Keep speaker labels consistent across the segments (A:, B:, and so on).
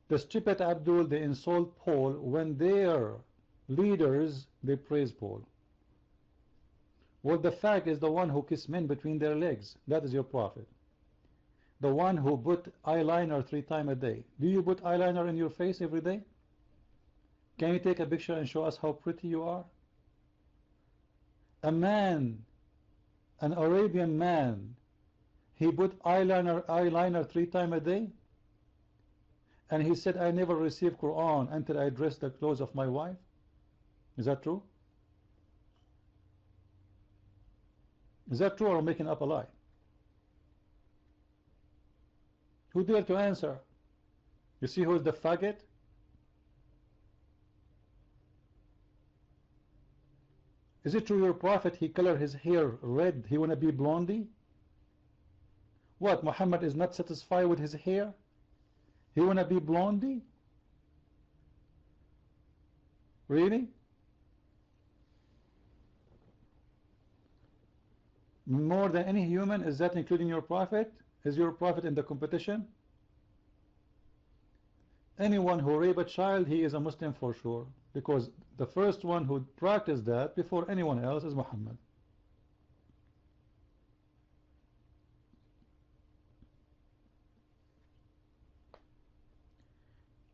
A: The stupid Abdul, they insult Paul when their leaders, they praise Paul. Well, the fact is the one who kissed men between their legs. That is your prophet. The one who put eyeliner 3 times a day. Do you put eyeliner in your face every day? Can you take a picture and show us how pretty you are? A man, an Arabian man, he put eyeliner 3 times a day, and he said, I never received Quran until I dressed the clothes of my wife. Is that true? Is that true or making up a lie? Who dare to answer? You see who's the faggot? Is it true your prophet, he colored his hair red, he wanna be blondie? What, Muhammad is not satisfied with his hair? He wanna be blondie? Really? More than any human, is that including your prophet? Is your prophet in the competition? Anyone who rape a child, he is a Muslim for sure, because the first one who practiced that before anyone else is Muhammad.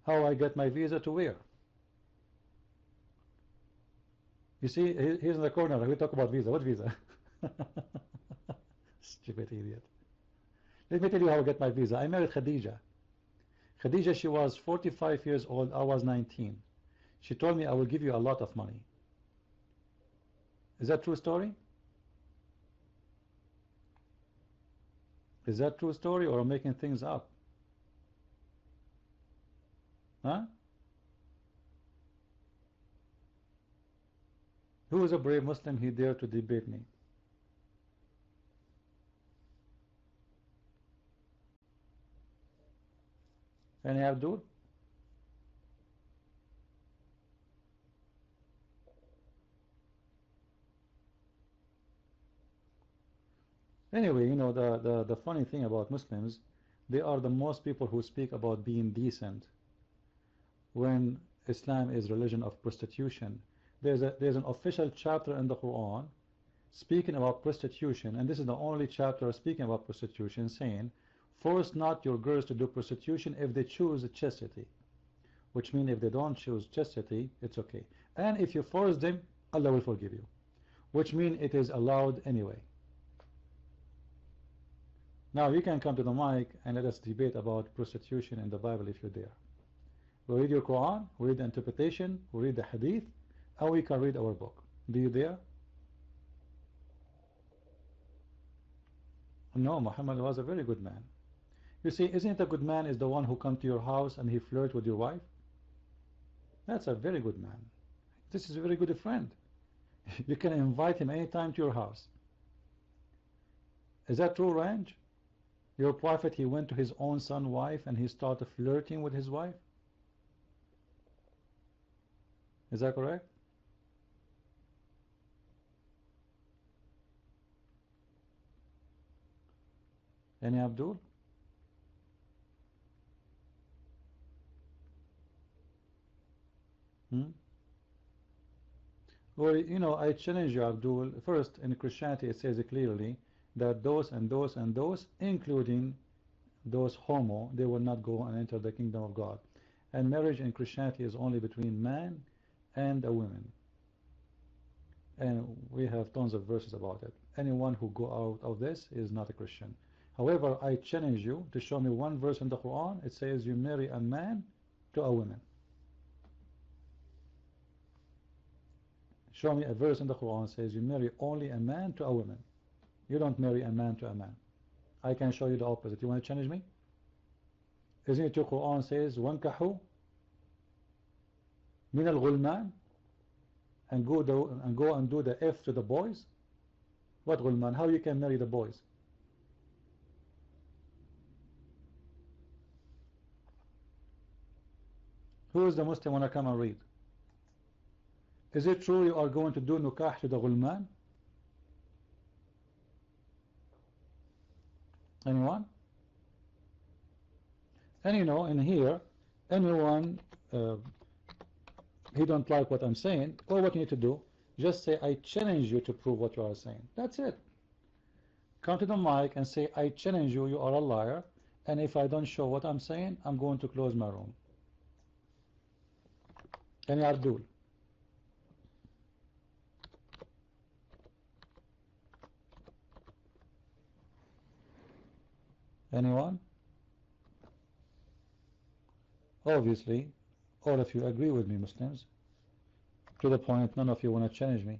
A: How I get my visa to where? You see, he's in the corner. We talk about visa. What visa? Stupid idiot. Let me tell you how I get my visa. I married Khadija. Khadija, she was 45 years old. I was 19. She told me, I will give you a lot of money. Is that true story? Is that true story or I'm making things up? Huh? Who is a brave Muslim? He dared to debate me. Any Abdul? Anyway, you know, the funny thing about Muslims, they are the most people who speak about being decent when Islam is religion of prostitution. There's an official chapter in the Quran speaking about prostitution, and this is the only chapter speaking about prostitution, saying, force not your girls to do prostitution if they choose chastity, which means if they don't choose chastity, it's okay. And if you force them, Allah will forgive you, which means it is allowed anyway. Now you can come to the mic and let us debate about prostitution in the Bible if you're there. We read your Quran, we read the interpretation, we read the Hadith, and we can read our book. Do you dare? No, Muhammad was a very good man. You see, isn't it a good man is the one who come to your house and he flirt with your wife? That's a very good man. This is a very good friend. You can invite him anytime to your house. Is that true, Ranj? Your prophet, he went to his own son's wife and he started flirting with his wife? Is that correct? Any Abdul? Well, you know, I challenge you, Abdul. First, in Christianity, it says clearly that those and those and those, including those homo, they will not go and enter the kingdom of God. And marriage in Christianity is only between man and a woman. And we have tons of verses about it. Anyone who go out of this is not a Christian. However, I challenge you to show me one verse in the Quran. It says you marry a man to a woman. Show me a verse in the Quran says you marry only a man to a woman. You don't marry a man to a man. I can show you the opposite. You want to challenge me? Isn't it your Quran says وَانْكَحُوا مِنَ الْغُلْمَانِ and go and do the F to the boys? What غُلْمان? How you can marry the boys? Who is the Muslim want to come and read? Is it true you are going to do nukah to the غُلْمان? Anyone? And you know, in here anyone he don't like what I'm saying, all what you need to do, just say, I challenge you to prove what you are saying. That's it. Come to the mic and say, I challenge you, you are a liar, and if I don't show what I'm saying, I'm going to close my room. Any Abdul? Anyone? Obviously, all of you agree with me, Muslims, to the point none of you want to challenge me.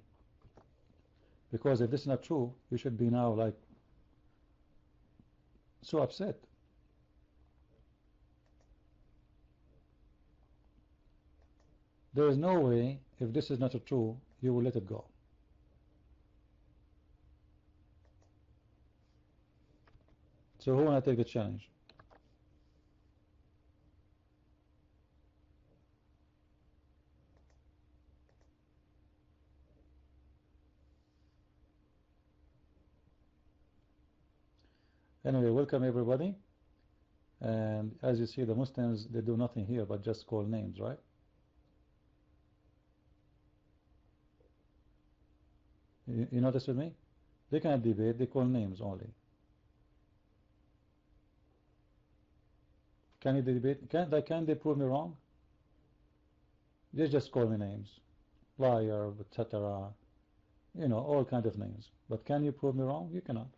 A: Because if this is not true, you should be now like so upset. There is no way, if this is not true, you will let it go. So who want to take the challenge? Anyway, welcome everybody. And as you see, the Muslims, they do nothing here but just call names, right? You notice with me? They cannot debate, they call names only. Can you debate? Can they prove me wrong? They just call me names. Liar, etc. You know, all kind of names. But can you prove me wrong? You cannot.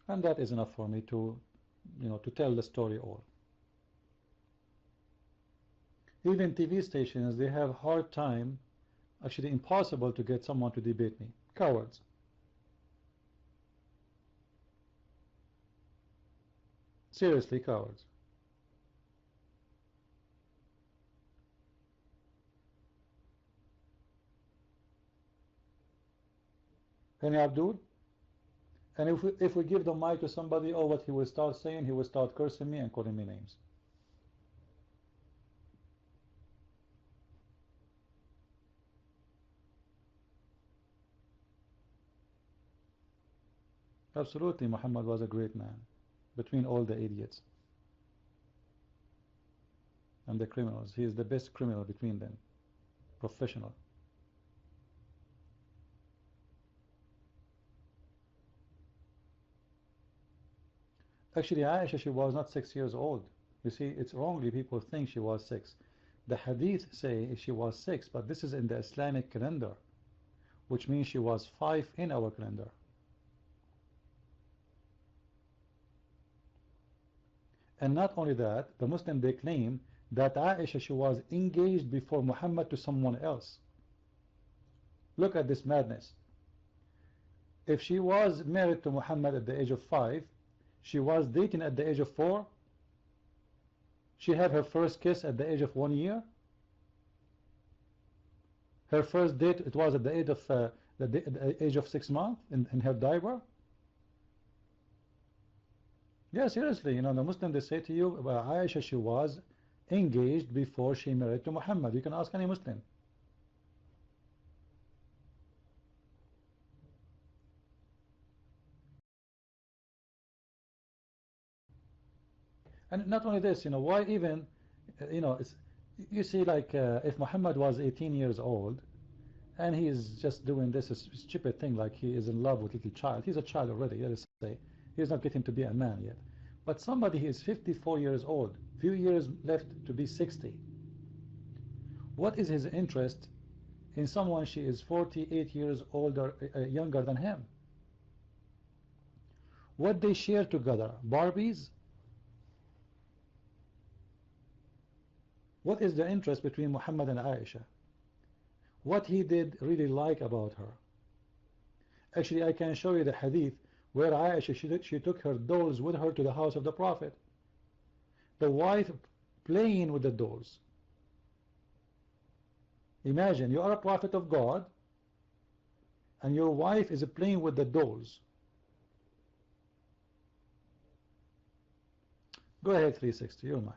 A: And that is enough for me to, you know, to tell the story all. Even TV stations, they have hard time, actually impossible to get someone to debate me. Cowards. Seriously, cowards. Any Abdul? And if we give the mic to somebody, oh, what he will start saying, he will start cursing me and calling me names. Absolutely, Muhammad was a great man, between all the idiots and the criminals. He is the best criminal between them, professional. Actually, Aisha, she was not 6 years old. You see, it's wrongly people think she was 6. The hadith say she was 6, but this is in the Islamic calendar, which means she was 5 in our calendar. And not only that, the Muslim, they claim that Aisha, she was engaged before Muhammad to someone else. Look at this madness. If she was married to Muhammad at the age of 5, she was dating at the age of 4, she had her first kiss at the age of 1 year, her first date, it was at the age of 6 months in her diaper. Yeah, seriously, you know, the Muslim, they say to you, well, Aisha, she was engaged before she married to Muhammad. You can ask any Muslim. And not only this, you know, why even, you know, you see, like, if Muhammad was 18 years old, and he is just doing this stupid thing, like he is in love with little child. He's a child already, let us say. He's not getting to be a man yet. But somebody, he is 54 years old, few years left to be 60. What is his interest in someone she is 48 years older, younger than him? What they share together? Barbies? What is the interest between Muhammad and Aisha? What he did really like about her? Actually, I can show you the hadith where Aisha, she took her dolls with her to the house of the Prophet. The wife playing with the dolls. Imagine, you are a prophet of God, and your wife is playing with the dolls. Go ahead, 360, you're mine.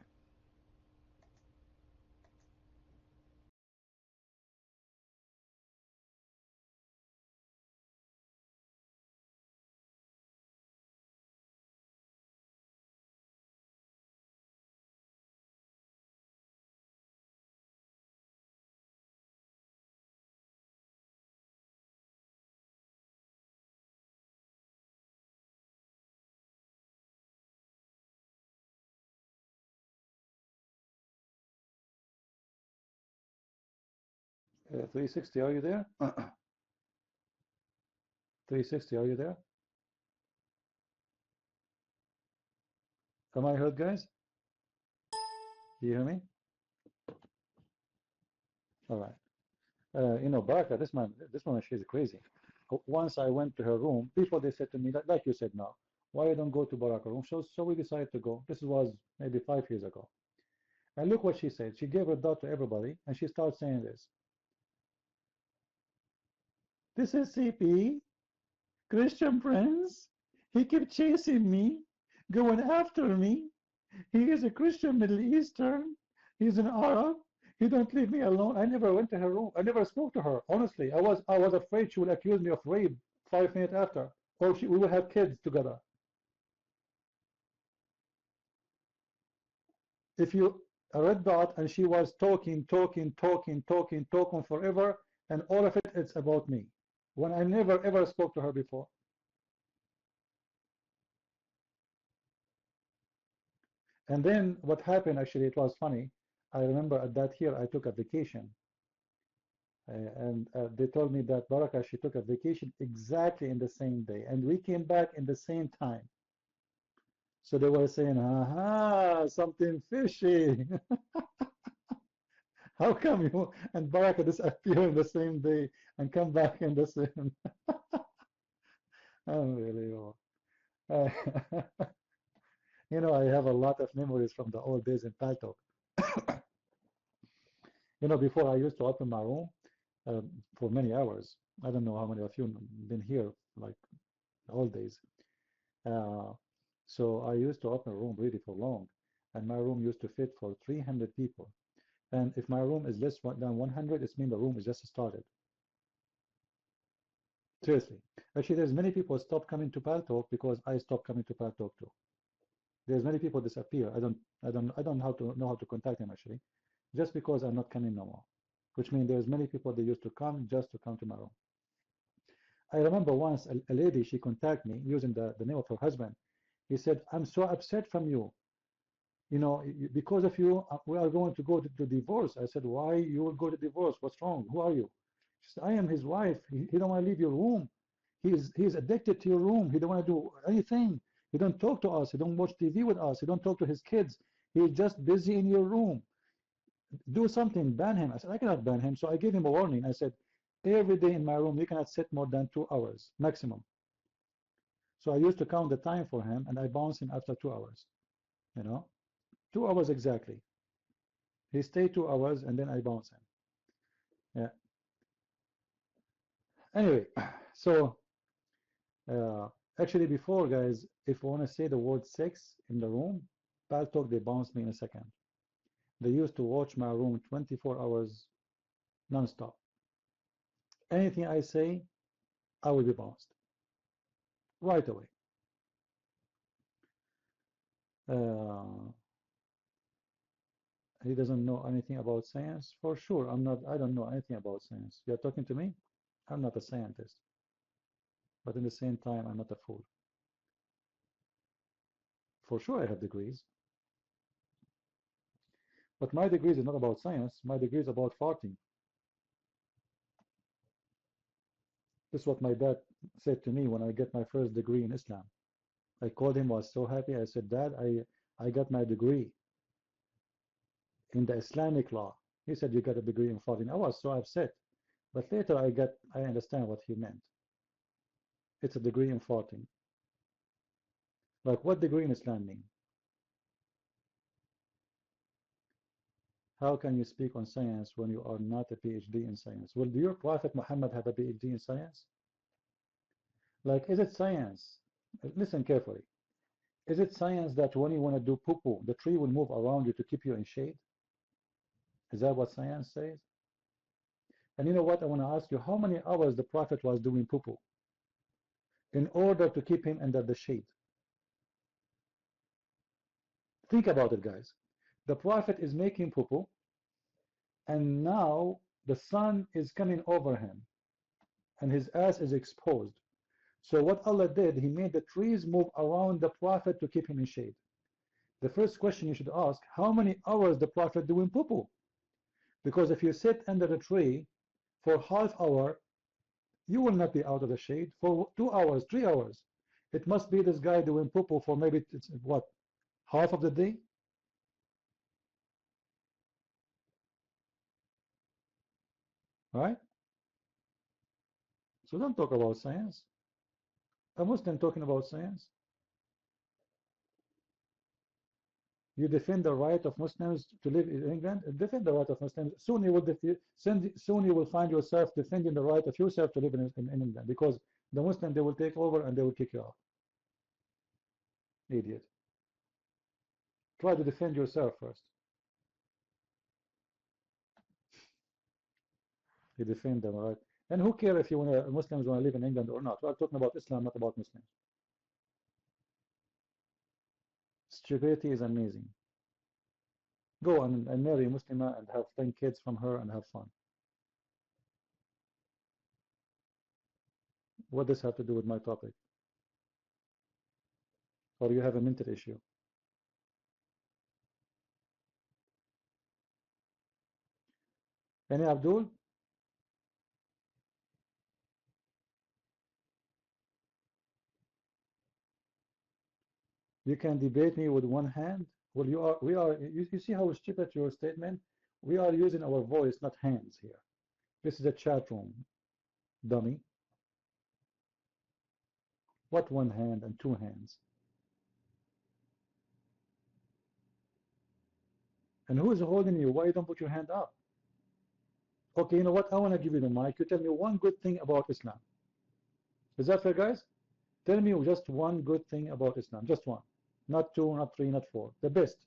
A: 360, are you there? 360, are you there? Am I heard, guys? Do you hear me? All right. You know, Baraka, this woman, she's crazy. Once I went to her room, people they said to me, like you said now, why you don't go to Baraka room? So we decided to go. This was maybe 5 years ago. And look what she said. She gave her dot to everybody, and she starts saying this. This is CP, Christian Prince. He kept chasing me, going after me. He is a Christian Middle Eastern. He's an Arab. He don't leave me alone. I never went to her room. I never spoke to her. Honestly, I was afraid she would accuse me of rape 5 minutes after, or we would have kids together. If you read that, and she was talking forever, and all of it's about me, when I never ever spoke to her before. And then what happened, actually, it was funny. I remember at that year I took a vacation. And they told me that Baraka, she took a vacation exactly in the same day. And we came back in the same time. So they were saying, aha, something fishy. How come you and Baraka disappear in the same day and come back in the same? Unbelievable. Uh, you know, I have a lot of memories from the old days in Paltalk. You know, before I used to open my room for many hours. I don't know how many of you been here like the old days. Uh, so I used to open a room really for long, and my room used to fit for 300 people. And if my room is less than 100, it means the room is just started. Seriously. Actually, there's many people stop coming to Paltalk because I stopped coming to Paltalk too. There's many people disappear. I don't know how to contact them actually, just because I'm not coming no more. Which means there's many people that used to come just to come to my room. I remember once a lady, she contacted me using the name of her husband. He said, I'm so upset from you. You know, because of you, we are going to go to divorce. I said, why you will go to divorce? What's wrong? Who are you? She said, I am his wife. He don't want to leave your room. He's addicted to your room. He don't want to do anything. He don't talk to us. He don't watch TV with us. He don't talk to his kids. He's just busy in your room. Do something, ban him. I said, I cannot ban him. So I gave him a warning. I said, every day in my room, you cannot sit more than 2 hours maximum. So I used to count the time for him, and I bounce him after 2 hours. You know, 2 hours exactly. He stayed 2 hours, and then I bounce him. Yeah. Anyway, so actually, before guys, if I want to say the word sex in the room, Paltalk, they bounce me in a second. They used to watch my room 24 hours non-stop. Anything I say, I will be bounced right away. Uh, he doesn't know anything about science. For sure, I don't know anything about science. You're talking to me? I'm not a scientist. But in the same time, I'm not a fool. For sure, I have degrees. But my degrees is not about science. My degree is about farting. This is what my dad said to me when I get my first degree in Islam. I called him, was so happy. I said, Dad, I got my degree in the Islamic law. He said, you got a degree in farting. I was so upset. But later I understand what he meant. It's a degree in farting. Like what degree in Islam mean? How can you speak on science when you are not a PhD in science? Well, do your Prophet Muhammad have a PhD in science? Like, is it science? Listen carefully. Is it science that when you want to do poo-poo, the tree will move around you to keep you in shade? Is that what science says? And you know what? I want to ask you, how many hours the Prophet was doing poo-poo in order to keep him under the shade? Think about it, guys. The Prophet is making poo-poo, and now the sun is coming over him, and his ass is exposed. So what Allah did, He made the trees move around the Prophet to keep him in shade. The first question you should ask, how many hours the Prophet doing poo-poo? Because if you sit under the tree For half hour, you will not be out of the shade. For 2 hours, 3 hours, it must be this guy doing poo-poo for maybe, what, half of the day? Right? So don't talk about science. A Muslim talking about science. You defend the right of Muslims to live in England. Defend the right of Muslims. Soon you will soon you will find yourself defending the right of yourself to live in England, because the Muslim, they will take over and they will kick you out. Idiot. Try to defend yourself first. You defend them, right? And who care if Muslims want to live in England or not? We are talking about Islam, not about Muslims. Stupidity is amazing. Go and marry a Muslimah and have 10 kids from her and have fun. What does have to do with my topic? Or you have a mental issue? Any Abdul? You can debate me with one hand? Well, you see how stupid your statement? We are using our voice, not hands here. This is a chat room, dummy. What one hand and two hands? And who is holding you? Why you don't put your hand up? Okay, you know what? I want to give you the mic. You tell me one good thing about Islam. Is that fair, guys? Tell me just one good thing about Islam. Just one. Not two, not three, not four. The best.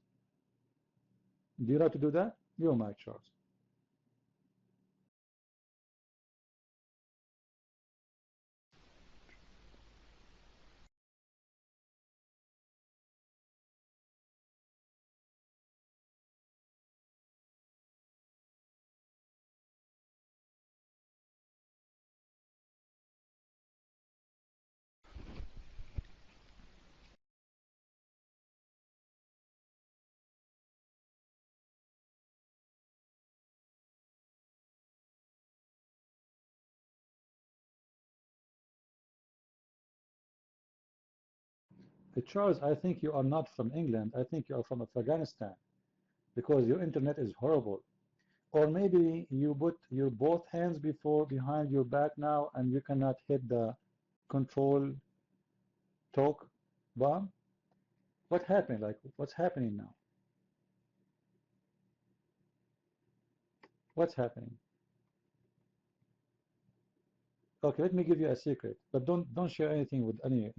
A: Do you like to do that? Your mic, Charles. Charles, I think you are not from England. I think you are from Afghanistan, because your internet is horrible. Or maybe you put your both hands behind your back now and you cannot hit the control talk bomb. What happened? Like, what's happening now? What's happening? Okay, let me give you a secret, but don't share anything with any.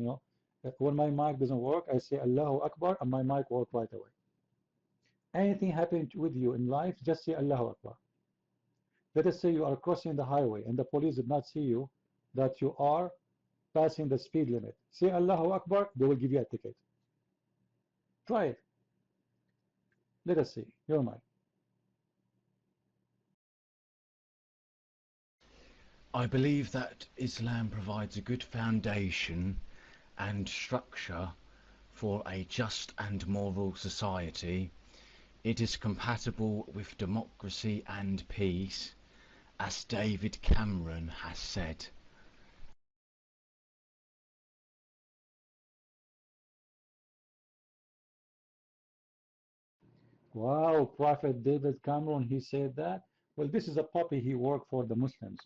A: When my mic doesn't work, I say Allahu Akbar and my mic works right away. Anything happened with you in life, just say Allahu Akbar. Let us say you are crossing the highway and the police did not see you, that you are passing the speed limit. Say Allahu Akbar, they will give you a ticket. Try it. Let us see. Your mic.
B: I believe that Islam provides a good foundation and structure for a just and moral society. It is compatible with democracy and peace, as David Cameron has said.
A: Wow, Prophet David Cameron, he said that. Well, this is a puppy, he worked for the Muslims.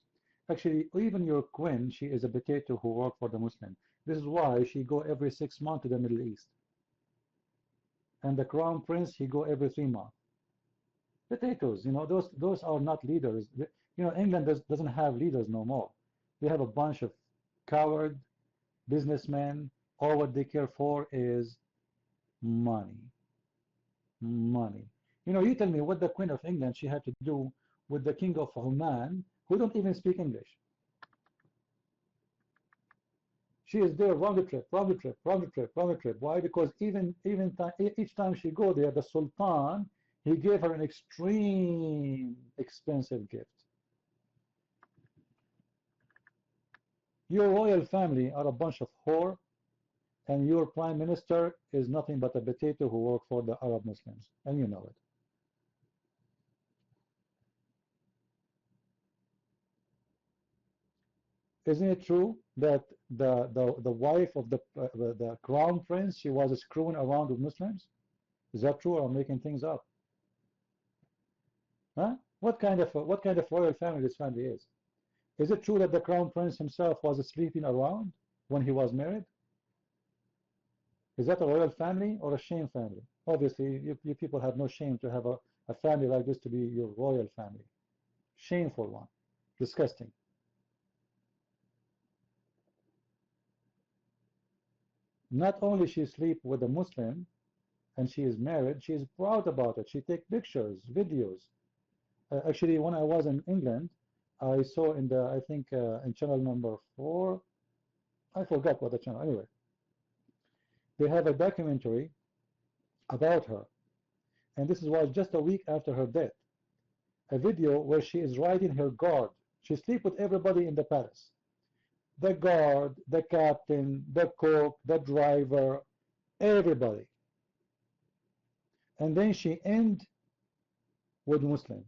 A: Actually, even your queen, she is a potato who worked for the Muslim. This is why she go every 6 months to the Middle East. And the crown prince, he go every 3 months. Potatoes, those are not leaders. England doesn't have leaders no more. They have a bunch of coward businessmen. All what they care for is money. Money. You tell me what the Queen of England she had to do with the King of Oman, who don't even speak English. She is there round the trip, round the trip, round the trip, round the trip. Why? Because each time she go there, the Sultan, he gave her an extreme expensive gift. Your royal family are a bunch of whore, and your prime minister is nothing but a potato who work for the Arab Muslims, and you know it. Isn't it true that the wife of the crown prince, she was screwing around with Muslims? Is that true, or I'm making things up? Huh? What kind of royal family this family is? Is it true that the crown prince himself was sleeping around when he was married? Is that a royal family or a shame family? Obviously, you people have no shame to have a family like this to be your royal family. Shameful one. Disgusting. Not only she sleep with a Muslim and she is married, she is proud about it. She take pictures, videos. Actually, when I was in England, I saw in I think in channel number 4, I forgot what the channel, anyway, they have a documentary about her. And this was just a week after her death. A video where she is riding her guard. She sleep with everybody in the palace. The guard, the captain, the cook, the driver, everybody. And then she end with Muslim.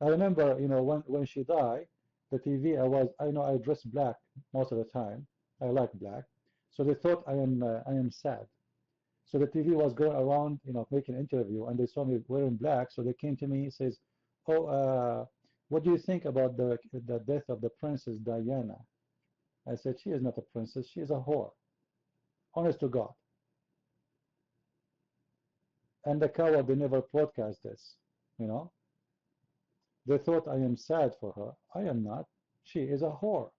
A: I remember, when she died, the TV, I know I dress black most of the time. I like black. So they thought I am sad. So the TV was going around, making an interview, and they saw me wearing black. So they came to me and says, "Oh, what do you think about the death of the Princess Diana?" I said, "She is not a princess. She is a whore. Honest to God." And the coward, they never broadcast this. You know, they thought I am sad for her. I am not. She is a whore.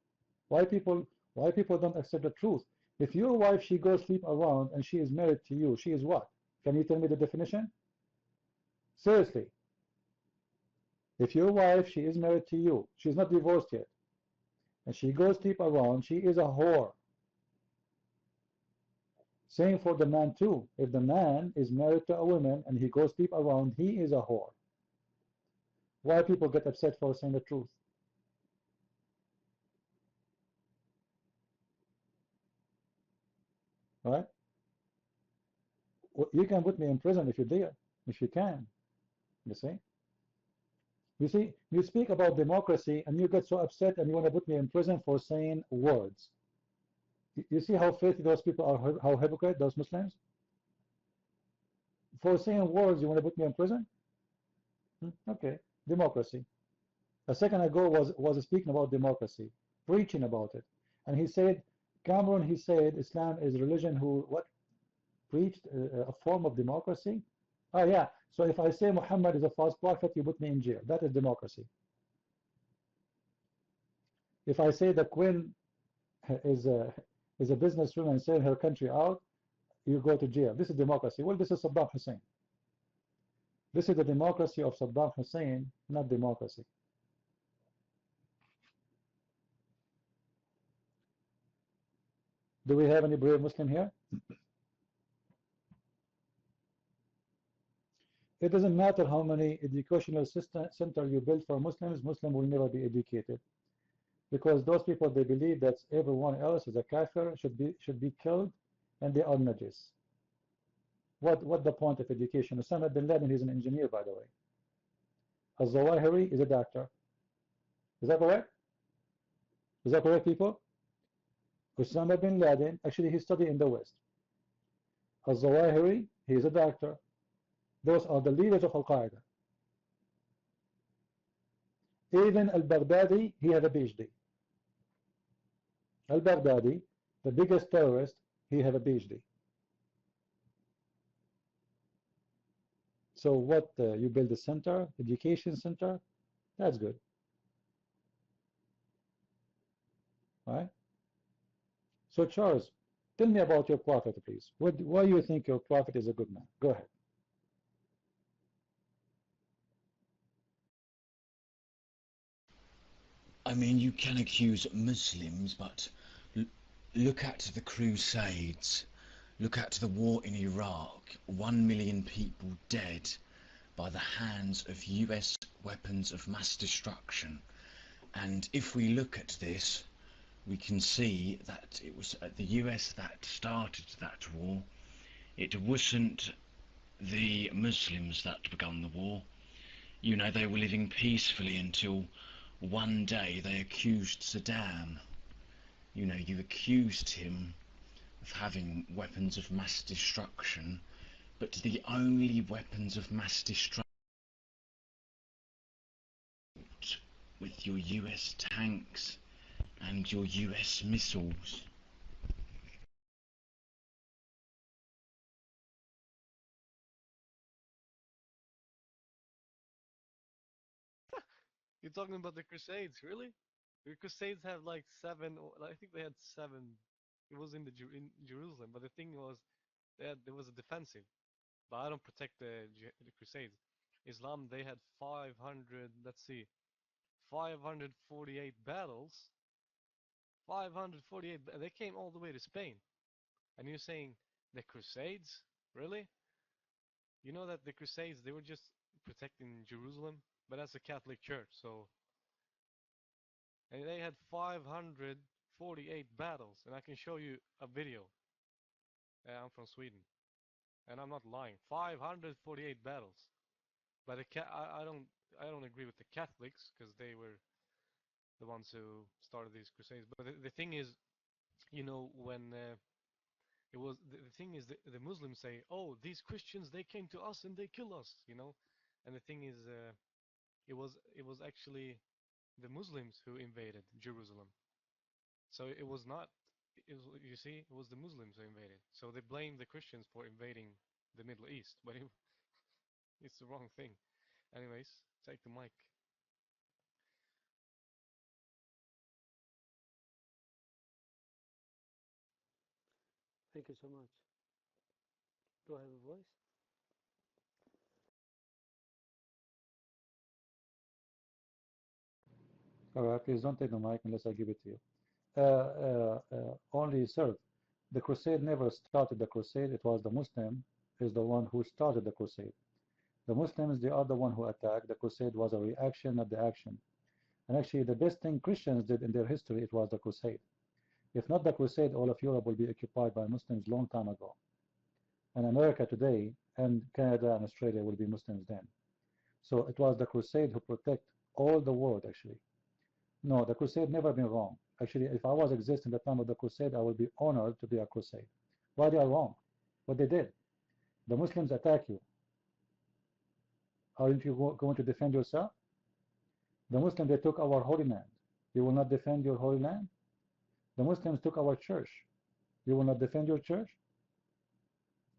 A: Why people? Why people don't accept the truth? If your wife she goes sleep around and she is married to you, she is what? Can you tell me the definition? Seriously. If your wife, she is married to you, she's not divorced yet, and she goes sleep around, she is a whore. Same for the man too. If the man is married to a woman and he goes sleep around, he is a whore. Why people get upset for saying the truth? Right? You can put me in prison if you dare, if you can. You see? You see, you speak about democracy and you get so upset and you want to put me in prison for saying words. You see how filthy those people are, how hypocrite those Muslims? For saying words, you want to put me in prison? Okay, democracy. A second ago was speaking about democracy, preaching about it, and he said, Cameron, he said, Islam is a religion who what preached a form of democracy. Oh yeah, so if I say Muhammad is a false prophet, you put me in jail. That is democracy. If I say the Queen is a businesswoman selling her country out, you go to jail. This is democracy. Well, this is Saddam Hussein. This is the democracy of Saddam Hussein, not democracy. Do we have any brave Muslim here? It doesn't matter how many educational center you build for Muslims, Muslim will never be educated. Because those people, they believe that everyone else is a kafir, should be killed, and they are najis. What the point of education? Osama bin Laden, he's an engineer, by the way. Al-Zawahiri is a doctor. Is that correct? Is that correct, people? Osama bin Laden, actually, he studied in the West. Al-Zawahiri, he is a doctor. Those are the leaders of Al-Qaeda. Even Al-Baghdadi, he had a PhD. Al-Baghdadi, the biggest terrorist, he had a PhD. So what, you build a center, education center, that's good, right? So Charles, tell me about your prophet, please. Why do you think your prophet is a good man? Go ahead.
B: I mean, you can accuse Muslims, but look at the Crusades. Look at the war in Iraq. 1 million people dead by the hands of US weapons of mass destruction. And if we look at this, we can see that it was the US that started that war. It wasn't the Muslims that began the war. You know, they were living peacefully until One day they accused Saddam. You accused him of having weapons of mass destruction, but the only weapons of mass destruction with your US tanks and your US missiles.
C: You're talking about the Crusades, really? The Crusades have like seven, I think they had seven. It was in in Jerusalem, but the thing was that there was a defensive. But I don't protect the Crusades. Islam, they had 500. Let's see, 548 battles. 548. They came all the way to Spain, and you're saying the Crusades, really? You know that the Crusades, they were just protecting Jerusalem, but that's a Catholic church, so. And they had 548 battles, and I can show you a video. I'm from Sweden, and I'm not lying. 548 battles. But I don't agree with the Catholics because they were the ones who started these crusades. But the thing is, when the thing is, the Muslims say, "Oh, these Christians, they came to us and they kill us." And the thing is, it was actually the Muslims who invaded Jerusalem. So it was not. You see, it was the Muslims who invaded. So they blame the Christians for invading the Middle East, but it's the wrong thing. Anyways, take the mic.
D: Thank you so much. Do I have a voice?
A: Alright, please don't take the mic unless I give it to you. Only serve. The crusade never started the crusade. It was the Muslim is the one who started the crusade. The Muslims, they are the one who attacked. The crusade was a reaction, not the action. And actually, the best thing Christians did in their history, it was the crusade. If not the crusade, all of Europe will be occupied by Muslims long time ago. And America today and Canada and Australia will be Muslims then. So it was the crusade who protect all the world, actually. No, the crusade never been wrong. Actually, if I was existing at the time of the crusade, I would be honored to be a crusade. Why they are wrong? What they did? The Muslims attack you. Aren't you going to defend yourself? The Muslims, they took our holy land. You will not defend your holy land? The Muslims took our church. You will not defend your church?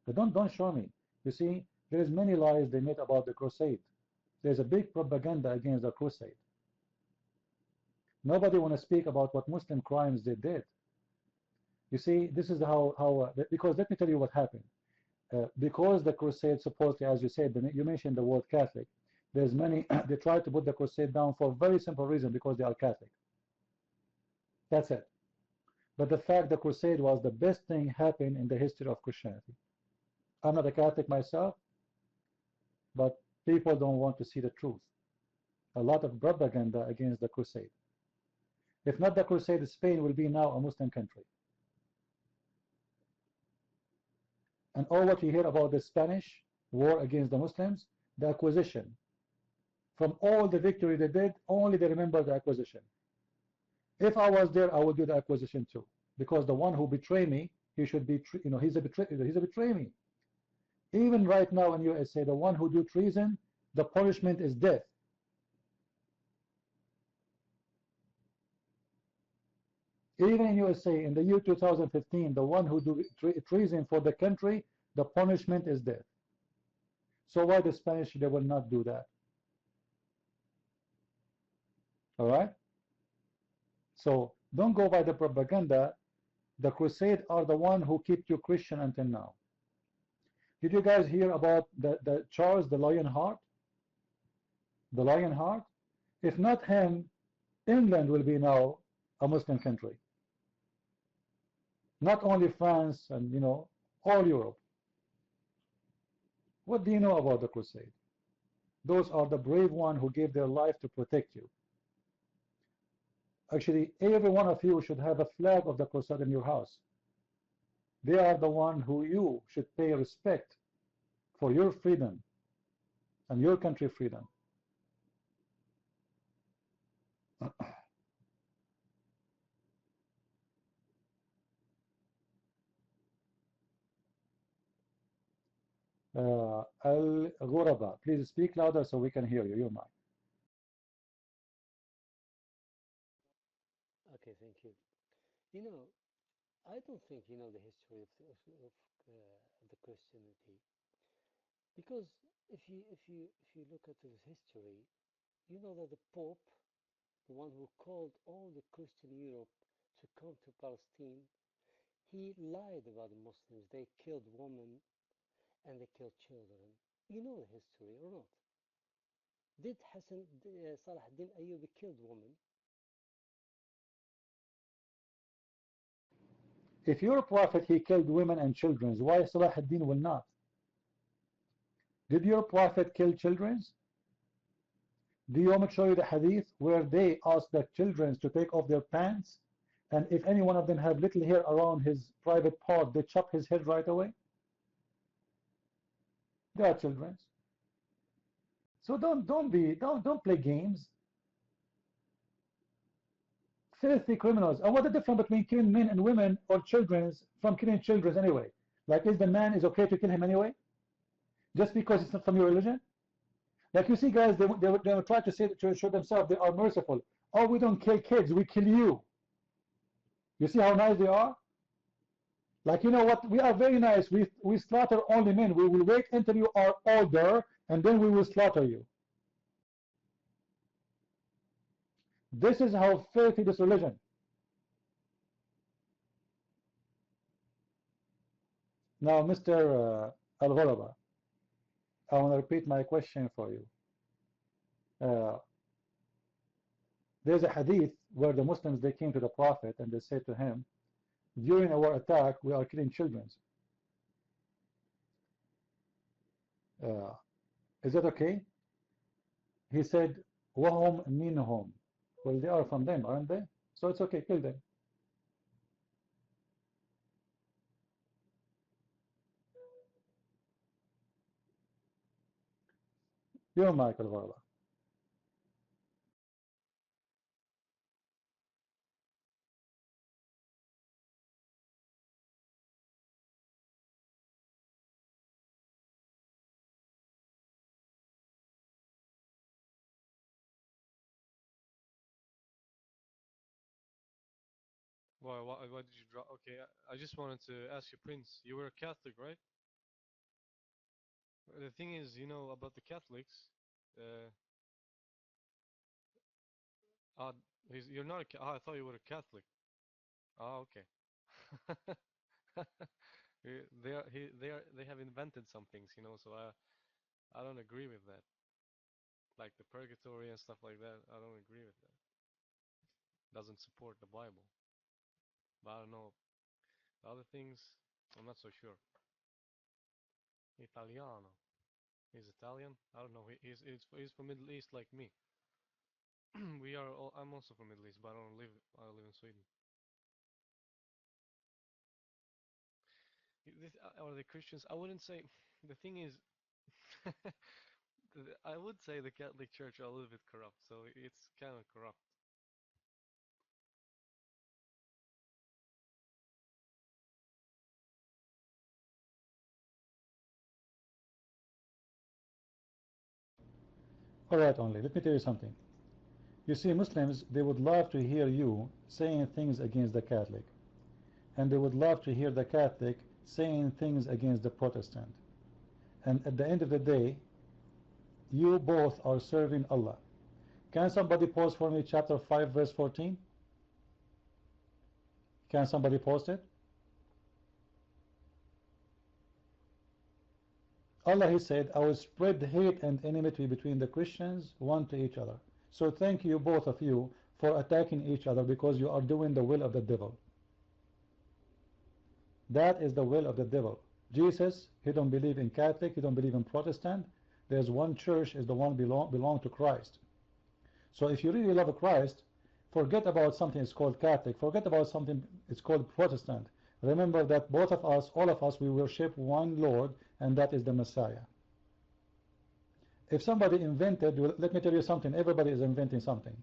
A: But don't show me. You see, there is many lies they made about the crusade. There's a big propaganda against the crusade. Nobody want to speak about what Muslim crimes they did. You see, this is because let me tell you what happened. Because the crusade supposedly, as you said, you mentioned the word Catholic. There's many, they try to put the crusade down for a very simple reason, because they are Catholic. That's it. But the fact the crusade was the best thing happened in the history of Christianity. I'm not a Catholic myself, but people don't want to see the truth. A lot of propaganda against the crusade. If not the crusade, Spain will be now a Muslim country. And all what you hear about the Spanish war against the Muslims, the acquisition. From all the victory they did, only they remember the acquisition. If I was there, I would do the acquisition too. Because the one who betrayed me, he should be, he's a betray me. Even right now in USA, the one who do treason, the punishment is death. Even in USA, in the year 2015, the one who do treason for the country, the punishment is death. So why the Spanish, they will not do that? All right? So don't go by the propaganda. The Crusade are the one who kept you Christian until now. Did you guys hear about the Charles the Lionheart? The Lionheart? If not him, England will be now a Muslim country. Not only France and all Europe. What do you know about the Crusade? Those are the brave ones who gave their life to protect you. Actually, every one of you should have a flag of the Crusade in your house. They are the one who you should pay respect for your freedom and your country freedom. Al-Ghuraba, please speak louder so we can hear you. You're mine.
D: Okay, thank you. You know, I don't think you know the history of the Christianity because if you look at the history, you know that the Pope, the one who called all the Christian Europe to come to Palestine, he lied about the Muslims. They killed women and they killed children. You know the history or not? Did Salah ad-Din Ayyubi killed women?
A: If your prophet he killed women and children, why Salah ad-Din will not? Did your prophet kill children? Do you want me to show you the hadith where they asked the children to take off their pants, and if any one of them have little hair around his private part, they chop his head right away? They are children. So don't play games. Filthy criminals. And what's the difference between killing men and women or children from killing children anyway? Like, is the man is okay to kill him anyway? Just because it's not from your religion? Like, you see guys, they try to say to show themselves they are merciful. Oh, we don't kill kids, we kill you. You see how nice they are? Like, you know what, we are very nice. We slaughter only men. We will wait until you are older and then we will slaughter you. This is how filthy this religion. Now, Mr. Al-Ghuraba, I want to repeat my question for you. There's a hadith where the Muslims, they came to the Prophet and they said to him, during our attack, we are killing children. Is that okay? He said, وَهُمْ مِنْهُمْ. Well, they are from them, aren't they? So it's okay, kill them. You're Michael Varla.
C: Why did you drop? Okay, I just wanted to ask you, Prince. You were a Catholic, right? The thing is, you know about the Catholics. Uh, uh you're not a. I thought you were a Catholic. Oh, okay. They have invented some things, you know. So I don't agree with that. Like the purgatory and stuff like that. I don't agree with that. Doesn't support the Bible. But I don't know. The other things, I'm not so sure. Italiano. He's Italian. I don't know. He's from Middle East like me. I'm also from Middle East, but I live in Sweden. Are they Christians? I wouldn't say. The thing is, I would say the Catholic Church are a little bit corrupt. So it's kind of corrupt.
A: Alright, only. Let me tell you something. You see, Muslims, they would love to hear you saying things against the Catholic. And they would love to hear the Catholic saying things against the Protestant. And at the end of the day, you both are serving Allah. Can somebody post for me chapter 5 verse 14? Can somebody post it? Allah, he said, I will spread hate and enmity between the Christians one to each other. So thank you, both of you, for attacking each other because you are doing the will of the devil. That is the will of the devil. Jesus, he don't believe in Catholic, he don't believe in Protestant. There's one church, is the one belong to Christ. So if you really love Christ, forget about something it's called Catholic, forget about something it's called Protestant. Remember that both of us, all of us, we worship one Lord, and that is the Messiah. If somebody invented, let me tell you something, everybody is inventing something.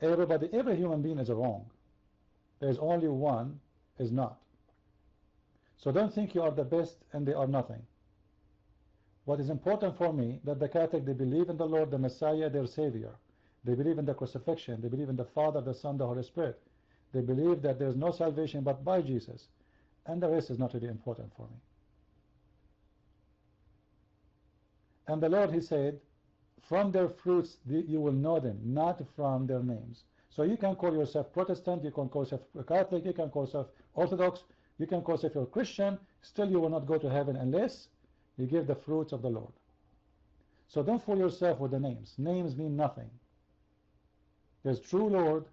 A: Everybody, every human being is wrong. There's only one is not. So don't think you are the best and they are nothing. What is important for me, that the Catholic, they believe in the Lord, the Messiah, their Savior. They believe in the crucifixion. They believe in the Father, the Son, the Holy Spirit. They believe that there is no salvation but by Jesus. And the rest is not really important for me. And the Lord, He said, from their fruits you will know them, not from their names. So you can call yourself Protestant, you can call yourself Catholic, you can call yourself Orthodox, you can call yourself you're Christian, still you will not go to heaven unless you give the fruits of the Lord. So don't fool yourself with the names. Names mean nothing. There's true Lord,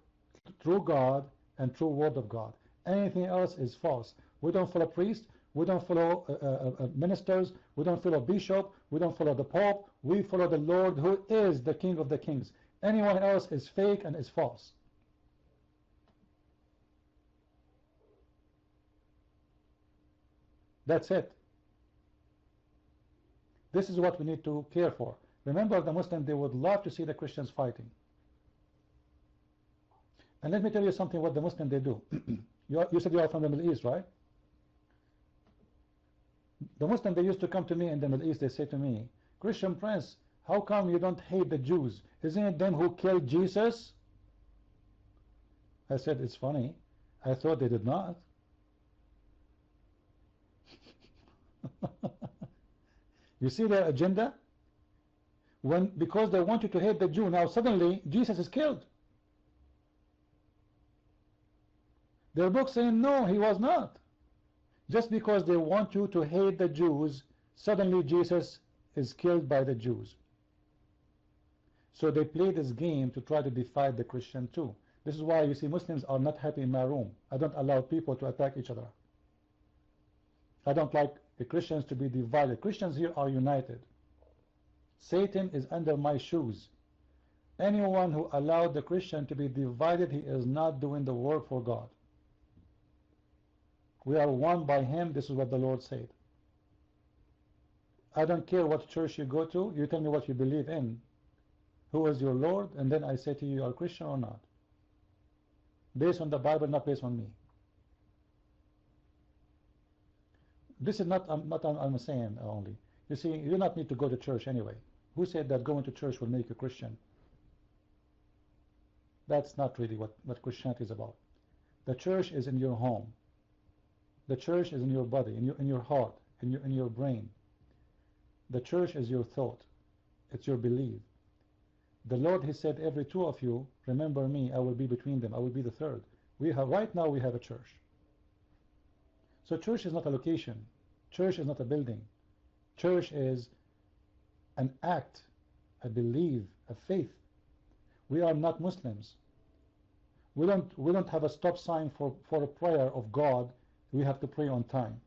A: true God, and true Word of God. Anything else is false. We don't follow priests, we don't follow ministers, we don't follow bishop, we don't follow the Pope, we follow the Lord who is the King of the Kings. Anyone else is fake and is false. That's it. This is what we need to care for. Remember, the Muslims, they would love to see the Christians fighting. And let me tell you something what the Muslims they do. You said you are from the Middle East, right? The Muslims, they used to come to me in the Middle East, they say to me, Christian Prince, how come you don't hate the Jews? Isn't it them who killed Jesus? I said, it's funny. I thought they did not. You see their agenda? Because they want you to hate the Jew, now suddenly Jesus is killed. Their book saying, no, he was not. Just because they want you to hate the Jews, suddenly Jesus is killed by the Jews. So they play this game to try to defy the Christian too. This is why you see Muslims are not happy in my room. I don't allow people to attack each other. I don't like the Christians to be divided. Christians here are united. Satan is under my shoes. Anyone who allowed the Christian to be divided, he is not doing the work for God. We are one by Him. This is what the Lord said. I don't care what church you go to. You tell me what you believe in. Who is your Lord? And then I say to you, you are Christian or not. Based on the Bible, not based on me. This is not I'm saying only. You see, you do not need to go to church anyway. Who said that going to church will make you Christian? That's not really what Christianity is about. The church is in your home. The church is in your body, in your heart, in your brain. The church is your thought. It's your belief. The Lord, He said, every two of you, remember me, I will be between them. I will be the third. Right now we have a church. So church is not a location. Church is not a building. Church is an act, a belief, a faith. We are not Muslims. We don't have a stop sign for a prayer of God. We have to pray on time.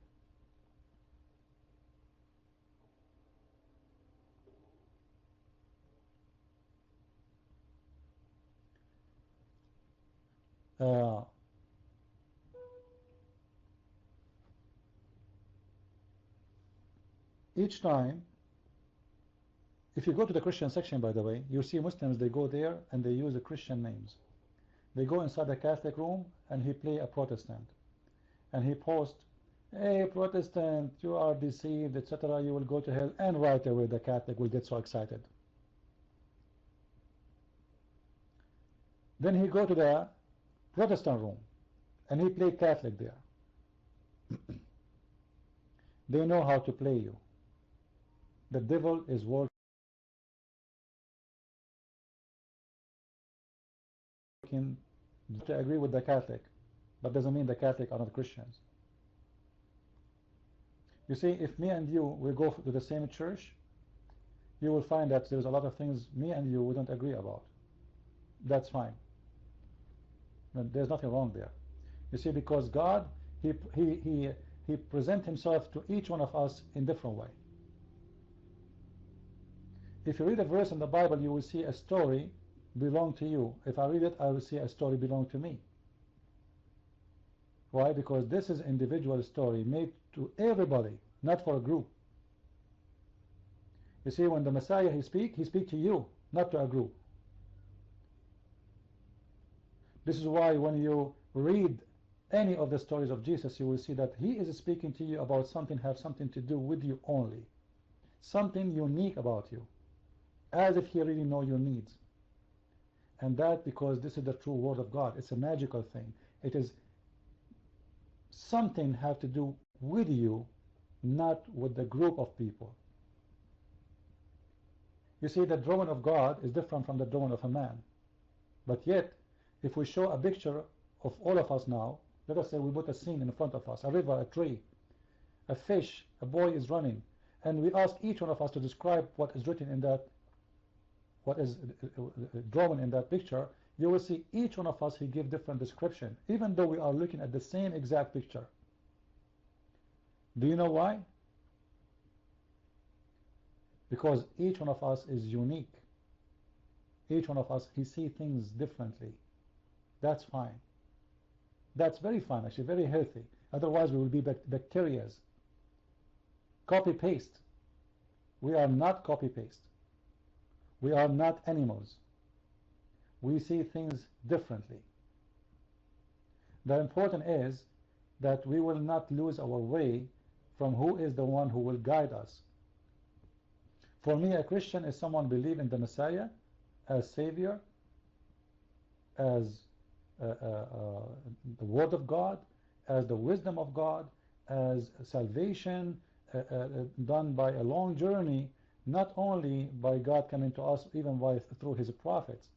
A: Each time, if you go to the Christian section, by the way, you see Muslims, they go there and they use the Christian names. They go inside the Catholic room and he play a Protestant. And he posts, hey Protestant, you are deceived, etc. You will go to hell. And right away the Catholic will get so excited. Then he go to the Protestant room and he play Catholic there. They know how to play you. The devil is working to agree with the Catholic, but doesn't mean the Catholic are not Christians. You see, if me and you will go to the same church, you will find that there's a lot of things me and you wouldn't agree about. That's fine. There's nothing wrong there. You see, because God, He presents Himself to each one of us in different way. If you read a verse in the Bible, you will see a story belong to you. If I read it, I will see a story belong to me. Why? Because this is individual story made to everybody, not for a group. You see, when the Messiah He speak to you, not to a group. This is why when you read any of the stories of Jesus, you will see that he is speaking to you about something have something to do with you only, something unique about you, as if he really know your needs. And that because this is the true word of God. It's a magical thing. It is something have to do with you, not with the group of people. You see, the drawing of God is different from the drawing of a man. But yet, if we show a picture of all of us now, let us say we put a scene in front of us, a river, a tree, a fish, a boy is running, and we ask each one of us to describe what is written in that, what is drawn in that picture, you will see each one of us, he give different description, even though we are looking at the same exact picture. Do you know why? Because each one of us is unique. Each one of us, he sees things differently. That's fine. That's very fine, actually, very healthy. Otherwise, we will be bacterias. Copy-paste. We are not copy-paste. We are not animals. We see things differently. The important is that we will not lose our way from who is the one who will guide us. For me, a Christian is someone believe in the Messiah as Savior, as the Word of God, as the wisdom of God, as salvation done by a long journey, not only by God coming to us, even through His prophets.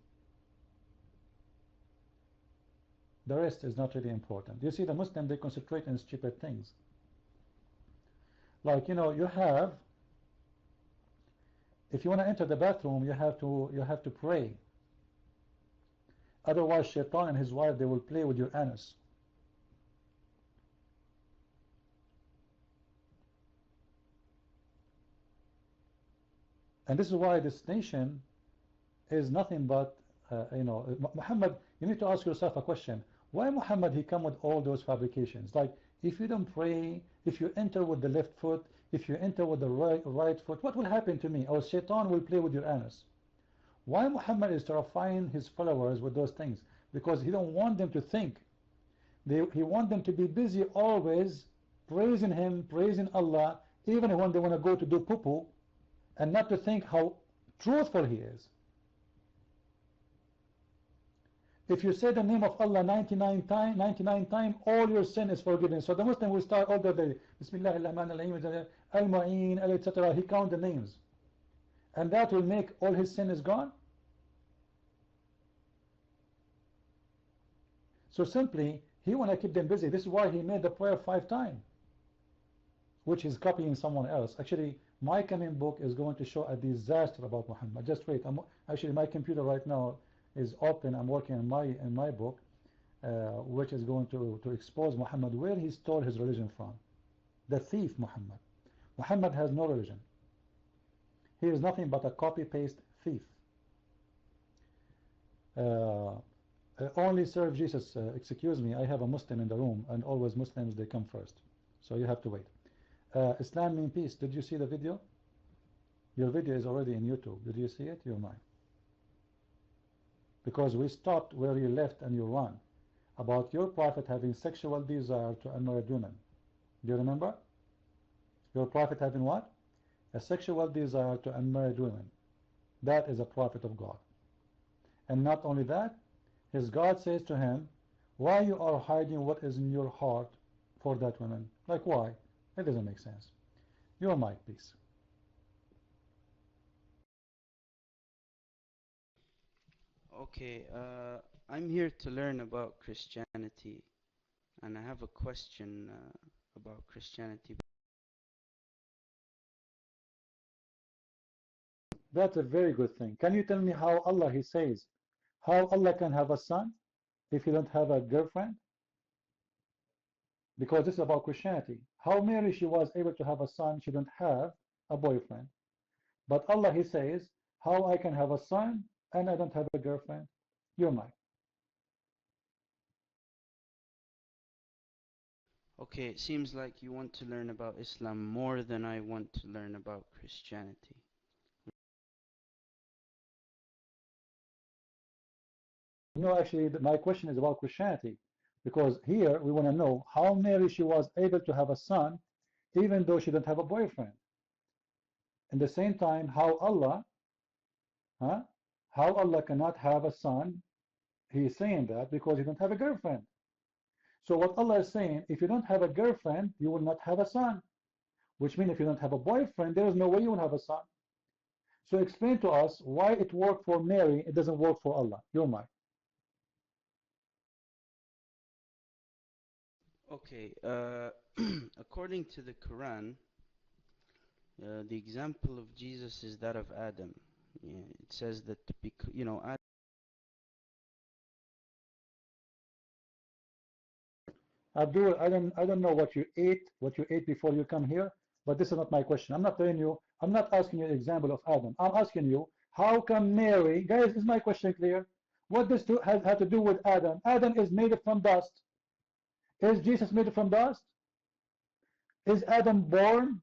A: The rest is not really important. You see, the Muslims, they concentrate on stupid things. Like, you know, you have, if you want to enter the bathroom, you have to pray. Otherwise, Shaitan and his wife, they will play with your anus. And this is why this nation is nothing but, Muhammad, you need to ask yourself a question. Why Muhammad, he come with all those fabrications? Like, if you don't pray, if you enter with the left foot, if you enter with the right foot, what will happen to me? Or Shaitan will play with your anus. Why Muhammad is terrifying his followers with those things? Because he don't want them to think. He wants them to be busy always praising him, praising Allah, even when they want to go to do poo-poo, and not to think how truthful he is. If you say the name of Allah 99 times, all your sin is forgiven. So the Muslim will start all the day, Bismillah ar-Rahman ar-Rahim, Al-Mu'in, etc. He count the names. And that will make all his sin is gone. So simply, he want to keep them busy. This is why he made the prayer 5 times, which is copying someone else. Actually, my coming book is going to show a disaster about Muhammad. Just wait. Actually, my computer right now is open. I'm working on my book, which is going to expose Muhammad, where he stole his religion from. The thief Muhammad. Muhammad has no religion. He is nothing but a copy-paste thief. Only serve Jesus. Excuse me, I have a Muslim in the room, and always Muslims, they come first. So you have to wait. Islam mean peace. Did you see the video? Your video is already in YouTube. Did you see it? You're mine. Because we stopped where you left and you run. About your prophet having sexual desire to unmarried women. Do you remember? Your prophet having what? A sexual desire to unmarried women. That is a prophet of God. And not only that, his God says to him, why you are hiding what is in your heart for that woman? Like why? It doesn't make sense. Your mic, please.
E: Okay, I'm here to learn about Christianity, and I have a question about Christianity.
A: That's a very good thing. Can you tell me how Allah, he says, how Allah can have a son if he don't have a girlfriend? Because this is about Christianity. How Mary, she was able to have a son, she don't have a boyfriend. But Allah, he says, how I can have a son and I don't have a girlfriend? You're mine.
E: Okay, it seems like you want to learn about Islam more than I want to learn about Christianity.
A: No, actually, my question is about Christianity, because here we want to know how Mary she was able to have a son, even though she didn't have a boyfriend. In the same time, huh? How Allah cannot have a son? He is saying that because he don't have a girlfriend. So what Allah is saying, if you don't have a girlfriend, you will not have a son. Which means if you don't have a boyfriend, there is no way you will have a son. So explain to us why it worked for Mary, it doesn't work for Allah. You're mine.
E: Okay, according to the Quran, the example of Jesus is that of Adam. Yeah, it says that, Adam.
A: Abdul, I don't know what you ate before you come here, but this is not my question. I'm not asking you an example of Adam. I'm asking you, how come Mary, guys, is my question clear? What does have to do with Adam? Adam is made from dust. Is Jesus made from dust? Is Adam born?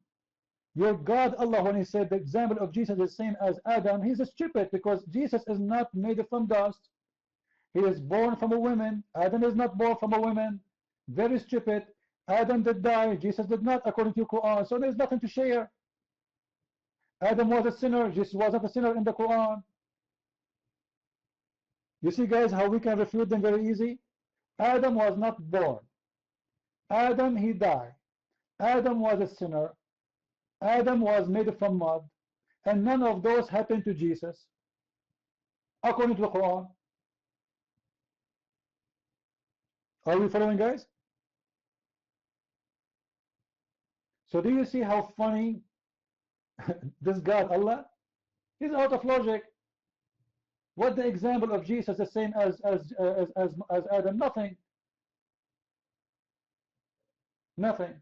A: Your God, Allah, when he said the example of Jesus is the same as Adam, he's stupid because Jesus is not made from dust. He is born from a woman. Adam is not born from a woman. Very stupid. Adam did die. Jesus did not, according to the Quran. So there's nothing to share. Adam was a sinner. Jesus was not a sinner in the Quran. You see, guys, how we can refute them very easy? Adam was not born. Adam, he died. Adam was a sinner. Adam was made from mud. And none of those happened to Jesus, according to the Quran. Are we following, guys? So do you see how funny this God, Allah, he's out of logic. What the example of Jesus the same as Adam? Nothing. Nothing.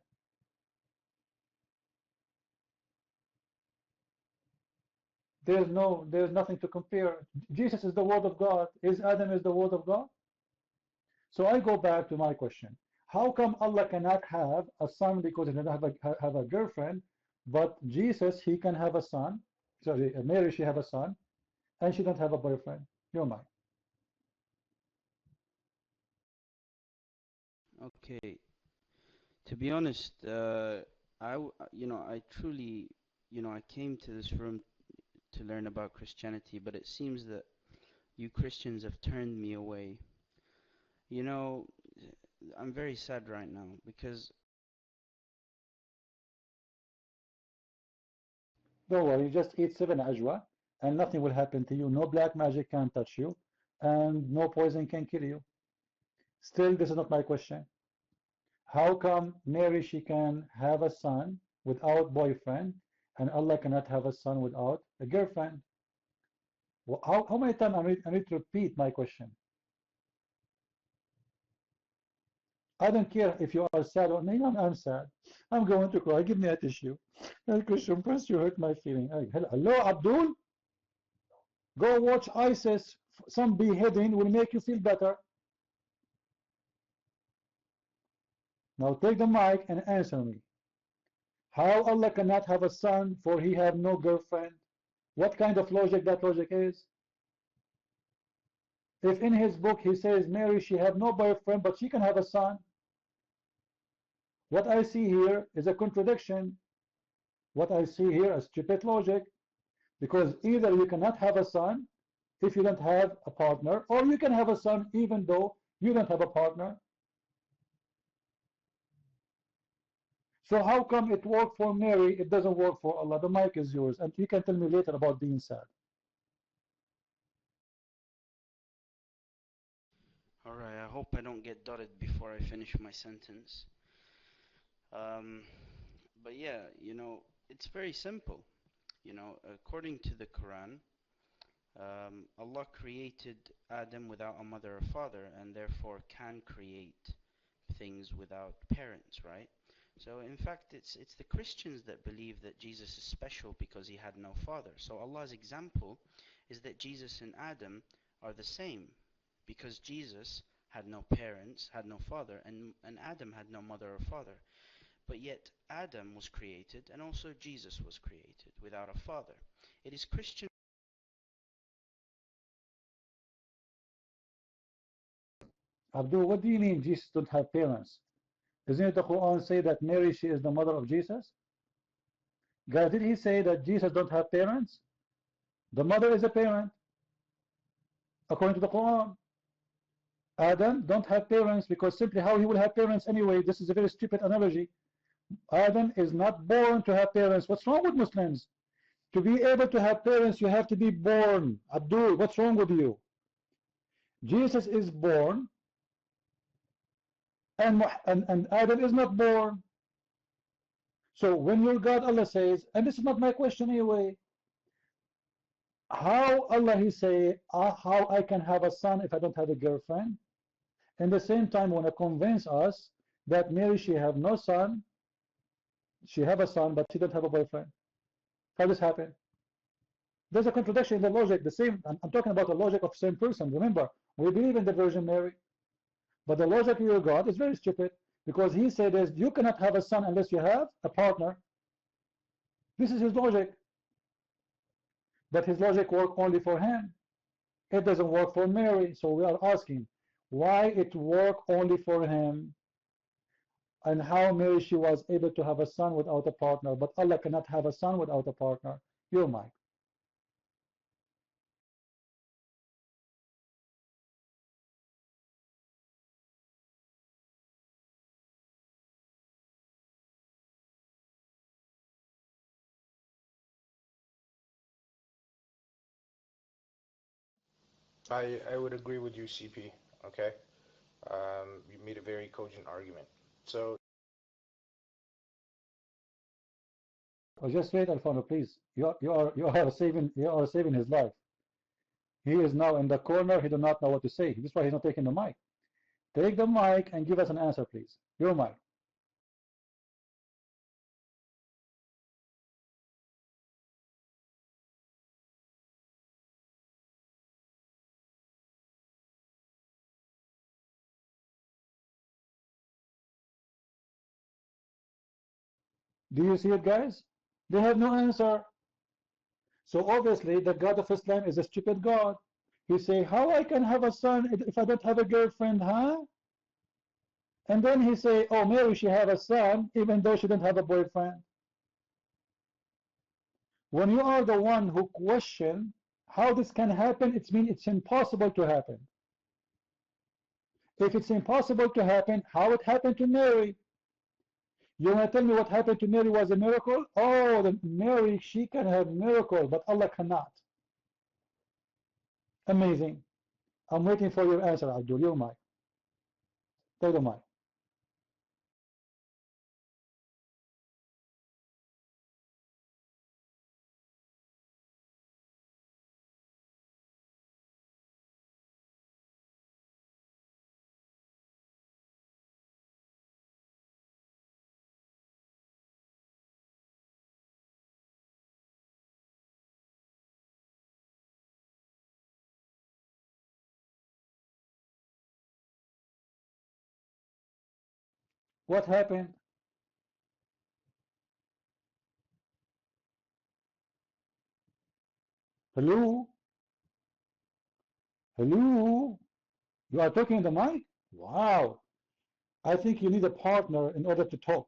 A: There's nothing to compare. Jesus is the word of God. Is Adam is the word of God? So I go back to my question. How come Allah cannot have a son because he doesn't have a girlfriend, but Jesus, he can have a son? Sorry, Mary, she have a son, and she don't have a boyfriend. You're mine.
E: Okay, to be honest, I truly, I came to this room to learn about Christianity, but it seems that you Christians have turned me away. You know, I'm very sad right now because
A: Don't worry, just eat 7 ajwa, and nothing will happen to you. No black magic can touch you, and no poison can kill you. Still, this is not my question. How come Mary she can have a son without boyfriend, and Allah cannot have a son without a girlfriend? How many times I need to repeat my question? I don't care if you are sad or me. I'm sad. I'm going to cry. Give me a tissue. Christian Prince, you hurt my feeling. Hello, Abdul. Go watch ISIS. Some beheading will make you feel better. Now take the mic and answer me. How Allah cannot have a son for he have no girlfriend? What kind of logic that logic is? If in his book he says Mary she have no boyfriend but she can have a son, what I see here is a contradiction. What I see here is stupid logic, because either you cannot have a son if you don't have a partner, or you can have a son even though you don't have a partner. So how come it worked for Mary, it doesn't work for Allah? The mic is yours, and you can tell me later about being sad.
E: alright, I hope I don't get dotted before I finish my sentence. Um, but yeah, it's very simple. According to the Quran, Allah created Adam without a mother or father, and therefore can create things without parents, right? So in fact, it's the Christians that believe that Jesus is special because he had no father. So Allah's example is that Jesus and Adam are the same, because Jesus had no parents, had no father, and Adam had no mother or father. But yet Adam was created, and also Jesus was created without a father. It is Christian
A: Abdul, what do you mean Jesus don't have parents? Doesn't the Quran say that Mary, she is the mother of Jesus? Guys, did he say that Jesus don't have parents? The mother is a parent, according to the Quran. Adam don't have parents because simply how he will have parents anyway? This is a very stupid analogy. Adam is not born to have parents. What's wrong with Muslims? To be able to have parents, you have to be born. Abdul, what's wrong with you? Jesus is born, and Adam is not born. So when your God Allah says, and this is not my question anyway, how Allah he say, how I can have a son if I don't have a girlfriend? And the same time want to convince us that Mary she have no son, she have a son, but she don't have a boyfriend. How this happen? There's a contradiction in the logic. The same. I'm talking about the logic of the same person. Remember, we believe in the Virgin Mary, but the logic of your God is very stupid because he said is you cannot have a son unless you have a partner. This is his logic, but his logic work only for him. It doesn't work for Mary. So we are asking why it work only for him, and how Mary she was able to have a son without a partner, but Allah cannot have a son without a partner. Your mic.
F: I would agree with you, CP. Okay, you made a very cogent argument. So
A: Oh, just wait, Alfano, please. You are saving his life. He is now in the corner. He does not know what to say. This is why he's not taking the mic. Take the mic and give us an answer, please. Your mic. Do you see it, guys? They have no answer. So obviously, the God of Islam is a stupid God. He say, how I can have a son if I don't have a girlfriend, huh? And then he say, oh, Mary, she have a son, even though she didn't have a boyfriend. When you are the one who question how this can happen, it means it's impossible to happen. If it's impossible to happen, how it happened to Mary? You want to tell me what happened to Mary was a miracle? Oh, the Mary, she can have miracle, but Allah cannot. Amazing. I'm waiting for your answer, Abdul. Your mic. Take the mic. What happened? Hello? Hello? You are talking in the mic? Wow. I think you need a partner in order to talk.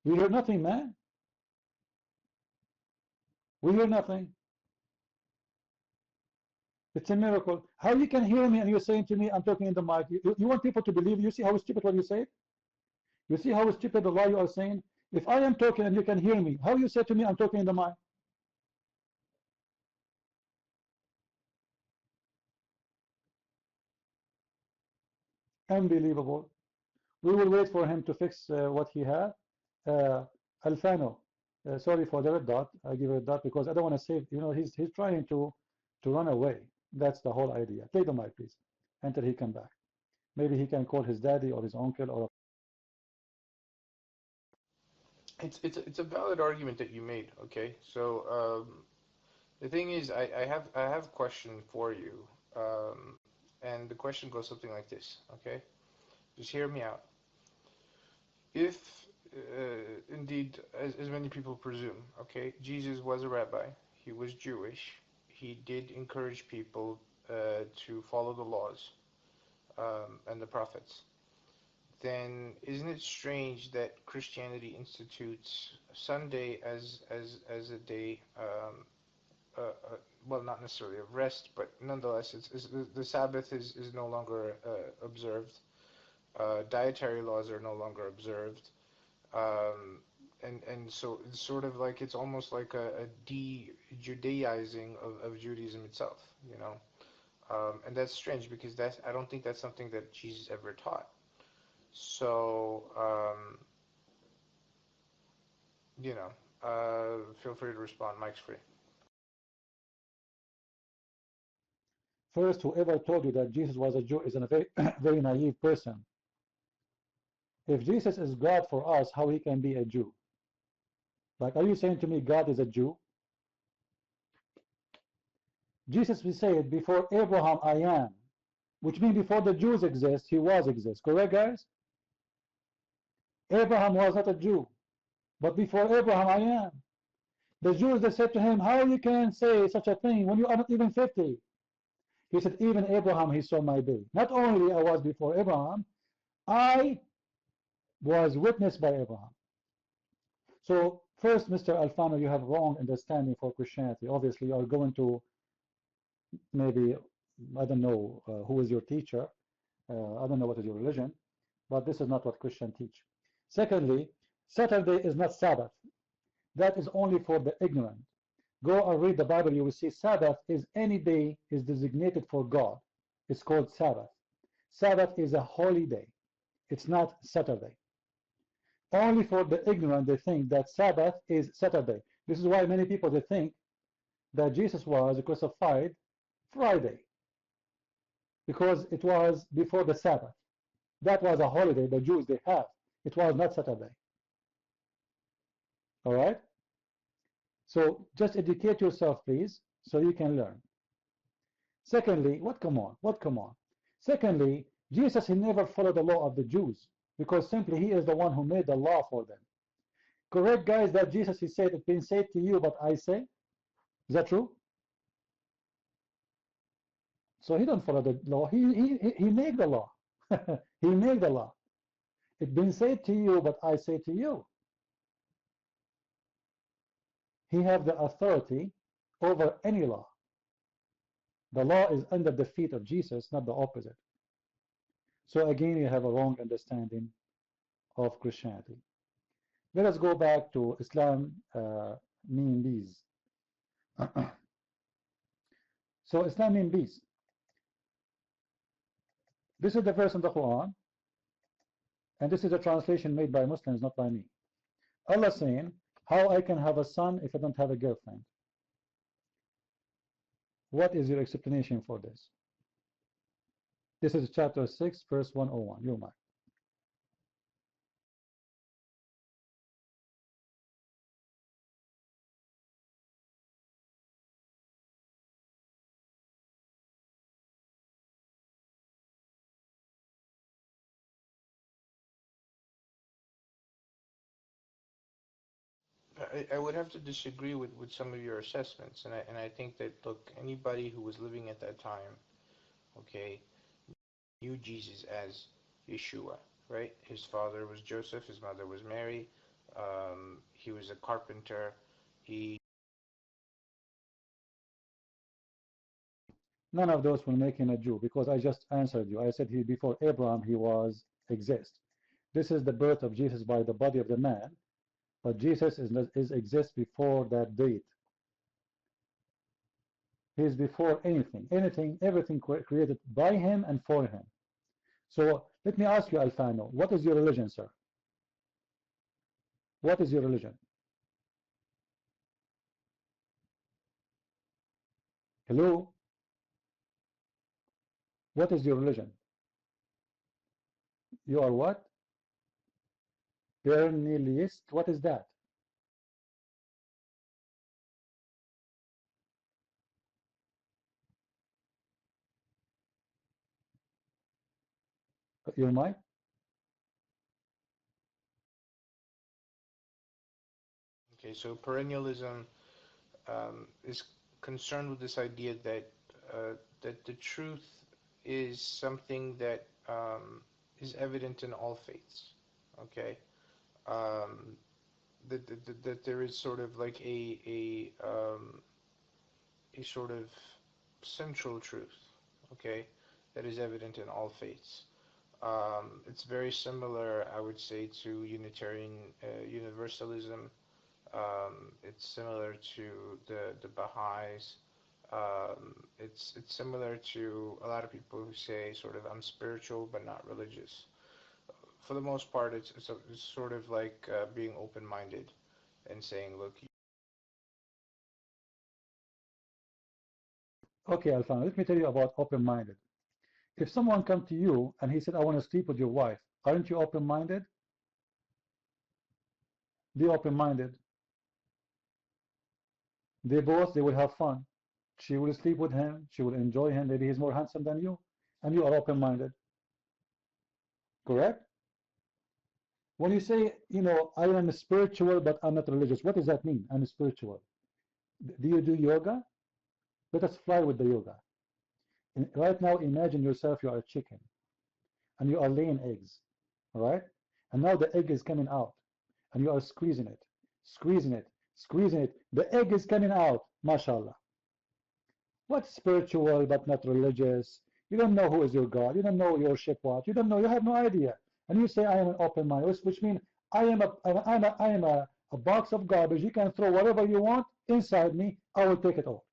A: We hear nothing, man. We hear nothing. It's a miracle. How you can hear me and you're saying to me, I'm talking in the mic. You want people to believe you? See how stupid what you say? You see how stupid the lie you are saying? If I am talking and you can hear me, how you say to me, I'm talking in the mic? Unbelievable. We will wait for him to fix what he had. Alfano, sorry for the red dot. I give a red dot because I don't want to save. He's trying to run away. That's the whole idea. Take the mic, please, until he come back. Maybe he can call his daddy or his uncle or.
F: it's a valid argument that you made. Okay, so the thing is, I have a question for you, and the question goes something like this. Okay, just hear me out. If indeed, as many people presume, okay, Jesus was a rabbi, he was Jewish, he did encourage people to follow the laws. and the prophets, then isn't it strange that Christianity institutes Sunday as a day, well, not necessarily of rest, but nonetheless, the Sabbath is no longer observed. Dietary laws are no longer observed. And so it's sort of like it's almost like a de-Judaizing of Judaism itself, you know. And that's strange because I don't think that's something that Jesus ever taught. So, you know, feel free to respond. Mike's free.
A: First, whoever told you that Jesus was a Jew is a very, very naive person. If Jesus is God for us, how he can be a Jew? Like, are you saying to me God is a Jew? Jesus we said, before Abraham I am, which means before the Jews exist, he was exist. Correct, guys? Abraham was not a Jew, but before Abraham I am. The Jews, they said to him, how you can say such a thing when you are not even 50? He said, even Abraham, he saw my day. Not only I was before Abraham, I was witnessed by Abraham. So first, Mr. Alfano, you have wrong understanding for Christianity. Obviously, you are going to maybe, I don't know who is your teacher. I don't know what is your religion, but this is not what Christians teach. Secondly, Saturday is not Sabbath. That is only for the ignorant. Go and read the Bible, you will see Sabbath is any day is designated for God. It's called Sabbath. Sabbath is a holy day. It's not Saturday. Only for the ignorant they think that Sabbath is Saturday. This is why many people they think that Jesus was crucified Friday because it was before the Sabbath. That was a holiday the Jews they have. It was not Saturday. All right? So just educate yourself, please, so you can learn. Secondly, what come on? What come on? Secondly, Jesus he never followed the law of the Jews because simply he is the one who made the law for them. Correct, guys, that Jesus he said, it's been said to you, but I say. Is that true? So he don't follow the law. He made the law. He made the law. It's been said to you, but I say to you. He have the authority over any law. The law is under the feet of Jesus, not the opposite. So again, you have a wrong understanding of Christianity. Let us go back to Islam mean peace. So Islam mean peace. This is the verse in the Quran, and this is a translation made by Muslims, not by me. Allah saying, how I can have a son if I don't have a girlfriend? What is your explanation for this? This is chapter 6, verse 101. Your mic.
F: I would have to disagree with some of your assessments, and I think that look, anybody who was living at that time, okay, knew Jesus as Yeshua, right? His father was Joseph, his mother was Mary. He was a carpenter. He
A: None of those will make him a Jew because I just answered you. I said he before Abraham he was exist. This is the birth of Jesus by the body of the man, but Jesus is exist before that date. He is before anything, everything created by him and for him. So let me ask you, Alfano, what is your religion, sir? What is your religion? Hello? What is your religion? You are what? Perennialist? What is that? Your mic?
F: okay, so perennialism is concerned with this idea that that the truth is something that is evident in all faiths. Okay, um, that there is sort of like a sort of central truth. Okay, that is evident in all faiths. It's very similar, I would say, to Unitarian Universalism. It's similar to the Baha'is. It's similar to a lot of people who say sort of I'm spiritual but not religious. For the most part, it's sort of like being open-minded and saying, look,
A: Okay, Alfano, let me tell you about open-minded. If someone come to you and he said, I want to sleep with your wife, aren't you open-minded? Be open-minded. They will have fun. She will sleep with him. She will enjoy him. Maybe he's more handsome than you. And you are open-minded. Correct? When you say, I am spiritual, but I'm not religious, what does that mean? I'm spiritual. Do you do yoga? Let us fly with the yoga. Right now, imagine yourself, you are a chicken, and you are laying eggs. All right? And now the egg is coming out, and you are squeezing it, squeezing it, squeezing it. The egg is coming out, mashallah. What's spiritual but not religious? You don't know who is your God. You don't know you worship what. You don't know. You have no idea. And you say, I am an open mind, which means I am a box of garbage. You can throw whatever you want inside me. I will take it all.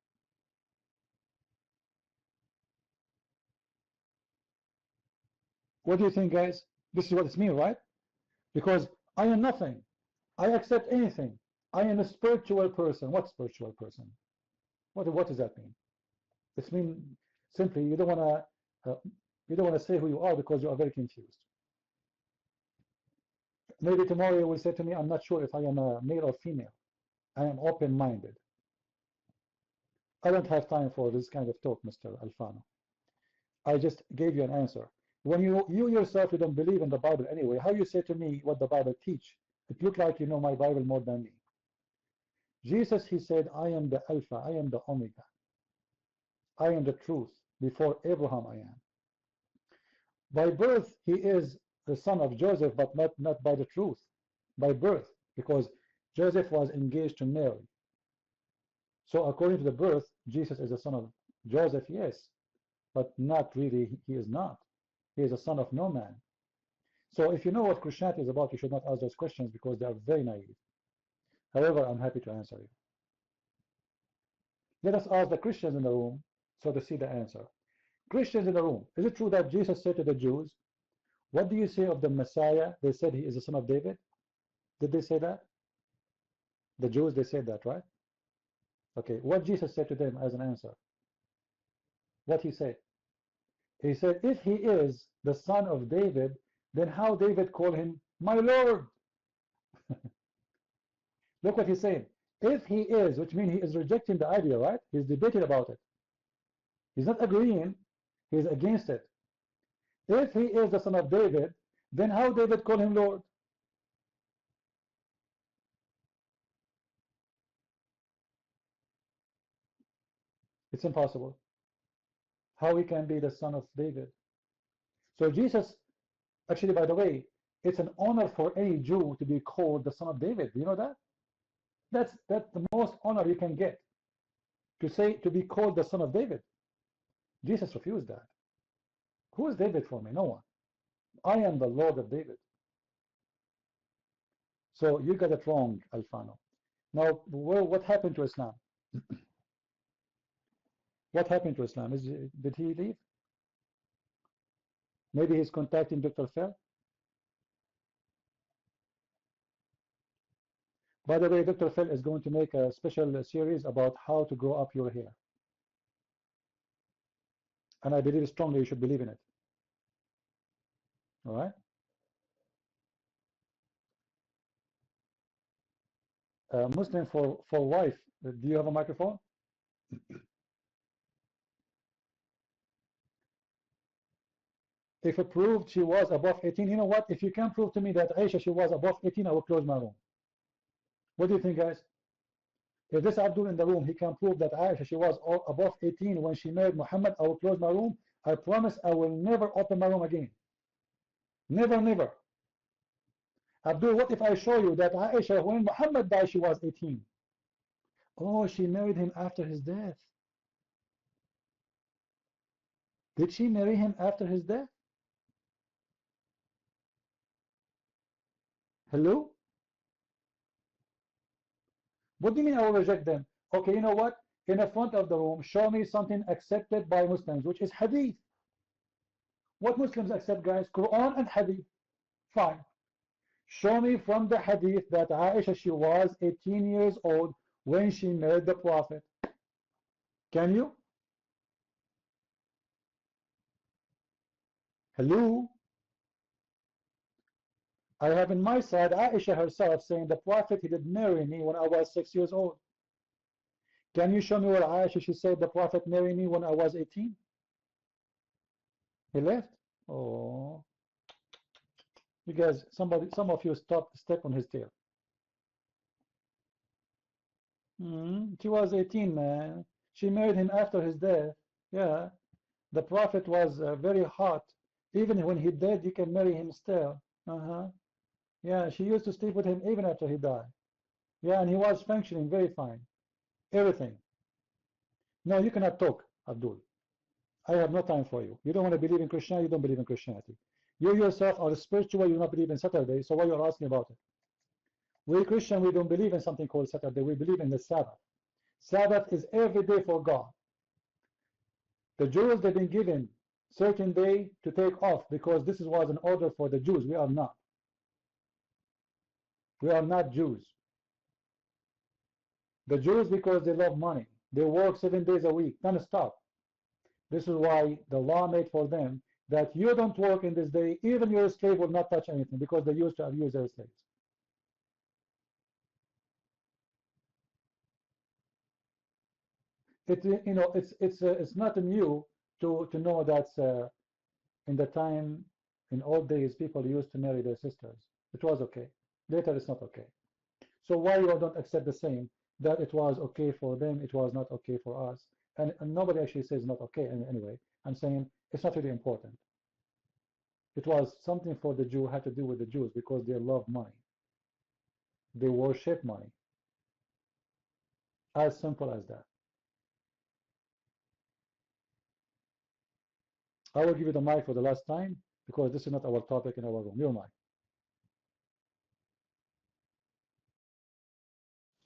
A: What do you think, guys? This is what it's mean, right? Because I am nothing. I accept anything. I am a spiritual person. What spiritual person? What does that mean? It means simply you don't want to say who you are because you are very confused. Maybe tomorrow you will say to me, I'm not sure if I am a male or female. I am open-minded. I don't have time for this kind of talk, Mr. Alfano. I just gave you an answer. When you yourself, you don't believe in the Bible anyway, how you say to me what the Bible teach? It look like you know my Bible more than me. Jesus, he said, I am the Alpha, I am the Omega. I am the truth. Before Abraham I am. By birth, he is the son of Joseph, but not by the truth. By birth, because Joseph was engaged to Mary. So according to the birth, Jesus is the son of Joseph, yes, but not really, he is not. He is a son of no man. So if you know what Christianity is about, you should not ask those questions because they are very naive. However, I'm happy to answer you. Let us ask the Christians in the room so to see the answer. Christians in the room, is it true that Jesus said to the Jews, what do you say of the Messiah? They said he is the son of David. Did they say that? The Jews, they said that, right? Okay, what Jesus said to them as an answer? What he said? He said, if he is the son of David, then how David called him my Lord? Look what he's saying. If he is, which means he is rejecting the idea, right? He's debating about it. He's not agreeing, he's against it. If he is the son of David, then how David called him Lord? It's impossible. How he can be the son of David? So Jesus, actually, by the way, it's an honor for any Jew to be called the son of David. Do you know that? That's the most honor you can get. To be called the son of David. Jesus refused that. Who is David for me? No one. I am the Lord of David. So you got it wrong, Alfano. Now, what happened to Islam? What happened to Islam? Did he leave? Maybe he's contacting Dr. Fell. By the way, Dr. Fell is going to make a special series about how to grow up your hair. And I believe strongly you should believe in it. All right? Muslim for wife. Do you have a microphone? If it proved she was above 18, you know what? If you can prove to me that Aisha, she was above 18, I will close my room. What do you think, guys? If this Abdul in the room, he can prove that Aisha, she was above 18 when she married Muhammad, I will close my room. I promise I will never open my room again. Never, never. Abdul, what if I show you that Aisha, when Muhammad died, she was 18? Oh, she married him after his death. Did she marry him after his death? Hello? What do you mean I will reject them? Okay, you know what? In the front of the room, show me something accepted by Muslims, which is hadith. What Muslims accept, guys? Quran and hadith. Fine. Show me from the hadith that Aisha, she was 18 years old when she married the Prophet. Can you? Hello? I have in my side Aisha herself saying the Prophet, he did marry me when I was 6 years old. Can you show me where Aisha, she said the Prophet married me when I was 18? He left? Oh, you guys, some of you step on his tail. She was 18, man. She married him after his death. Yeah, the Prophet was very hot. Even when he dead, you can marry him still. Yeah, she used to sleep with him even after he died. Yeah, and he was functioning very fine. Everything. No, you cannot talk, Abdul. I have no time for you. You don't want to believe in Christianity, you don't believe in Christianity. You yourself are spiritual, you do not believe in Saturday, so why you're asking about it? We Christian, we don't believe in something called Saturday, we believe in the Sabbath. Sabbath is every day for God. The Jews, they've been given certain day to take off because this was an order for the Jews. We are not. We are not Jews. The Jews, because they love money, they work 7 days a week, non-stop. This is why the law made for them that you don't work in this day, even your slave will not touch anything because they used to abuse their slaves. It's not new to know that in the time, in old days, people used to marry their sisters. It was okay. Later, it's not okay. So why you don't accept the same, that it was okay for them, it was not okay for us? And nobody actually says not okay anyway. I'm saying it's not really important. It was something for the Jew, had to do with the Jews because they love money. They worship money. As simple as that. I will give you the mic for the last time because this is not our topic in our room. Your mic.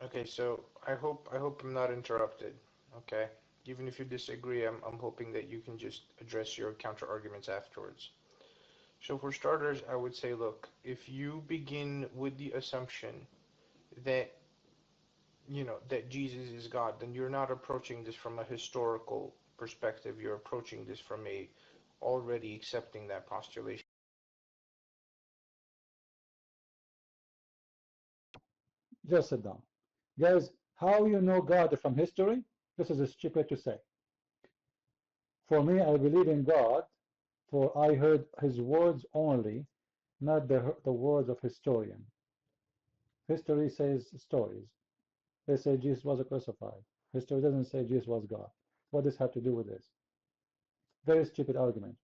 F: Okay, so I hope I'm not interrupted. Okay, even if you disagree, I'm hoping that you can just address your counter arguments afterwards. So for starters, I would say, look, if you begin with the assumption that that Jesus is God, then you're not approaching this from a historical perspective. You're approaching this from a already accepting that postulation.
A: Just sit down. Guys, how you know God from history? This is stupid to say. For me, I believe in God, for I heard his words only, not the words of historian. History says stories. They say Jesus was crucified. History doesn't say Jesus was God. What does this have to do with this? Very stupid argument.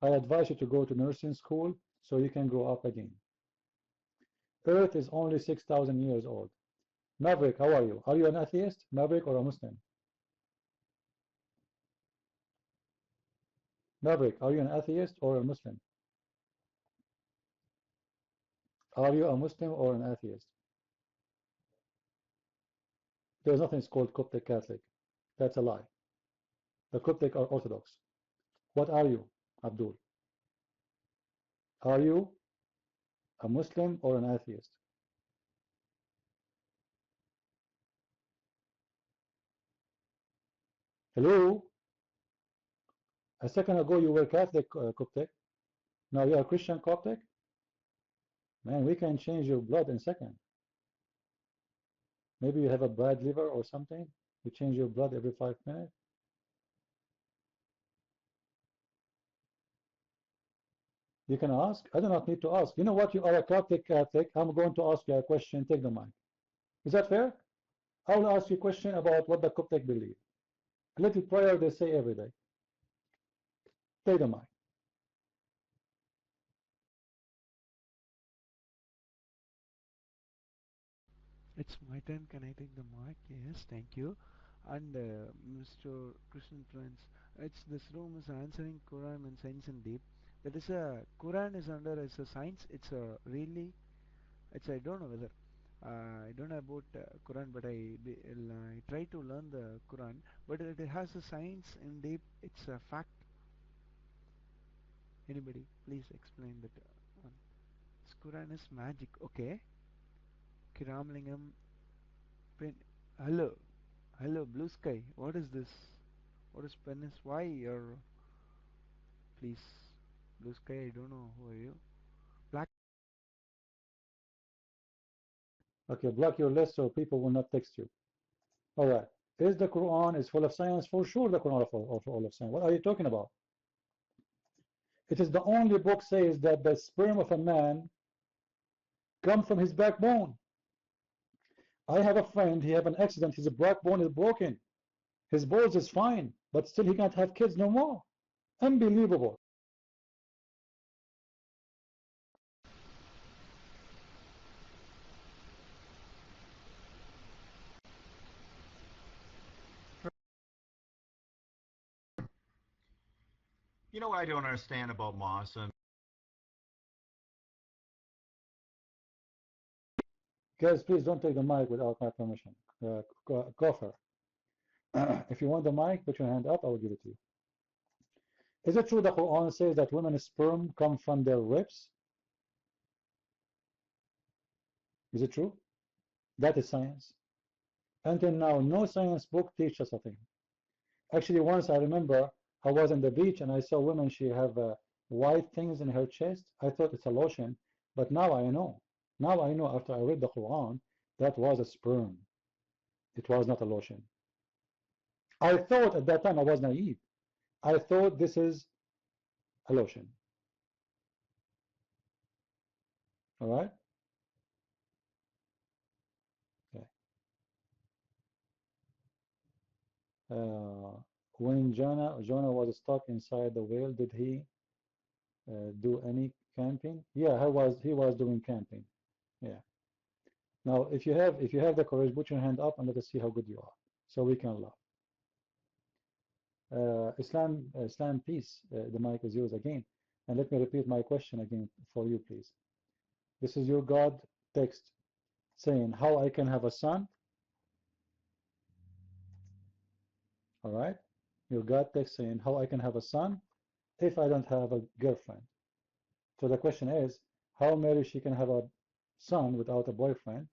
A: I advise you to go to nursing school so you can grow up again. Earth is only 6,000 years old. Maverick, how are you? Are you an atheist, Maverick, or a Muslim? Maverick, are you an atheist or a Muslim? Are you a Muslim or an atheist? There's nothing called Coptic Catholic. That's a lie. The Coptic are Orthodox. What are you, Abdul? Are you a Muslim or an atheist? Hello? A second ago you were Catholic Coptic. Now you are Christian Coptic? Man, we can change your blood in a second. Maybe you have a bad liver or something. We change your blood every 5 minutes. You can ask. I do not need to ask. You know what? You are a Coptic Catholic. I'm going to ask you a question. Take the mic. Is that fair? I will ask you a question about what the Coptic believe. A little prayer they say every day. Take the mic.
G: It's my turn. Can I take the mic? Yes, thank you. And Mr. Christian Prince, it's this room is answering Quran and science and deep. That is a Quran is under as a science. It's a really it's I don't know whether I don't know about Quran, but I try to learn the Quran. But it has a science in deep. It's a fact. Anybody, please explain that one. This Quran is magic. Okay. Kiramlingam. Hello. Hello, blue sky. What is this? What is penis? Why you're please blue sky? I don't know who are you. Black.
A: Okay, block your list so people will not text you. All right. Is the Quran is full of science? For sure, the Quran is full of science. What are you talking about? It is the only book says that the sperm of a man come from his backbone. I have a friend. He have an accident. His backbone is broken. His balls is fine, but still he can't have kids no more. Unbelievable.
B: You know what I don't understand about Moss?
A: Guys, please don't take the mic without my permission. Gopher, if you want the mic, put your hand up. I will give it to you. Is it true the Quran says that women's sperm come from their ribs? Is it true? That is science. Until now, no science book teaches us a thing. Actually, once I remember I was on the beach and I saw women, she have white things in her chest. I thought it's a lotion, but now I know. Now I know after I read the Quran, that was a sperm. It was not a lotion. I thought at that time I was naive. I thought this is a lotion. All right? Okay. When Jonah was stuck inside the whale, did he do any camping? Yeah, he was doing camping. Yeah. Now, if you have the courage, put your hand up and let us see how good you are, so we can laugh. Islam, peace. The mic is yours again, and let me repeat my question again for you, please. This is your God text saying how I can have a son. All right, your God text saying how I can have a son if I don't have a girlfriend. So the question is, how Mary she can have a son without a boyfriend,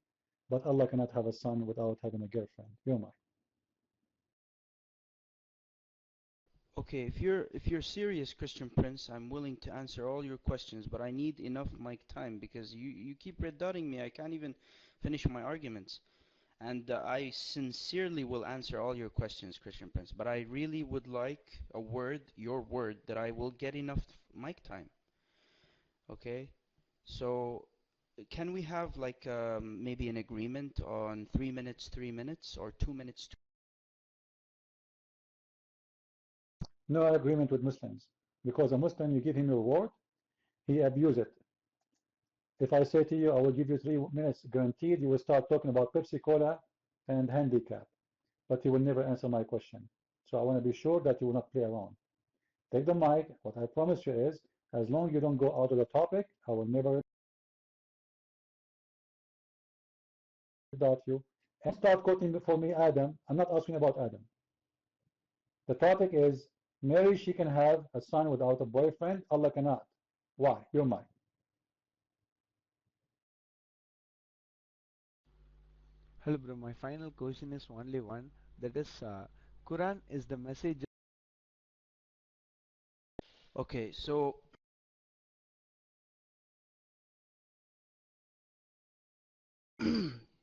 A: but Allah cannot have a son without having a girlfriend. Your mic.
E: Okay, if you're serious, Christian Prince, I'm willing to answer all your questions, but I need enough mic time because you keep red dotting me. I can't even finish my arguments. And I sincerely will answer all your questions, Christian Prince, but I really would like a word, your word, that I will get enough mic time. Okay? So can we have like maybe an agreement on 3 minutes, or 2 minutes?
A: No agreement with Muslims, because a Muslim, you give him your word, he abuse it. If I say to you, I will give you 3 minutes guaranteed, you will start talking about Pepsi Cola and handicap, but you will never answer my question. So I want to be sure that you will not play around. Take the mic. What I promise you is, as long as you don't go out of the topic, I will never doubt you. And start quoting for me Adam. I'm not asking about Adam. The topic is Mary, she can have a son without a boyfriend. Allah cannot. Why? Your mic.
G: Hello, bro. My final question is only one. That is, Quran is the message.
E: Okay, so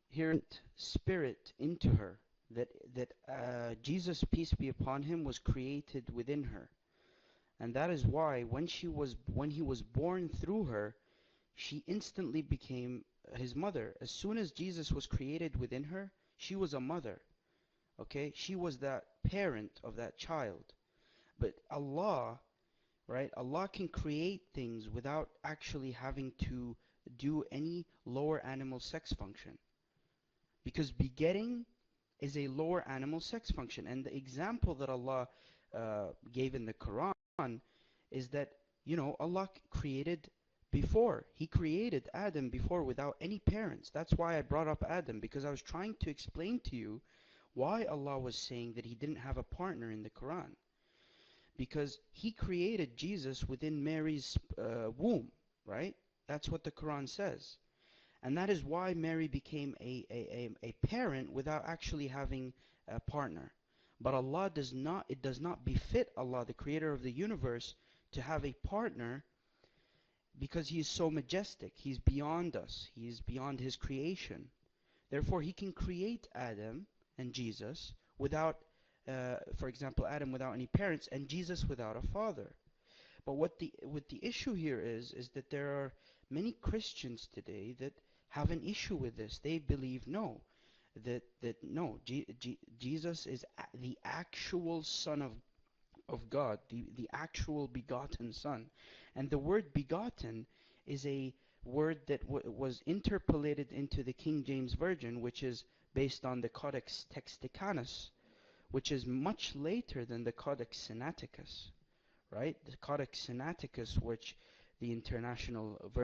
E: here spirit into her, that Jesus, peace be upon him, was created within her. And that is why when he was born through her, she instantly became his mother. As soon as Jesus was created within her, she was a mother. Okay? She was that parent of that child. But Allah, right? Allah can create things without actually having to do any lower animal sex function. Because begetting is a lower animal sex function. And the example that Allah gave in the Quran is that, you know, Allah created before. He created Adam before without any parents. That's why I brought up Adam, because I was trying to explain to you why Allah was saying that He didn't have a partner in the Quran. Because He created Jesus within Mary's womb, right? That's what the Quran says. And that is why Mary became a parent without actually having a partner. But Allah does not, it does not befit Allah, the creator of the universe, to have a partner because He is so majestic. He's beyond us. He is beyond His creation. Therefore, He can create Adam and Jesus without, for example, Adam without any parents and Jesus without a father. But what the issue here is that there are many Christians today that have an issue with this. They believe no, that no, Jesus is the actual Son of God, the actual begotten Son, and the word begotten is a word that was interpolated into the King James Version, which is based on the Codex Texticanus, which is much later than the Codex Sinaiticus. Right? The Codex Sinaiticus, which the international version.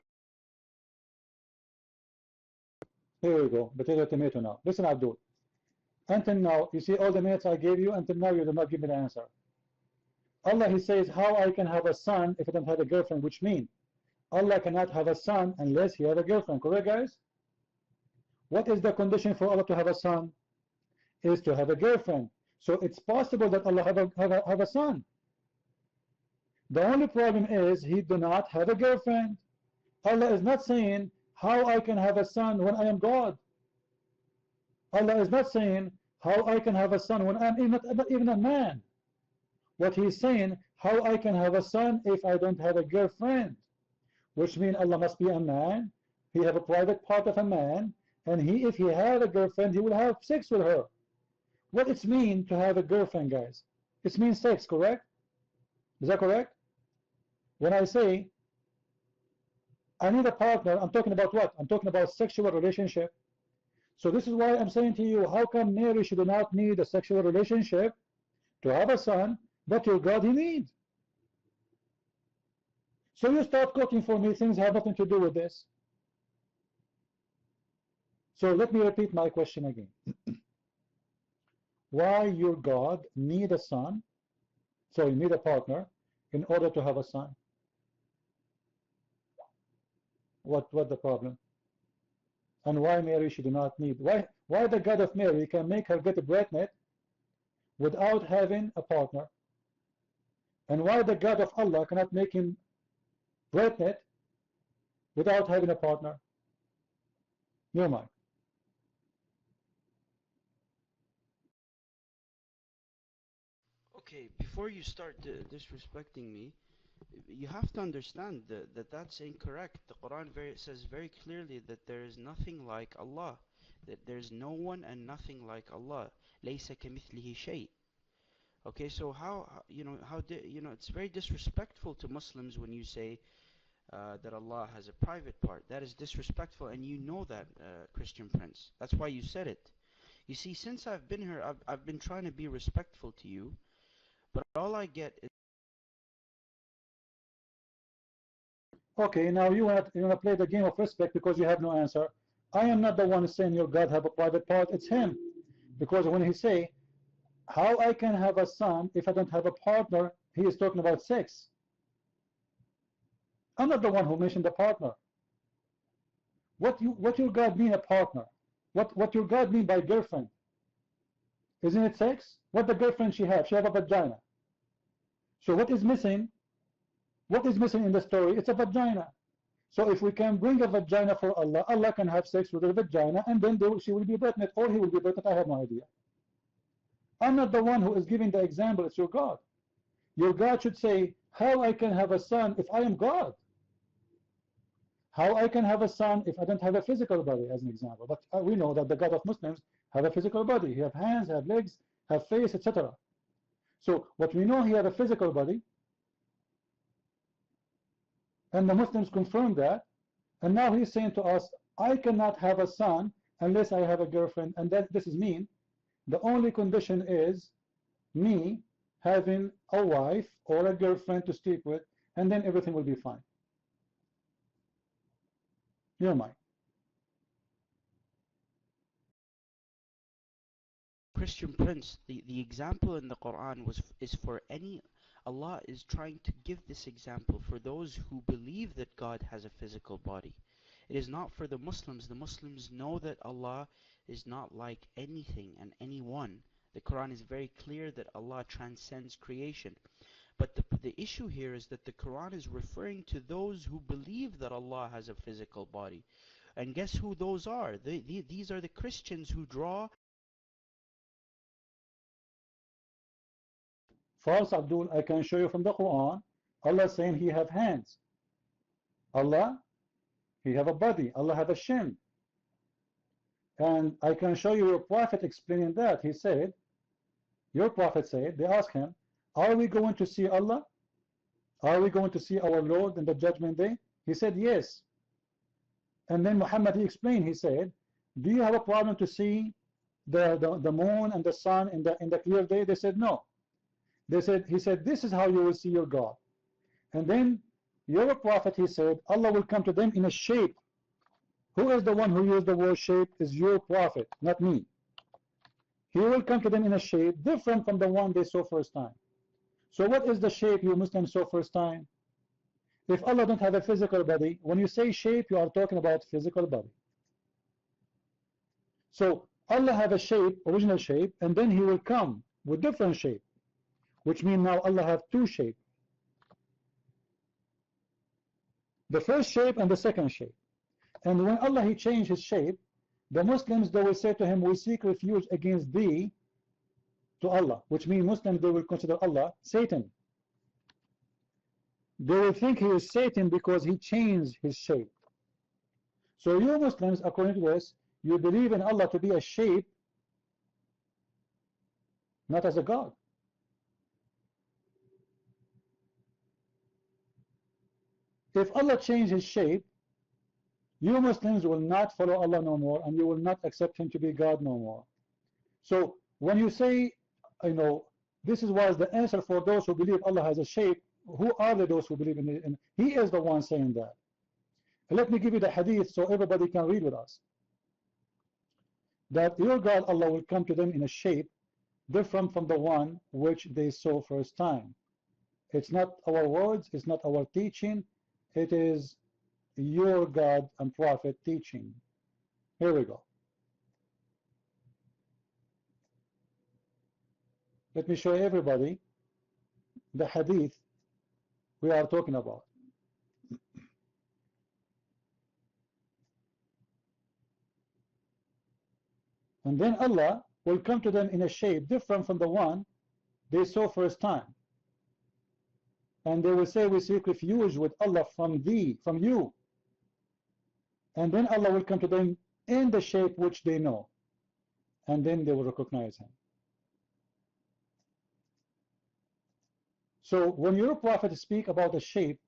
A: Here we go. Potato tomato now. Listen, Abdul. Until now, you see all the minutes I gave you, until now you did not give me the answer. Allah, He says, how I can have a son if I don't have a girlfriend, which means Allah cannot have a son unless he has a girlfriend. Correct, guys? What is the condition for Allah to have a son? Is to have a girlfriend. So it's possible that Allah have a son. The only problem is He do not have a girlfriend. Allah is not saying how I can have a son when I am God. Allah is not saying how I can have a son when I'm not even a man. What He's saying, how I can have a son if I don't have a girlfriend, which means Allah must be a man. He have a private part of a man, and if he had a girlfriend, he will have sex with her. What it means to have a girlfriend, guys? It means sex, correct? Is that correct? When I say I need a partner, I'm talking about what? I'm talking about sexual relationship. So this is why I'm saying to you, how come Mary should not need a sexual relationship to have a son, but your God He needs? So you start cooking for me, things have nothing to do with this. So let me repeat my question again. Why your God need a son, so you need a partner, in order to have a son? What the problem? And why Mary should not need? Why the God of Mary can make her get pregnant without having a partner? And why the God of Allah cannot make him pregnant without having a partner? Your mind.
E: Okay, before you start disrespecting me, you have to understand that that's incorrect. The Quran says very clearly that there is nothing like Allah, that there's no one and nothing like Allah. لَيْسَ كَمِثْلِهِ شَيْءٍ. Okay, so it's very disrespectful to Muslims when you say that Allah has a private part. That is disrespectful, and you know that, Christian Prince. That's why you said it. You see, since I've been here, I've been trying to be respectful to you, but all I get is
A: Okay, now you want to play the game of respect because you have no answer. I am not the one saying your God have a private part. It's him. Because when he say, how I can have a son if I don't have a partner, he is talking about sex. I'm not the one who mentioned the partner. What your God mean a partner? What your God mean by girlfriend? Isn't it sex? What the girlfriend she have? She have a vagina. So what is missing? What is missing in the story? It's a vagina. So if we can bring a vagina for Allah, Allah can have sex with a vagina, and then she will be pregnant, or he will be pregnant. I have no idea. I'm not the one who is giving the example. It's your God. Your God should say, how I can have a son if I am God? How I can have a son if I don't have a physical body, as an example. But we know that the God of Muslims have a physical body. He have hands, have legs, have face, etc. So what we know, he have a physical body. And the Muslims confirm that. And now he's saying to us, I cannot have a son unless I have a girlfriend. And that this is mean. The only condition is me having a wife or a girlfriend to sleep with, and then everything will be fine. You're mine.
E: Christian Prince, the example in the Quran is for any. Allah is trying to give this example for those who believe that God has a physical body. It is not for the Muslims. The Muslims know that Allah is not like anything and anyone. The Quran is very clear that Allah transcends creation. But the issue here is that the Quran is referring to those who believe that Allah has a physical body. And guess who those are? These are the Christians who draw.
A: False Abdul, I can show you from the Quran. Allah saying he have hands. Allah, he have a body. Allah have a shin. And I can show you your prophet explaining that. He said, your prophet said, they asked him, are we going to see Allah? Are we going to see our Lord in the judgment day? He said, yes. And then Muhammad, he explained, he said, do you have a problem to see the moon and the sun in the clear day? They said, no. He said, this is how you will see your God. And then your prophet, he said, Allah will come to them in a shape. Who is the one who used the word shape? Is your prophet, not me. He will come to them in a shape different from the one they saw first time. So what is the shape you Muslims saw first time? If Allah don't have a physical body, when you say shape, you are talking about physical body. So Allah have a shape, original shape, and then he will come with different shape, which means now Allah have two shapes. The first shape and the second shape. And when Allah he changed his shape, the Muslims, they will say to him, we seek refuge against thee to Allah, which means Muslims, they will consider Allah Satan. They will think he is Satan because he changed his shape. So you Muslims, according to this, you believe in Allah to be a shape, not as a God. If Allah changed his shape, you Muslims will not follow Allah no more, and you will not accept him to be God no more. So when you say, this was the answer for those who believe Allah has a shape, who are those who believe in it? And he is the one saying that. Let me give you the hadith so everybody can read with us. That your God Allah will come to them in a shape different from the one which they saw first time. It's not our words, it's not our teaching, it is your God and Prophet teaching. Here we go. Let me show everybody the hadith we are talking about. And then Allah will come to them in a shape different from the one they saw first time. And they will say, we seek refuge with Allah from thee, from you. And then Allah will come to them in the shape which they know. And then they will recognize him. So when your prophet speak about the shape,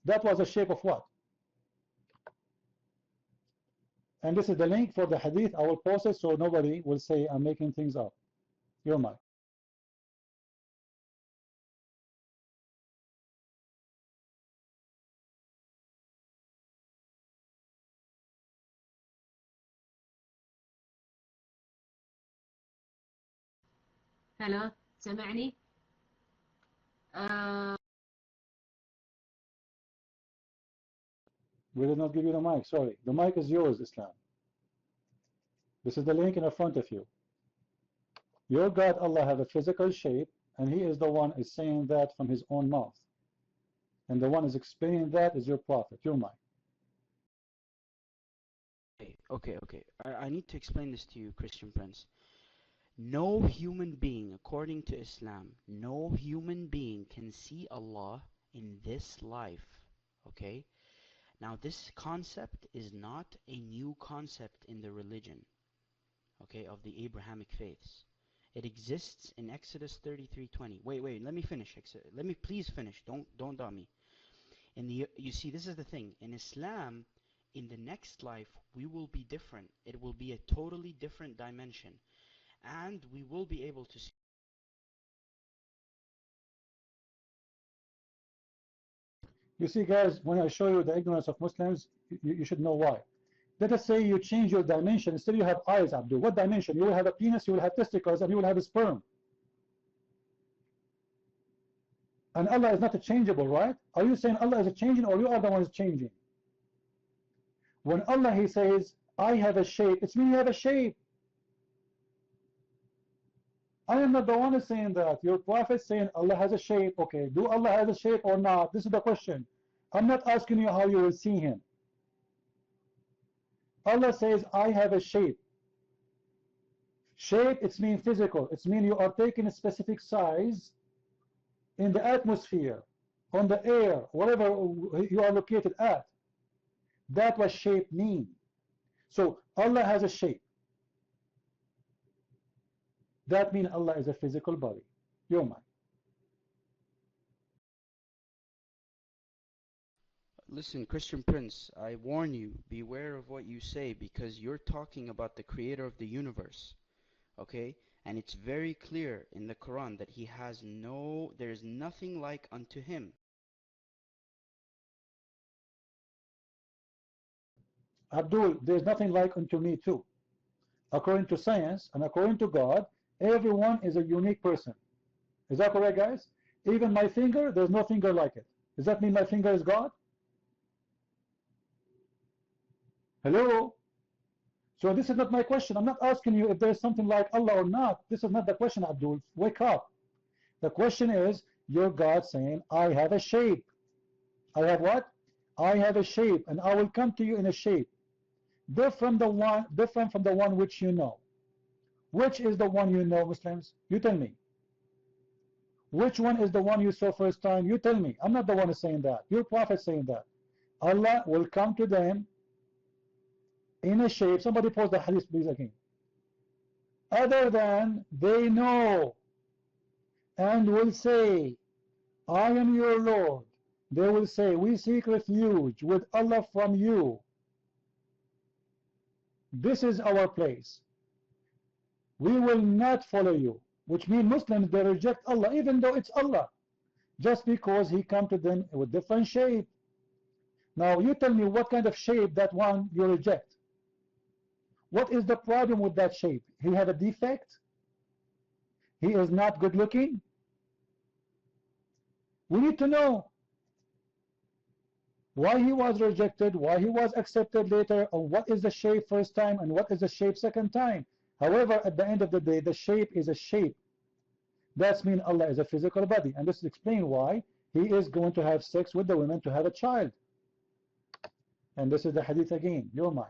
A: that was a shape of what? And this is the link for the hadith. I will post it so nobody will say I'm making things up. You're mine.
H: هلا سمعني؟
A: We did not give you the mic, sorry. The mic is yours, Islam. This is the link in front of you. Your God Allah have a physical shape, and he is the one is saying that from his own mouth. And the one is explaining that is your prophet, your mic.
E: Okay. I need to explain this to you, Christian Prince. No human being, according to Islam, no human being can see Allah in this life. Okay? Now, this concept is not a new concept in the religion, okay, of the Abrahamic faiths. It exists in Exodus 33:20. Wait, let me finish. Let me please finish. Don't doubt me. You see, this is the thing. In Islam, in the next life, we will be different. It will be a totally different dimension. And we will be able to see.
A: You see, guys, when I show you the ignorance of Muslims, you should know why. Let us say you change your dimension. Instead you have eyes, Abdul. What dimension? You will have a penis, you will have testicles, and you will have a sperm. And Allah is not changeable, right? Are you saying Allah is changing, or you are the ones changing? When Allah, He says, I have a shape, it's mean you have a shape. I am not the one saying that. Your prophet saying Allah has a shape. Okay, do Allah has a shape or not? This is the question. I'm not asking you how you will see Him. Allah says, I have a shape. Shape, it's mean physical. It's mean you are taking a specific size in the atmosphere, on the air, wherever you are located at. That's what shape mean. So Allah has a shape. That means Allah is a physical body. Your mind.
E: Listen, Christian Prince, I warn you, beware of what you say, because you're talking about the creator of the universe. Okay? And it's very clear in the Quran that there is nothing like unto him.
A: Abdul, there's nothing like unto me too. According to science and according to God, everyone is a unique person. Is that correct, guys? Even my finger, there's no finger like it. Does that mean my finger is God? Hello? So this is not my question. I'm not asking you if there's something like Allah or not. This is not the question, Abdul. Wake up. The question is, your God saying, I have a shape. I have what? I have a shape, and I will come to you in a shape. Different from the one which you know. Which is the one you know, Muslims? You tell me. Which one is the one you saw first time? You tell me. I'm not the one saying that. Your prophet saying that. Allah will come to them in a shape. Somebody pause the hadith, please, again. Other than they know, and will say, I am your Lord. They will say, we seek refuge with Allah from you. This is our place. We will not follow you. Which means Muslims, they reject Allah, even though it's Allah, just because He come to them with different shape. Now you tell me what kind of shape that one you reject. What is the problem with that shape? He have a defect? He is not good looking? We need to know why he was rejected, why he was accepted later, or what is the shape first time and what is the shape second time. However, at the end of the day, the shape is a shape. That means Allah is a physical body, and this explains why He is going to have sex with the women to have a child. And this is the hadith again, your mind.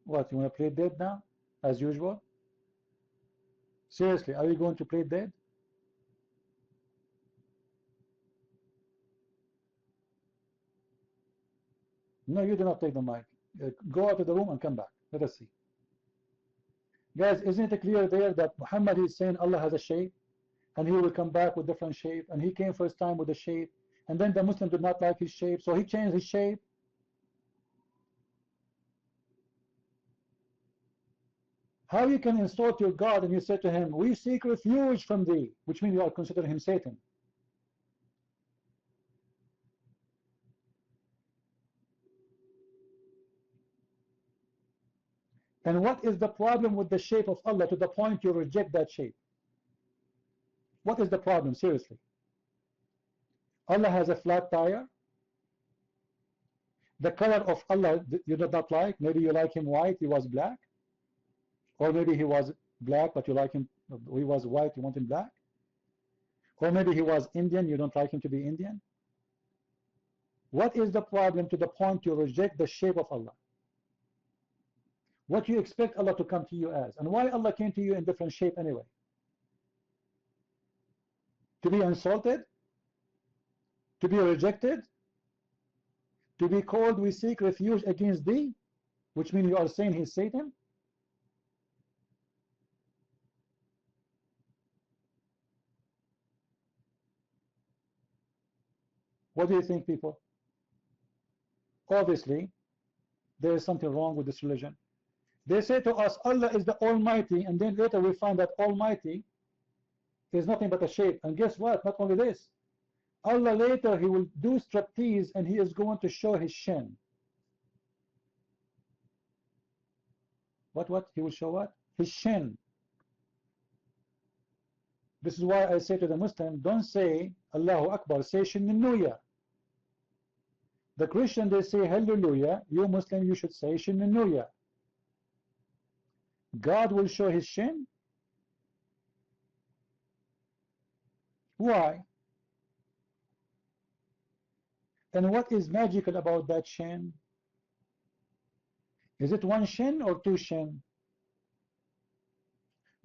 A: What, you want to play dead now, as usual? Seriously, are you going to play dead? No, you do not take the mic. Go out of the room and come back. Let us see. Guys, isn't it clear there that Muhammad is saying Allah has a shape, and he will come back with different shape, and he came first time with a shape, and then the Muslim did not like his shape, so he changed his shape. How you can insult your God and you say to him, we seek refuge from thee, which means you are considering him Satan. And what is the problem with the shape of Allah to the point you reject that shape? What is the problem, seriously? Allah has a flat tire? The color of Allah you do not like. Maybe you like him white, he was black. Or maybe he was black, but you like him, he was white, you want him black. Or maybe he was Indian, you don't like him to be Indian. What is the problem to the point you reject the shape of Allah? What you expect Allah to come to you as? And why Allah came to you in different shape anyway? To be insulted? To be rejected? To be called, we seek refuge against thee? Which means you are saying he's Satan? What do you think, people? Obviously, there is something wrong with this religion. They say to us, Allah is the Almighty, and then later we find that Almighty is nothing but a shape. And guess what? Not only this, Allah later, he will do striptease and he is going to show his shin. What? He will show what? His shin. This is why I say to the Muslim, don't say Allahu Akbar, say Shinnuya. The Christian, they say Hallelujah. You Muslim, you should say Shinnuya. God will show his shin? Why? And what is magical about that shin? Is it one shin or two shin?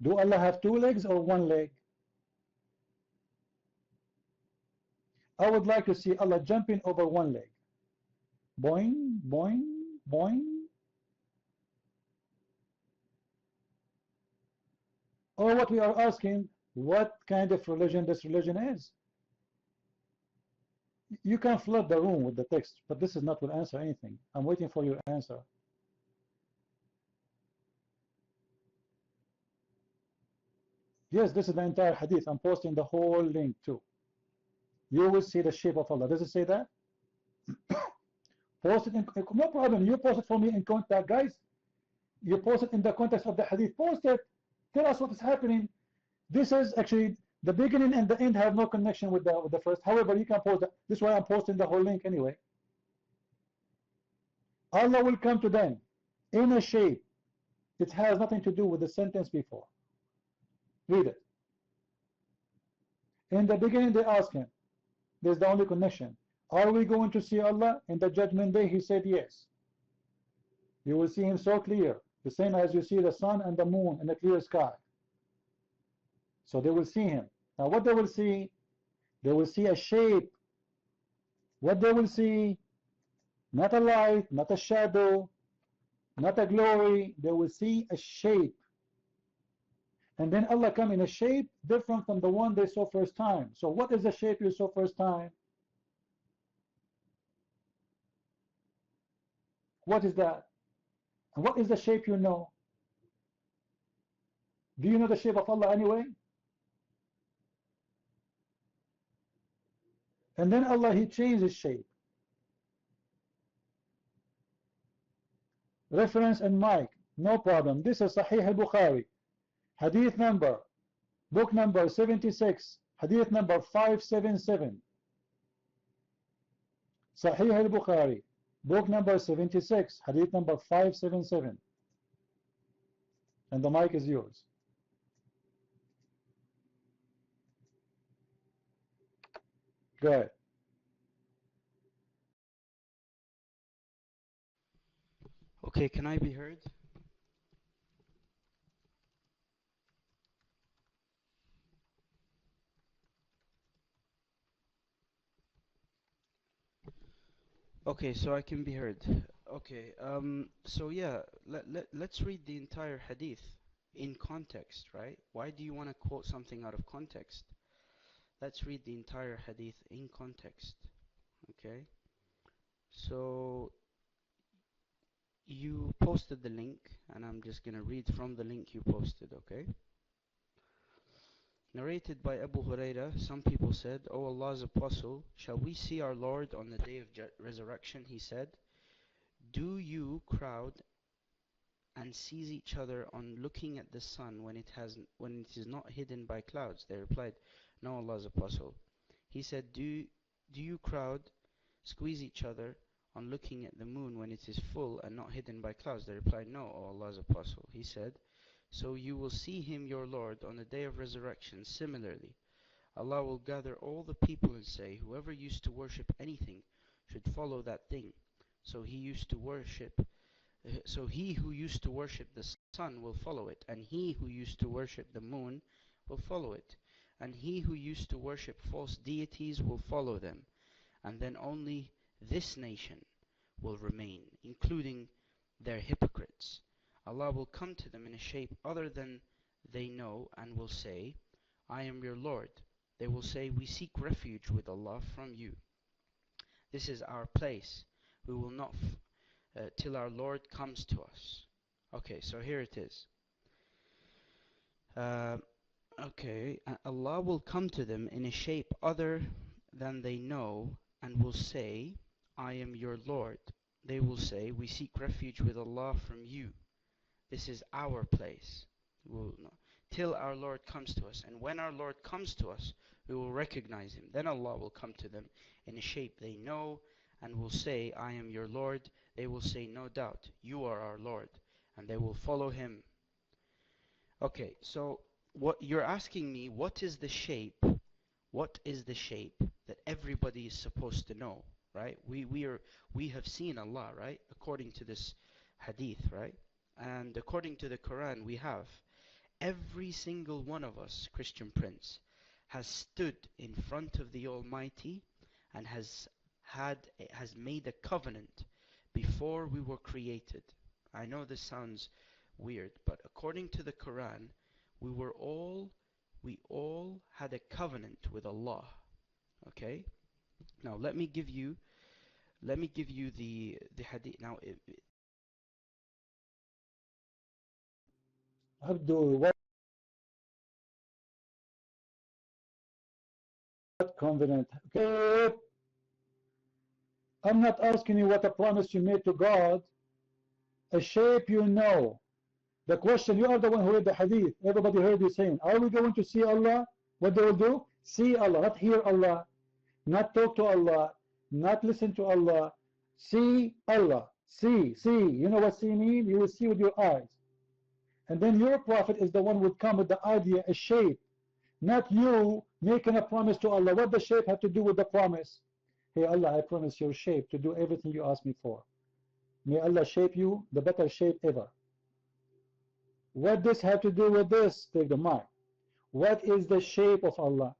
A: Do Allah have two legs or one leg? I would like to see Allah jumping over one leg. Boing, boing, boing. Or what we are asking, what kind of religion this religion is? You can flood the room with the text, but this is not will answer anything. I'm waiting for your answer. Yes, this is the entire hadith. I'm posting the whole link too. You will see the shape of Allah. Does it say that? Post it in, no problem. You post it for me in contact, guys. You post it in the context of the hadith. Post it. Tell us what is happening. This is actually the beginning and the end have no connection with the first. However, you can post that. This is why I'm posting the whole link anyway. Allah will come to them in a shape. It has nothing to do with the sentence before. Read it. In the beginning, they asked him. There's the only connection. Are we going to see Allah in the judgment day? He said yes. You will see him so clear, the same as you see the sun and the moon in a clear sky. So they will see him. Now what they will see a shape. What they will see, not a light, not a shadow, not a glory. They will see a shape. And then Allah come in a shape different from the one they saw first time. So what is the shape you saw first time? What is that? And what is the shape you know? Do you know the shape of Allah anyway? And then Allah, he changed his shape. Reference and mic, no problem. This is Sahih al-Bukhari. Hadith number, book number 76, hadith number 577. Sahih al-Bukhari, book number 76, hadith number 577. And the mic is yours. Go ahead.
E: Okay, can I be heard? Okay, so I can be heard. Okay, so yeah, let's read the entire hadith in context, right? Why do you want to quote something out of context? Let's read the entire hadith in context, okay? So you posted the link, and I'm just gonna read from the link you posted, okay? Narrated by Abu Huraira, some people said, O Allah's Apostle, shall we see our Lord on the day of resurrection? He said, do you crowd and seize each other on looking at the sun when it is not hidden by clouds? They replied, no, Allah's Apostle. He said, do you crowd, squeeze each other on looking at the moon when it is full and not hidden by clouds? They replied, No, O Allah's Apostle. He said, So you will see him, your Lord, on the day of resurrection. Similarly, Allah will gather all the people and say, Whoever used to worship anything should follow that thing. So he used to worship So he who used to worship the sun will follow it, and he who used to worship the moon will follow it, and he who used to worship false deities will follow them, and then only this nation will remain, including their hypocrites. Allah will come to them in a shape other than they know and will say, I am your Lord. They will say, We seek refuge with Allah from you. This is our place. We will not till our Lord comes to us. Okay, so here it is. Uh, Allah will come to them in a shape other than they know and will say, I am your Lord. They will say, We seek refuge with Allah from you. This is our place. Till our Lord comes to us. And when our Lord comes to us, we will recognize him. Then Allah will come to them in a shape they know and will say, I am your Lord. They will say, No doubt, you are our Lord. And they will follow him. Okay, so what you're asking me, what is the shape? What is the shape that everybody is supposed to know, right? We have seen Allah, right? According to this hadith, right? And according to the Quran, we have every single one of us, Christian Prince, has stood in front of the Almighty and has made a covenant before we were created. I know this sounds weird, but according to the Quran, we all had a covenant with Allah. Okay? Now let me give you the hadith. Now
A: Abdul, what covenant? Okay, I'm not asking you what a promise you made to God, a shape you know. The question, you are the one who read the hadith. Everybody heard you saying, are we going to see Allah? What they will do? See Allah, not hear Allah, not talk to Allah, not listen to Allah. See Allah. See. You know what see mean? You will see with your eyes. And then your prophet is the one who would come with the idea, a shape. Not you making a promise to Allah. What the shape have to do with the promise? Hey Allah, I promise your shape to do everything you ask me for. May Allah shape you the better shape ever. What this have to do with this? Take the mic. What is the shape of Allah?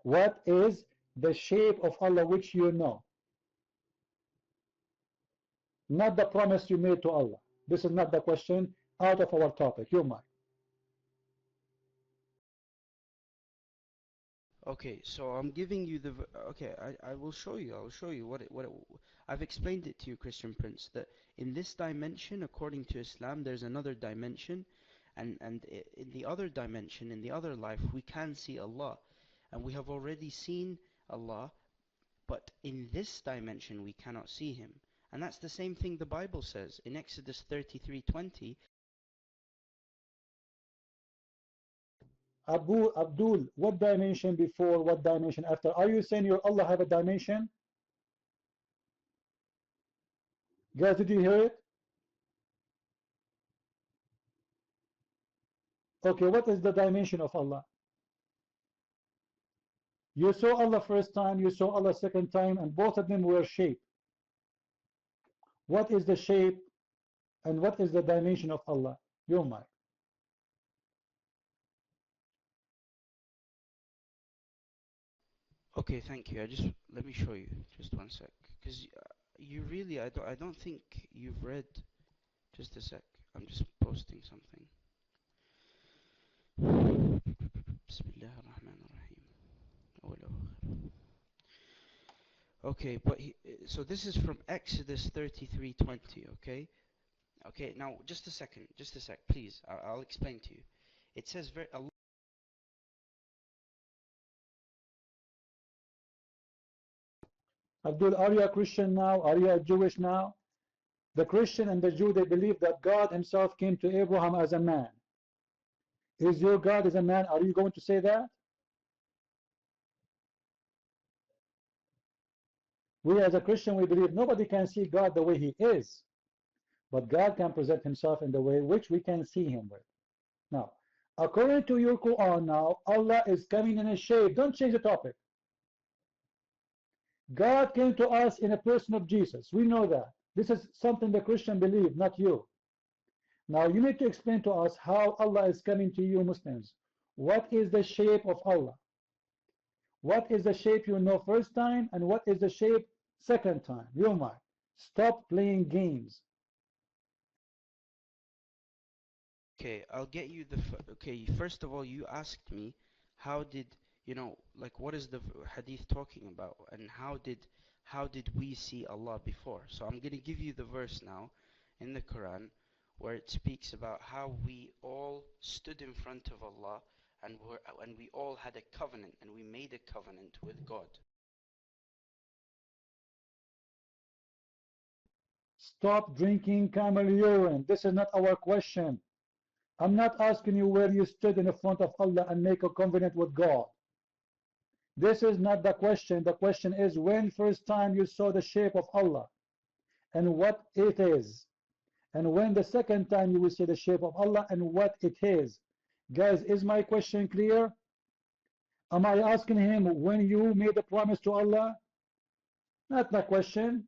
A: What is the shape of Allah which you know? Not the promise you made to Allah. This is not the question. Out of our topic. Your mic.
E: Okay, so I'm giving you the okay. I will show you. I'll show you I've explained it to you, Christian Prince, that in this dimension, according to Islam, there's another dimension, and in the other dimension, in the other life, we can see Allah, and we have already seen Allah, but in this dimension we cannot see him, and that's the same thing the Bible says in Exodus 33:20.
A: Abdul, what dimension before, what dimension after? Are you saying your Allah have a dimension? Guys, did you hear it? Okay, what is the dimension of Allah? You saw Allah first time, you saw Allah second time, and both of them were shape. What is the shape and what is the dimension of Allah? Your mic.
E: Okay, thank you. Let me show you just one sec, because you really I don't think you've read. Just a sec. I'm just posting something. Okay, but so this is from Exodus 33:20. Okay. Now just a second, just a sec, please. I'll explain to you. It says very.
A: Abdul, are you a Christian now? Are you a Jewish now? The Christian and the Jew, they believe that God himself came to Abraham as a man. Is your God as a man? Are you going to say that? We as a Christian, we believe nobody can see God the way he is, but God can present himself in the way which we can see him with. Now, according to your Quran now, Allah is coming in a shape. Don't change the topic. God came to us in a person of Jesus. We know that. This is something the Christian believe, not you. Now you need to explain to us how Allah is coming to you Muslims. What is the shape of Allah? What is the shape you know first time and what is the shape second time? You might. Stop playing games.
E: Okay, I'll get you the. Okay, first of all, you asked me how did like what is the hadith talking about, and how did we see Allah before? So I'm gonna give you the verse now in the Quran where it speaks about how we all stood in front of Allah and we all had a covenant and we made a covenant with God.
A: Stop drinking camel urine. This is not our question. I'm not asking you where you stood in the front of Allah and make a covenant with God. This is not the question. The question is when first time you saw the shape of Allah and what it is. And when the second time you will see the shape of Allah and what it is. Guys, is my question clear? Am I asking him when you made a promise to Allah? Not my question.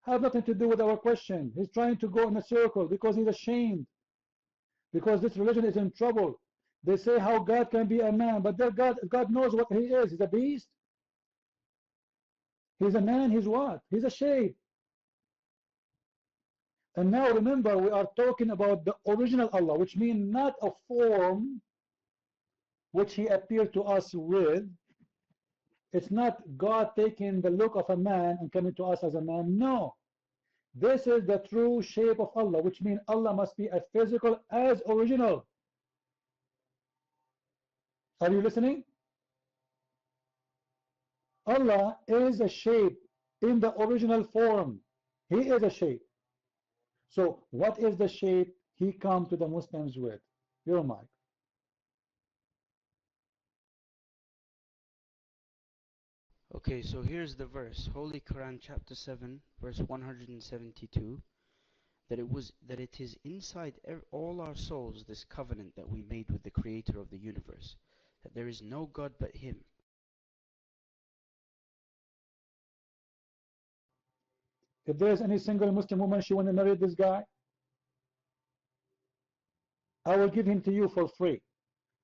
A: Have nothing to do with our question. He's trying to go in a circle because he's ashamed. Because this religion is in trouble. They say how God can be a man, but God knows what he is. He's a beast. He's a man. He's what? He's a shape. And now remember, we are talking about the original Allah, which means not a form which he appeared to us with. It's not God taking the look of a man and coming to us as a man. No. This is the true shape of Allah, which means Allah must be a physical as original. Are you listening? Allah is a shape in the original form. He is a shape. So what is the shape he come to the Muslims with? Your mic.
E: Okay, so here's the verse, Holy Quran chapter 7 verse 172, that it is inside all our souls, this covenant that we made with the creator of the universe, that there is no God but him.
A: If there is any single Muslim woman she want to marry this guy, I will give him to you for free.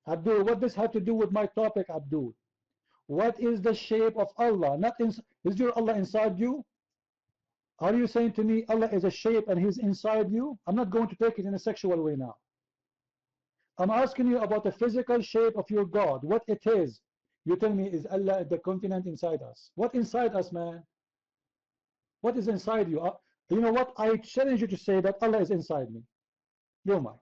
A: Abdul, what does have to do with my topic, Abdul? What is the shape of Allah? Not is your Allah inside you? Are you saying to me Allah is a shape and he's inside you? I'm not going to take it in a sexual way now. I'm asking you about the physical shape of your God, what it is. You tell me, is Allah the continent inside us? What inside us, man? What is inside you? You know what? I challenge you to say that Allah is inside me. You're mine.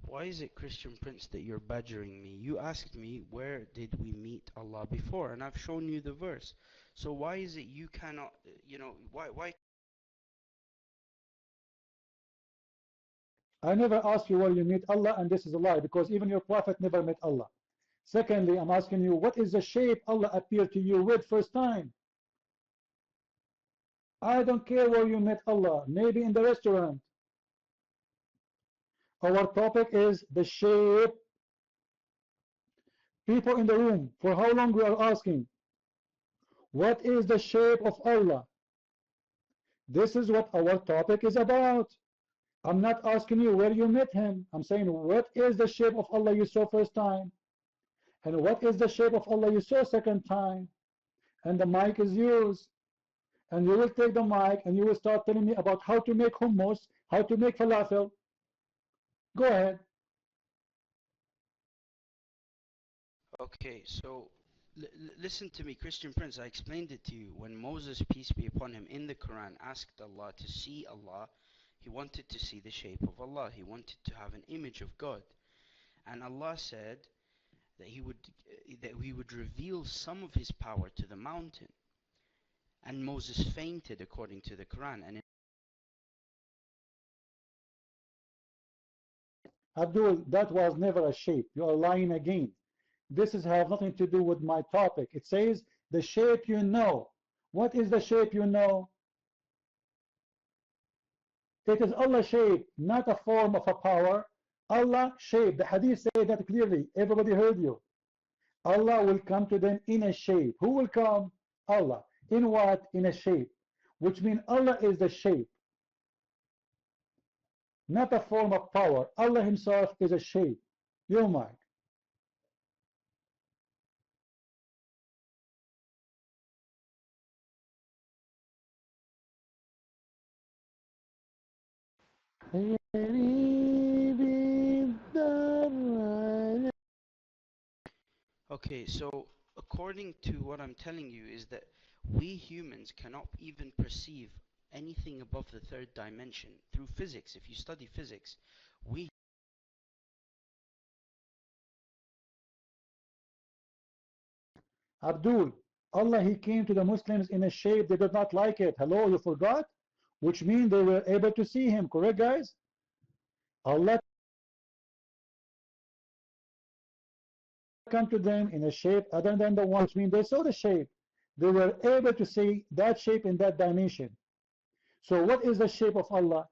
E: Why is it, Christian Prince, that you're badgering me? You asked me where did we meet Allah before, and I've shown you the verse. So why is it you cannot, why?
A: I never asked you where you meet Allah, and this is a lie, because even your prophet never met Allah. Secondly, I'm asking you, what is the shape Allah appeared to you with first time? I don't care where you met Allah, maybe in the restaurant. Our topic is the shape. People in the room, for how long we are asking? What is the shape of Allah? This is what our topic is about. I'm not asking you where you met him. I'm saying what is the shape of Allah you saw first time? And what is the shape of Allah you saw second time? And the mic is yours. And you will take the mic and you will start telling me about how to make hummus, how to make falafel. Go ahead.
E: Okay, so listen to me, Christian Prince. I explained it to you. When Moses, peace be upon him, in the Quran asked Allah to see Allah, he wanted to see the shape of Allah. He wanted to have an image of God. And Allah said that he would reveal some of his power to the mountain. And Moses fainted according to the Quran. And
A: Abdul, that was never a shape. You are lying again. This is have nothing to do with my topic. It says the shape you know. What is the shape you know? It is Allah shape, not a form of a power. Allah shape. The hadith say that clearly. Everybody heard you. Allah will come to them in a shape. Who will come? Allah. In what? In a shape. Which means Allah is the shape, not a form of power. Allah himself is a shape. Your mic.
E: Okay, so according to what I'm telling you is that we humans cannot even perceive anything above the third dimension through physics. If you study physics, we
A: Abdul, Allah, he came to the Muslims in a shape they did not like it. Hello, you forgot? Which means they were able to see him, correct guys? Allah come to them in a shape other than the one, which means they saw the shape. They were able to see that shape in that dimension. So what is the shape of Allah?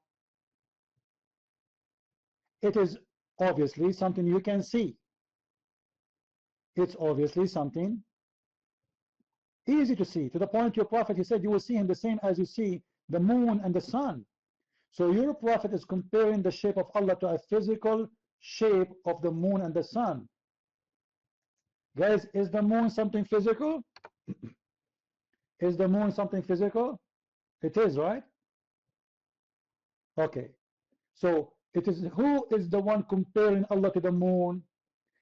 A: It is obviously something you can see. It's obviously something easy to see. To the point your prophet, he said you will see him the same as you see the moon and the sun. So your prophet is comparing the shape of Allah to a physical shape of the moon and the sun. Guys, is the moon something physical? Is the moon something physical? It is, right? Okay. So it is who is the one comparing Allah to the moon?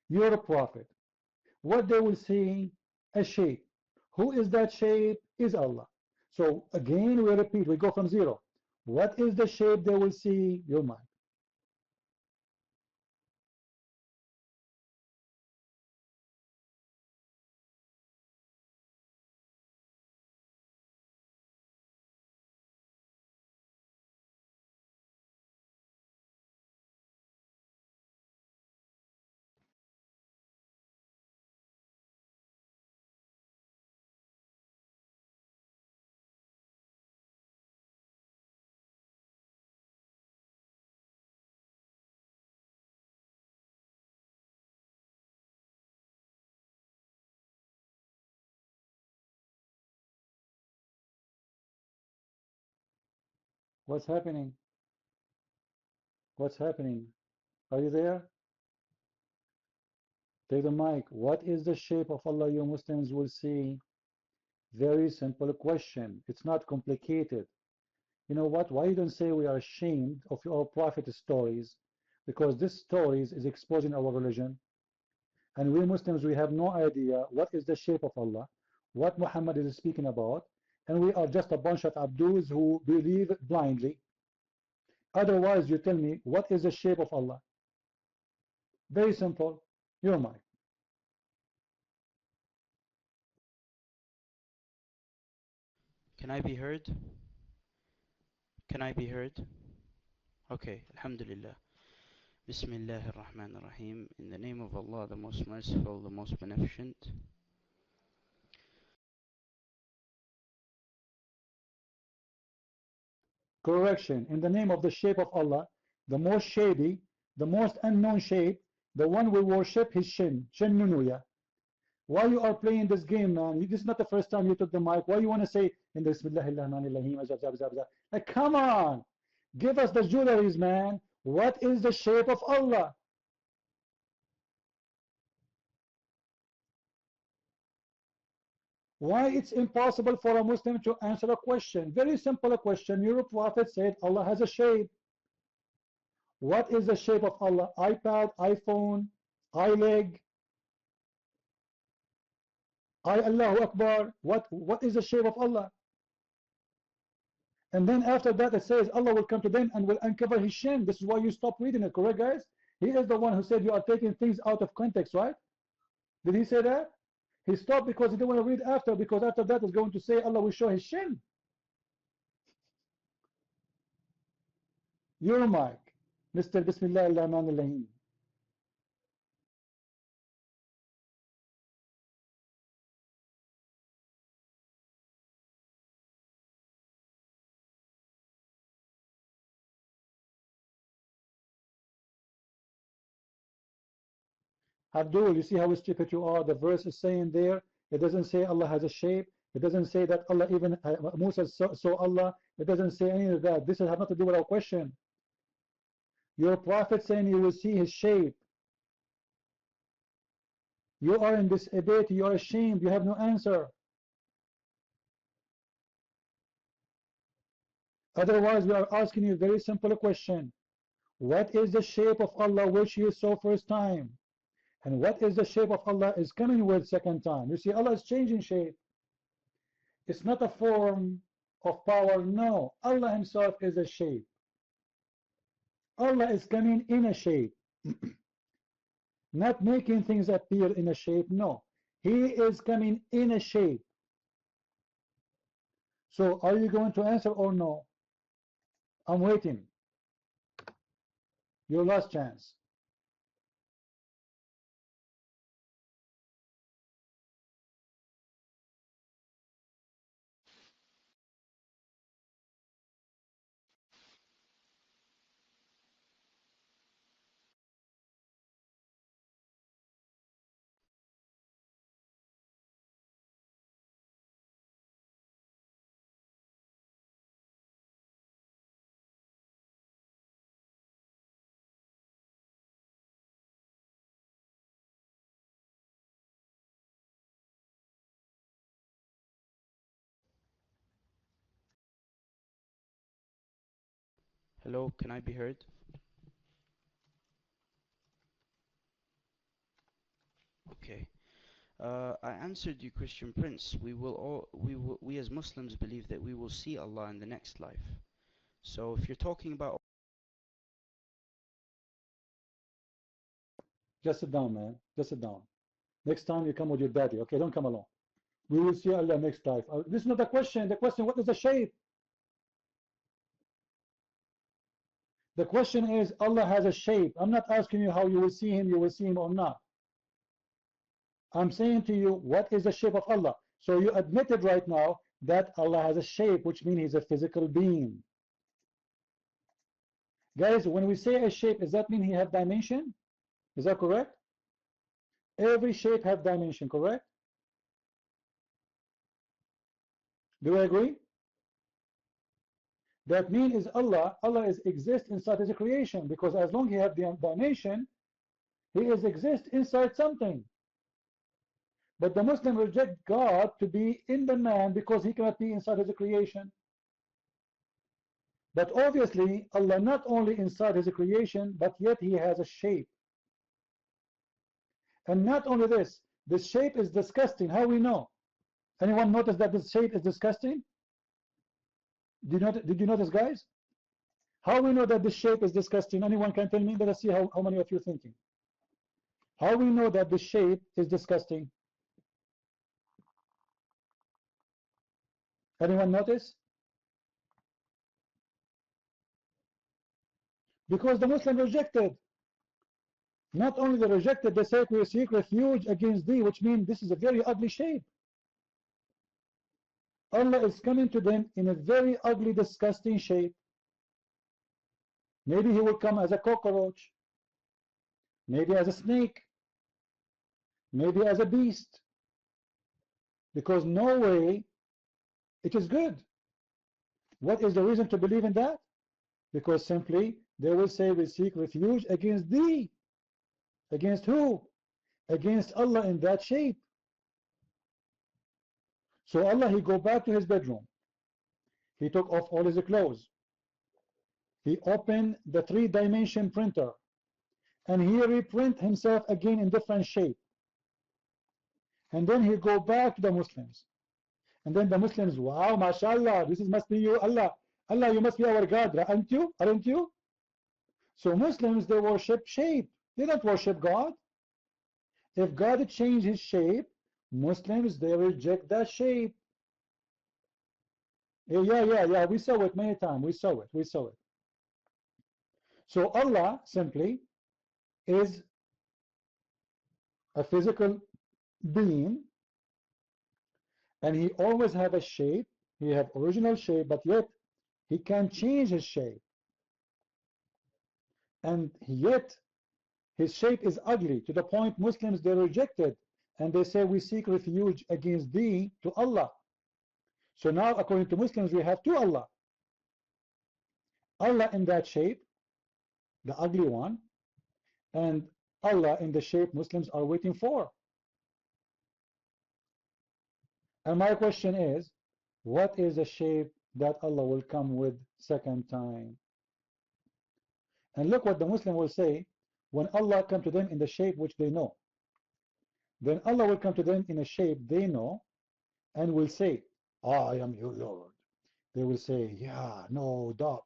A: Your prophet. What they will see? A shape. Who is that shape? Is Allah. So again we repeat, we go from zero. What is the shape they will see? Your mind. What's happening? What's happening? Are you there? Take the mic. What is the shape of Allah you Muslims will see? Very simple question. It's not complicated. You know what? Why you don't say we are ashamed of your prophet stories? Because this stories is exposing our religion. And we Muslims, we have no idea what is the shape of Allah, what Muhammad is speaking about. And we are just a bunch of Abduls who believe blindly. Otherwise, you tell me, what is the shape of Allah? Very simple. Your mind.
E: can I be heard? Can I be heard? Okay, Alhamdulillah. Bismillah ar-Rahman ar-Rahim. In the name of Allah, the most merciful, the most beneficent.
A: Correction. In the name of the shape of Allah, the most shady, the most unknown shape, the one we worship, his Shin, Shin Nunuya. Why you are playing this game, man? This is not the first time you took the mic. Why you want to say in the Bismillahirrahmanirrahim? Like, come on, give us the jewelries, man. What is the shape of Allah? Why it's impossible for a Muslim to answer a question? Very simple question. Your prophet said Allah has a shape. What is the shape of Allah? iPad, iPhone, iLeg, Allahu Akbar. What is the shape of Allah? And then after that it says Allah will come to them and will uncover his shin. This is why you stop reading it, correct guys? He is the one who said you are taking things out of context, right? Did he say that? He stopped because he didn't want to read after, because after that is going to say Allah will show his shin. Your mic, Mr. Bismillah ar-Rahman ar-Rahim. Abdul, you see how stupid you are? The verse is saying there, it doesn't say Allah has a shape. It doesn't say that Allah even, Musa saw Allah. It doesn't say any of that. This has nothing to do with our question. Your prophet saying you will see his shape. You are in this debate, you are ashamed, you have no answer. Otherwise, we are asking you a very simple question. What is the shape of Allah which you saw first time? And what is the shape of Allah is coming with second time? You see, Allah is changing shape. It's not a form of power, no. Allah himself is a shape. Allah is coming in a shape. Not making things appear in a shape, no. He is coming in a shape. So are you going to answer or no? I'm waiting. Your last chance.
E: Hello, can I be heard? Okay. I answered you, Christian Prince. We as Muslims believe that we will see Allah in the next life. So if you're talking about
A: Just sit down, man. Just sit down. Next time you come with your daddy. Okay, don't come alone. We will see Allah next life. This is not the question. The question, what is the shape? The question is, Allah has a shape. I'm not asking you how you will see him or not. I'm saying to you, what is the shape of Allah? So you admitted right now that Allah has a shape, which means he's a physical being. Guys, when we say a shape, does that mean he have dimension? Is that correct? Every shape have dimension, correct? Do we agree? That means is Allah is exist inside his creation, because as long as he have the dimension, he is exist inside something. But the Muslim reject God to be in the man because he cannot be inside his creation. But obviously, Allah not only inside his creation, but yet he has a shape. And not only this, the shape is disgusting. How we know? Anyone notice that this shape is disgusting? Did you notice, guys? How we know that this shape is disgusting? Anyone can tell me? Let us see how many of you are thinking. How we know that the shape is disgusting? Anyone notice? Because the Muslim rejected. Not only they rejected, they said we seek refuge against thee, which means this is a very ugly shape. Allah is coming to them in a very ugly, disgusting shape. Maybe he will come as a cockroach, maybe as a snake, maybe as a beast, because no way it is good. What is the reason to believe in that? Because simply they will say we seek refuge against thee. Against who? Against Allah in that shape. So Allah, he go back to his bedroom. He took off all his clothes. He opened the 3-dimension printer and he reprint himself again in different shape. And then he go back to the Muslims. And then the Muslims, wow, mashallah, this must be you, Allah. Allah, you must be our God, aren't you? Aren't you? So Muslims, they worship shape. They don't worship God. If God changed his shape, Muslims, they reject that shape. Yeah, we saw it many times. We saw it. So Allah simply is a physical being, and he always have a shape. He have original shape, but yet he can change his shape. And yet His shape is ugly to the point Muslims, they reject it. And they say, we seek refuge against thee to Allah. So now, according to Muslims, we have two Allah. Allah in that shape, the ugly one, and Allah in the shape Muslims are waiting for. And my question is, what is the shape that Allah will come with second time? And look what the Muslim will say when Allah come to them in the shape which they know. Then Allah will come to them in a shape they know and will say, I am your Lord. They will say, yeah, no doubt,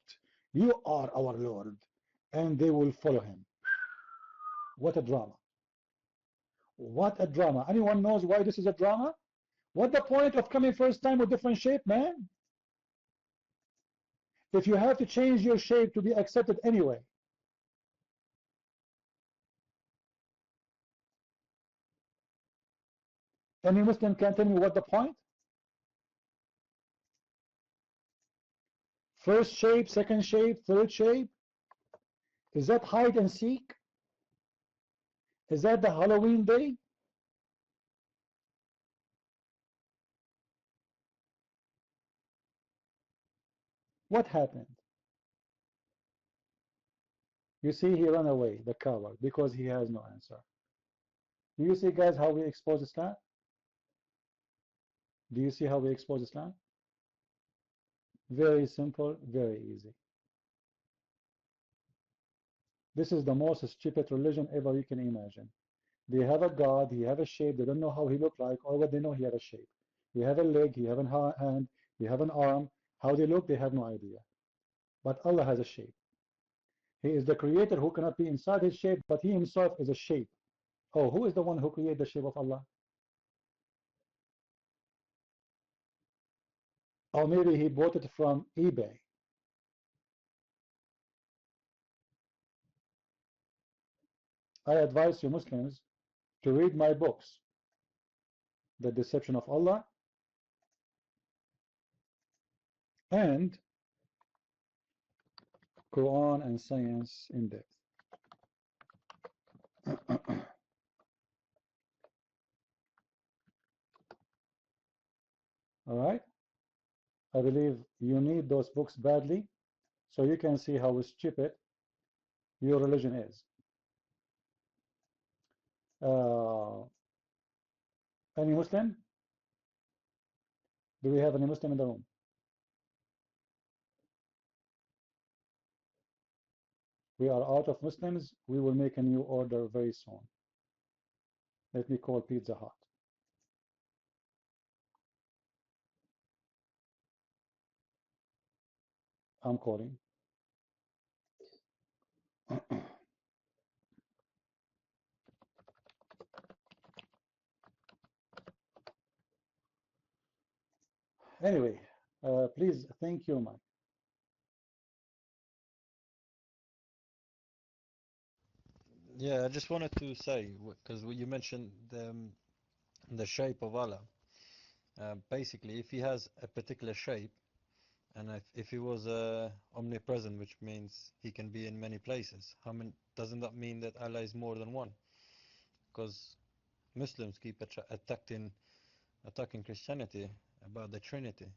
A: you are our Lord. And they will follow him. What a drama. What a drama. Anyone knows why this is a drama? What the point of coming first time with different shape, man? If you have to change your shape to be accepted anyway. Any Muslim can tell me what the point? First shape, second shape, third shape? Is that hide and seek? Is that the Halloween day? What happened? You see, he ran away, the coward, because he has no answer. Do you see, guys, how we expose Islam? Do you see how we expose Islam? Very simple, very easy. This is the most stupid religion ever you can imagine. They have a God, he have a shape, they don't know how he look like, or what they know he have a shape. He have a leg, he have a hand, he have an arm. How they look, they have no idea. But Allah has a shape. He is the creator who cannot be inside his shape, but he himself is a shape. Oh, who is the one who created the shape of Allah? Or maybe he bought it from eBay. I advise you Muslims to read my books, The Deception of Allah and Quran and Science in Depth. All right? I believe you need those books badly so you can see how stupid your religion is. Any Muslim? Do we have any Muslim in the room? We are out of Muslims. We will make a new order very soon. Let me call Pizza Hut. I'm calling. Anyway, please, thank you, Mike.
I: Yeah, I just wanted to say, because you mentioned the shape of Allah. Basically, if he has a particular shape, and if he was omnipresent, which means he can be in many places, how many, doesn't that mean that Allah is more than one? Because Muslims keep attacking Christianity about the Trinity.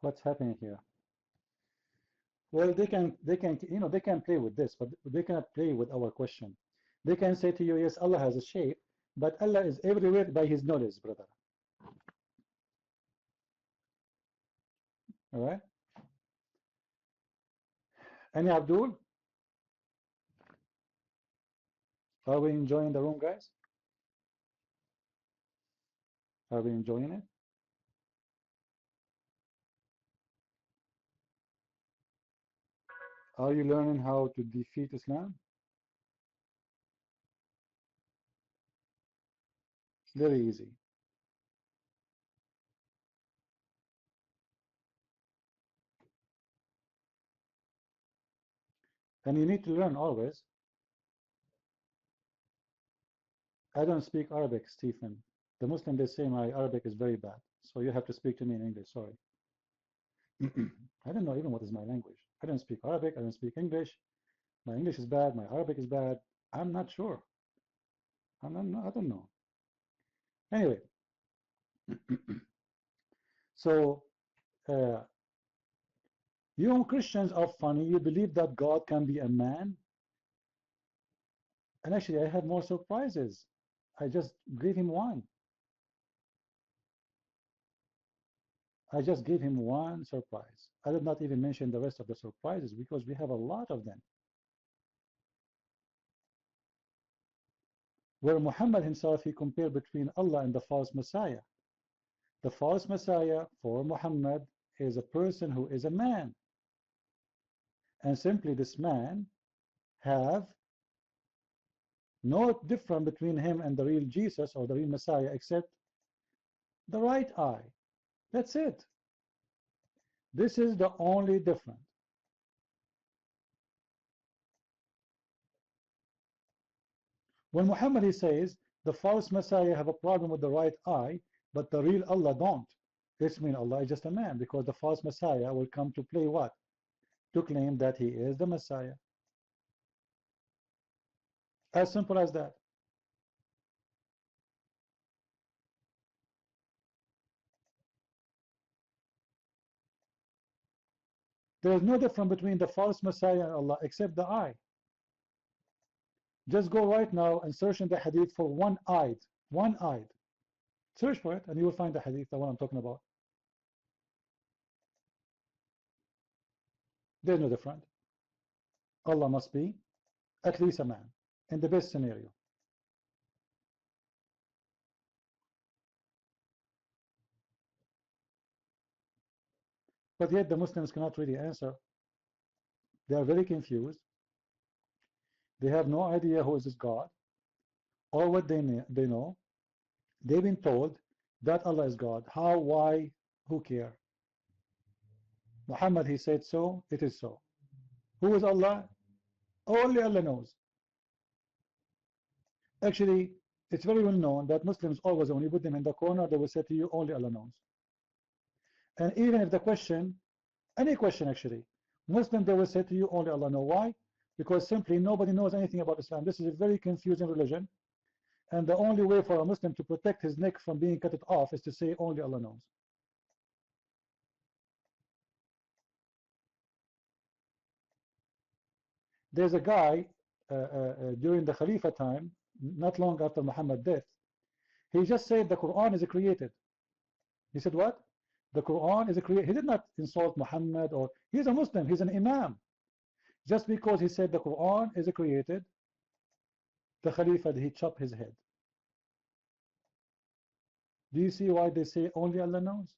A: What's happening here? Well, they can, they can play with this, but they cannot play with our question. They can say to you, yes, Allah has a shape, but Allah is everywhere by his knowledge, brother. All right? Any Abdul? Are we enjoying the room, guys? Are we enjoying it? Are you learning how to defeat Islam? Very easy. And you need to learn always. I don't speak Arabic, Stephen. The Muslim, they say my Arabic is very bad. So you have to speak to me in English, sorry. I don't know even what is my language. I don't speak Arabic, I don't speak English. My English is bad, my Arabic is bad. I'm not sure. I don't know. Anyway, so uh, you Christians are funny. You believe that God can be a man. And actually, I have more surprises. I just gave him one. I just gave him one surprise. I did not even mention the rest of the surprises because we have a lot of them. Where Muhammad himself, he compared between Allah and the false Messiah. The false Messiah for Muhammad is a person who is a man. And simply this man have no difference between him and the real Jesus or the real Messiah except the right eye. That's it. This is the only difference. When Muhammad he says the false Messiah have a problem with the right eye, but the real Allah don't. This means Allah is just a man because the false Messiah will come to play what? To claim that he is the Messiah. As simple as that. There is no difference between the false Messiah and Allah except the eye. Just go right now and search in the hadith for one-eyed. One-eyed. Search for it and you will find the hadith, the one I'm talking about. There's no difference. Allah must be at least a man in the best scenario. But yet the Muslims cannot really answer. They are very confused. They have no idea who is this God or what they know. They've been told that Allah is God. How, why, who care? Muhammad, he said so, it is so. Who is Allah? Only Allah knows. Actually, it's very well known that Muslims always, when you put them in the corner, they will say to you, only Allah knows. And even if the question, any question actually, Muslim, they will say to you, only Allah knows. Why? Because simply nobody knows anything about Islam. This is a very confusing religion. And the only way for a Muslim to protect his neck from being cut off is to say only Allah knows. There's a guy during the Khalifa time, not long after Muhammad's death, he just said the Quran is created. He said what? The Quran is created. He did not insult Muhammad, or he's a Muslim, he's an Imam. Just because he said the Quran is created, the Khalifa, he chopped his head. Do you see why they say only Allah knows?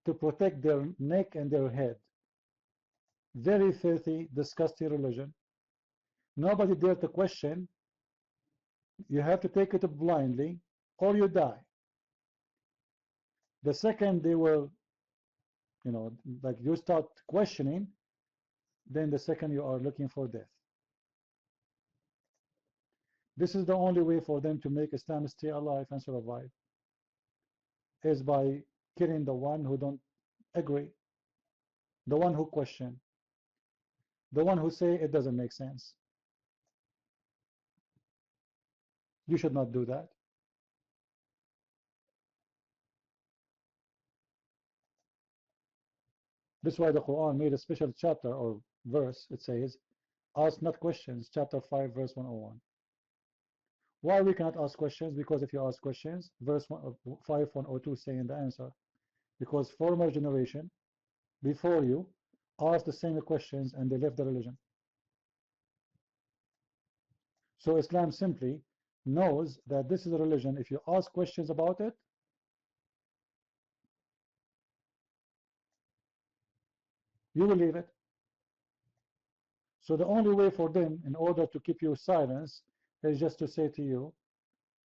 A: To protect their neck and their head. Very filthy, disgusting religion. Nobody dare to question. You have to take it blindly or you die. The second they will, like you start questioning, then the second you are looking for death. This is the only way for them to make Islam stay alive and survive, is by killing the one who don't agree, the one who question, the one who say it doesn't make sense. You should not do that. This is why the Quran made a special chapter or verse. It says, ask not questions, chapter 5, verse 101. Why we cannot ask questions? Because if you ask questions, verse 5102 saying the answer. Because former generation before you asked the same questions and they left the religion. So Islam simply knows that this is a religion. If you ask questions about it, you will leave it. So the only way for them, in order to keep you silence is just to say to you,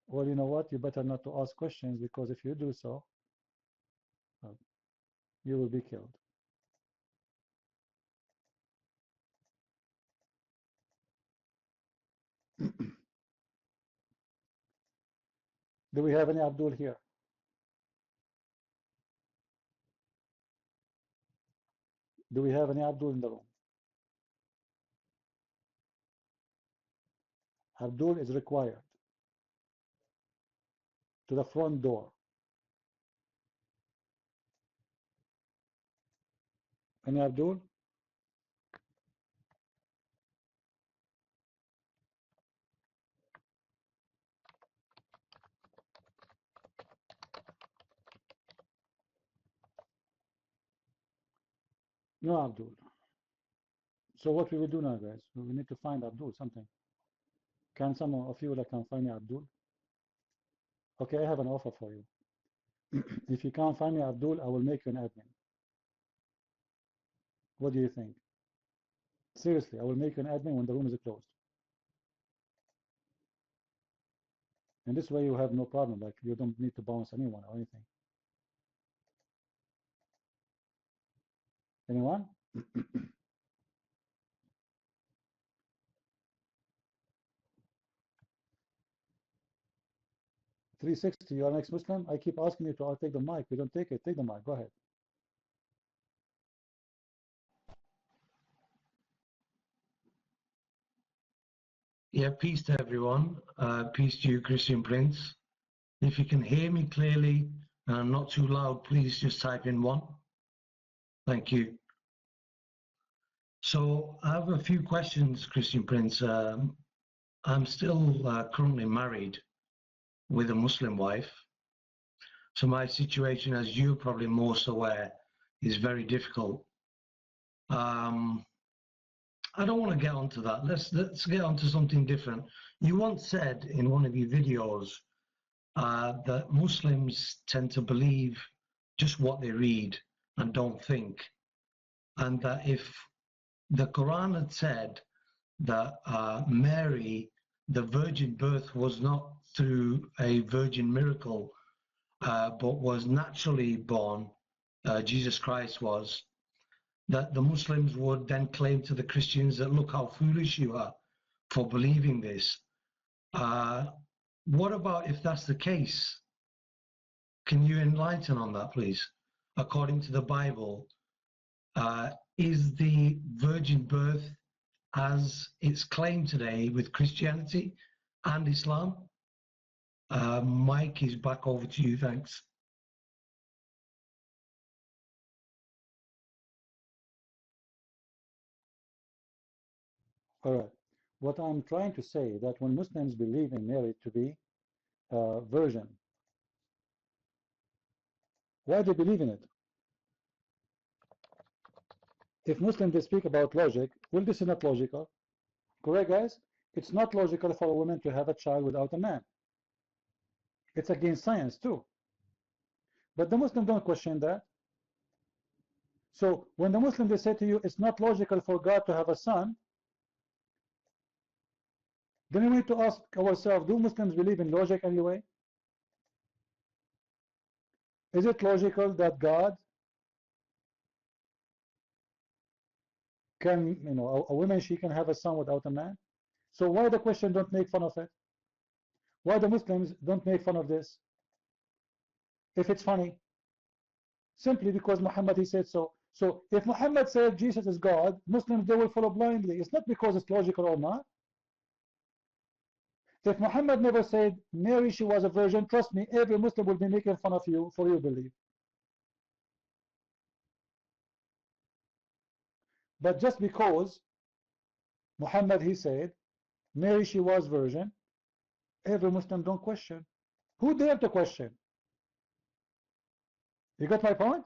A: well, you know what, you better not to ask questions, because if you do so, you will be killed. Do we have any Abdul here? Do we have any Abdul in the room? Abdul is required to the front door. Any Abdul? No Abdul. So what we will do now, guys, we need to find Abdul something. Can some of you that can find me Abdul? Okay, I have an offer for you. If you can't find me Abdul, I will make you an admin. What do you think? Seriously, I will make you an admin when the room is closed. And this way you have no problem, like you don't need to bounce anyone or anything. Anyone? 360, you are an ex-Muslim? I keep asking you to take the mic. We don't take it. Take the mic. Go ahead.
J: Yeah, peace to everyone. Peace to you, Christian Prince. If you can hear me clearly and not too loud, please just type in 1. Thank you. So I have a few questions, Christian Prince. I'm still currently married with a Muslim wife. So my situation, as you're probably most aware, is very difficult. I don't want to get onto that. Let's get onto something different. You once said in one of your videos that Muslims tend to believe just what they read and don't think, and that if the Quran had said that Mary, the virgin birth was not through a virgin miracle, but was naturally born, Jesus Christ was, that the Muslims would then claim to the Christians that, look how foolish you are for believing this. What about if that's the case? Can you enlighten on that, please? According to the Bible, is the virgin birth as it's claimed today with Christianity and Islam? Mike is back over to you, thanks.
A: All right. What I'm trying to say that when Muslims believe in Mary to be a virgin, why do they believe in it? If Muslims they speak about logic, well, this is not logical. Correct, guys? It's not logical for a woman to have a child without a man. It's against science too. But the Muslims don't question that. So when the Muslims they say to you, it's not logical for God to have a son, then we need to ask ourselves, do Muslims believe in logic anyway? Is it logical that God can, a woman, she can have a son without a man? So why the question don't make fun of it? Why the Muslims don't make fun of this? If it's funny, simply because Muhammad he said so. So if Muhammad said Jesus is God, Muslims they will follow blindly. It's not because it's logical or not. If Muhammad never said Mary she was a virgin, trust me, every Muslim will be making fun of you for your belief. But just because Muhammad he said Mary she was virgin, every Muslim don't question. Who dare to question? You got my point?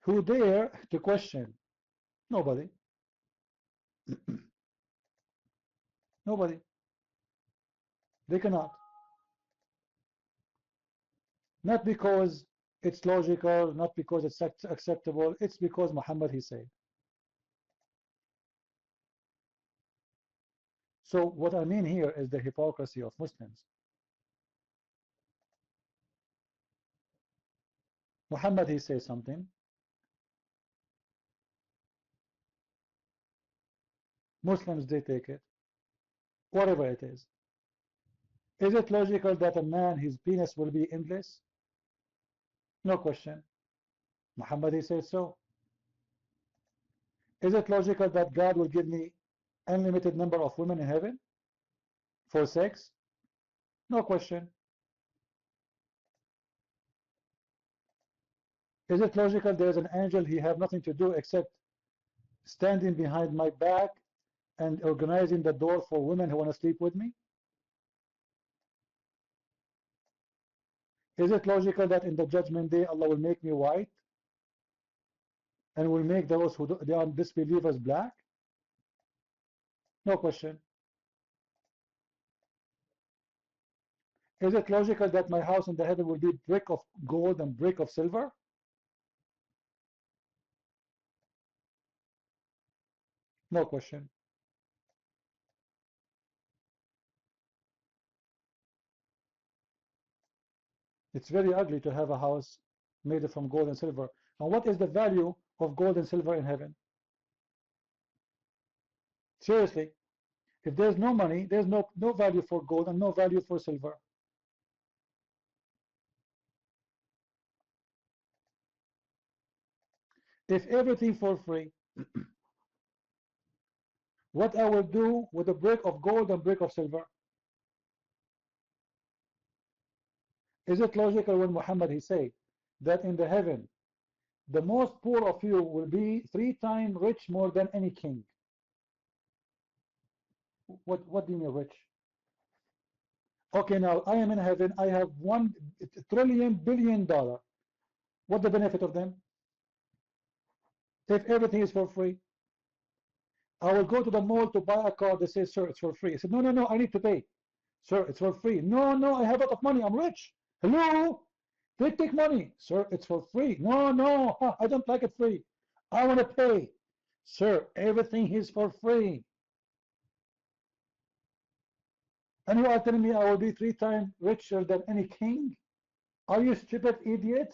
A: Who dare to question? Nobody. Nobody. They cannot. Not because it's logical, not because it's acceptable, it's because Muhammad he said. So what I mean here is the hypocrisy of Muslims. Muhammad, he says something. Muslims, they take it. Whatever it is. Is it logical that a man, his penis will be endless? No question. Muhammad, he says so. Is it logical that God will give me unlimited number of women in heaven for sex? No question. Is it logical there is an angel, he have nothing to do except standing behind my back and organizing the door for women who want to sleep with me? Is it logical that in the judgment day Allah will make me white and will make those who they are disbelievers black? No question. Is it logical that my house in the heaven will be brick of gold and brick of silver? No question. It's very ugly to have a house made from gold and silver. And what is the value of gold and silver in heaven? Seriously, if there's no money, there's no value for gold and no value for silver. If everything for free, what I will do with a brick of gold and brick of silver? Is it logical when Muhammad he said that in the heaven the most poor of you will be 3 times rich more than any king? What do you mean rich? Okay, now I am in heaven, I have $1 trillion billion. What the benefit of them? If everything is for free, I will go to the mall to buy a car. They say, sir, it's for free. I said, no, no, no, I need to pay. Sir, it's for free. No, no, I have a lot of money. I'm rich. Hello? Take money. Sir, it's for free. No, no, I don't like it free. I want to pay. Sir, everything is for free. And you are telling me I will be 3 times richer than any king? Are you stupid idiot?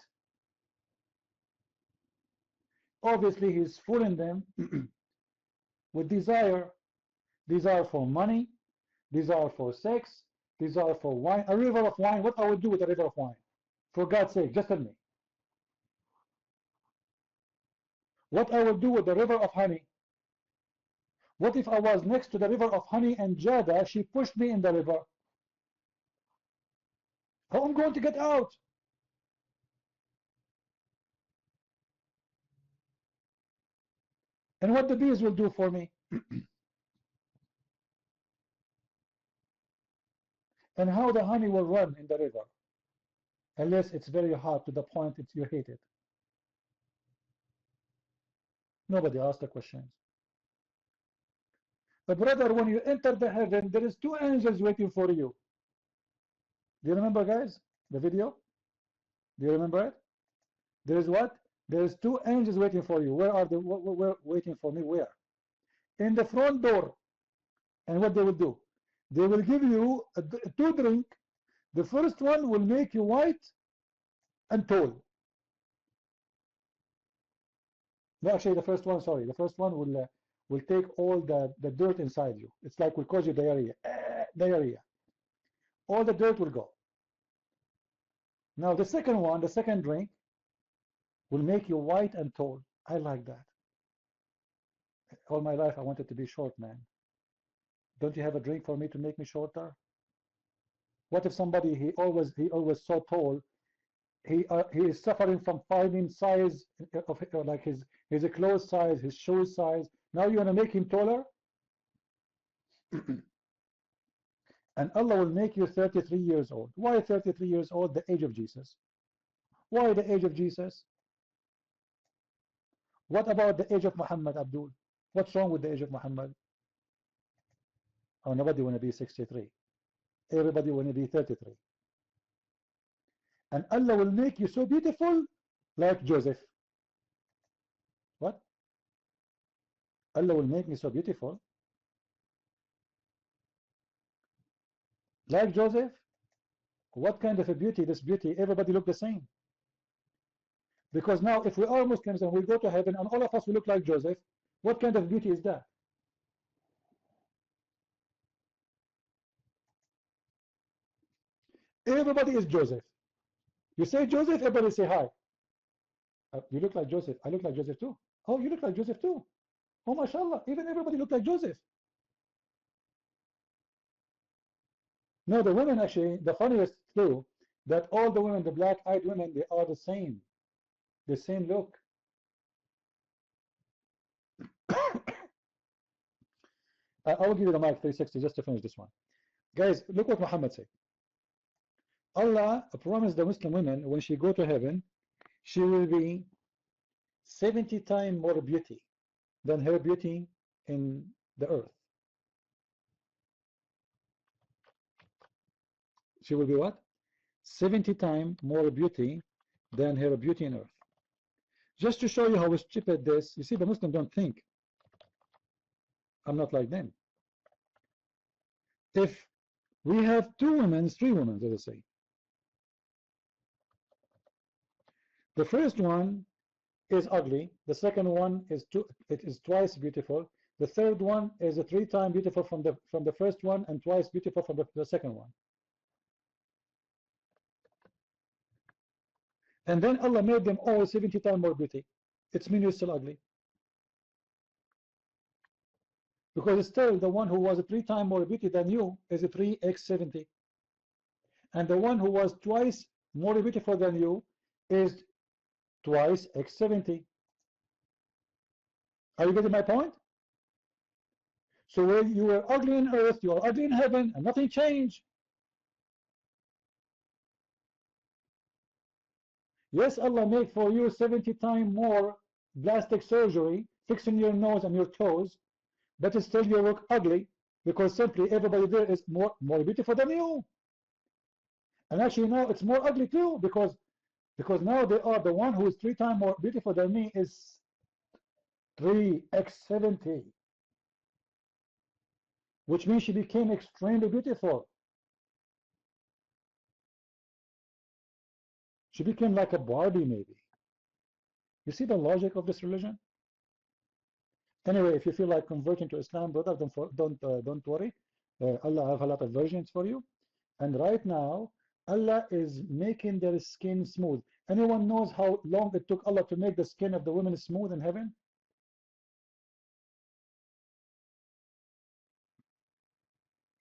A: Obviously, he's fooling them with desire. Desire for money, desire for sex, desire for wine. A river of wine, what I would do with a river of wine? For God's sake, just tell me. What I will do with the river of honey? What if I was next to the river of honey and Jada, she pushed me in the river? How am I going to get out? And what the bees will do for me? And how the honey will run in the river? Unless it's very hot to the point that you hate it. Nobody asked the questions. But brother, when you enter the heaven, there is 2 angels waiting for you. Do you remember, guys, the video? Do you remember it? There is what? There is 2 angels waiting for you. Where are they? Where waiting for me? Where? In the front door. And what they will do? They will give you 2 drinks. The first one will make you white and tall. No, actually, the first one, sorry. The first one will take all the dirt inside you. It's like will cause you diarrhea. Diarrhea. All the dirt will go. Now the second one, the second drink, will make you white and tall. I like that. All my life I wanted to be short, man. Don't you have a drink for me to make me shorter? What if somebody he always so tall, he is suffering from finding size of like his clothes size, his shoes size. Now you want to make him taller? And Allah will make you 33 years old. Why 33 years old? The age of Jesus. Why the age of Jesus? What about the age of Muhammad, Abdul? What's wrong with the age of Muhammad? Oh, nobody want to be 63. Everybody want to be 33. And Allah will make you so beautiful like Joseph. What? Allah will make me so beautiful Like Joseph? What kind of a beauty? This beauty, everybody look the same. Because now if we are Muslims and we go to heaven and all of us will look like Joseph, what kind of beauty is that? Everybody is Joseph. You say Joseph, everybody say hi. You look like Joseph. I look like Joseph too. Oh, you look like Joseph too. Oh, mashallah. Even everybody look like Joseph. No, the women actually, the funniest too, that all the women, the black-eyed women, they are the same look. I will give you the mic 360 just to finish this one. Guys, look what Muhammad said. Allah promised the Muslim women when she go to heaven, she will be 70 times more beauty than her beauty in the earth. She will be what? 70 times more beauty than her beauty in earth. Just to show you how stupid this, you see, the Muslims don't think. I'm not like them. If we have three women, let us say. The first one is ugly. The second one is twice beautiful. The third one is 3 times beautiful from the first one and twice beautiful from the second one. And then Allah made them all 70 times more beauty. It's mean you're still ugly. Because still the one who was 3 times more beauty than you is a 3x70. And the one who was twice more beautiful than you is twice x70. Are you getting my point? So where you were ugly in earth, you are ugly in heaven, and nothing changed. Yes, Allah made for you 70 times more plastic surgery, fixing your nose and your toes, but still you look ugly because simply everybody there is more beautiful than you. And actually now it's more ugly too because now they are the one who is 3 times more beautiful than me is 3x70, which means she became extremely beautiful. She became like a Barbie maybe. You see the logic of this religion? Anyway, if you feel like converting to Islam, brother, don't worry. Allah have a lot of versions for you. And right now, Allah is making their skin smooth. Anyone knows how long it took Allah to make the skin of the women smooth in heaven?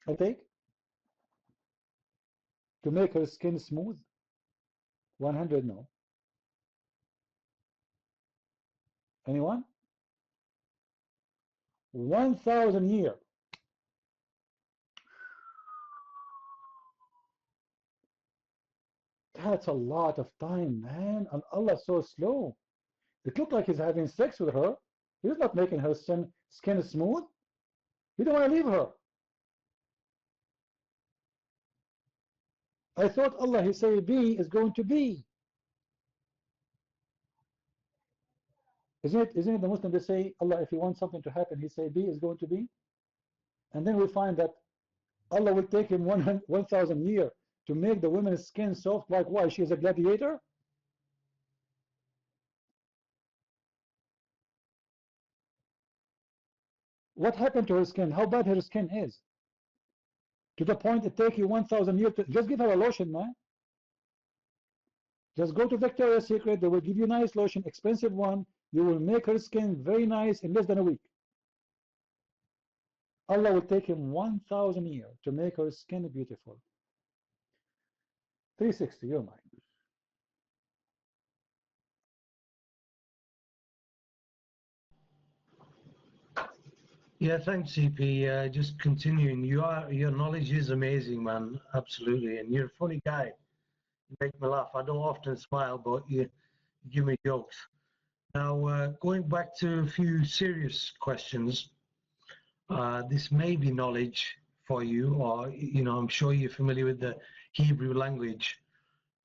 A: I take to make her skin smooth. 100 no. Anyone? 1,000 years. That's a lot of time, man. And Allah's so slow. It looked like he's having sex with her. He's not making her skin smooth. He don't want to leave her. I thought Allah, he say be is going to be. Isn't it the Muslim they say, Allah, if he wants something to happen, he say be is going to be? And then we find that Allah will take him 1,000 years to make the woman's skin soft. Like why? She is a gladiator? What happened to her skin? How bad her skin is? To the point it take you 1,000 years to just give her a lotion, man. Just go to Victoria's Secret. They will give you nice lotion, expensive one. You will make her skin very nice in less than a week. Allah will take him 1,000 years to make her skin beautiful. 360, you're mine.
J: Yeah, thanks, CP. Just continuing, your knowledge is amazing, man. Absolutely, and you're a funny guy. You make me laugh. I don't often smile, but you give me jokes. Now, going back to a few serious questions. This may be knowledge for you, or I'm sure you're familiar with the Hebrew language.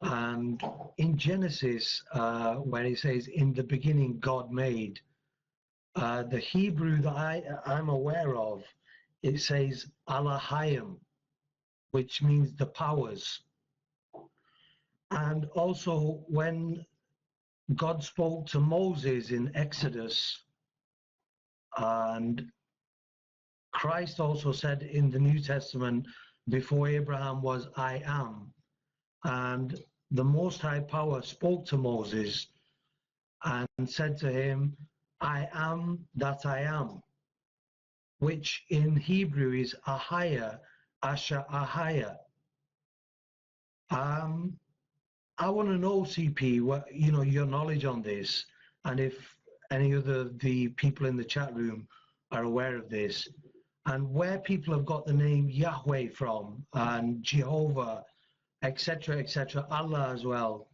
J: And in Genesis, where it says, "In the beginning, God made," the Hebrew that I'm aware of, it says Elohim. which means the powers. And also when God spoke to Moses in Exodus, and Christ also said in the New Testament, before Abraham was, I am. And the Most High Power spoke to Moses and said to him, I am that I am, which in Hebrew is Ahaya, Asher Ahaya. I want to know, CP, what your knowledge on this, and if any of the people in the chat room are aware of this, and where people have got the name Yahweh from, and Jehovah, etc., Allah as well,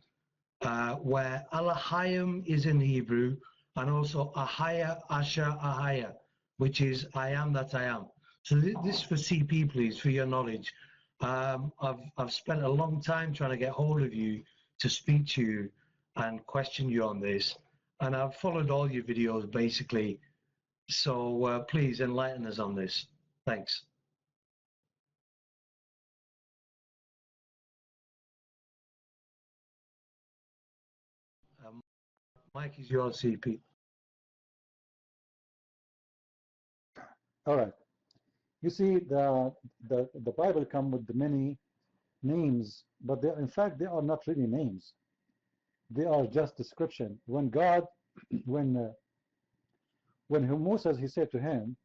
J: where Allahayim is in Hebrew, and also Ahaya, Asher, Ahaya, which is I am that I am. So this for CP, please, for your knowledge. I've spent a long time trying to get hold of you to speak to you and question you on this, and I've followed all your videos basically. So please enlighten us on this. Thanks. Mike is yours, CP.
A: All right. You see, the Bible comes with many names, but in fact they are not really names. They are just description. When God, when Moses, he said to him,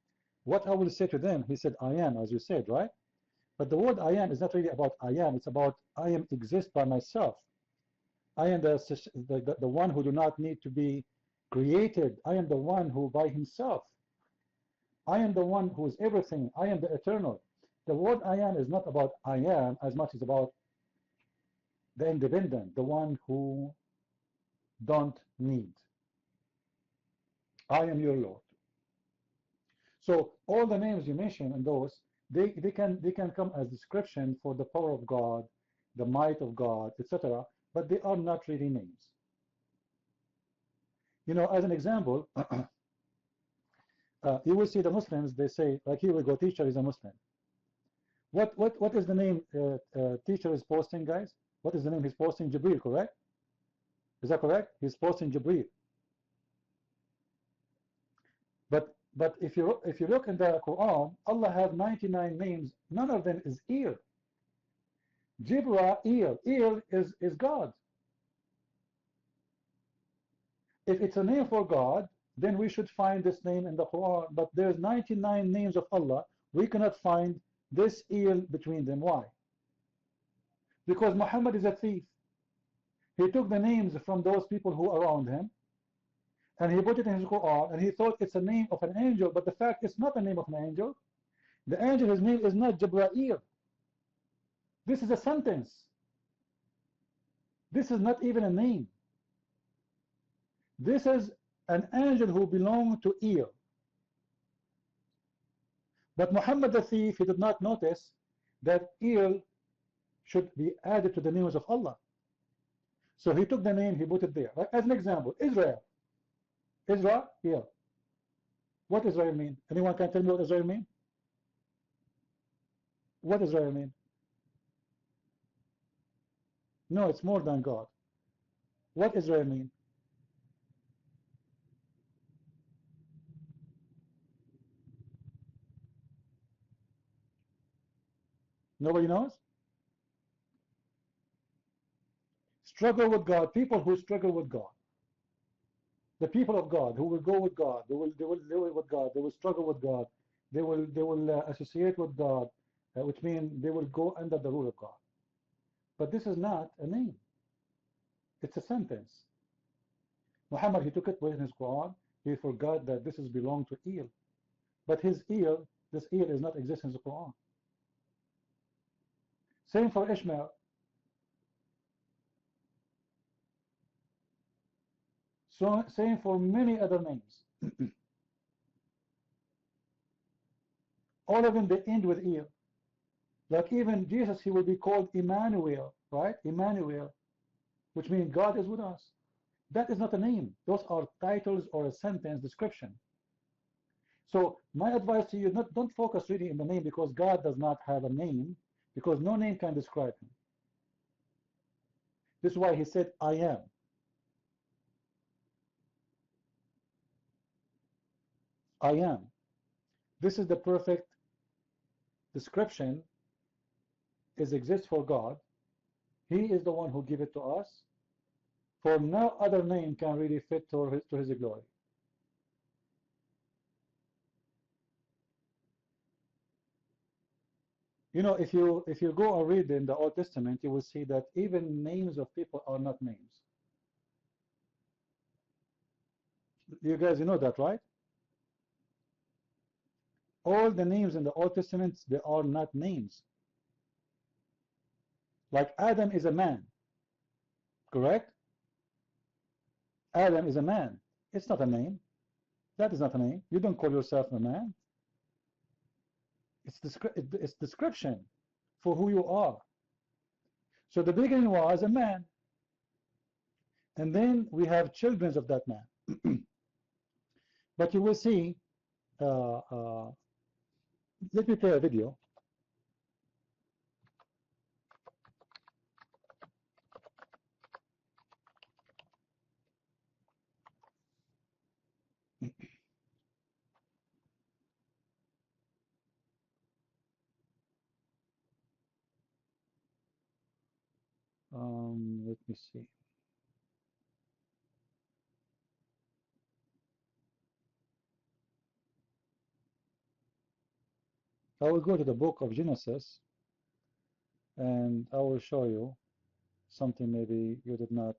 A: "What I will say to them," he said, "I am," as you said, right? But the word "I am" is not really about "I am." It's about I am exist by myself. I am the one who do not need to be created. I am the one who by himself. I am the one who is everything. I am the eternal. The word I am is not about I am as much as about the independent, the one who don't need. I am your Lord. So all the names you mentioned and those, they can come as description for the power of God, the might of God, etc. But they are not really names. As an example, you will see the Muslims, they say, like, here we go, teacher is a Muslim. What is the name teacher is posting, guys? What is the name he's posting? Jibril, correct? Is that correct? He's posting Jibril. But if you look in the Quran, Allah has 99 names. None of them is ear. Jibril, ear is God. If it's a name for God, then we should find this name in the Quran. But there's 99 names of Allah. We cannot find this ear between them. Why? Because Muhammad is a thief. He took the names from those people who are around him, and he put it in his Quran, and he thought it's a name of an angel, but the fact it's not the name of an angel. The angel, his name is not Jibreel. This is a sentence. This is not even a name. This is an angel who belonged to ear. But Muhammad the thief, he did not notice that ear should be added to the names of Allah. So he took the name, he put it there. Like, as an example, Israel. Israel, here. What Israel mean? Anyone can tell me what Israel mean? What Israel mean? No, it's more than God. What Israel mean? Nobody knows? Struggle with God. People who struggle with God. The people of God who will go with God. They will live with God. They will struggle with God. They will associate with God, which means they will go under the rule of God. But this is not a name. It's a sentence. Muhammad, he took it with his Quran. He forgot that this is belong to ear. But his ear, this ear is not exist in the Quran. Same for Ishmael. So same for many other names. All of them, they end with ear. Like even Jesus, he will be called Emmanuel, right? Emmanuel, which means God is with us. That is not a name. Those are titles or a sentence description. So my advice to you, don't focus really in the name, because God does not have a name. because no name can describe him. This is why he said, I am. I am. This is the perfect description is exists for God. He is the one who gave it to us. For no other name can really fit to his glory. You know, if you go and read in the Old Testament, you will see that even names of people are not names. You guys, you know that, right? All the names in the Old Testament, they are not names. Like Adam is a man, correct? Adam is a man. It's not a name. That is not a name. You don't call yourself a man. It's description for who you are. So the beginning was a man. And then we have children of that man. But you will see, let me play a video. Let me see. I will go to the book of Genesis and I will show you something maybe you did not.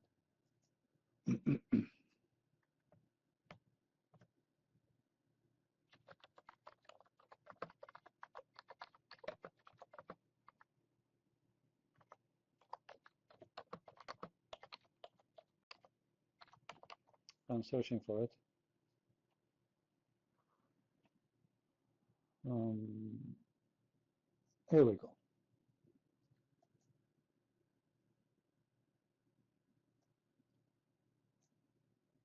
A: I'm searching for it. Here we go.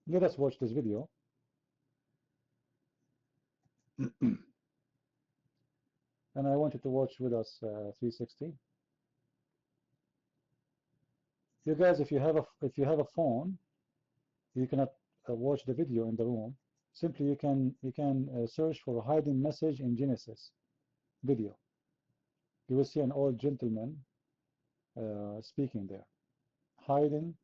A: Let us watch this video. And I want you to watch with us 360. You guys, if you have a phone, you cannot watch the video in the room. Simply, you can search for hiding message in Genesis video. You will see an old gentleman speaking there, hiding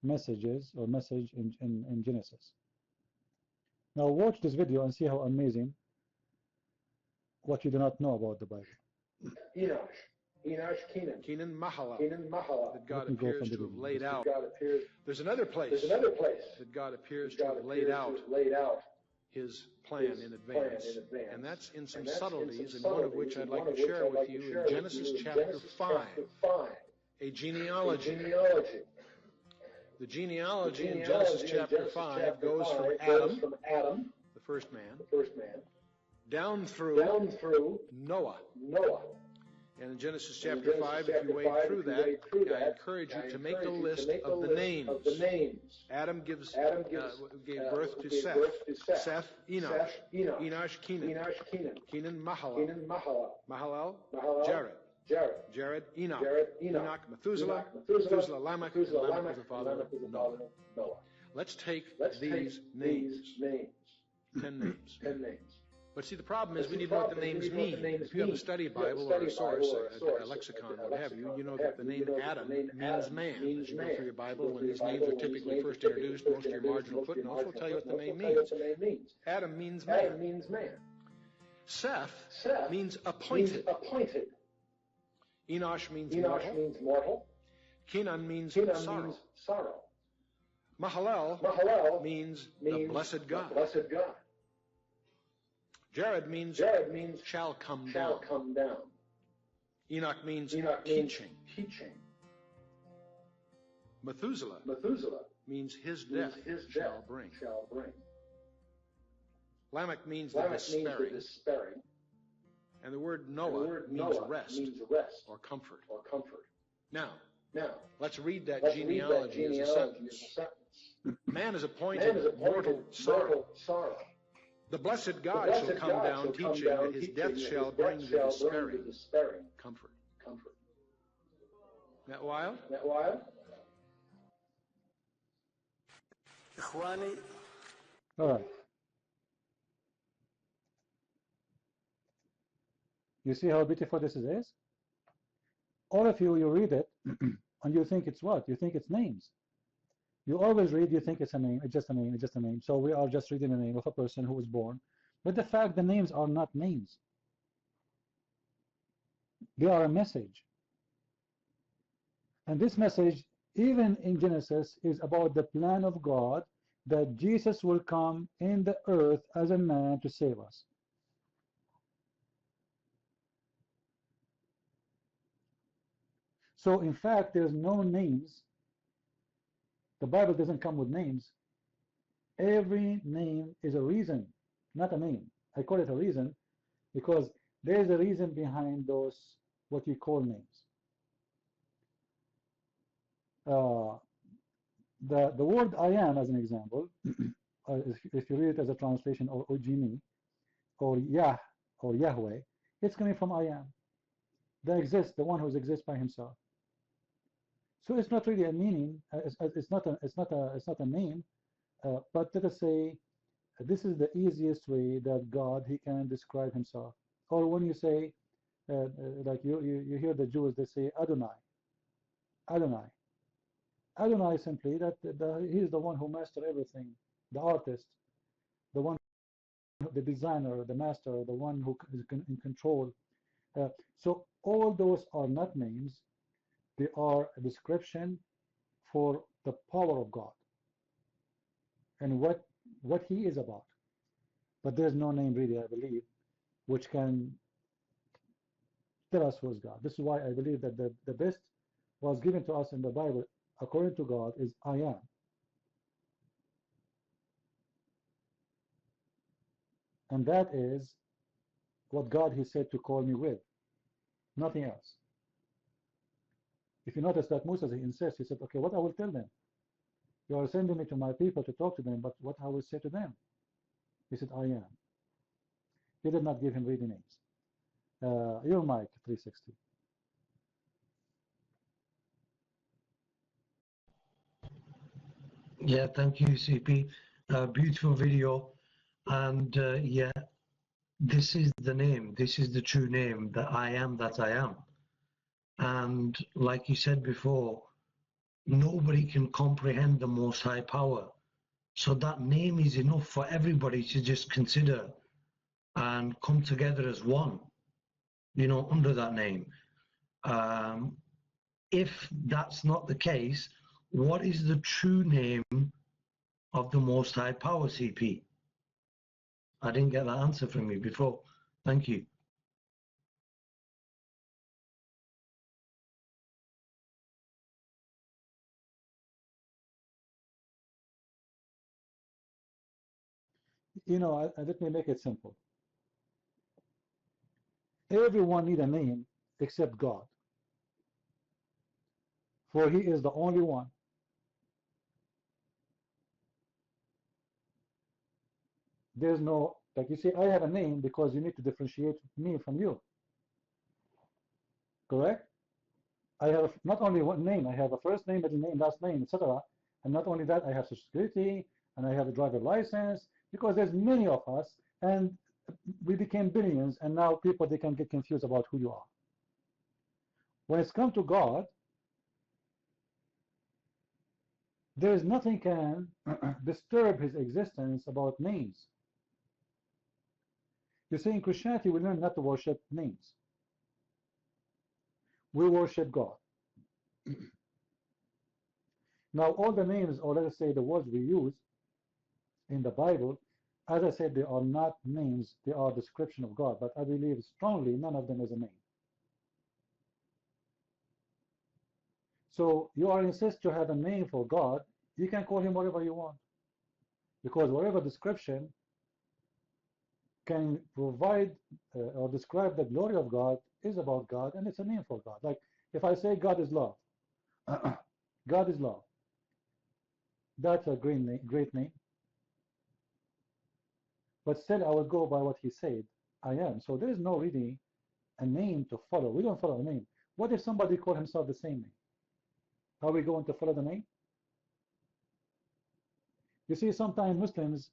A: messages or message in Genesis. Now watch this video and see how amazing what you do not know about the Bible.
K: Enosh, Kenan, Mahalalel, that God appears to have laid out. There's another place that God appears to have laid out his plan in advance, and that's in some subtleties, and one of which I'd like to share with you in Genesis chapter 5, a genealogy. The genealogy in Genesis chapter 5 goes from Adam, the first man, down through Noah. And in Genesis chapter 5, if you wade through that, I encourage you to make a list of the names. Adam gave birth to Seth. Seth, Enosh. Enosh, Kenan. Kenan, Mahalalel, Jared. Jared, Enoch. Enoch, Methuselah. Methuselah, Lamech. And Lamech was the father of Noah. Let's take these names. 10 names. But see, the problem is we need to know what the names mean. If you have a study Bible or a source, a lexicon, what have you, you know that the name Adam means man. As you go through your Bible, when these names are typically first introduced, most of your marginal footnotes will tell you what the name means. Adam means man. Seth means appointed. Enosh means mortal. Kenan means sorrow. Mahalalel means the blessed God. Jared means shall come down. Enoch means teaching. Methuselah means his death shall bring. Lamech means the despairing. And the word Noah means rest or comfort. Now, let's read that genealogy as a sentence. Man is appointed mortal sorrow. The blessed God shall come down teaching that his death shall bring the despairing comfort. That while
A: All right. You see how beautiful this is? All of you, you read it, and you think it's what? You think it's names. You always read, you think it's a name, it's just a name, it's just a name. So we are just reading the name of a person who was born. But the fact the names are not names. They are a message. And this message, even in Genesis, is about the plan of God that Jesus will come in the earth as a man to save us. So in fact, there's no names. The Bible doesn't come with names. Every name is a reason, not a name. I call it a reason because there's a reason behind those, what you call names. The word I am, as an example, if you read it as a translation or Ojimi, or Yah, or Yahweh, it's coming from I am. That exists, the one who exists by himself. So it's not really a meaning. It's not a name. But let us say this is the easiest way that God he can describe himself. Or when you say, like you hear the Jews, they say Adonai, Adonai. Adonai simply that he is the one who mastered everything, the artist, the one, the designer, the master, the one who is in control. So all those are not names; they are a description for the power of God and what he is about. But there's no name really, I believe, which can tell us who is God. This is why I believe that the best was given to us in the Bible, according to God, is I am. And that is what God he said to call me with, nothing else. If you notice that Moses, he insists, he said, okay, what I will tell them? You are sending me to my people to talk to them, but what I will say to them? He said, I am. He did not give him really names. Your mic, 360.
J: Yeah, thank you, CP. Beautiful video. And yeah, this is the name. This is the true name, that I am that I am. And like you said before, nobody can comprehend the Most High power. So that name is enough for everybody to just consider and come together as one, under that name. If that's not the case, what is the true name of the Most High Power, CP? I didn't get that answer from you before. Thank you.
A: Let me make it simple. Everyone needs a name except God, for he is the only one. There's no, like you say, I have a name because you need to differentiate me from you, correct? I have not only one name, I have a first name, middle name, last name, etc. And not only that, I have Social Security, and I have a driver license, because there's many of us, and we became billions, and now people, they can get confused about who you are. When it's come to God, there is nothing can disturb his existence about names. You see, in Christianity, we learn not to worship names. We worship God. Now, all the names, or let us say the words we use in the Bible, as I said, they are not names, they are description of God, but I believe strongly none of them is a name. So you are insist to have a name for God, you can call him whatever you want, because whatever description can provide or describe the glory of God is about God, and it's a name for God. Like if I say God is love, God is love, that's a great name. But still, I will go by what he said, I am. So there is no really a name to follow. We don't follow a name. What if somebody called himself the same name? Are we going to follow the name? You see, sometimes Muslims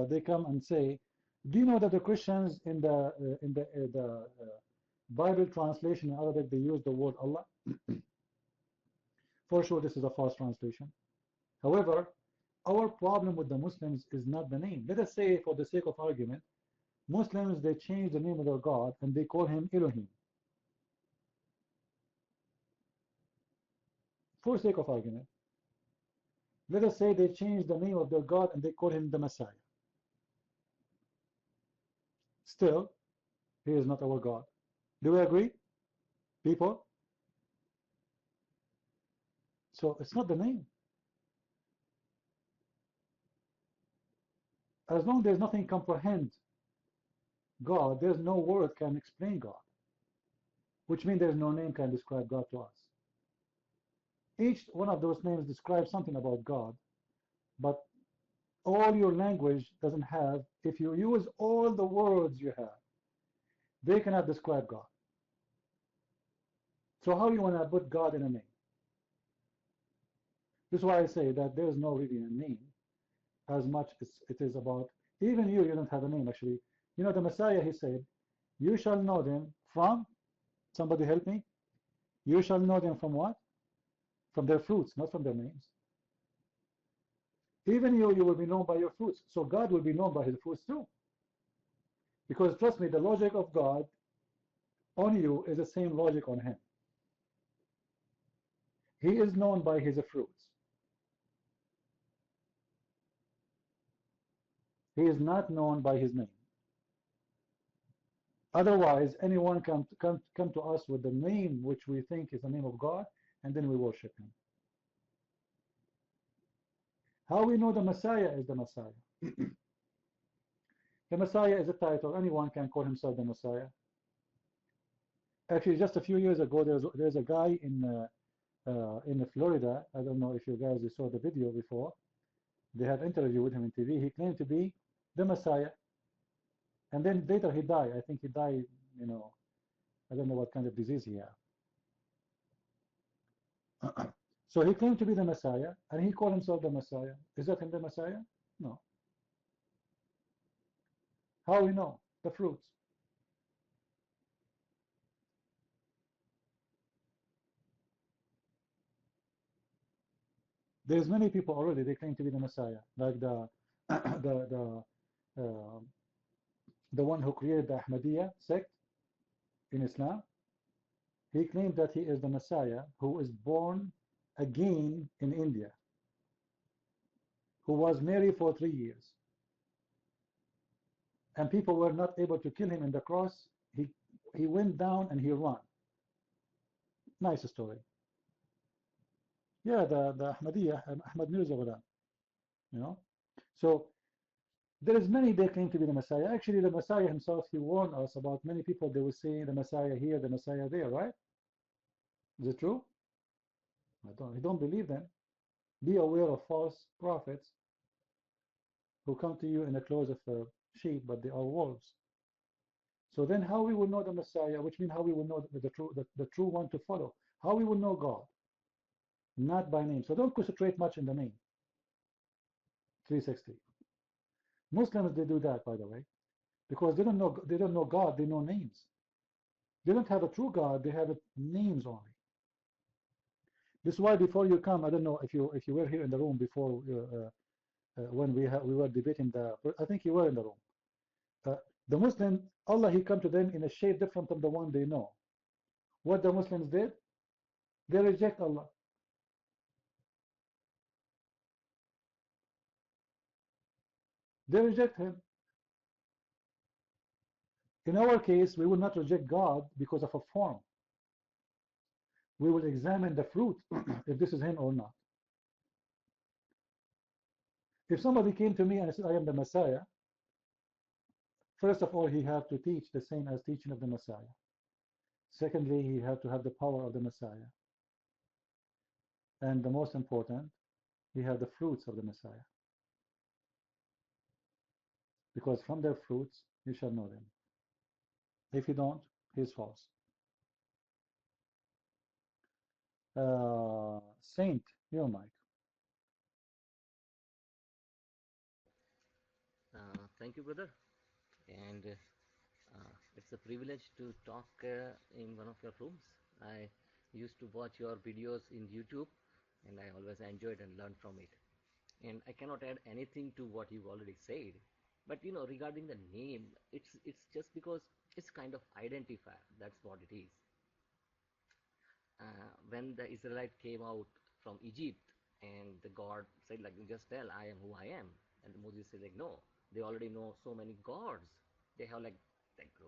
A: they come and say, "Do you know that the Christians in the Bible translation in Arabic they use the word Allah?" For sure, this is a false translation. However, our problem with the Muslims is not the name. Let us say, for the sake of argument, Muslims they change the name of their God and they call him Elohim. For sake of argument, let us say they change the name of their God and they call him the Messiah. Still, he is not our God. Do we agree, people? So it's not the name. As long as there's nothing comprehend God, there's no word can explain God, which means there's no name can describe God to us. Each one of those names describes something about God, but all your language doesn't have, if you use all the words you have, they cannot describe God. So how do you want to put God in a name? This is why I say that there is no really a name as much as it is about, even you don't have a name actually. You know, the Messiah, he said, you shall know them from, somebody help me? You shall know them from what? From their fruits, not from their names. Even you will be known by your fruits. So God will be known by his fruits too. Because trust me, the logic of God on you is the same logic on him. He is known by his fruits. He is not known by his name. Otherwise, anyone come to us with the name which we think is the name of God, and then we worship him. How we know the Messiah is the Messiah? The Messiah is a title. Anyone can call himself the Messiah. Actually, just a few years ago, there's a guy in Florida. I don't know if you guys saw the video before. They have interview with him in TV. He claimed to be the Messiah, and then later he died. I think he died. You know, I don't know what kind of disease he had. So he claimed to be the Messiah, and he called himself the Messiah. Is that him the Messiah? No. How we know? The fruits. There's many people already, they claim to be the Messiah, like the the uh, the one who created the Ahmadiyya sect in Islam. He claimed that he is the Messiah who is born again in India, who was married for 3 years, and people were not able to kill him in the cross. He went down and he ran. Nice story. Yeah, the Ahmadiyya, Ahmad Mirza Ghulam, you know. So there is many they claim to be the Messiah. Actually, the Messiah himself, he warned us about many people. They will say the Messiah here, the Messiah there, right? Is it true? I don't believe them. Be aware of false prophets who come to you in the clothes of sheep, but they are wolves. So then how we will know the Messiah, which means how we will know the true one to follow. How we will know God? Not by name. So don't concentrate much in the name. 360. Muslims, they do that, by the way, because they don't know God, they know names. They don't have a true God, they have names only. This is why before you come, I don't know if you were here in the room before when we were debating I think you were in the room. The Muslim, Allah, he come to them in a shape different from the one they know. What the Muslims did? They reject Allah. They reject him. In our case, we will not reject God because of a form. We will examine the fruit if this is him or not. If somebody came to me and said, I am the Messiah, first of all, he had to teach the same as teaching of the Messiah. Secondly, he had to have the power of the Messiah. And the most important, he had the fruits of the Messiah. Because from their fruits, you shall know them. If you don't, he is false. Saint, your mic.
L: Thank you, brother. And it's a privilege to talk in one of your rooms. I used to watch your videos in YouTube, and I always enjoyed and learned from it. And I cannot add anything to what you've already said. But regarding the name, it's just because it's kind of identifier. That's what it is. When the Israelite came out from Egypt and the God said like just tell I am who I am, and Moses said like no, they already know so many gods. They have like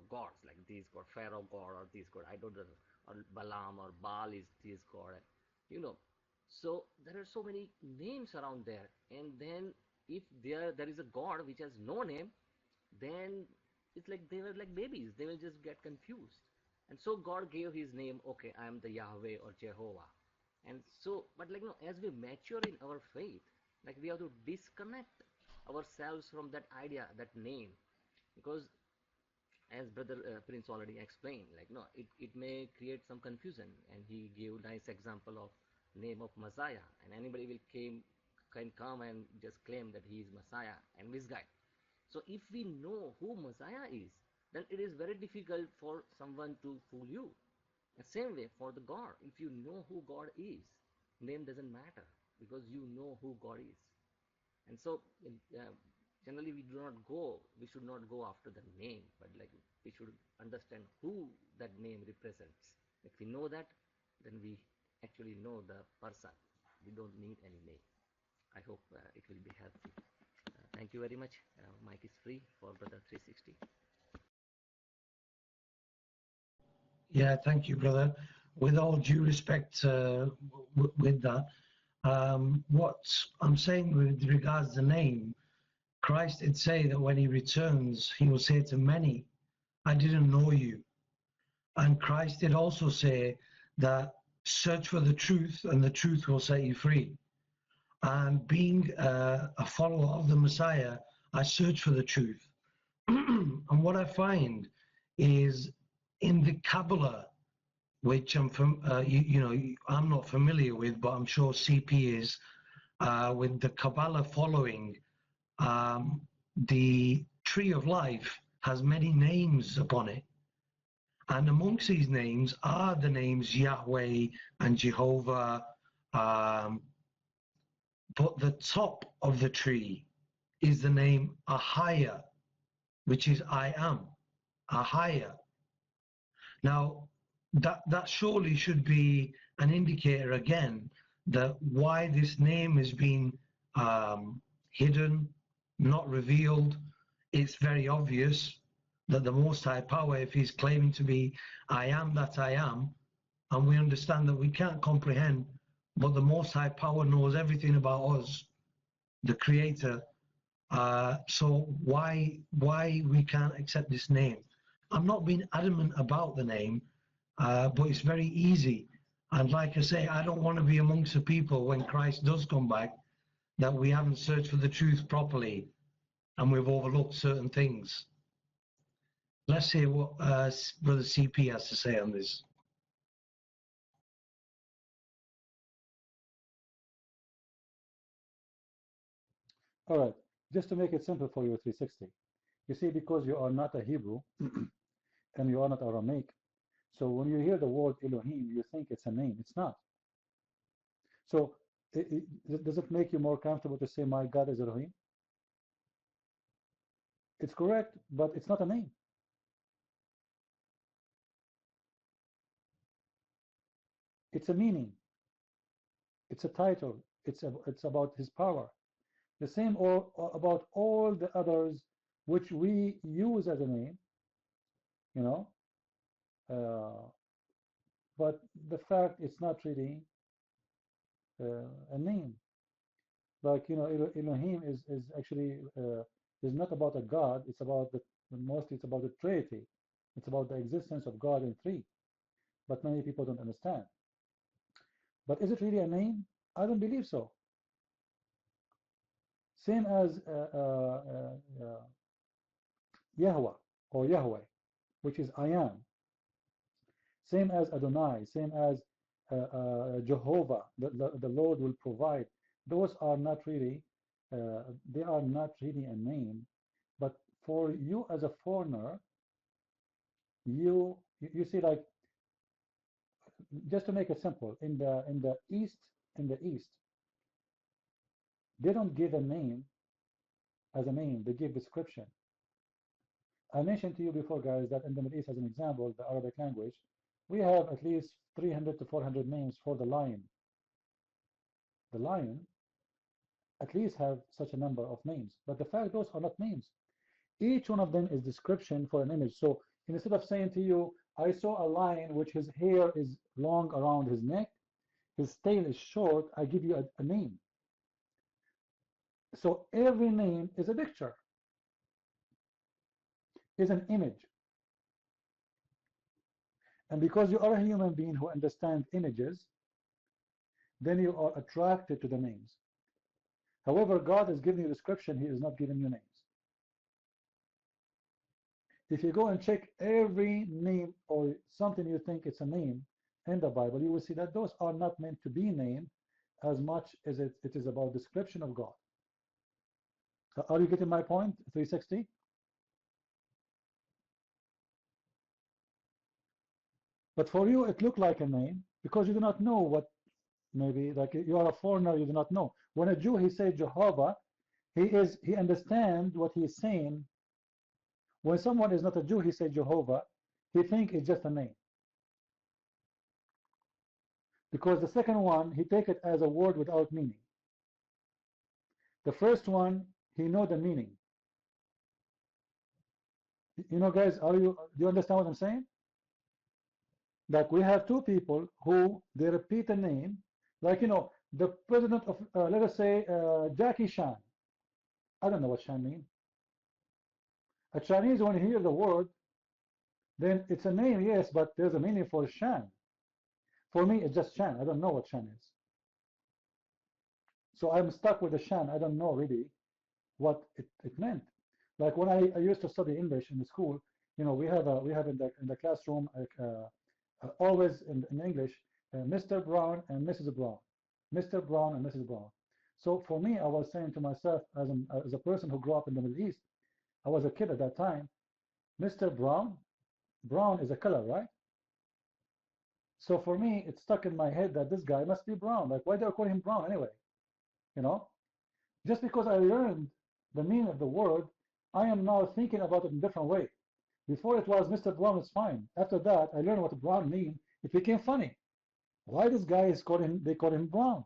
L: gods like this god Pharaoh god or this god I don't know, or Balaam or Baal is this god, you know. So there are so many names around there, and then if there is a god which has no name, then it's like they were like babies. They will just get confused. And so God gave his name, okay, I am the Yahweh or Jehovah. And so, but like, as we mature in our faith, like we have to disconnect ourselves from that idea, that name. Because as Brother Prince already explained, like, no, it may create some confusion. And he gave nice example of name of Messiah. And anybody can come and just claim that he is Messiah and misguide. So if we know who Messiah is, then it is very difficult for someone to fool you. The same way for the God, if you know who God is, name doesn't matter because you know who God is. And so generally we should not go after the name, but like we should understand who that name represents. If we know that, then we actually know the person. We don't need any name. I hope it will be helpful. Thank you very much. Mic is free for Brother 360.
J: Yeah, thank you, brother. With all due respect, with that, what I'm saying with regards to the name, Christ did say that when he returns, he will say to many, I didn't know you. And Christ did also say that search for the truth and the truth will set you free. And being a follower of the Messiah, I search for the truth. And what I find is in the Kabbalah, which I'm not familiar with, but I'm sure CP is, with the Kabbalah following, the tree of life has many names upon it. And amongst these names are the names Yahweh and Jehovah. But the top of the tree is the name Ahaya, which is I am, Ahaya. Now, that surely should be an indicator again that why this name is being hidden, not revealed. It's very obvious that the Most High Power, if he's claiming to be I am that I am, and we understand that we can't comprehend, but the Most High Power knows everything about us, the Creator. So why we can't accept this name? I'm not being adamant about the name, but it's very easy. And like I say, I don't want to be amongst the people when Christ does come back that we haven't searched for the truth properly and we've overlooked certain things. Let's hear what Brother CP has to say on this.
A: All right, just to make it simple for you, 360. You see, because you are not a Hebrew and you are not Aramaic, so when you hear the word Elohim, you think it's a name. It's not. So does it make you more comfortable to say my God is Elohim? It's correct, but it's not a name. It's a meaning. It's a title. It's about his power. The same about all the others which we use as a name, you know. But the fact it's not really a name. Like, you know, Elohim is actually is not about a God. It's about mostly it's about the Trinity. It's about the existence of God in three. But many people don't understand. But is it really a name? I don't believe so. Same as Yahweh or Yahweh, which is I am. Same as Adonai. Same as Jehovah, the Lord will provide. Those are not really, they are not really a name. But for you as a foreigner, you see, like, just to make it simple, in the East, they don't give a name as a name. They give description. I mentioned to you before, guys, that in the Middle East, as an example, the Arabic language, we have at least 300 to 400 names for the lion. The lion at least have such a number of names. But the fact, those are not names. Each one of them is description for an image. So instead of saying to you, I saw a lion which his hair is long around his neck, his tail is short, I give you a name. So every name is a picture, is an image. And because you are a human being who understands images, then you are attracted to the names. However, God is giving you description, He is not giving you names. If you go and check every name or something you think it's a name in the Bible, you will see that those are not meant to be named as much as it is about description of God. Are you getting my point, 360? But for you, it looked like a name because you do not know what, maybe, like you are a foreigner, you do not know. When a Jew, he says Jehovah, he understands what he is saying. When someone is not a Jew, he says Jehovah, he thinks it's just a name. Because the second one, he take it as a word without meaning. The first one, he know the meaning. You know, guys, do you understand what I'm saying? Like we have two people who they repeat a name, like, you know, the president of, let us say, Jackie Chan. I don't know what Chan means. A Chinese, when he hears the word, then it's a name, yes, but there's a meaning for Shan. For me, it's just Shan. I don't know what Shan is. So I'm stuck with the Shan. I don't know really what it meant. Like when I used to study English in the school, you know, we have in the classroom always in English, Mr. Brown and Mrs. Brown, Mr. Brown and Mrs. Brown. So for me, I was saying to myself, as a person who grew up in the Middle East, I was a kid at that time. Mr. Brown, brown is a color, right? So for me, it stuck in my head that this guy must be brown. Like, why do I call him brown anyway? You know, just because I learned the meaning of the word, I am now thinking about it in a different way. Before it was Mr. Brown is fine. After that, I learned what brown means. It became funny. Why this guy is calling? They call him brown.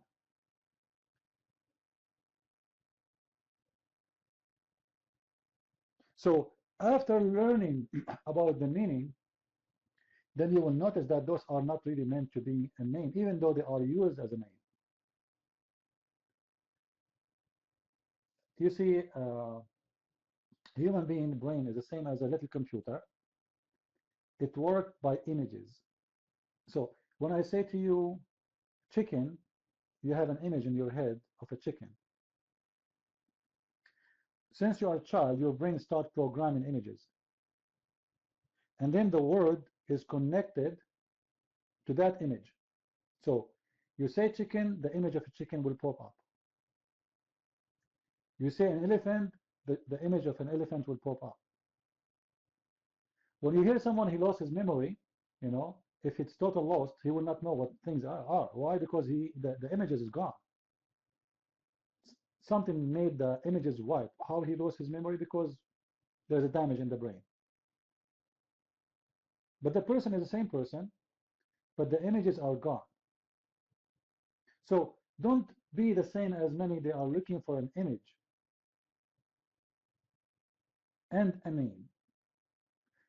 A: So after learning about the meaning, then you will notice that those are not really meant to be a name, even though they are used as a name. You see, human being brain is the same as a little computer. It works by images. So when I say to you chicken, you have an image in your head of a chicken. Since you are a child, your brain starts programming images. And then the word is connected to that image. So you say chicken, the image of a chicken will pop up. You say an elephant, the image of an elephant will pop up. When you hear someone he lost his memory, you know, if it's total lost, he will not know what things are. Why? Because the images is gone. Something made the images wipe. How he lost his memory? Because there's a damage in the brain. But the person is the same person, but the images are gone. So don't be the same as many. They are looking for an image and a name.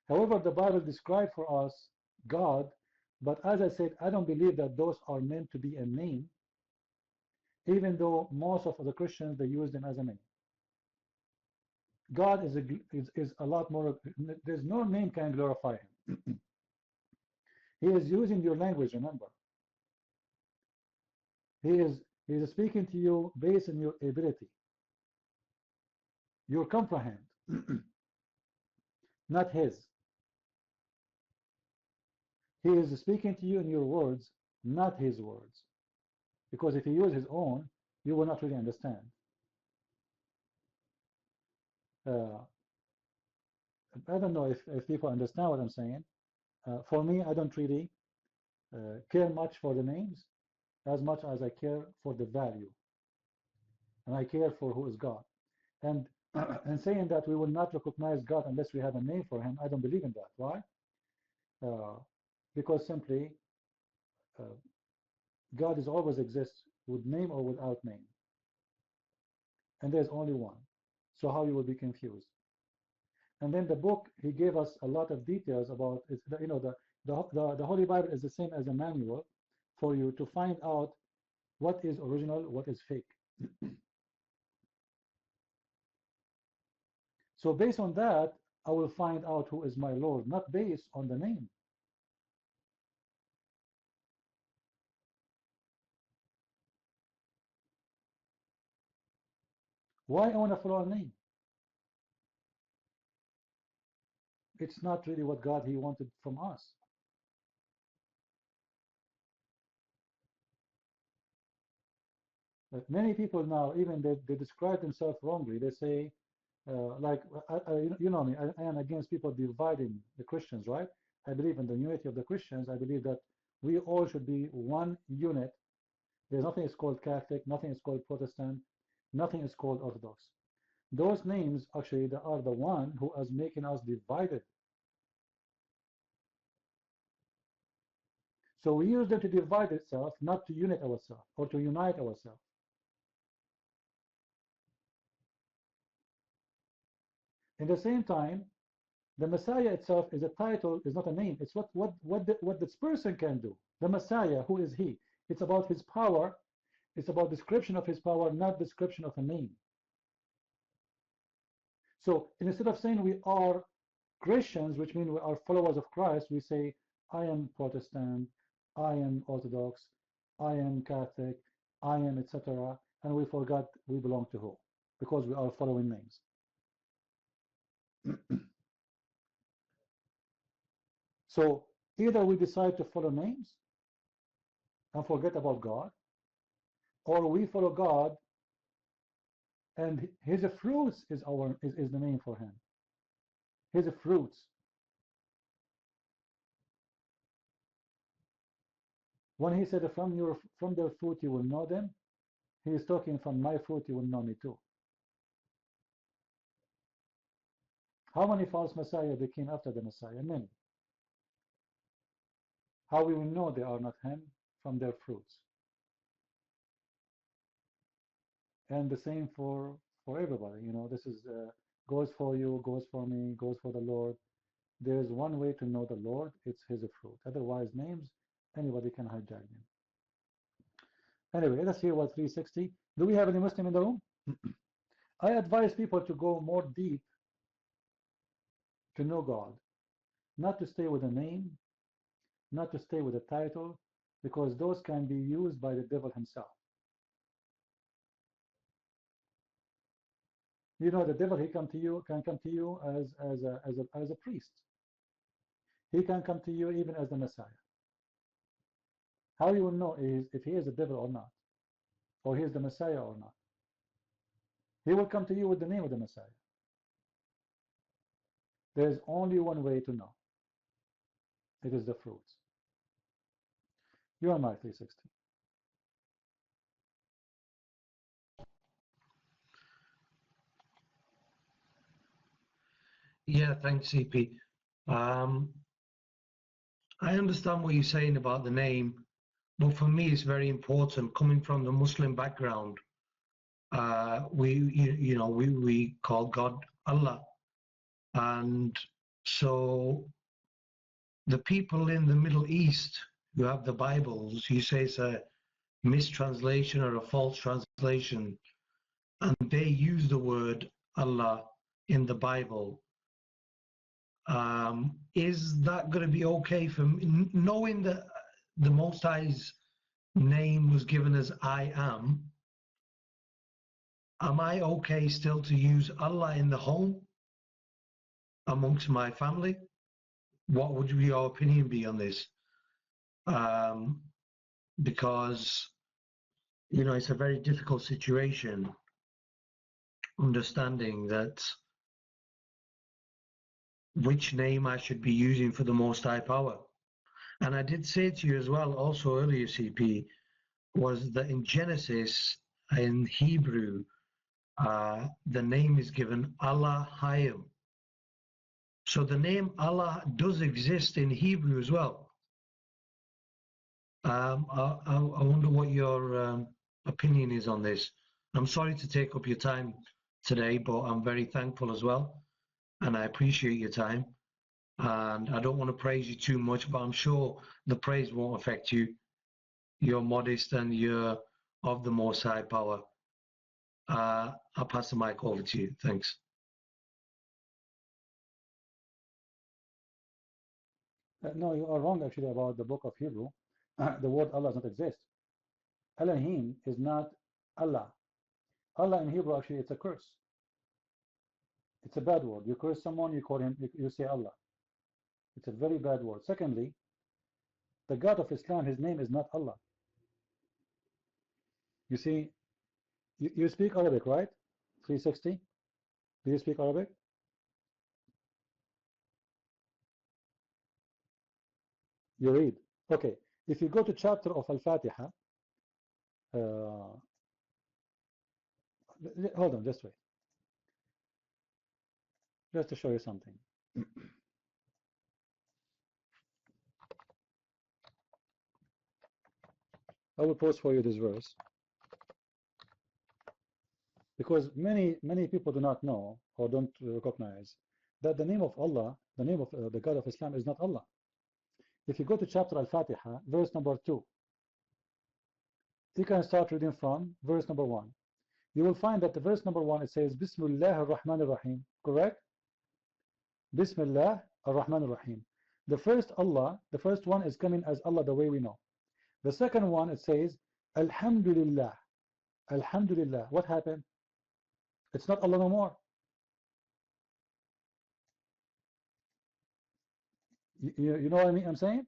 A: However, the Bible describes for us God, but as I said, I don't believe that those are meant to be a name, even though most of the Christians, they use them as a name. God is a lot more, there's no name can glorify him. He is using your language, remember. He is speaking to you based on your ability, your comprehend, not his. He is speaking to you in your words not his words. Because if he used his own, you will not really understand. I don't know if people understand what I'm saying. For me, I don't really care much for the names as much as I care for the value. And I care for who is God. And and saying that we will not recognize God unless we have a name for him, I don't believe in that. Why? Because simply God is always exists with name or without name. And there's only one. So how you will be confused? And then the book, he gave us a lot of details about, you know, the Holy Bible is the same as a manual for you to find out what is original, what is fake. So based on that, I will find out who is my Lord, not based on the name. Why I want to follow a name? It's not really what God he wanted from us. But many people now, even they describe themselves wrongly. They say, like, you know me, I am against people dividing the Christians, right? I believe in the unity of the Christians. I believe that we all should be one unit. There's nothing is called Catholic, nothing is called Protestant, nothing is called Orthodox. Those names actually they are the one who is making us divided. So we use them to divide itself, not to unite ourselves or to unite ourselves. In the same time, the Messiah itself is a title, is not a name. It's what this person can do. The Messiah, who is he? It's about his power. It's about description of his power, not description of a name. So instead of saying we are Christians, which means we are followers of Christ, we say, I am Protestant, I am Orthodox, I am Catholic, I am etc. And we forgot we belong to who? Because we are following names. So either we decide to follow names and forget about God, or we follow God and his fruits is the name for him. His fruits. When he said from their fruit you will know them, he is talking from my fruit you will know me too. How many false messiah became after the Messiah? Many. How we will know they are not him? From their fruits. And the same for everybody. You know, this is goes for you, goes for me, goes for the Lord. There's one way to know the Lord, it's his fruit. Otherwise, names, anybody can hijack them. Anyway, let's hear what 360. Do we have any Muslim in the room? I advise people to go more deep to know God, not to stay with a name, not to stay with a title, because those can be used by the devil himself. You know, the devil, he can come to you as a priest. He can come to you even as the Messiah. How you will know is if he is the devil or not, or he is the Messiah or not. He will come to you with the name of the Messiah. There is only one way to know. It is the fruits. You are my 360.
J: Yeah, thanks, CP. I understand what you're saying about the name, but for me, it's very important. Coming from the Muslim background, we call God Allah, and so the people in the Middle East who have the Bibles, you say it's a mistranslation or a false translation, and they use the word Allah in the Bible. Is that going to be okay for me, knowing that the Most High's name was given as I am? Am I okay still to use Allah in the home amongst my family? What would your opinion be on this? because it's a very difficult situation, understanding that which name I should be using for the Most High Power. And I did say to you as well, also earlier, CP, was that in Genesis, in Hebrew, the name is given Allah Hayim. So the name Allah does exist in Hebrew as well. I wonder what your opinion is on this. I'm sorry to take up your time today, but I'm very thankful as well, and I appreciate your time. And I don't want to praise you too much, but I'm sure the praise won't affect you. You're modest and you're of the Most High Power. I'll pass the mic over to you. Thanks.
A: No, you are wrong actually about the book of Hebrew. The word Allah does not exist. Elohim is not Allah. Allah in Hebrew actually it's a curse. It's a bad word. You curse someone, you call him, you say Allah. It's a very bad word. Secondly, the God of Islam, his name is not Allah. You see, you speak Arabic, right? 360? Do you speak Arabic? You read. Okay. If you go to chapter of Al-Fatiha, hold on, just wait. Just to show you something. I will post for you this verse because many people do not know or don't recognize that the name of Allah, the name of the God of Islam is not Allah. If you go to chapter Al-Fatiha, verse number 2, you can start reading from verse number 1. You will find that the verse number 1 it says Bismillah ar-Rahman ar-Rahim, correct? Bismillah ar-Rahman ar-Rahim. The first Allah, the first one is coming as Allah the way we know. The second one it says Alhamdulillah. Alhamdulillah. What happened? It's not Allah no more. You know what I mean? I'm saying?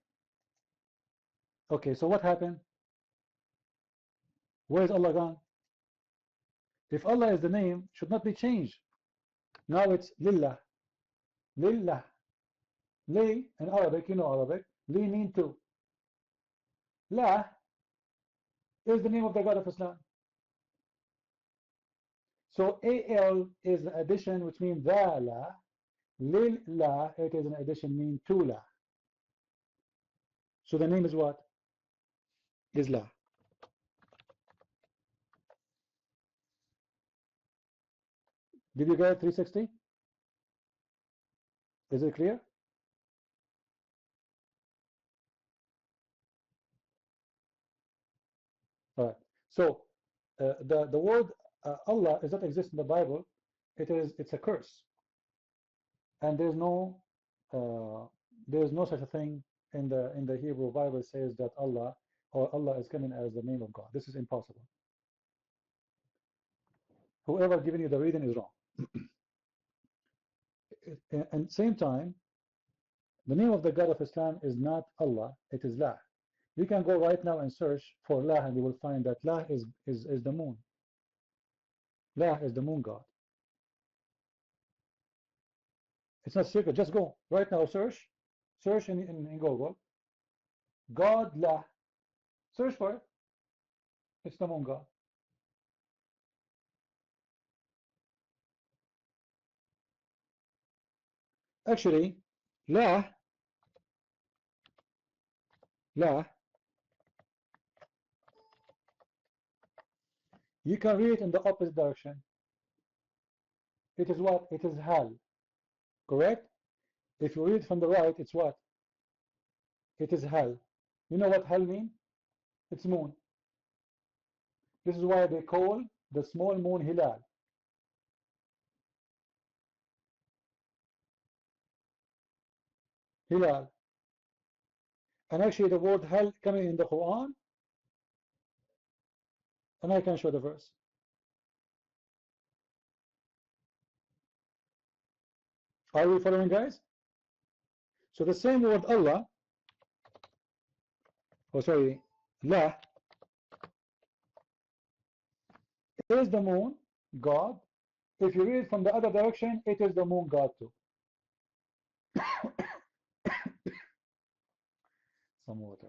A: Okay, so what happened? Where is Allah gone? If Allah is the name, should not be changed. Now it's Lillah. Lillah. Li in Arabic, you know Arabic. Li mean to. La is the name of the God of Islam. So AL is an addition which means the la. Lillah, it is an addition mean to la. So the name is what? Is la. Did you get 360? Is it clear? All right. So the word Allah does not exist in the Bible. It's a curse, and there's no such a thing in the Hebrew Bible says that Allah or Allah is coming as the name of God. This is impossible. Whoever giving you the reading is wrong. And same time, the name of the God of Islam is not Allah, it is La. You can go right now and search for La and you will find that La is the moon. La is the moon God. It's not secret, just go right now, search in Google, God La, search for it, it's the moon God. Actually, La, you can read it in the opposite direction. It is what? It is Hal. Correct? If you read from the right, it's what? It is Hal. You know what Hal means? It's moon. This is why they call the small moon Hilal. Hilal. And actually the word Hal coming in the Quran, and I can show the verse. Are we following, guys? So the same word Allah, oh sorry, La is the moon God. If you read from the other direction, it is the moon God too. Some water.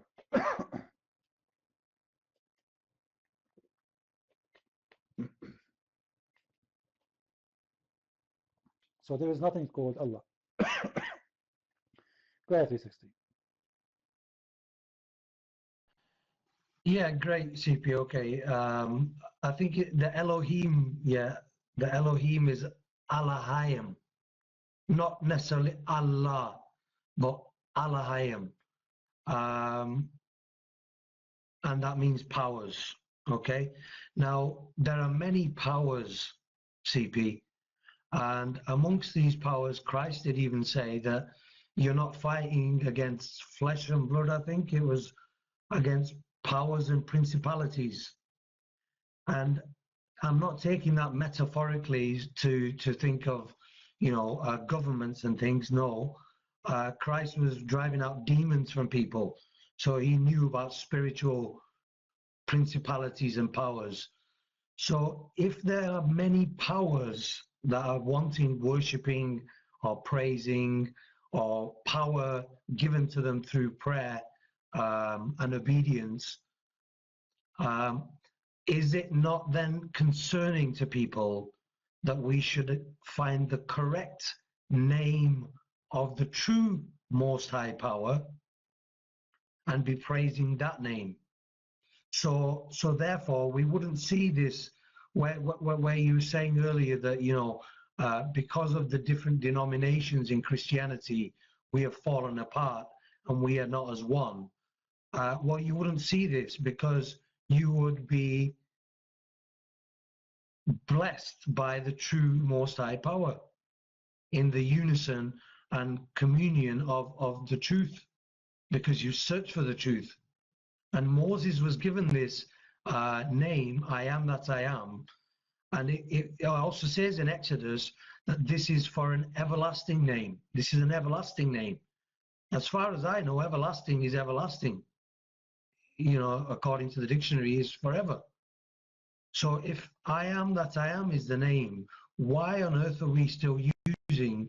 A: So there is nothing called Allah. Go ahead, 360.
J: Yeah, great, CP. Okay. I think the Elohim, yeah, the Elohim is Allahayim, not necessarily Allah, but Allahayim. And that means powers. Okay. Now, there are many powers, CP, and amongst these powers, Christ did even say that you're not fighting against flesh and blood. I think it was against powers and principalities. And I'm not taking that metaphorically to think of, governments and things. No, Christ was driving out demons from people, so he knew about spiritual principalities and powers. So if there are many powers that are wanting worshipping or praising or power given to them through prayer and obedience, is it not then concerning to people that we should find the correct name of the true Most High Power and be praising that name? So therefore, we wouldn't see this where you were saying earlier that, because of the different denominations in Christianity, we have fallen apart and we are not as one. Well, you wouldn't see this because you would be blessed by the true Most High Power in the unison and communion of the truth, because you search for the truth. And Moses was given this name, I am that I am. And it also says in Exodus that this is for an everlasting name. This is an everlasting name. As far as I know, everlasting is everlasting. According to the dictionary, is forever. So if I am that I am is the name, why on earth are we still using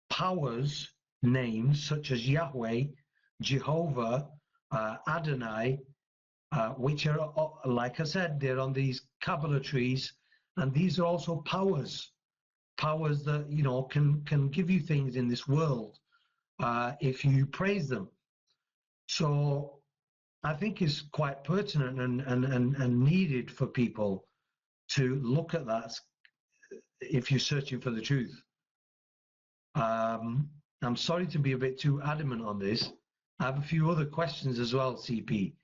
J: powers names such as Yahweh, Jehovah, Adonai, which are, like I said, they're on these Kabbalah trees, and these are also powers that can give you things in this world if you praise them. So I think it's quite pertinent and needed for people to look at that if you're searching for the truth. I'm sorry to be a bit too adamant on this. I have a few other questions as well, CP,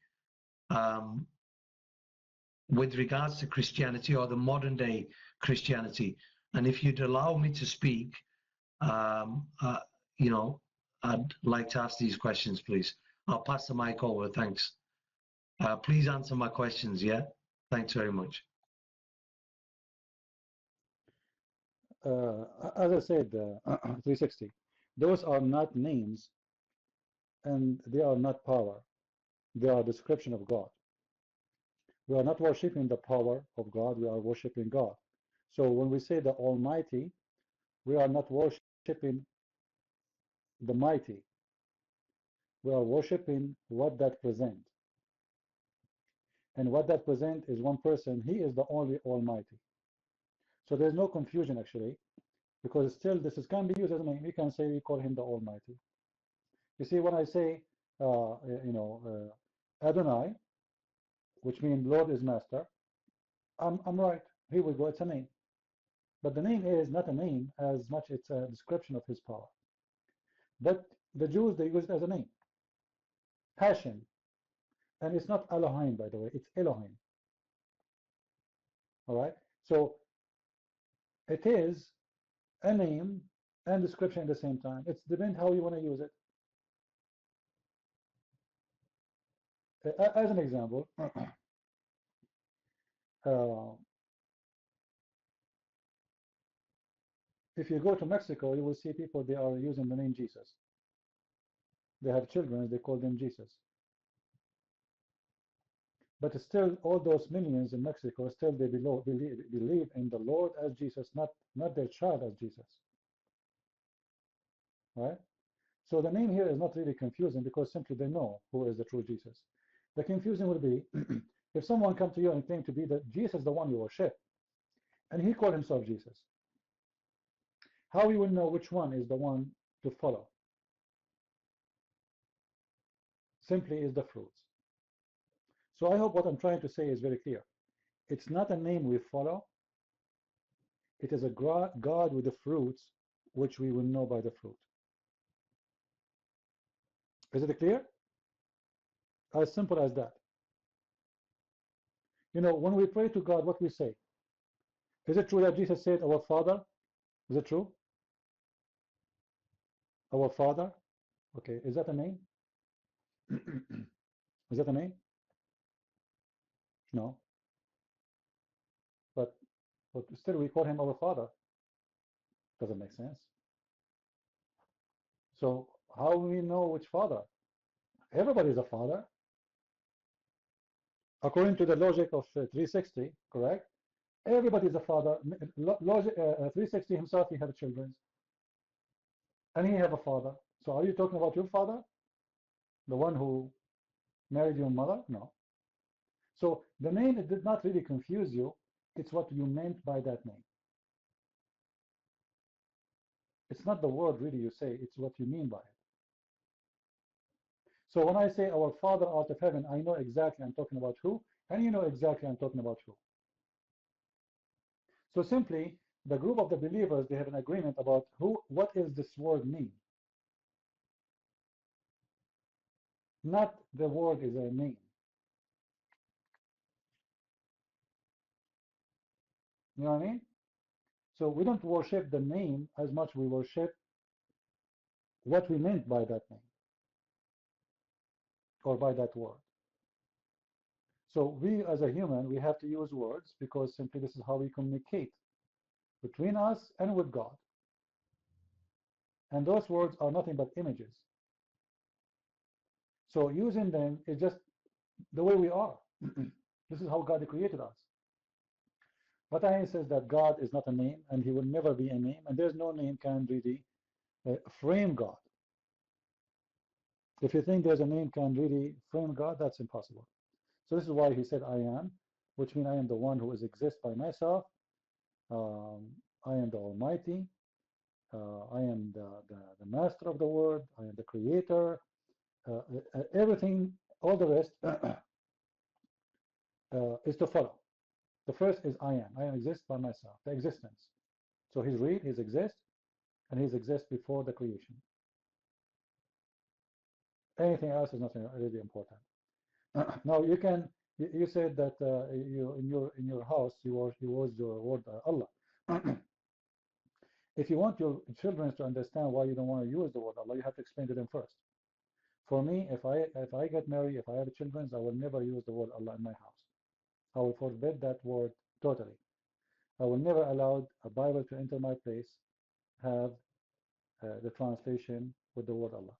J: with regards to Christianity or the modern day Christianity. And if you'd allow me to speak, I'd like to ask these questions, please. I'll pass the mic over. Thanks. Please answer my questions, yeah? Thanks very much.
A: As I said, 360, those are not names and they are not power. They are description of God. We are not worshiping the power of God, we are worshiping God. So when we say the Almighty, we are not worshiping the mighty. We are worshiping what that presents. And what that presents is one person. He is the only Almighty. So there's no confusion actually, because still this can be used as a name. We can say we call him the Almighty. You see, when I say, Adonai, which means Lord is Master, I'm right. Here we go. It's a name. But the name is not a name as much it's a description of his power. But the Jews, they use it as a name. Hashem. And it's not Elohim, by the way. It's Elohim. All right? So it is a name and description at the same time. It depends how you want to use it. As an example, if you go to Mexico, you will see people, they are using the name Jesus. They have children, they call them Jesus. But still, all those millions in Mexico, still they believe in the Lord as Jesus, not their child as Jesus. Right? So the name here is not really confusing because simply they know who is the true Jesus. The confusion will be if someone come to you and claim to be the Jesus, the one you worship, and he called himself Jesus. How you will know which one is the one to follow? Simply is the fruits. So I hope what I'm trying to say is very clear. It's not a name we follow. It is a God with the fruits, which we will know by the fruit. Is it clear? As simple as that. You know, when we pray to God, what we say? Is it true that Jesus said, our Father? Is it true? Our Father? Okay, is that a name? Is that a name? No. But still we call him our Father. Doesn't make sense. So how do we know which Father? Everybody is a Father. According to the logic of 360, correct? Everybody is a father. Logic, 360 himself, he had children. And he have a father. So are you talking about your father? The one who married your mother? No. So the name, it did not really confuse you. It's what you meant by that name. It's not the word really you say, it's what you mean by it. So when I say our Father out of heaven, I know exactly I'm talking about who, and you know exactly I'm talking about who. So simply, the group of the believers, they have an agreement about what is this word mean. Not the word is a name. You know what I mean? So we don't worship the name as much we worship what we meant by that name or by that word. So we as a human, we have to use words because simply this is how we communicate between us and with God. And those words are nothing but images. So using them is just the way we are. This is how God created us. But I says that God is not a name and he will never be a name, and there's no name can really frame God. If you think there's a name can really frame God, that's impossible. So this is why he said I am, which means I am the one who exists by myself. I am the Almighty. I am the master of the word. I am the creator. Everything, all the rest is to follow. The first is I am. I exist by myself, the existence. So he's real, he's exist, and he's exist before the creation. Anything else is not really important. Now you can. You said that you in your house you use the word Allah. If you want your children to understand why you don't want to use the word Allah, you have to explain to them first. For me, if I get married, if I have children, I will never use the word Allah in my house. I will forbid that word totally. I will never allow a Bible to enter my place, have the translation with the word Allah.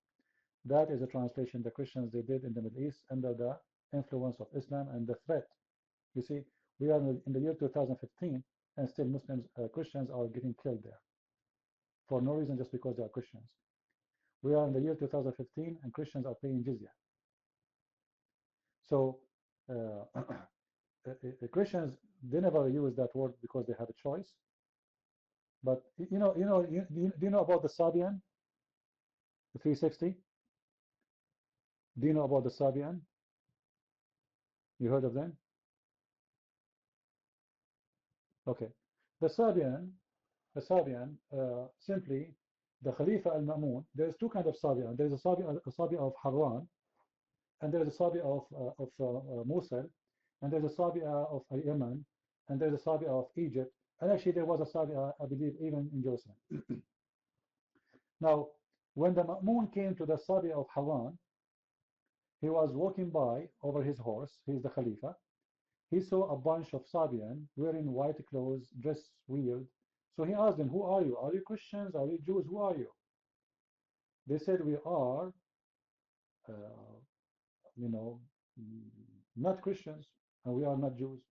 A: That is a translation the Christians they did in the Middle East under the influence of Islam and the threat. You see, we are in the year 2015 and still Muslims, Christians are getting killed there for no reason, just because they are Christians. We are in the year 2015 and Christians are paying jizya. So Christians, they never use that word because they have a choice. But do you know about the Sabian, the 360? Do you know about the Sabian? You heard of them? Okay. The Sabian, simply the Khalifa al-Ma'mun. There's two kinds of Sabian. There's a Sabian of Harran, and there's a Sabian of Mosul, and there's a Sabian of Yemen, and there's a Sabian of Egypt, and actually there was a Sabian, I believe, even in Jerusalem. Now, when the Ma'mun came to the Sabian of Harran, he was walking by over his horse. He's the Khalifa. He saw a bunch of Sabian wearing white clothes, dressed weird. So he asked them, who are you? Are you Christians? Are you Jews? Who are you? They said, we are, not Christians, and we are not Jews.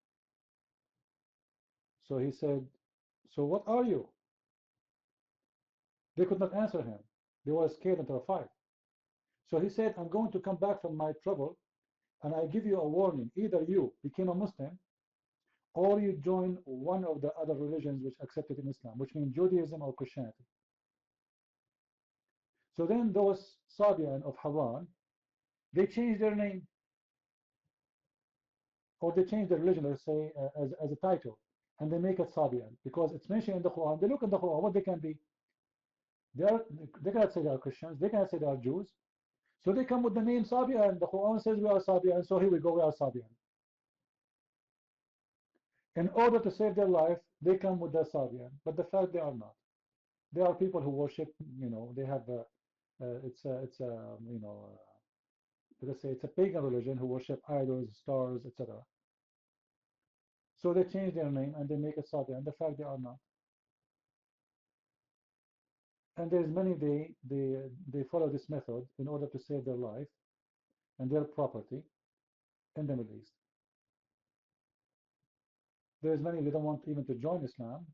A: So he said, so what are you? They could not answer him. They were scared and terrified. So he said, I'm going to come back from my travel, and I give you a warning. Either you became a Muslim, or you join one of the other religions which accepted in Islam, which means Judaism or Christianity. So then those Sabian of Haran, they changed their name, or they change their religion, let's say, as a title, and they make it Sabian because it's mentioned in the Quran. They look in the Quran what they can be. They cannot say they are Christians. They cannot say they are Jews. So they come with the name Sabian. The Quran says we are Sabian, so here we go, we are Sabian. In order to save their life, they come with the Sabian, but the fact they are not. They are people who worship. They have let's say it's a pagan religion who worship idols, stars, etc. So they change their name and they make it Sabian. The fact they are not. And there's many they follow this method in order to save their life and their property in the Middle East. There's many they don't want even to join Islam.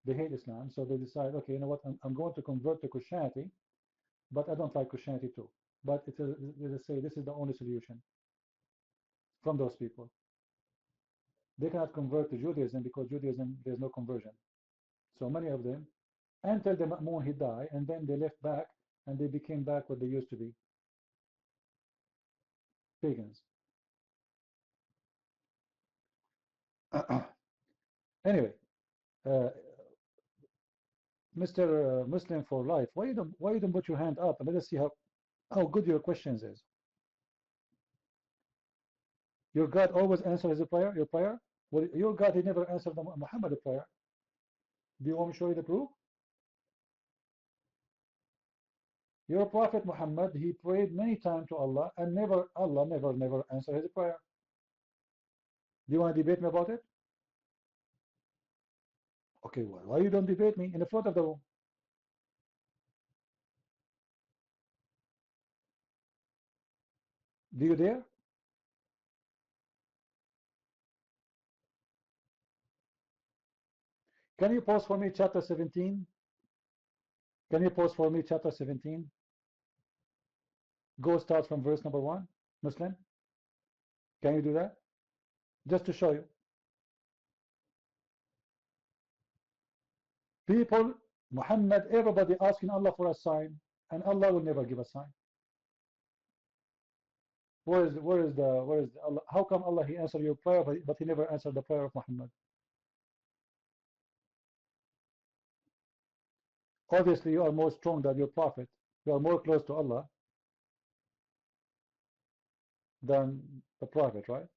A: They hate Islam, so they decide, okay, you know what? I'm going to convert to Christianity, but I don't like Christianity too. But they say this is the only solution from those people. They cannot convert to Judaism because Judaism there's no conversion. So many of them, until the Ma'mun he died, and then they left back and they became back what they used to be, pagans. Anyway, uh, Mr. Muslim for life, why you don't put your hand up and let us see how good your questions is. Your God always answers your prayer. Well, your God, he never answered the Muhammad prayer. Do you want me to show you the proof? Your Prophet Muhammad, he prayed many times to Allah, and Allah never answered his prayer. Do you want to debate me about it? Okay, well, why you don't debate me in the front of the room? Do you dare? Can you pause for me chapter 17? Can you pause for me chapter 17? Go start from verse number 1, Muslim. Can you do that? Just to show you. People, Muhammad, everybody asking Allah for a sign, and Allah will never give a sign. Where is the Allah? How come Allah he answered your prayer, but he never answered the prayer of Muhammad? Obviously, you are more strong than your prophet. You are more close to Allah than the prophet, right?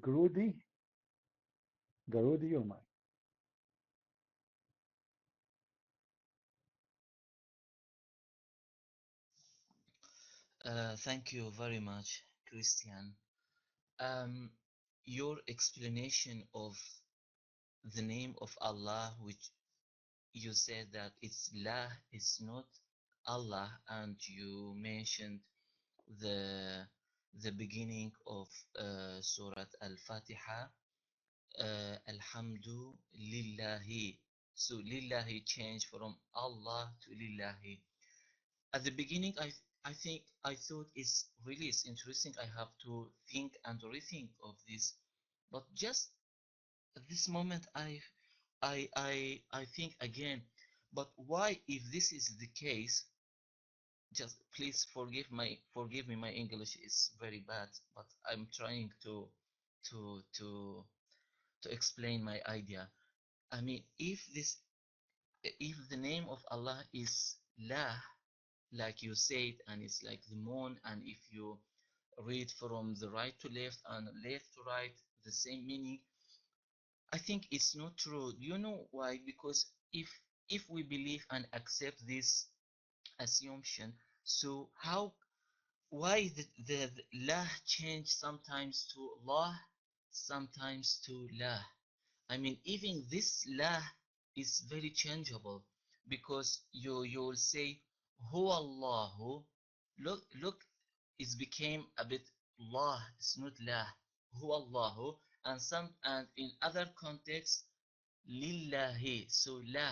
A: Garudi, you're mine.
M: Thank you very much, Christian. Your explanation of the name of Allah, which you said that it's La, it's not Allah, and you mentioned the beginning of Surah Al-Fatiha, Alhamdu Lillahi. So Lillahi changed from Allah to Lillahi. At the beginning, I thought it's interesting. I have to think and rethink of this, but just at this moment, I think again. But why, if this is the case, just please forgive me. My English is very bad, but I'm trying to to to explain my idea. I mean, if the name of Allah is La, like you said, and it's like the moon, and if you read from the right to left and left to right, the same meaning, I think it's not true. Do you know why? Because if we believe and accept this assumption, so why the La change sometimes to Allah, sometimes to La? I mean, even this La is very changeable. because you will say Hu Allahu. Look, it became a bit Allah. It's not La. Hu Allahu, and in other contexts Lillahi. So La.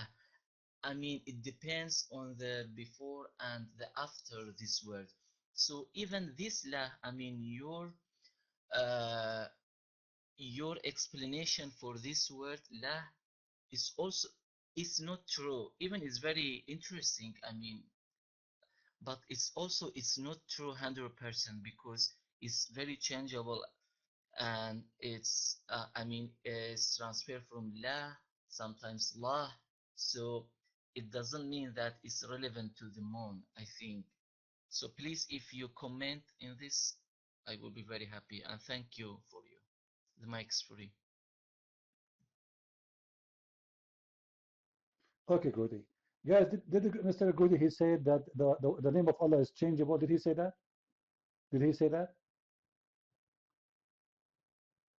M: I mean, it depends on the before and the after this word. So even this La, I mean, uh, your explanation for this word La is also is not true. Even it's very interesting. I mean, but it's not true 100% because it's very changeable and it's I mean it's transferred from La sometimes La, so it doesn't mean that it's relevant to the moon, I think. So please, if you comment in this, I will be very happy, and thank you for you. The mic's free.
A: Okay, Goody. Guys, did Mr. Goody, he said that the name of Allah is changeable. Did he say that? Did he say that?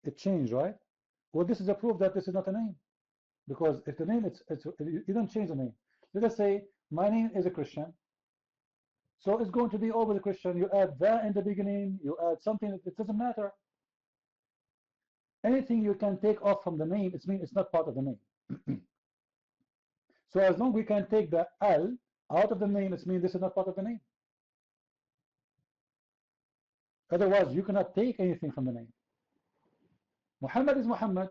A: It changed, right? Well, this is a proof that this is not a name. Because if the name, it's you don't change the name. Let us say my name is a Christian. So it's going to be always a Christian. You add that in the beginning, you add something, it doesn't matter. Anything you can take off from the name, it means it's not part of the name. So as long as we can take the al out of the name, it means this is not part of the name. Otherwise, you cannot take anything from the name. Muhammad is Muhammad.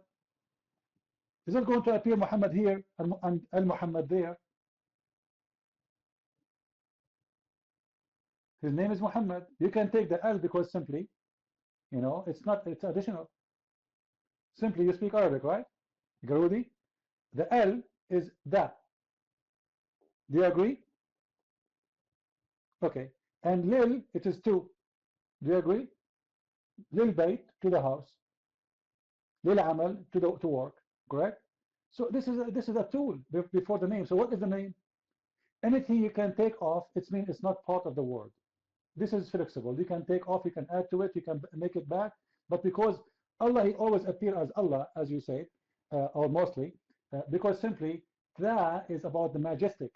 A: Is it going to appear Muhammad here and al-Muhammad there? His name is Muhammad. You can take the al because simply, it's additional. Simply, you speak Arabic, right? Garudi? The al is that. Do you agree? Okay. And lil, it is to. Do you agree? Lil bayt, to the house. Lil amal, to work. Correct? So this is a tool before the name. So what is the name? Anything you can take off, it means it's not part of the word. This is flexible. You can take off, you can add to it, you can make it back. But because Allah, he always appears as Allah, as you say, or mostly, because simply that is about the majestic.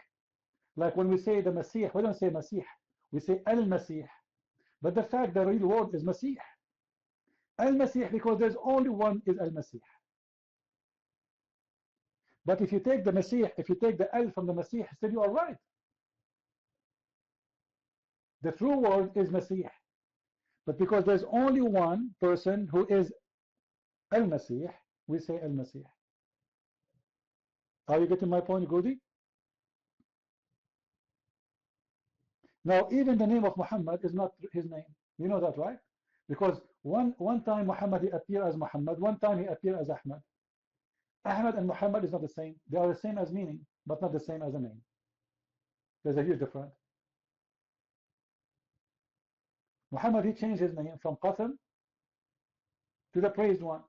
A: Like when we say the Masih, we don't say Masih, we say Al-Masih. But the fact the real word is Masih. Al-Masih, because there's only one is Al-Masih. But if you take the Masih, if you take the Al from the Masih, still you are right. The true word is Masih. But because there's only one person who is Al-Masih, we say Al-Masih. Are you getting my point, Goody? Now, even the name of Muhammad is not his name. You know that, right? Because one time Muhammad, he appeared as Muhammad, one time he appeared as Ahmad. Ahmad and Muhammad is not the same. They are the same as meaning, but not the same as a name. There's a huge difference. Muhammad, he changed his name from Qasim to the praised one.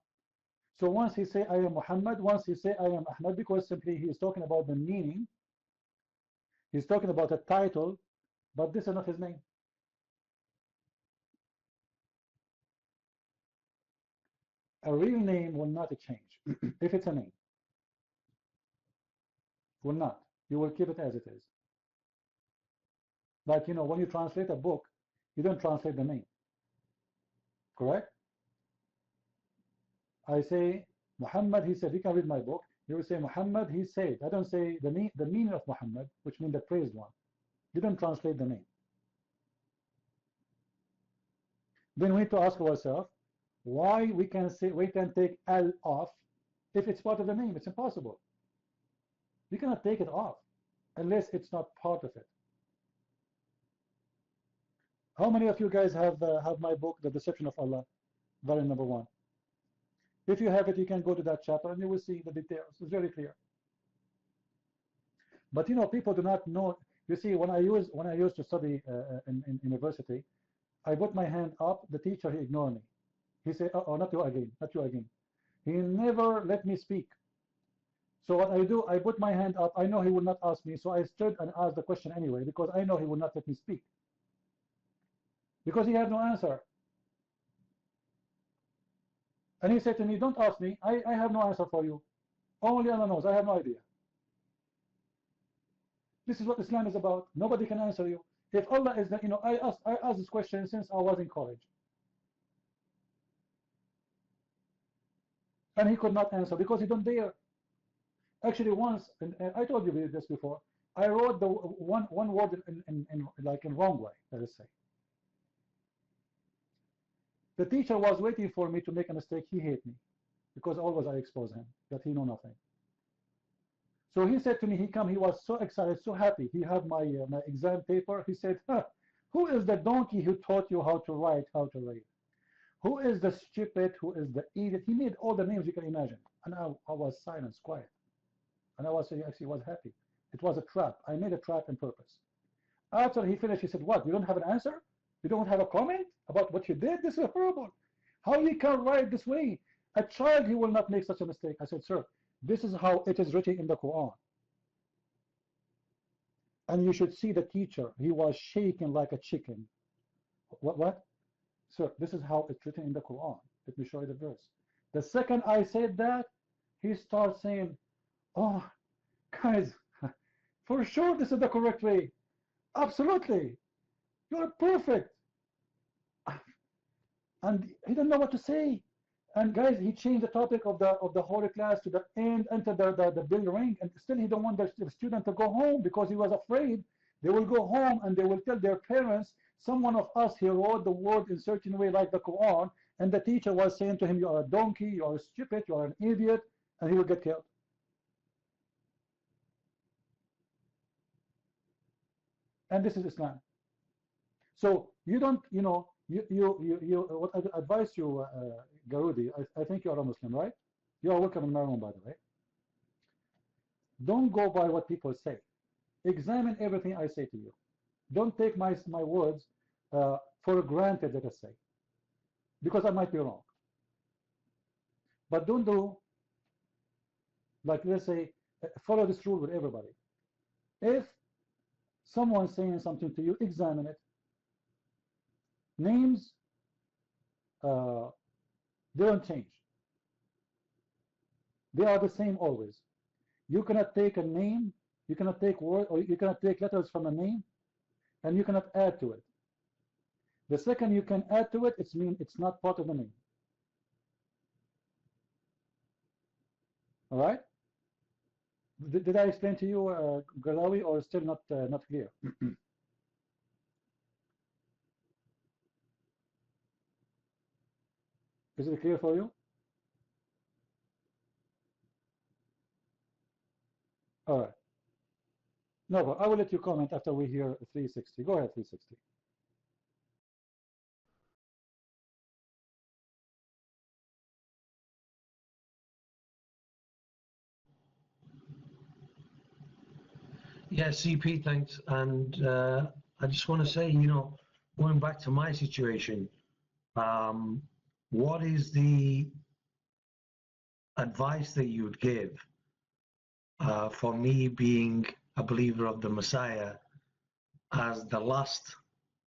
A: So once he say I am Muhammad, once he say I am Ahmad, because simply he is talking about the meaning. He's talking about a title, but this is not his name. A real name will not change. If it's a name, will not. You will keep it as it is. Like, when you translate a book, you don't translate the name. Correct? I say, Muhammad, he said, you can read my book. You will say, Muhammad, he said. I don't say the meaning of Muhammad, which means the praised one. You don't translate the name. Then we need to ask ourselves, why we can take al off if it's part of the name. It's impossible. You cannot take it off unless it's not part of it. How many of you guys have my book, The Deception of Allah, volume number 1? If you have it, you can go to that chapter and you will see the details. It's very clear. But people do not know. You see, when I used to study in university, I put my hand up. The teacher, he ignored me. He said, "Oh, not you again, not you again." He never let me speak. So what I do, I put my hand up. I know he will not ask me, so I stood and asked the question anyway, because I know he will not let me speak. Because he had no answer. And he said to me, "Don't ask me. I have no answer for you. Only Allah knows. I have no idea." This is what Islam is about. Nobody can answer you. If Allah is the, I asked this question since I was in college. And he could not answer because he don't dare. Actually, once, and I told you this before, I wrote the one word in wrong way, let us say. The teacher was waiting for me to make a mistake. He hated me because always I expose him that he know nothing. So he said to me, he was so excited, so happy. He had my exam paper. He said, who is the donkey who taught you how to write, how to read? Who is the stupid? Who is the idiot? He made all the names you can imagine. And I was silent, quiet. And I was actually was happy. It was a trap. I made a trap on purpose. After he finished, he said, what, you don't have an answer? You don't have a comment about what you did? This is horrible. How you can write this way? A child, he will not make such a mistake. I said, sir, this is how it is written in the Quran. And you should see the teacher. He was shaking like a chicken. What? Sir, this is how it's written in the Quran. Let me show you the verse. The second I said that, he starts saying, oh, guys, for sure this is the correct way. Absolutely. You're perfect. And he didn't know what to say. And guys, he changed the topic of the holy class to the end, enter the bell ring, and still he don't want the student to go home because he was afraid they will go home and they will tell their parents, someone of us, he wrote the word in certain way like the Quran, and the teacher was saying to him, you are a donkey, you are stupid, you are an idiot, and he will get killed. And this is Islam. So you don't, what I advise you, Garudi, I think you are a Muslim, right? You are welcome in my room, by the way. Don't go by what people say. Examine everything I say to you. Don't take my words for granted, let us say, because I might be wrong. But don't do, like, let's say, follow this rule with everybody. If someone's saying something to you, examine it. Names, they don't change. They are the same always. You cannot take a name, you cannot take word, or you cannot take letters from a name, and you cannot add to it. The second you can add to it, it's not part of the name. All right? Did I explain to you, Galawi, or still not clear? Is it clear for you? All right. No, but I will let you comment after we hear 360. Go ahead, 360.
J: Yeah, CP, thanks. And I just want to say, going back to my situation, what is the advice that you would give for me being a believer of the Messiah as the last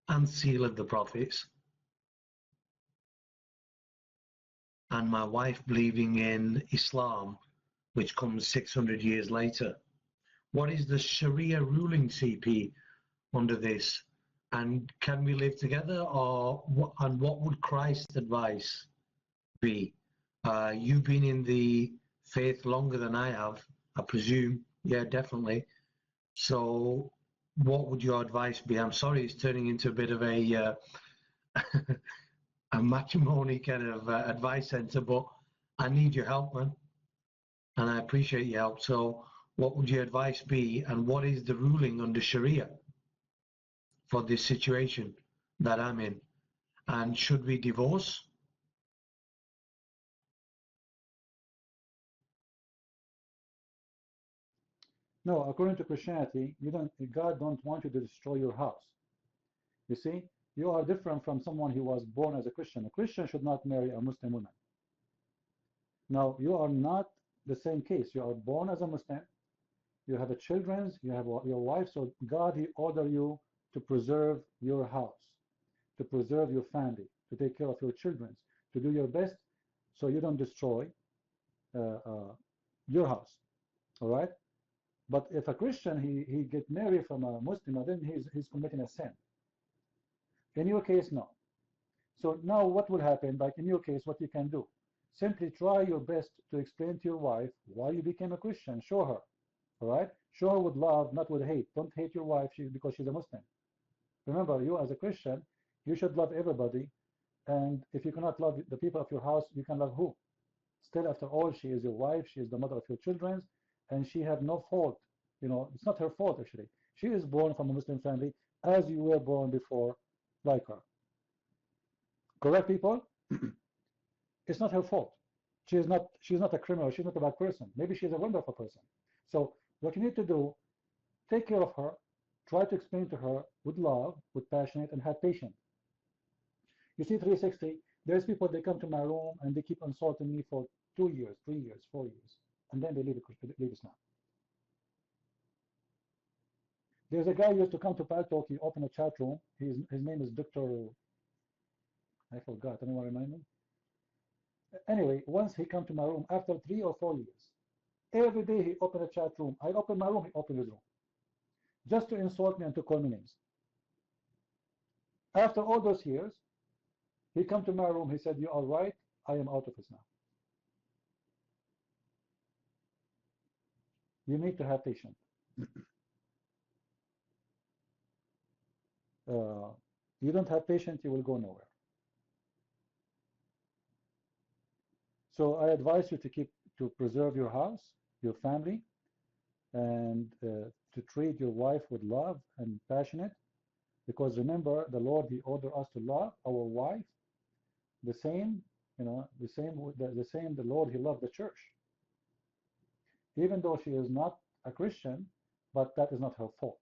J: and seal of the prophets, and my wife believing in Islam, which comes 600 years later? What is the Sharia ruling, CP, under this? And can we live together, and what would Christ's advice be? You've been in the faith longer than I have, I presume. Yeah, definitely. So what would your advice be? I'm sorry it's turning into a bit of a a matrimony kind of advice center, but I need your help, man, and I appreciate your help. So what would your advice be, and what is the ruling under Sharia for this situation that I'm in? And should we divorce?
A: No, according to Christianity, God don't want you to destroy your house. You see, you are different from someone who was born as a Christian. A Christian should not marry a Muslim woman. Now, you are not the same case. You are born as a Muslim. You have a children. You have your wife. So God, He ordered you to preserve your house, to preserve your family, to take care of your children, to do your best so you don't destroy your house. All right? But if a Christian, he get married from a Muslim, then he's committing a sin. In your case, no. So now what will happen? Like in your case, what you can do, simply try your best to explain to your wife why you became a Christian. Show her, all right? Show her with love, not with hate. Don't hate your wife because she's a Muslim. Remember, you as a Christian, you should love everybody. And if you cannot love the people of your house, you can love who? Still, after all, she is your wife, she is the mother of your children, and she had no fault. You know, it's not her fault, actually. She is born from a Muslim family, as you were born before, like her. Correct, people? It's not her fault. She's not a criminal, she's not a bad person. Maybe she's a wonderful person. So what you need to do, take care of her, try to explain to her with love, with passionate, and have patience. You see, 360, there's people, they come to my room and they keep insulting me for 2 years, 3 years, 4 years, and then they leave Islam. There's a guy who used to come to Paltalk, he opened a chat room, his name is Dr. I forgot, anyone remind me? Anyway, once he come to my room after 3 or 4 years, every day he opened a chat room. I open my room, he opened his room. Just to insult me and to call me names. After all those years, he come to my room, he said, you are right, I am out of Islam. You need to have patience. You don't have patience, you will go nowhere. So I advise you to preserve your house, your family, and to treat your wife with love and passionate. Because remember, the Lord, He ordered us to love our wife the same, the Lord, He loved the church. Even though she is not a Christian, but that is not her fault.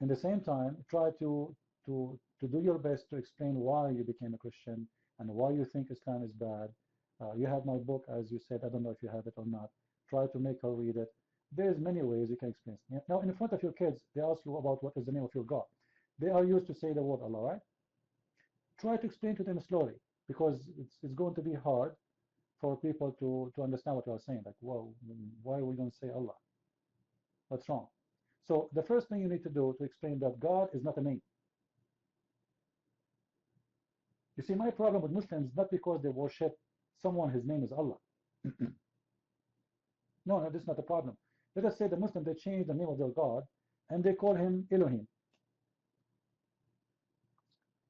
A: In the same time, try to do your best to explain why you became a Christian and why you think Islam is bad. You have my book, as you said. I don't know if you have it or not. Try to make her read it. There's many ways you can explain. Now, in front of your kids, they ask you about what is the name of your God. They are used to say the word Allah, right? Try to explain to them slowly, because it's going to be hard for people to understand what you are saying. Like, whoa, why we don't say Allah? What's wrong? So the first thing you need to do to explain that God is not a name. You see, my problem with Muslims is not because they worship someone, his name is Allah. No, this is not the problem. Let us say the Muslim, they change the name of their God and they call him Elohim.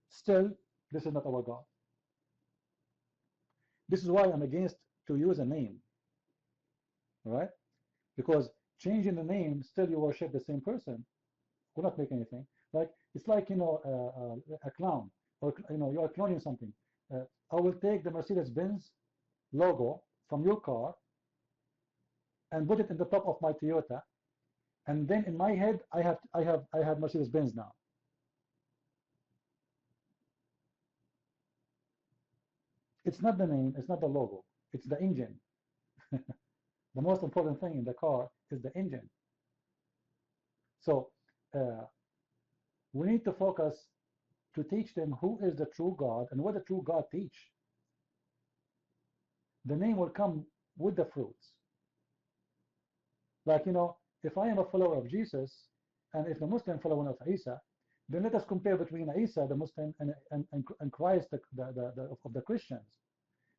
A: Still, this is not our God. This is why I'm against to use a name. All right? Because changing the name, still you worship the same person. Will not make anything. Like, it's like, a clown, or you are cloning something. I will take the Mercedes-Benz logo from your car and put it in the top of my Toyota, and then in my head I have Mercedes-Benz now. It's not the name, it's not the logo, it's the engine. The most important thing in the car is the engine. So we need to focus to teach them who is the true God and what the true God teach. The name will come with the fruits. Like, if I am a follower of Jesus, and if the Muslim follower of Isa, then let us compare between Isa, the Muslim, and Christ, of the Christians,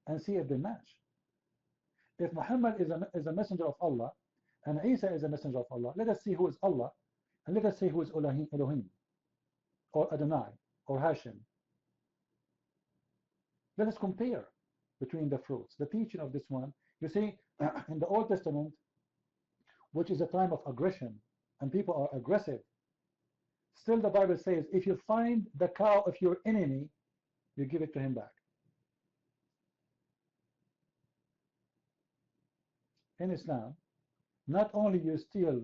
A: and see if they match. If Muhammad is a messenger of Allah, and Isa is a messenger of Allah, let us see who is Allah, and let us see who is Elohim, or Adonai, or Hashem. Let us compare between the fruits, the teaching of this one. You see, in the Old Testament, which is a time of aggression, and people are aggressive, still the Bible says, if you find the cow of your enemy, you give it to him back. In Islam, not only you steal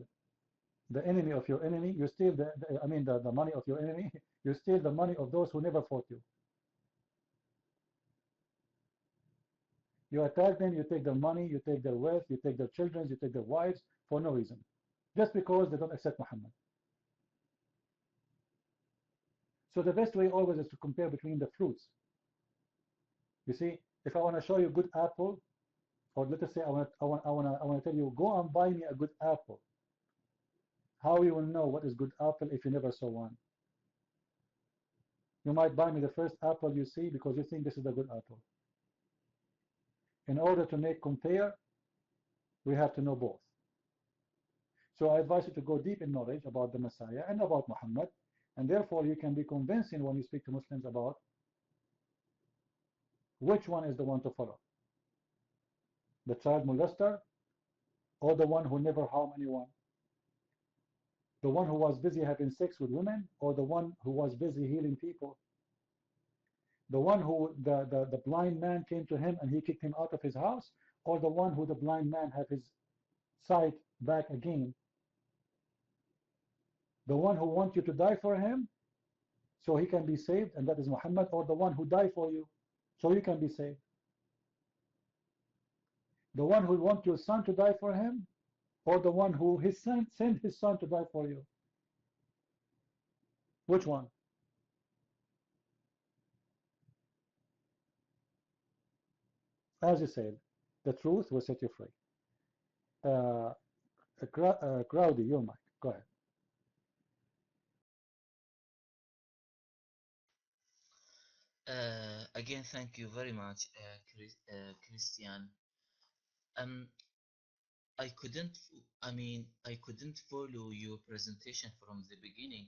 A: the enemy of your enemy, you steal the money of your enemy, you steal the money of those who never fought you. You attack them, you take their money, you take their wealth, you take their children, you take their wives, for no reason. Just because they don't accept Muhammad. So the best way always is to compare between the fruits. You see, if I want to show you a good apple, or let us say I want to tell you, go and buy me a good apple. How you will know what is good apple if you never saw one? You might buy me the first apple you see because you think this is a good apple. In order to make compare, we have to know both. So I advise you to go deep in knowledge about the Messiah and about Muhammad, and therefore you can be convincing when you speak to Muslims about which one is the one to follow. The child molester or the one who never harmed anyone? The one who was busy having sex with women or the one who was busy healing people? The one who the blind man came to him and he kicked him out of his house, or the one who the blind man had his sight back again? The one who wants you to die for him so he can be saved, and that is Muhammad, or the one who died for you so you can be saved? The one who wants your son to die for him, or the one who his son sent his son to die for you? Which one? As you said, the truth will set you free. Crowdy, your mic. Go ahead.
M: Again, thank you very much, Christian. Um, I couldn't, I couldn't follow your presentation from the beginning,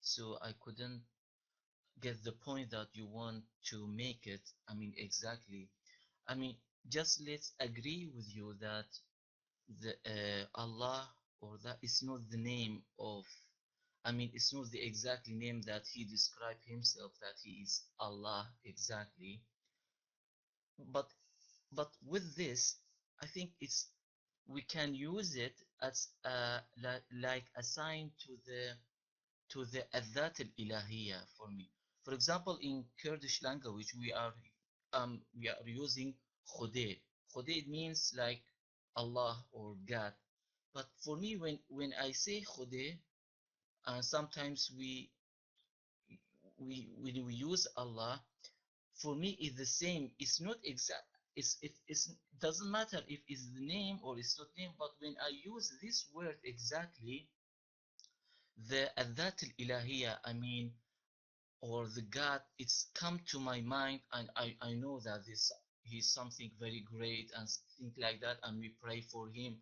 M: so I couldn't get the point that you want to make it. Exactly. I mean, just let's agree with you that the Allah, or that is not the name of, it's not the exact name that he described himself, that he is Allah exactly. But with this, I think we can use it as like a sign to the Adhat al-Ilahiyya for me. For example, in Kurdish language, we are using Khode. Khode means like Allah or God. But for me, when I say Khode, sometimes when we use Allah, for me it's the same. It's not exact. It's doesn't matter if it's the name or it's not name. But when I use this word exactly, the Adhat al-Ilahiyya, or the God, it's come to my mind, and I know that he's something very great and things like that, and we pray for him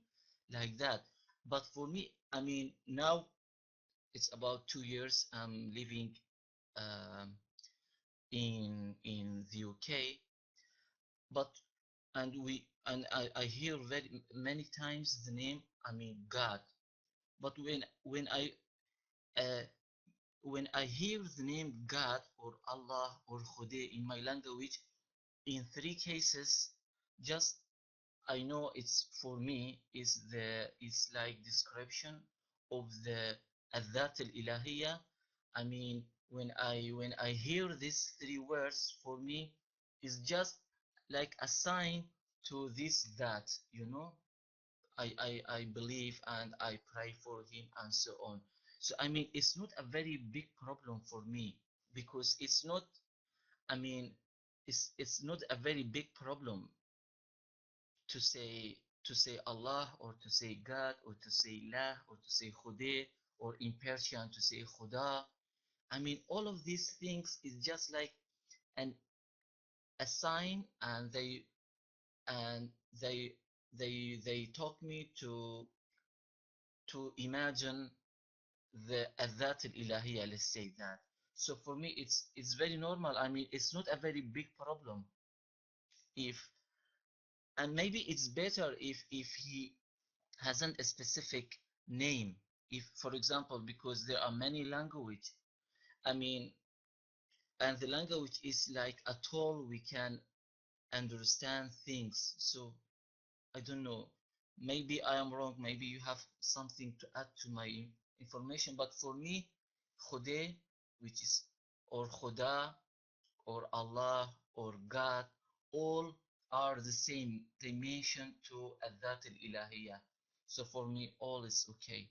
M: like that. But for me, now it's about 2 years I'm living um, in the UK, but I hear very many times the name, God. But uh, when I hear the name God or Allah or Khode in my language, in three cases, just I know it's for me it's like description of the Adhat al-Ilahiyya. When I hear these three words, for me it's just like a sign to this, that I believe and I pray for him and so on. So it's not a very big problem for me, because it's not, I mean it's not a very big problem to say Allah, or to say God, or to say La, or to say Khode, or in Persian to say Khuda. All of these things is just like an a sign, and and they they taught me to imagine the Adhat al-Ilahiyya, let's say that. So for me it's very normal. It's not a very big problem if, and maybe it's better if he hasn't a specific name. If, for example, because there are many language, I mean and the language is like a tool we can understand things. So I don't know, maybe I am wrong, maybe you have something to add to my information, but for me, Khode, which is, or Khuda, or Allah, or God, all are the same. They mention to Adhat al-Ilahiyya. So for me, all is okay.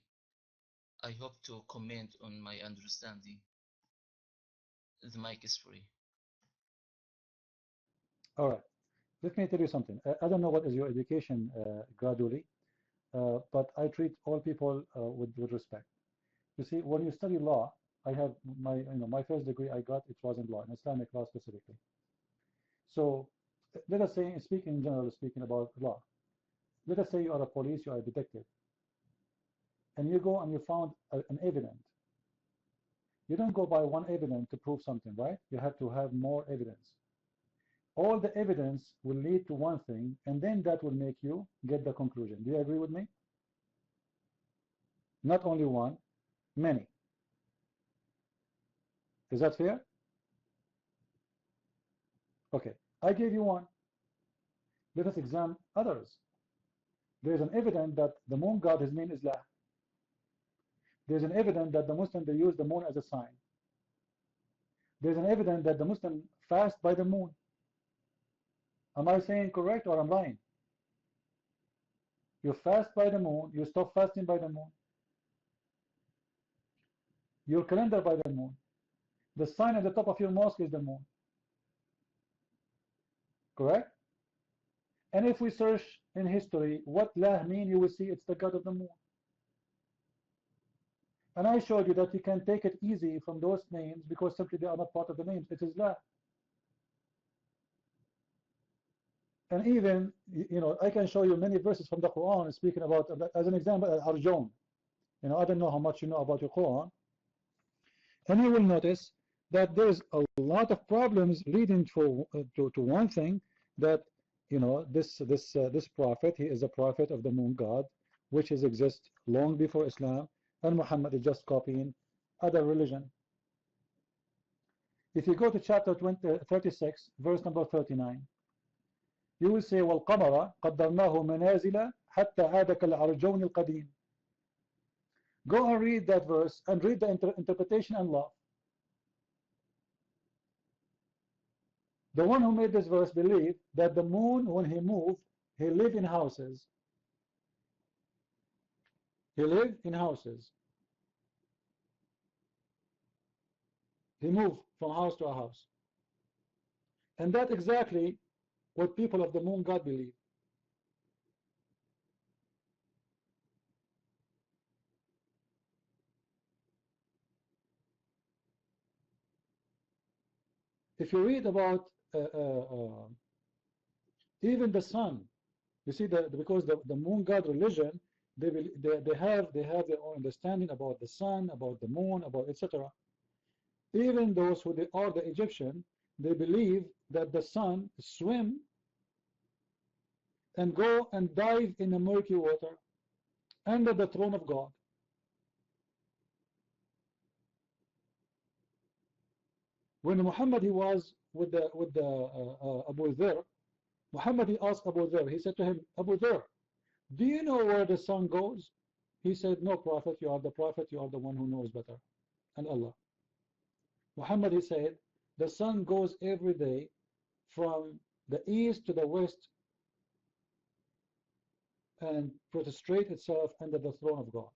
M: I hope to comment on my understanding. The mic is free.
A: All right. Let me tell you something. I don't know what is your education gradually, but I treat all people with respect. You see, when you study law, I have my first degree I got, it was in law, in Islamic law specifically. So let us say, speaking in general, speaking about law, let us say you are a police, you are a detective, and you go and you found an evidence. You don't go by one evidence to prove something, right? You have to have more evidence. All the evidence will lead to one thing, and then that will make you get the conclusion. Do you agree with me? Not only one, many. Is that fair? Okay, I gave you one. Let us examine others. There is an evidence that the moon god, his name is La. There is an evidence that the Muslim, they use the moon as a sign. There is an evidence that the Muslim fast by the moon. Am I saying correct or I'm lying? You fast by the moon, you stop fasting by the moon. Your calendar by the moon. The sign at the top of your mosque is the moon. Correct? And if we search in history what Lah mean, you will see it's the god of the moon. And I showed you that you can take it easy from those names because simply they are not part of the names. It is La. And even, I can show you many verses from the Quran speaking about, as an example, Al-Arjun. I don't know how much you know about your Quran. And you will notice that there's a lot of problems leading to one thing, that this prophet, he is a prophet of the moon god, which has existed long before Islam, and Muhammad is just copying other religion. If you go to chapter 36, verse number 39, you will say, وَالْقَمَرَ قَدَّرْنَاهُ مَنَازِلَ حَتَّى عَادَ كَالْعَرْجَوْنِ الْقَدِيمِ. Go and read that verse and read the interpretation and law. The one who made this verse believed that the moon, when he moved, he lived in houses. He lived in houses. He moved from house to a house. And that's exactly what people of the moon god believe. If you read about even the sun, you see that because the moon god religion, they have their own understanding about the sun, about the moon, about etc. Even those who are the Egyptian, they believe that the sun swim and go and dive in the murky water under the throne of God. When Muhammad, he was with the Abu Dharr, Muhammad, he asked Abu Dharr, he said to him, Abu Dharr, do you know where the sun goes? He said, no, Prophet, you are the Prophet, you are the one who knows better, and Allah. Muhammad, he said, the sun goes every day from the east to the west and prostrate itself under the throne of God.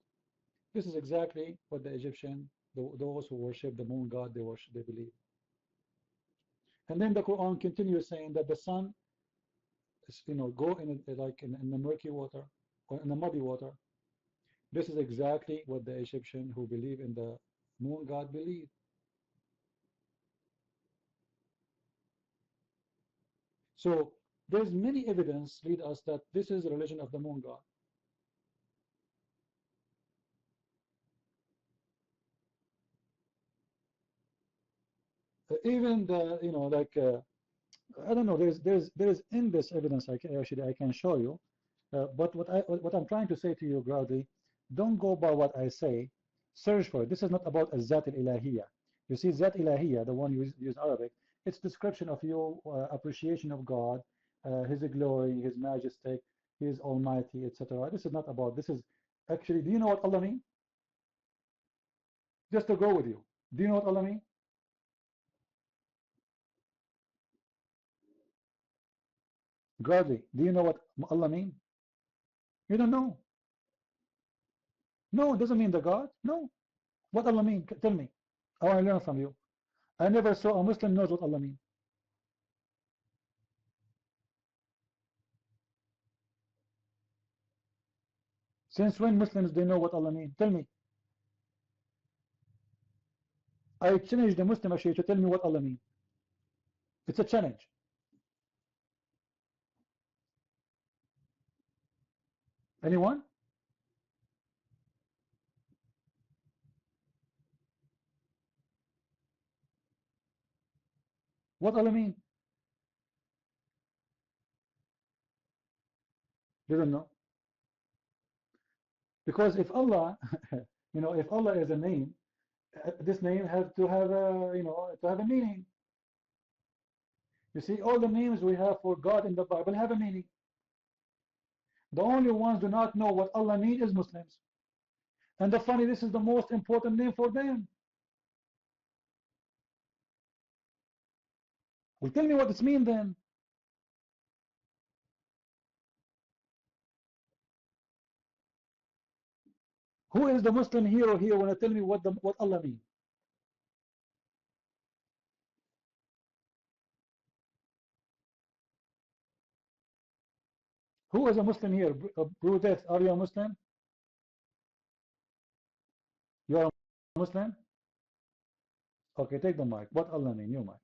A: This is exactly what the Egyptian, those who worship the moon god, they believe. And then the Quran continues saying that the sun is, go in the murky water or in the muddy water. This is exactly what the Egyptian who believe in the moon god believe. So there's many evidence lead us that this is the religion of the moon god. Even the I don't know, there's endless evidence I can show you, but what I'm trying to say to you, Grady, don't go by what I say, search for it. This is not about Zat al-Ilahiyya. You see, Zat Ilahiyya, the one you use Arabic, it's description of your appreciation of God, His glory, His majesty, His almighty, etc. This is not about, this is actually, do you know what Allah means? Just to go with you, do you know what Allah means? Gladly, do you know what Allah means? You don't know. No, it doesn't mean the God. No. What Allah mean? Tell me. I want to learn from you. I never saw a Muslim knows what Allah means. Since when Muslims they know what Allah means? Tell me. I challenge the Muslim actually to tell me what Allah means. It's a challenge. Anyone? What Allah mean? They don't know. Because if Allah, if Allah is a name, this name has to have a meaning. You see, all the names we have for God in the Bible have a meaning. The only ones do not know what Allah means is Muslims. And the funny, this is the most important name for them. Well, tell me what this means then. Who is the Muslim hero here when I tell me what Allah means? Who is a Muslim here? Brutus, are you a Muslim? You are a Muslim? Okay, take the mic. What Allah mean? You mic.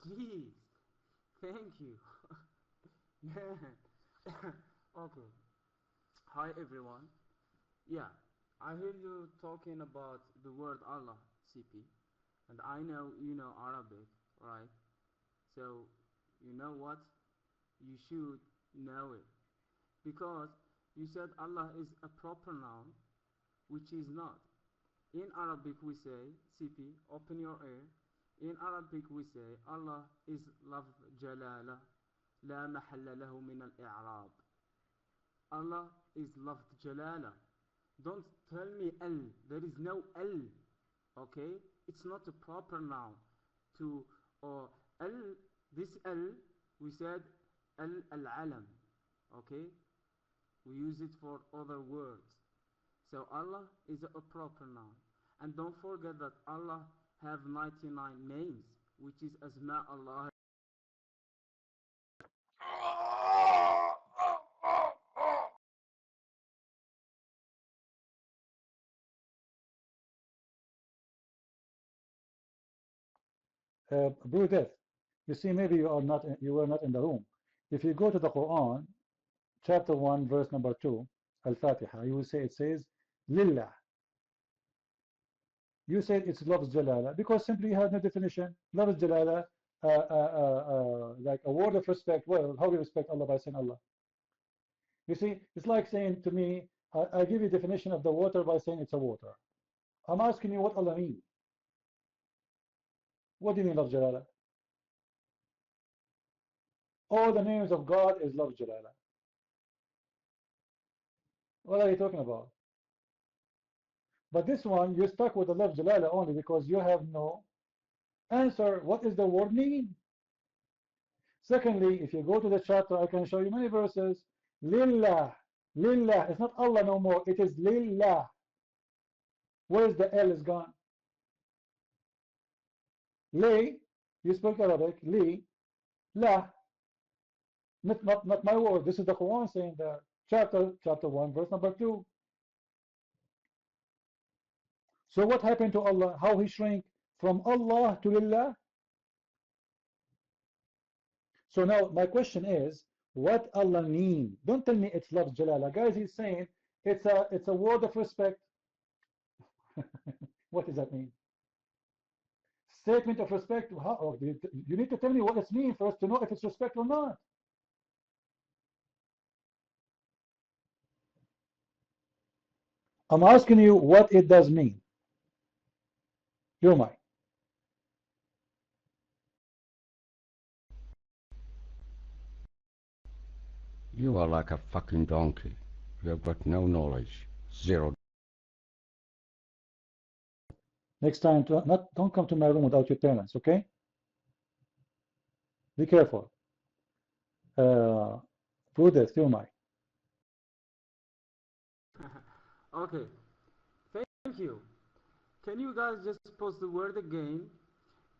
N: Please, thank you. Yeah. Okay. Hi everyone. Yeah, I hear you talking about the word Allah, CP, and I know you know Arabic, right? So, you know what? You should know it. Because you said Allah is a proper noun, which is not. In Arabic we say, CP, open your ear. In Arabic we say, Allah is lafz jalala, la mahalla lahu min al-i'rab. Allah is lafz jalala. Don't tell me L. There is no L. Okay? It's not a proper noun. To or L, this L, we said al-alam. Okay? We use it for other words. So Allah is a proper noun. And don't forget that Allah have 99 names, which is Asma Allah.
A: Brutus, you see, maybe you were not in the room. If you go to the Quran, chapter 1, verse number 2, Al-Fatiha, you will say it says Lillah. You said it's Lafz Jalala because simply you have no definition. Lafz Jalala, like a word of respect. Well, how do you respect Allah by saying Allah? You see, it's like saying to me, I give you definition of the water by saying it's a water. I'm asking you what Allah means. What do you mean Lafz Jalala? All the names of God is Lafz Jalala. What are you talking about? But this one, you're stuck with the Lafz Jalala only because you have no answer. What does the word mean? Secondly, if you go to the chapter, I can show you many verses. Lillah. Lillah. It's not Allah no more. It is Lillah. Where is the L is gone? Li. You speak Arabic. Li. La. Not my word. This is the Quran saying that. Chapter 1, verse number 2. So what happened to Allah? How he shrank from Allah to Lillah? So now my question is, what Allah mean? Don't tell me it's Lafz Jalala. Guys, he's saying it's a word of respect. What does that mean? Statement of respect. How, you need to tell me what it means for us to know if it's respect or not. I'm asking you what it does mean. You're mine.
O: You are like a fucking donkey. You have got no knowledge. Zero.
A: Next time, don't come to my room without your parents, okay? Be careful. Prudence, you're mine.
N: Okay, thank you. Can you guys just post the word again?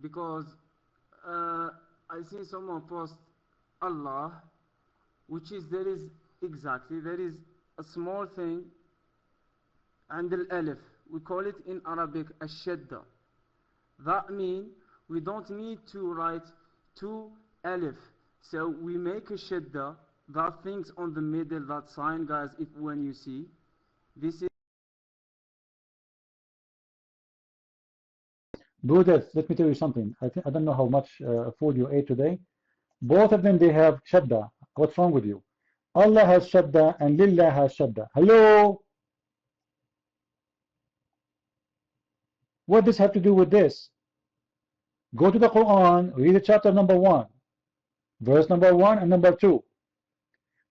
N: Because I see someone post Allah, which is there is exactly there is a small thing and the alif. We call it in Arabic ashadda. That means we don't need to write two alif. So we make a shadda, that things on the middle, that sign, guys, if when you see, this is
A: Brothers, let me tell you something. I don't know how much food you ate today. Both of them, they have shadda. What's wrong with you? Allah has shadda and Lillah has shadda. Hello? What does this have to do with this? Go to the Quran, read the chapter number 1, verse number 1 and number 2.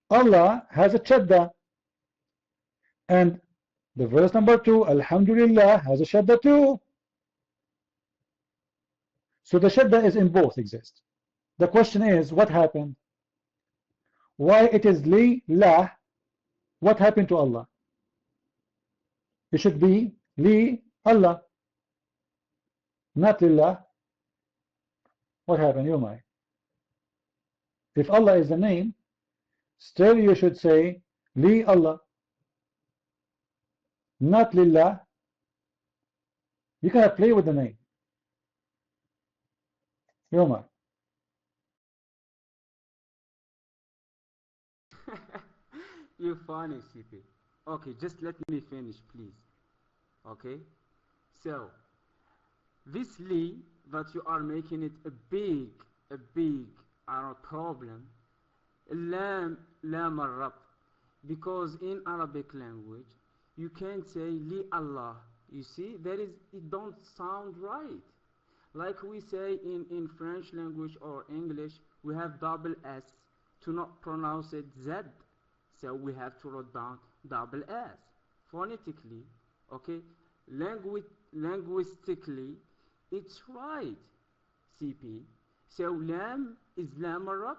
A: Allah has a shadda, and the verse number 2, Alhamdulillah, has a shadda too. So the shadda is in both exist. The question is, what happened? Why it is li, lah? What happened to Allah? It should be li, Allah, not lillah. What happened? You might. If Allah is the name, still you should say li Allah, not lillah. You cannot play with the name. You might.
N: you're funny, CP. Okay, just let me finish, please. Okay, so this li that you are making it a big problem. Lam al because in Arabic language you can't say li Allah. You see, it don't sound right. Like we say in French language or English, we have double S to not pronounce it Z. So we have to write down double S phonetically. Okay, linguistically, it's right. CP. So lam is lam arab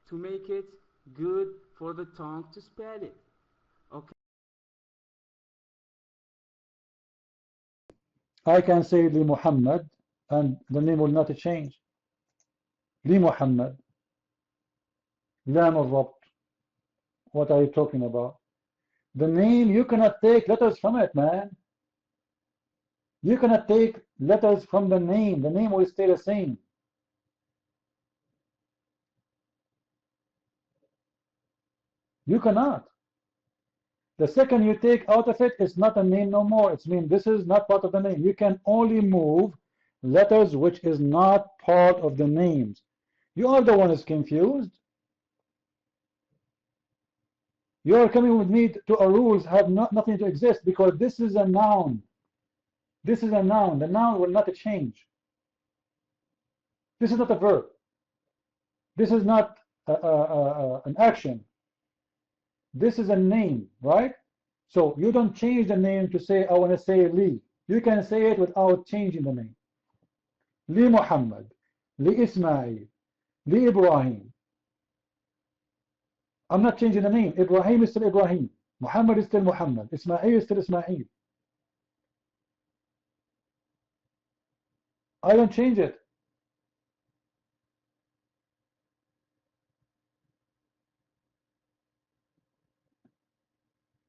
N: to make it good for the tongue to spell it. Okay.
A: I can say li Muhammad and the name will not change. Li Muhammad. Lam al-Rabt. What are you talking about? The name, you cannot take letters from it, man. You cannot take letters from the name. The name will stay the same. You cannot. The second you take out of it, it's not a name no more. It's mean this is not part of the name. You can only move letters which is not part of the names. You are the one who's confused. You are coming with me to a rules have nothing to exist because this is a noun. This is a noun. The noun will not change. This is not a verb. This is not an action. This is a name, right? So you don't change the name to say, I want to say Li. You can say it without changing the name. Li Muhammad, Li Ismail, Li Ibrahim. I'm not changing the name. Ibrahim is still Ibrahim. Muhammad is still Muhammad. Ismail is still Ismail. I don't change it.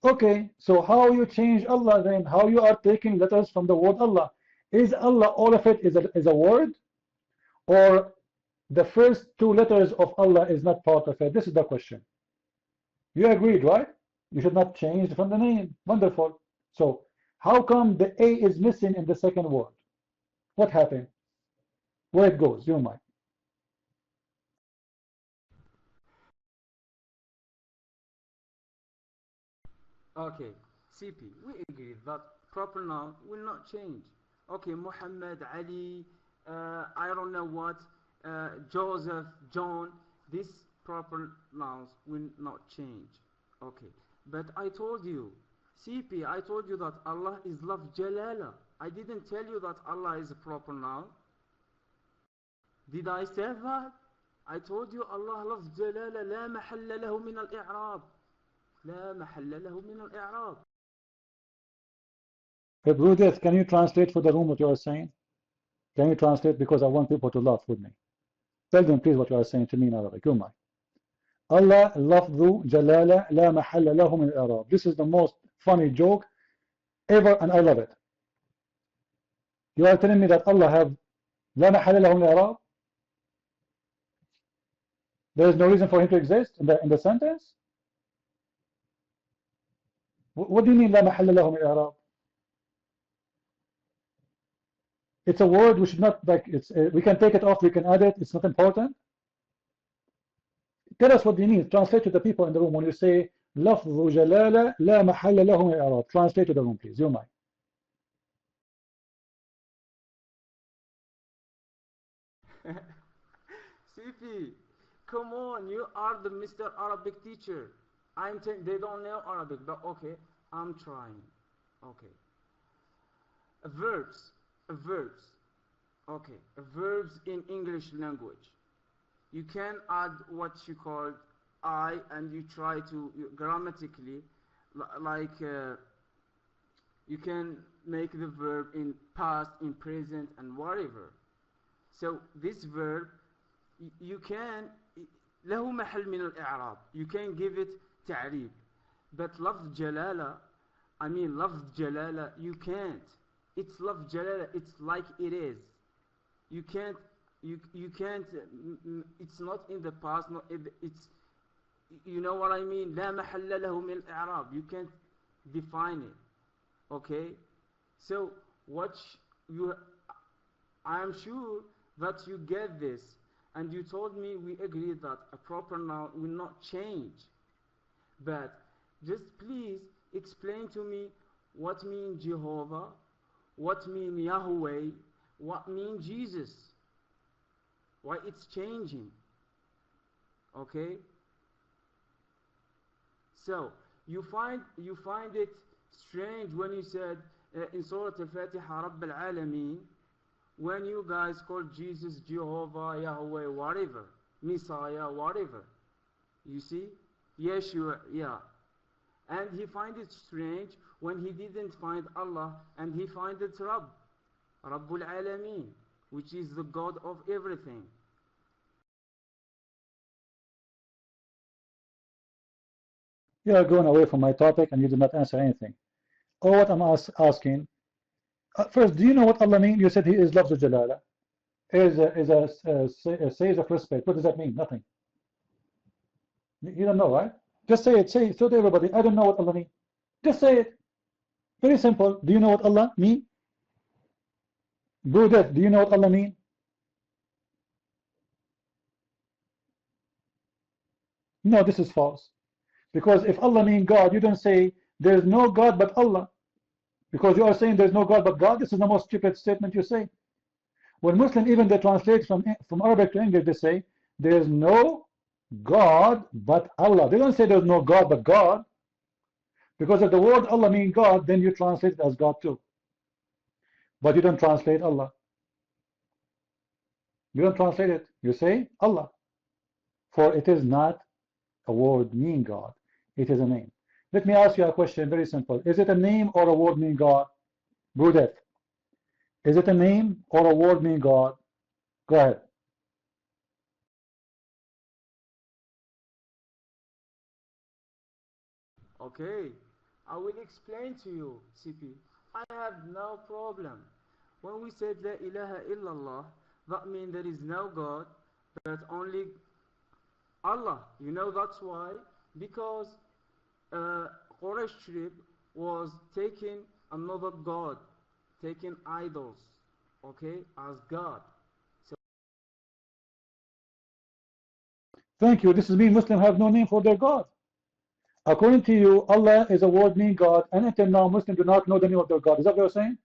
A: Okay, so how you change Allah then? How you are taking letters from the word Allah? Is Allah, all of it is a word? Or the first two letters of Allah is not part of it? This is the question. You agreed, right? You should not change from the name. Wonderful. So how come the A is missing in the second word? What happened? Where it goes? You might.
N: Okay, CP, we agree that proper noun will not change. Okay, Muhammad, Ali, I don't know what, Joseph, John, these proper nouns will not change. Okay, but I told you, CP, I told you that Allah is love Jalala. I didn't tell you that Allah is a proper noun. Did I say that? I told you Allah loves Jalala لا محل له من الإعراب. لا محل له من الإعراب.
A: Hey, Brudith, can you translate for the room what you are saying? Can you translate? Because I want people to laugh with me. Tell them please what you are saying to me in Arabic. You might. Allah lafzu jalala la mahalla lahu min al-i'rab. This is the most funny joke ever, and I love it. You are telling me that Allah have la mahalla lahu min al-i'rab? There is no reason for him to exist in the sentence? What do you mean la mahalla lahu min al-i'rab? It's a word we should not, like, it's we can take it off, we can add it, it's not important. Tell us what you mean. Translate to the people in the room when you say لفظ جلالة لا محل له من الإعراب. Translate to the room, please. You might.
N: CP, come on, you are the Mr. Arabic teacher. They don't know Arabic, but okay, I'm trying. Okay. Verbs. Okay, verbs in English language. You can add what you call I, and you try to grammatically, like you can make the verb in past, in present, and whatever. So this verb, you can له محل من الإعراب. You can give it تعريب. But لفظ جلالة, لفظ جلالة, you can't. It's لفظ جلالة. It's like it is. You can't. You can't. It's not in the past. No, it's. You know what I mean? لا محل له من الإعراب. You can't define it. Okay. So I am sure that you get this, and you told me we agreed that a proper noun will not change. But just please explain to me what means Jehovah, what means Yahweh, what means Jesus, why it's changing. Okay. So you find it strange when you said in Surah Al-Fatiha Rabb al-Alameen, when you guys call Jesus Jehovah, Yahweh, whatever, Messiah, whatever. You see? Yeshua, yeah. And he find it strange when he didn't find Allah, and he find it Rabbul Alameen, which is the God of everything.
A: You are going away from my topic and you did not answer anything. Oh, what I'm asking, first, do you know what Allah means? You said he is Lafz Jalala, is a sage of respect. What does that mean? Nothing. You don't know, right? Just say it. Say it to everybody. I don't know what Allah means. Just say it. Very simple. Do you know what Allah means? Buddha, do you know what Allah means? No, this is false. Because if Allah means God, you don't say there is no God but Allah. Because you are saying there is no God but God. This is the most stupid statement you say. When Muslims, even they translate from Arabic to English, they say there is no God but Allah. They don't say there is no God but God. Because if the word Allah means God, then you translate it as God too. But you don't translate Allah. You don't translate it. You say Allah. For it is not a word mean God. It is a name. Let me ask you a question, very simple. Is it a name or a word mean God? Brudet. Is it a name or a word mean God? Go ahead.
N: Okay, I will explain to you, CP. I have no problem. When we said La ilaha illallah, that means there is no God, but only Allah. You know that's why? Because Quraysh trip was taking another God, taking idols, okay, as God. So
A: Thank you. This is mean Muslims have no name for their God. According to you, Allah is a word mean God, and until now Muslims do not know the name of their God. Is that what you're saying?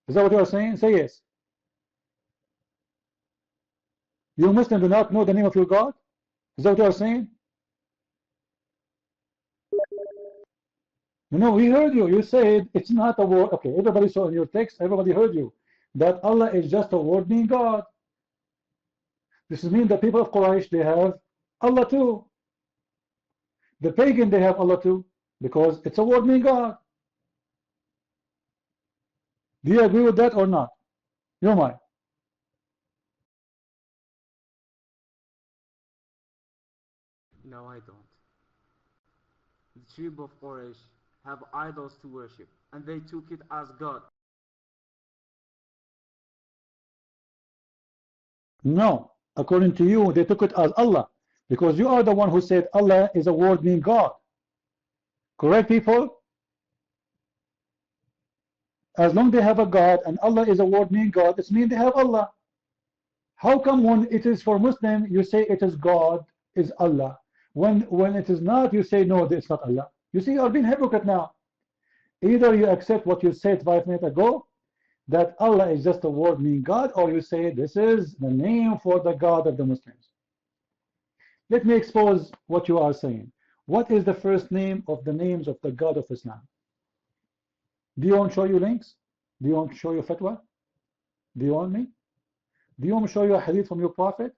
A: Is that what you're saying? Say yes. You Muslims do not know the name of your God? Is that what you're saying? No, we heard you. You said it's not a word. Okay, everybody saw in your text, everybody heard you. That Allah is just a word mean God. This means the people of Quraysh, they have Allah too. The pagan, they have Allah too. Because it's a word mean God. Do you agree with that or not? You might.
N: I don't. The tribe of Quraysh have idols to worship, and they took it as God.
A: No, according to you, they took it as Allah, because you are the one who said Allah is a word meaning God. Correct, people? As long as they have a God and Allah is a word meaning God, it means they have Allah. How come when it is for Muslim, you say it is God, is Allah? When it is not, you say no, it's not Allah. You see, you are being hypocrite now. Either you accept what you said 5 minutes ago, that Allah is just a word meaning God, or you say this is the name for the God of the Muslims. Let me expose what you are saying. What is the first name of the names of the God of Islam? Do you want to show you links? Do you want to show you fatwa? Do you want me? Do you want me to show you a hadith from your prophet?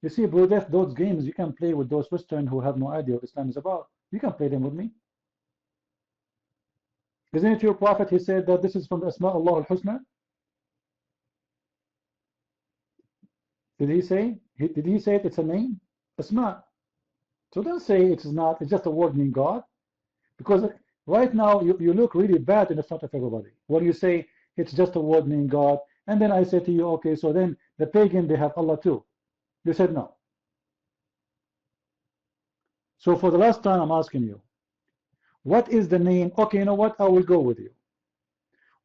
A: You see, bro, those games you can play with those Western who have no idea what Islam is about. You can play them with me. Isn't it your prophet? He said that this is from the Asma Allah al-Husna. Did he say? Did he say it's a name? Asma. So don't say it's not. It's just a word meaning God. Because right now you look really bad in the front of everybody when you say it's just a word meaning God. And then I say to you, okay, so then the pagan, they have Allah too. You said no. So for the last time, I'm asking you, what is the name? Okay, you know what? I will go with you.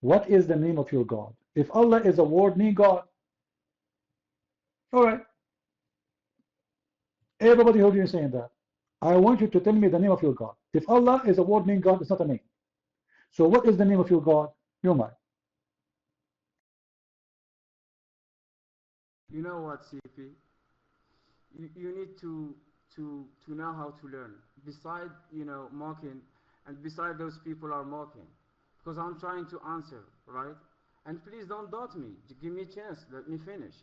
A: What is the name of your God? If Allah is a word meaning God, all right. Everybody heard you saying that. I want you to tell me the name of your God. If Allah is a word meaning God, it's not a name. So what is the name of your God? Your mind.
N: You know what, CP? You need to know how to learn. Beside, mocking, and beside those people are mocking. Because I'm trying to answer, right? And please don't doubt me. Give me a chance. Let me finish.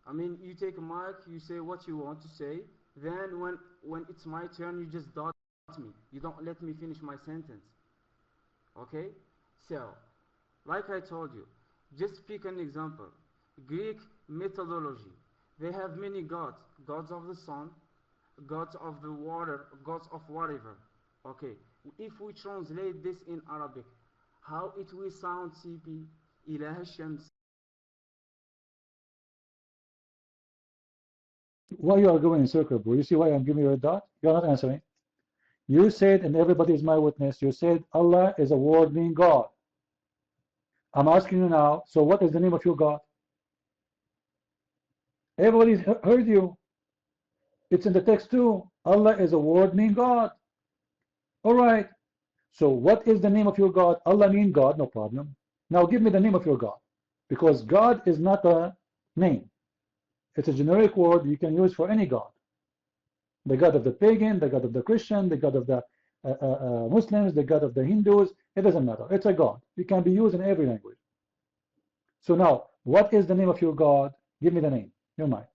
N: I mean, you take a mic, you say what you want to say. Then when it's my turn, you just doubt me. You don't let me finish my sentence. Okay? So, like I told you, just pick an example. Greek mythology. They have many gods. Gods of the sun, gods of the water, gods of whatever. Okay. If we translate this in Arabic, how it will sound, CP? Ilah Shams.
A: Why you are going in circle, bro? You see why I'm giving you a dot? You're not answering. You said, and everybody is my witness, you said Allah is a word meaning God. I'm asking you now, so what is the name of your God? Everybody's heard you. It's in the text too. Allah is a word meaning God. All right. So what is the name of your God? Allah means God, no problem. Now give me the name of your God. Because God is not a name. It's a generic word you can use for any God. The God of the pagan, the God of the Christian, the God of the Muslims, the God of the Hindus. It doesn't matter. It's a God. It can be used in every language. So now, what is the name of your God? Give me the name. Your mind.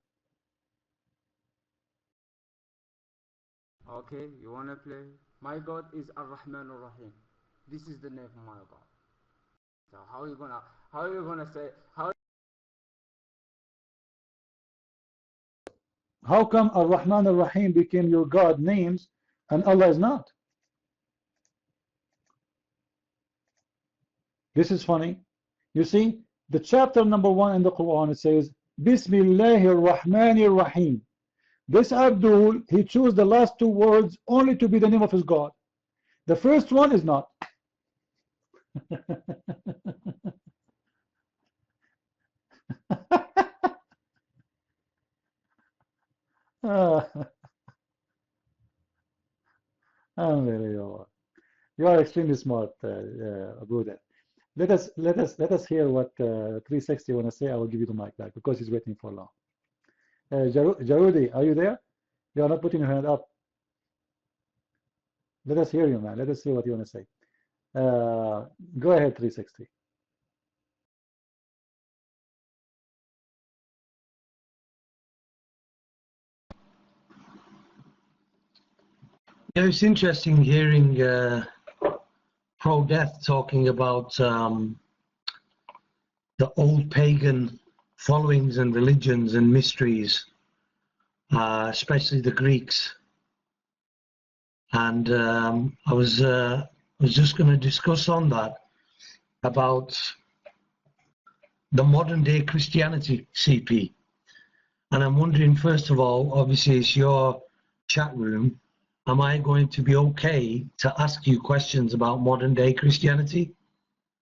N: Okay, you wanna play? My God is Ar-Rahman Ar-Rahim. This is the name of my God. So how are you gonna say
A: How come Ar-Rahman Ar-Rahim became your God names and Allah is not? This is funny. You see, the chapter number 1 in the Quran, it says, Bismillahir Rahmanir Rahim. This Abdul, he chose the last 2 words only to be the name of his God. The first one is not. Unbelievable. You are extremely smart, Buddha. Let us hear what 360 want to say. I will give you the mic back because he's waiting for long. Jarudi, are you there? You are not putting your hand up. Let us hear you, man. Let us see what you want to say. Go ahead, 360.
J: Yeah, it's interesting hearing pro-death talking about the old pagan followings and religions and mysteries, especially the Greeks. and I was just going to discuss on that about the modern day Christianity, CP. And I'm wondering, first of all, obviously it's your chat room. Am I going to be okay to ask you questions about modern day Christianity?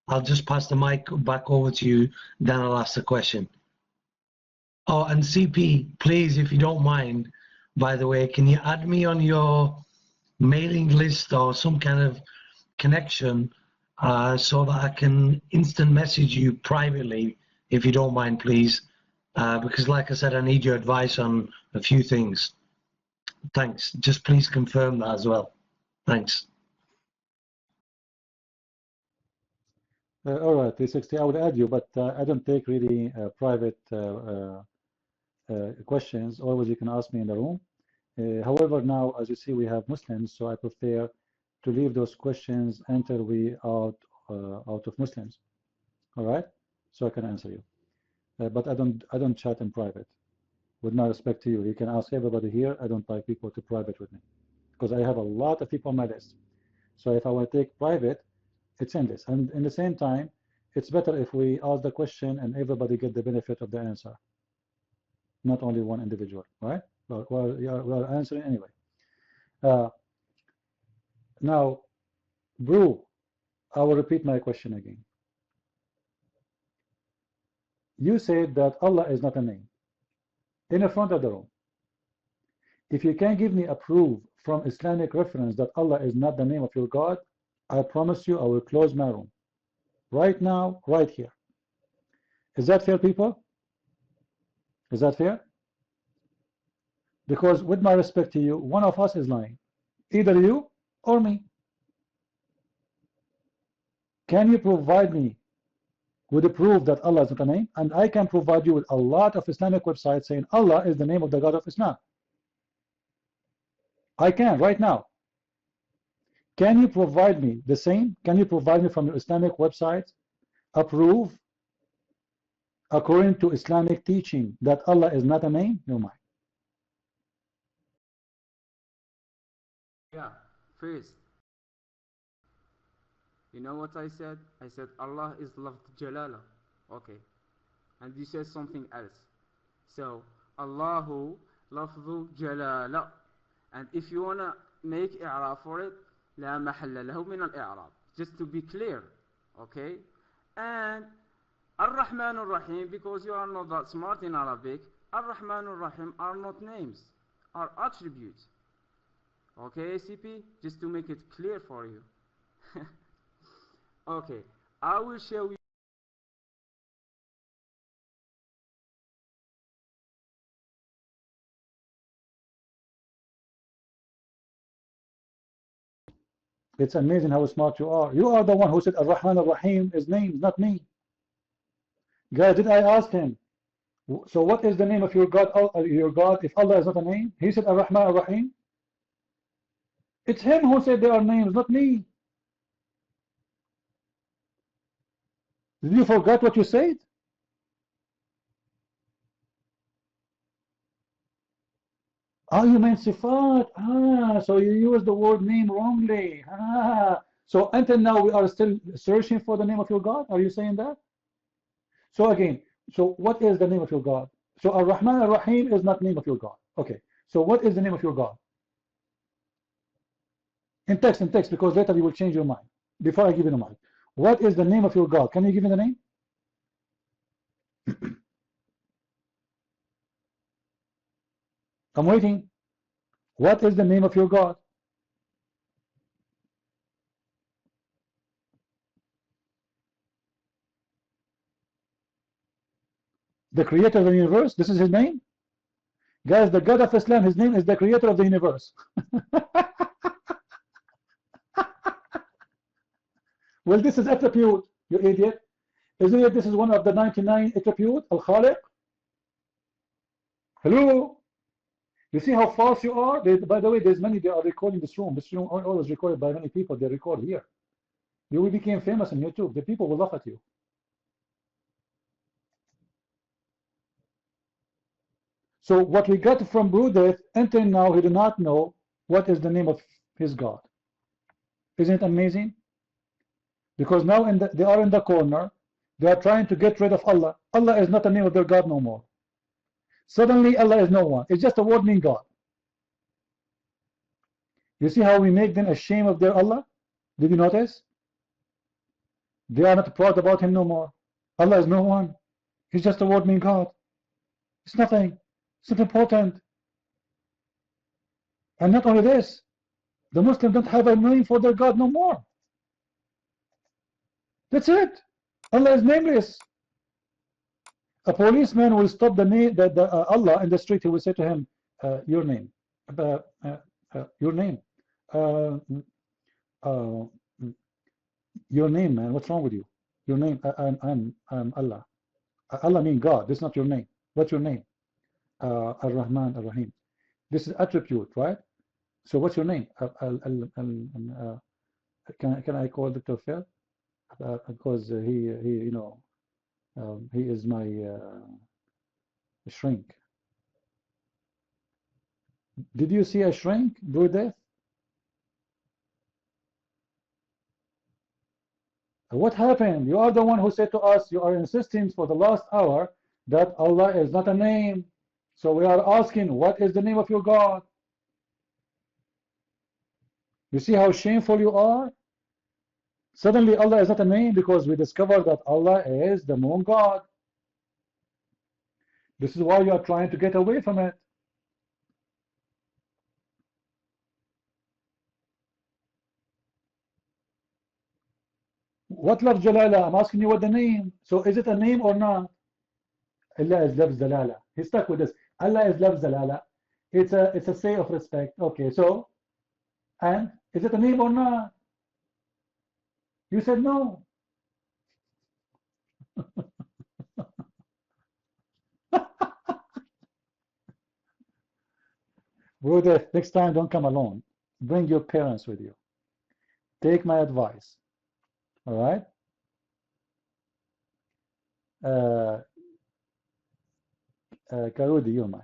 J: I'll just pass the mic back over to you, then I'll ask the question. Oh, and CP, please, if you don't mind, by the way, can you add me on your mailing list or some kind of connection so that I can instant message you privately, if you don't mind, please? Because like I said, I need your advice on a few things. Thanks. Just please confirm that as well. Thanks.
A: All right, 360, I would add you, but I don't take really private questions. Always you can ask me in the room. However, now, as you see, we have Muslims, so I prefer to leave those questions until we are out of Muslims. All right, so I can answer you. But I don't chat in private. With my respect to you, you can ask everybody here. I don't like people to private with me because I have a lot of people on my list. So if I want to take private, it's endless. And in the same time, it's better if we ask the question and everybody get the benefit of the answer, not only one individual, right? Well, we're answering anyway. Now, Brew, I will repeat my question again. You said that Allah is not a name in the front of the room. If you can give me a proof from Islamic reference that Allah is not the name of your God, I promise you I will close my room. Right now, right here. Is that fair, people? Is that fair? Because with my respect to you, one of us is lying. Either you or me. Can you provide me with a proof that Allah is not a name? And I can provide you with a lot of Islamic websites saying Allah is the name of the God of Islam. I can right now. Can you provide me the same? Can you provide me from your Islamic website a proof according to Islamic teaching that Allah is not a name? No mind.
N: Yeah, first, you know what I said? I said Allah is lafz jalala. Okay. And you said something else. So, Allahu lafzu jalala. And if you want to make i'rab for it, لا محل له من الإعراب. Just to be clear. Okay? And Ar-Rahman Ar-Rahim, because you are not that smart in Arabic, Ar-Rahman Ar-Rahim are not names, are attributes. Okay, ACP? Just to make it clear for you. Okay, I will show you.
A: It's amazing how smart you are. You are the one who said Ar-Rahman Ar-Rahim is names, not me. Guys, did I ask him? So what is the name of your God? Your God, if Allah is not a name? He said Ar-Rahman Ar-Rahim. It's him who said they are names, not me. Did you forget what you said? Oh, you meant sifat. So you used the word name wrongly. So until now we are still searching for the name of your God? Are you saying that? So again, so what is the name of your God? So Ar-Rahman Ar-Rahim is not name of your God. Okay. So what is the name of your God? In text, because later you will change your mind. Before I give you the mic. What is the name of your God? Can you give me the name? I'm waiting. What is the name of your God? The creator of the universe? This is his name? Guys, the God of Islam, his name is the creator of the universe. Well, this is attribute, you idiot. Isn't it this is one of the 99 attribute, Al-Khaliq? Hello? You see how false you are? By the way, there's many, they are recording this room. This room always recorded by many people. They record here. You became famous on YouTube. The people will laugh at you. So what we got from Brudeth, until now, he did not know what is the name of He's God. Isn't it amazing? Because now they are in the corner. They are trying to get rid of Allah. Allah is not the name of their God no more. Suddenly Allah is no one. It's just a word meaning God. You see how we make them ashamed of their Allah? Did you notice? They are not proud about him no more. Allah is no one. He's just a word meaning God. It's nothing. It's not important. And not only this, the Muslims don't have a name for their God no more. That's it. Allah is nameless. A policeman will stop Allah in the street. He will say to him, your name. Your name. Uh, uh, your name, man. What's wrong with you? Your name. I'm Allah. Allah means God. This is not your name. What's your name? Ar-Rahman, Ar-Rahim. This is attribute, right? So what's your name? Can I call Dr. Phil? Because he is my shrink. Did you see a shrink do this? What happened? You are the one who said to us, you are insisting for the last hour that Allah is not a name. So we are asking, what is the name of your God? You see how shameful you are? Suddenly Allah is not a name because we discovered that Allah is the moon God. This is why you are trying to get away from it. What love Jalala? I'm asking you what the name. So is it a name or not? Allah is love Jalala. He's stuck with this. Allah is love Jalala. It's a say of respect. Okay, so and is it a name or not? You said no. Brother, next time don't come alone. Bring your parents with you. Take my advice. All right? Karudi, you're mine.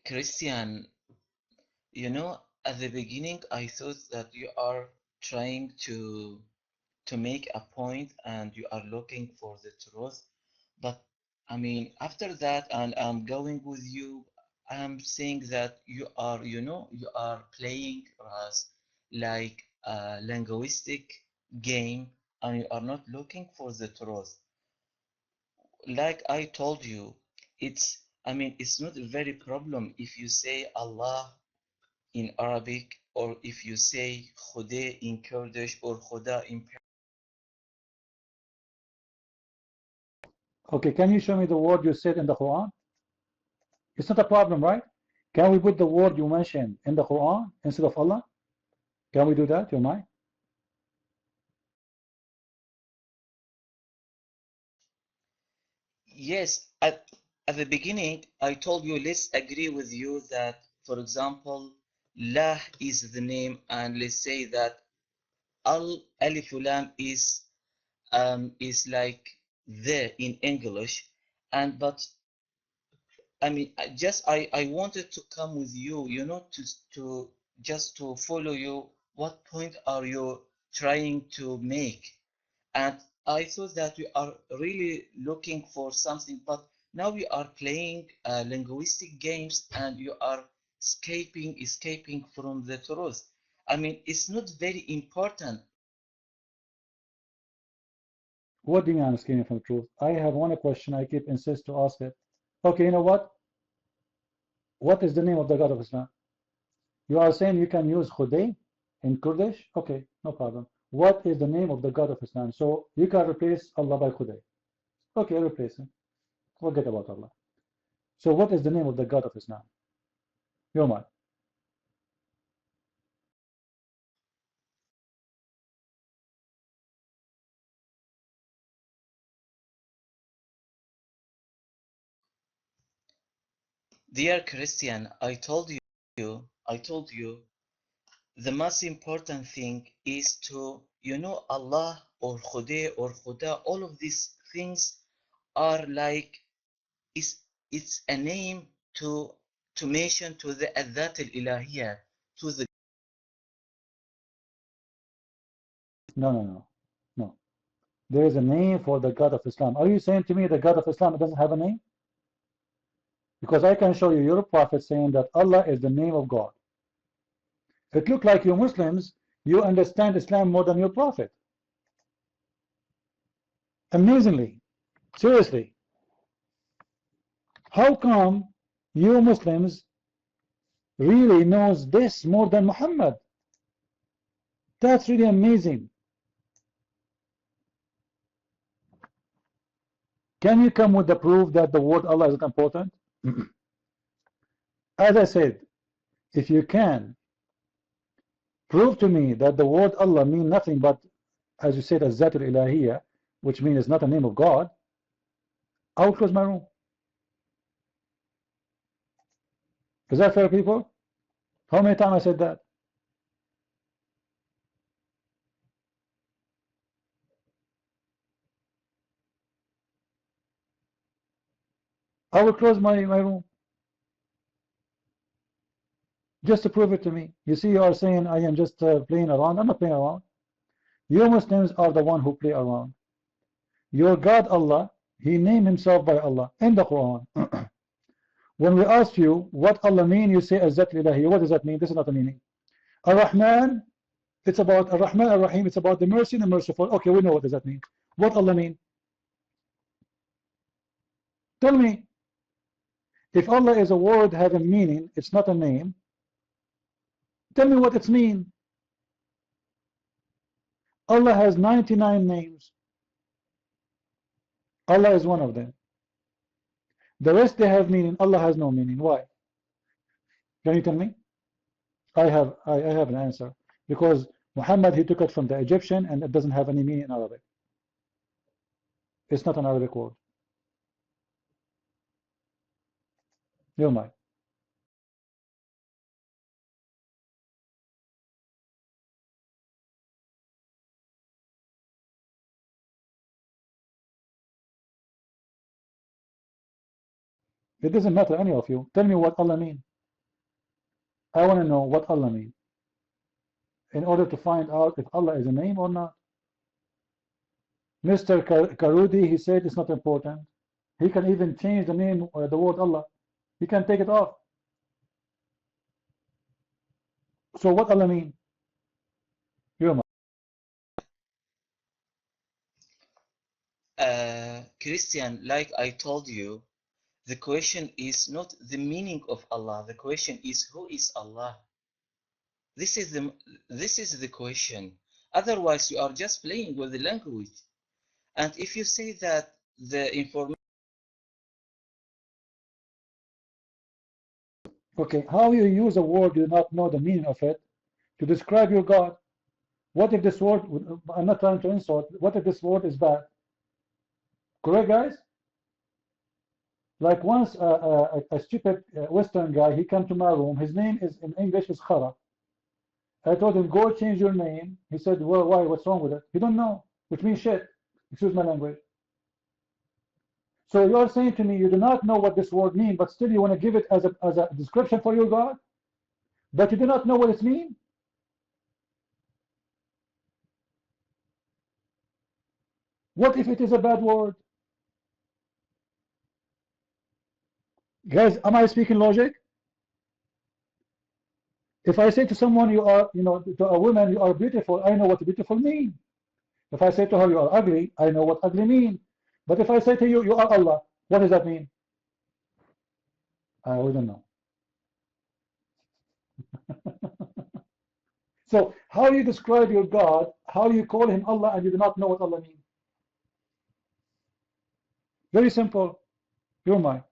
M: Christian, at the beginning I thought that you are trying to make a point and you are looking for the truth, but I mean after that, and I'm going with you, I'm saying that you are, you are playing as like a linguistic game and you are not looking for the truth. Like I told you, it's not a very problem if you say Allah in Arabic or if you say Khuda in Kurdish or Khuda in
A: Okay, can you show me the word you said in the Quran? It's not a problem, right? Can we put the word you mentioned in the Quran instead of Allah? Can we do that? You mind?
M: Yes, at the beginning, I told you, let's agree with you that, for example, La is the name, and let's say that Alif Lam is like the in English, and but I mean, I wanted to come with you, to just to follow you. What point are you trying to make? And I thought that we are really looking for something, but now we are playing linguistic games and you are escaping from the truth. I mean, it's not very important.
A: What do you mean I'm escaping from the truth? I have one question I keep insist to ask it. Okay, you know what? What is the name of the God of Islam? You are saying you can use Khuday in Kurdish? Okay, no problem. What is the name of the God of Islam? So you can replace Allah by Khuday. Okay, replace him. Forget about Allah. So what is the name of the God of Islam? Yomar.
M: Dear Christian, I told you, the most important thing is to, Allah or Khuday or Khuda, all of these things are like it's a name to mention to the Adhat al-Ilahiyya, to the
A: No. There is a name for the God of Islam. Are you saying to me the God of Islam doesn't have a name? Because I can show you your prophet saying that Allah is the name of God. It looks like you Muslims, you understand Islam more than your prophet. Amazingly. Seriously. How come you Muslims really knows this more than Muhammad? That's really amazing. Can you come with the proof that the word Allah is important? As I said, if you can prove to me that the word Allah means nothing but, as you said, Zat al-Ilahiyya, which means it's not a name of God, I will close my room. Is that fair, people? How many times I said that? I will close my room. Just to prove it to me. You see, you are saying I am just playing around. I'm not playing around. You Muslims are the one who play around. Your God Allah, He named Himself by Allah in the Quran. When we ask you what Allah mean, you say Azzat Ilahi. What does that mean? This is not a meaning. Ar-Rahman, it's about Ar-Rahman Ar-Rahim, it's about the mercy and the merciful. Okay, we know what does that mean. What Allah mean? Tell me. If Allah is a word having meaning, it's not a name. Tell me what it's mean. Allah has 99 names. Allah is one of them. The rest they have meaning. Allah has no meaning. Why? Can you tell me? I have an answer. Because Muhammad, he took it from the Egyptian and it doesn't have any meaning in Arabic. It's not an Arabic word. You're mine. It doesn't matter, any of you. Tell me what Allah mean. I want to know what Allah mean in order to find out if Allah is a name or not. Mr. Karudi, he said it's not important. He can even change the name or the word Allah. He can take it off. So what Allah mean? You're mine.
M: Christian, like I told you, the question is not the meaning of Allah. The question is who is Allah? This is the question. Otherwise, you are just playing with the language. And if you say that the information.
A: Okay, how you use a word you do not know the meaning of it to describe your God? What if this word, I'm not trying to insult, what if this word is bad? Correct, guys? Like once a stupid Western guy, he came to my room. His name is in English is Khara. I told him, go change your name. He said, well, why? What's wrong with it? He don't know, which means shit. Excuse my language. So you're saying to me, you do not know what this word means, but still you want to give it as a description for your God? But you do not know what it means? What if it is a bad word? Guys, am I speaking logic? If I say to someone, you are, to a woman, you are beautiful, I know what beautiful means. If I say to her, you are ugly, I know what ugly means. But if I say to you, you are Allah, what does that mean? I wouldn't know. So how do you describe your God? How do you call him Allah and you do not know what Allah means? Very simple. You're mine.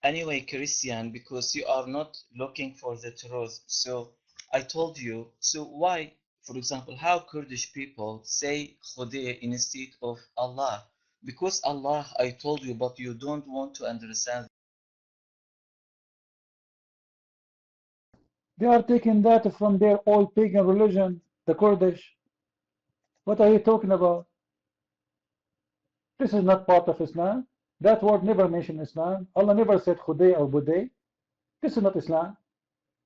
M: Anyway, Christian, because you are not looking for the truth. So I told you, so why, for example, how Kurdish people say Khudeh instead of Allah? Because Allah, I told you, but you don't want to understand.
A: They are taking that from their old pagan religion, the Kurdish. What are you talking about? This is not part of Islam. That word never mentioned Islam. Allah never said Khuday or Buday. This is not Islam.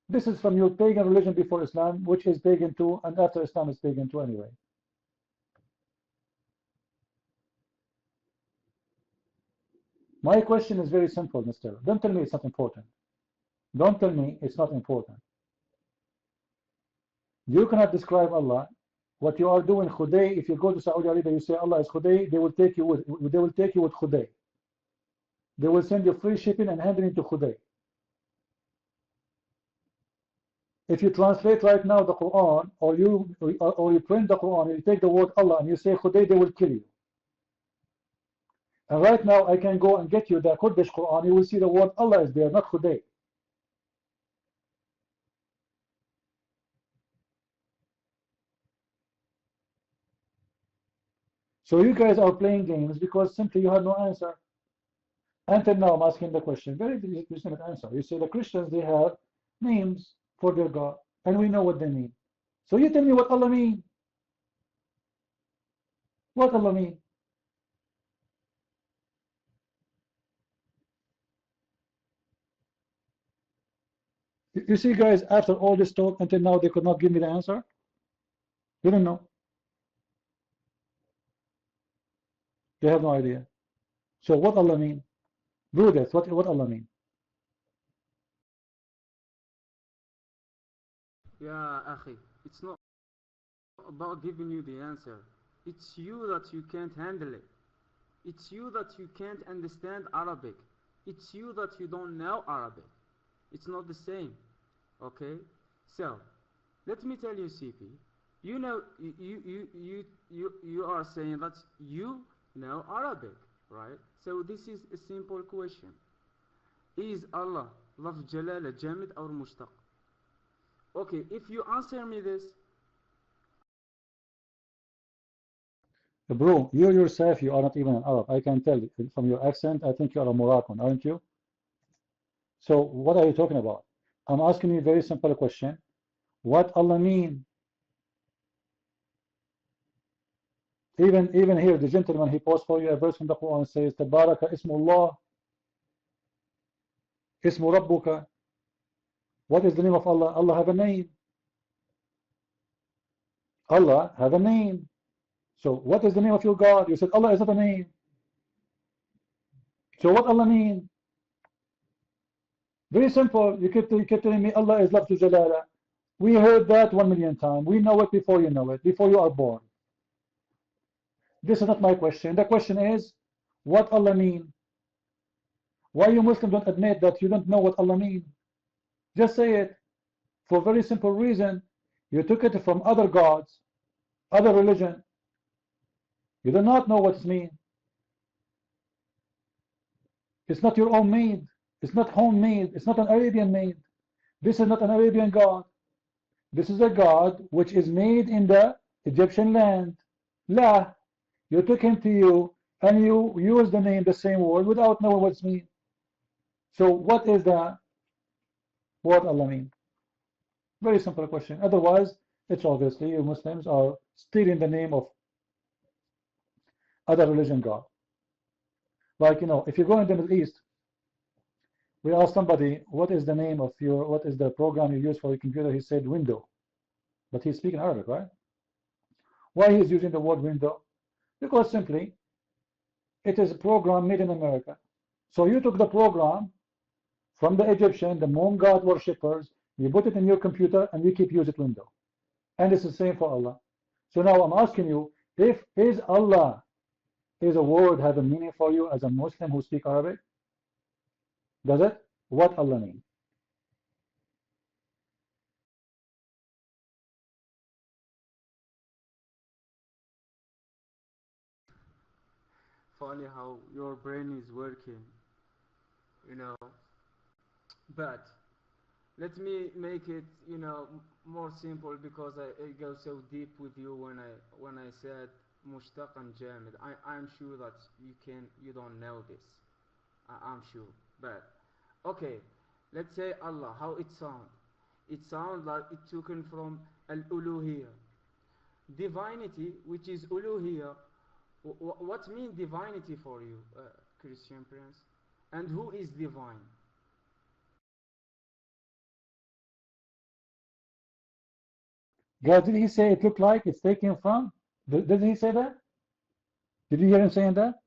A: This is from your pagan religion before Islam, which is pagan too, and after Islam is pagan too anyway. My question is very simple, mister. Don't tell me it's not important. Don't tell me it's not important. You cannot describe Allah. What you are doing, Khuday, if you go to Saudi Arabia, you say Allah is Khuday, they will take you with Khuday. They will send you free shipping and handing it to Khuday. If you translate right now the Quran, or you print the Quran, you take the word Allah and you say Khuday, they will kill you. And right now I can go and get you the Kurdish Quran, you will see the word Allah is there, not Khuday. So you guys are playing games because simply you have no answer. Until now I'm asking the question, very legitimate answer. You say the Christians, they have names for their God, and we know what they mean. So you tell me what Allah mean. What Allah mean? You see guys, after all this talk, until now they could not give me the answer. You don't know. They have no idea. So what Allah mean? Do this. What Allah mean?
N: Yeah, Akhi, it's not about giving you the answer. It's you that you can't handle it. It's you that you can't understand Arabic. It's you that you don't know Arabic. It's not the same. Okay? So, let me tell you, CP. You know, you are saying that you know Arabic, right? So this is a simple question. Is Allah lafz jalala jamid or mushtaq? Okay, if you answer me this,
A: Bro, you yourself, you are not even an Arab. I can tell from your accent, I think you are a Moroccan, aren't you? So what are you talking about? I'm asking you a very simple question. What Allah mean? Even here, the gentleman, he posts for you a verse from the Quran, says, Tabaraka ismullah, ismu rabbuka. What is the name of Allah? Allah have a name. Allah have a name. So what is the name of your God? You said Allah is not a name. So what Allah mean? Very simple. You kept telling me Allah is love to Jalala. We heard that 1,000,000 times. We know it before you know it, before you are born. This is not my question. The question is, what Allah mean? Why you Muslims don't admit that you don't know what Allah mean? Just say it. For a very simple reason. You took it from other gods, other religion. You do not know what it means. It's not your own made. It's not homemade. It's not an Arabian made. This is not an Arabian God. This is a God which is made in the Egyptian land. La. You took him to you and you use the name, the same word, without knowing what it means. So what is the what Allah mean? Very simple question. Otherwise, it's obviously you Muslims are stealing the name of other religion God. Like, if you go in the Middle East, we ask somebody, what is the name of what is the program you use for your computer? He said window. But he's speaking Arabic, right? Why he's using the word window? Because simply, it is a program made in America. So you took the program from the Egyptian, the moon god worshippers, you put it in your computer and you keep using window. And it's the same for Allah. So now I'm asking you, if is Allah is a word have a meaning for you as a Muslim who speak Arabic? Does it? What Allah mean?
N: funny how your brain is working, you know. But let me make it, more simple because I go so deep with you when I said mushtaq and jamid. I'm sure that you don't know this. I'm sure. But okay, let's say Allah, how it sounds. It sounds like it taken from al-uluhiyya. Divinity, which is uluhiyya. What means divinity for you, Christian Prince? And who is divine?
A: Guys, did he say it looked like it's taken from? Did he say that? Did you hear him saying that?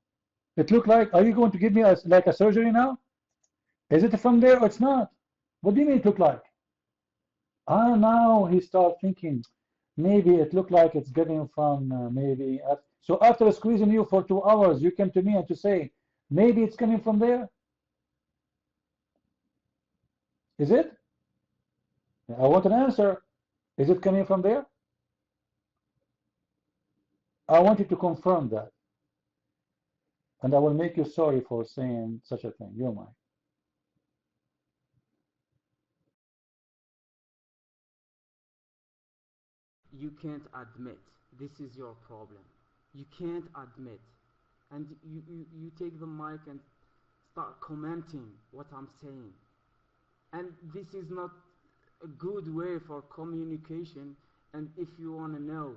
A: It looked like, are you going to give me like a surgery now? Is it from there or it's not? What do you mean it looked like? Ah, now he started thinking, maybe it looked like it's getting from maybe. So after squeezing you for 2 hours, you came to me and to say, maybe it's coming from there? Is it? I want an answer. Is it coming from there? I want you to confirm that. And I will make you sorry for saying such a thing. You're mine.
N: You can't admit. This is your problem. You can't admit. And you take the mic and start commenting what I'm saying. And this is not a good way for communication. And if you want to know,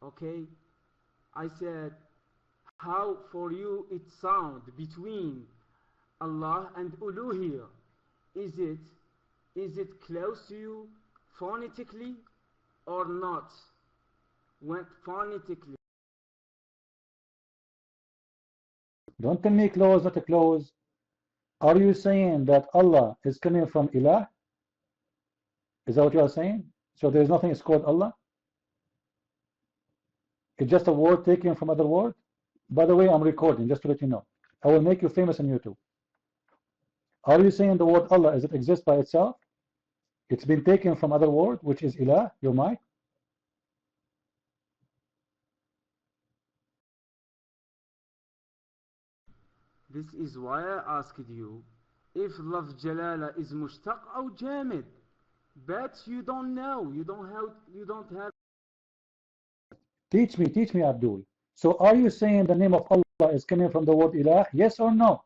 N: okay, I said, how for you it sound between Allah and uluhiyya? Is it close to you phonetically or not? When phonetically.
A: Don't tell me close, not a close. Are you saying that Allah is coming from Ilah? Is that what you are saying? So there is nothing is called Allah? It's just a word taken from other word? By the way, I'm recording, just to let you know. I will make you famous on YouTube. Are you saying the word Allah, does it exist by itself? It's been taken from other word, which is Ilah, your mic?
N: This is why I asked you if love jalala is mushtaq or jamid. But you don't know. You don't have.
A: Teach me, Abdul. So are you saying the name of Allah is coming from the word Ilah? Yes or no?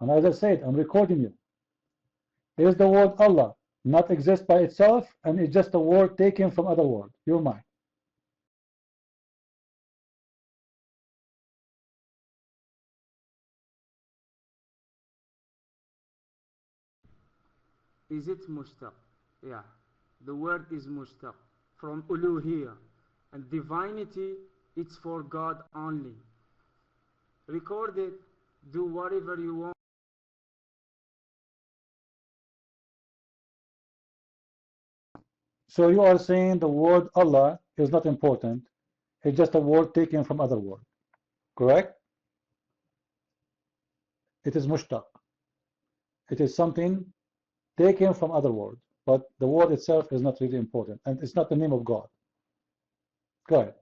A: And as I said, I'm recording you. Is the word Allah not exist by itself and it's just a word taken from other word? You're mine.
N: Is it mushtaq? Yeah. The word is mushtaq from uluhiyya. And divinity, it's for God only. Record it. Do whatever you want.
A: So you are saying the word Allah is not important. It's just a word taken from other word. Correct? It is mushtaq. It is something taken from other word. But the word itself is not really important. And it's not the name of God. Go ahead.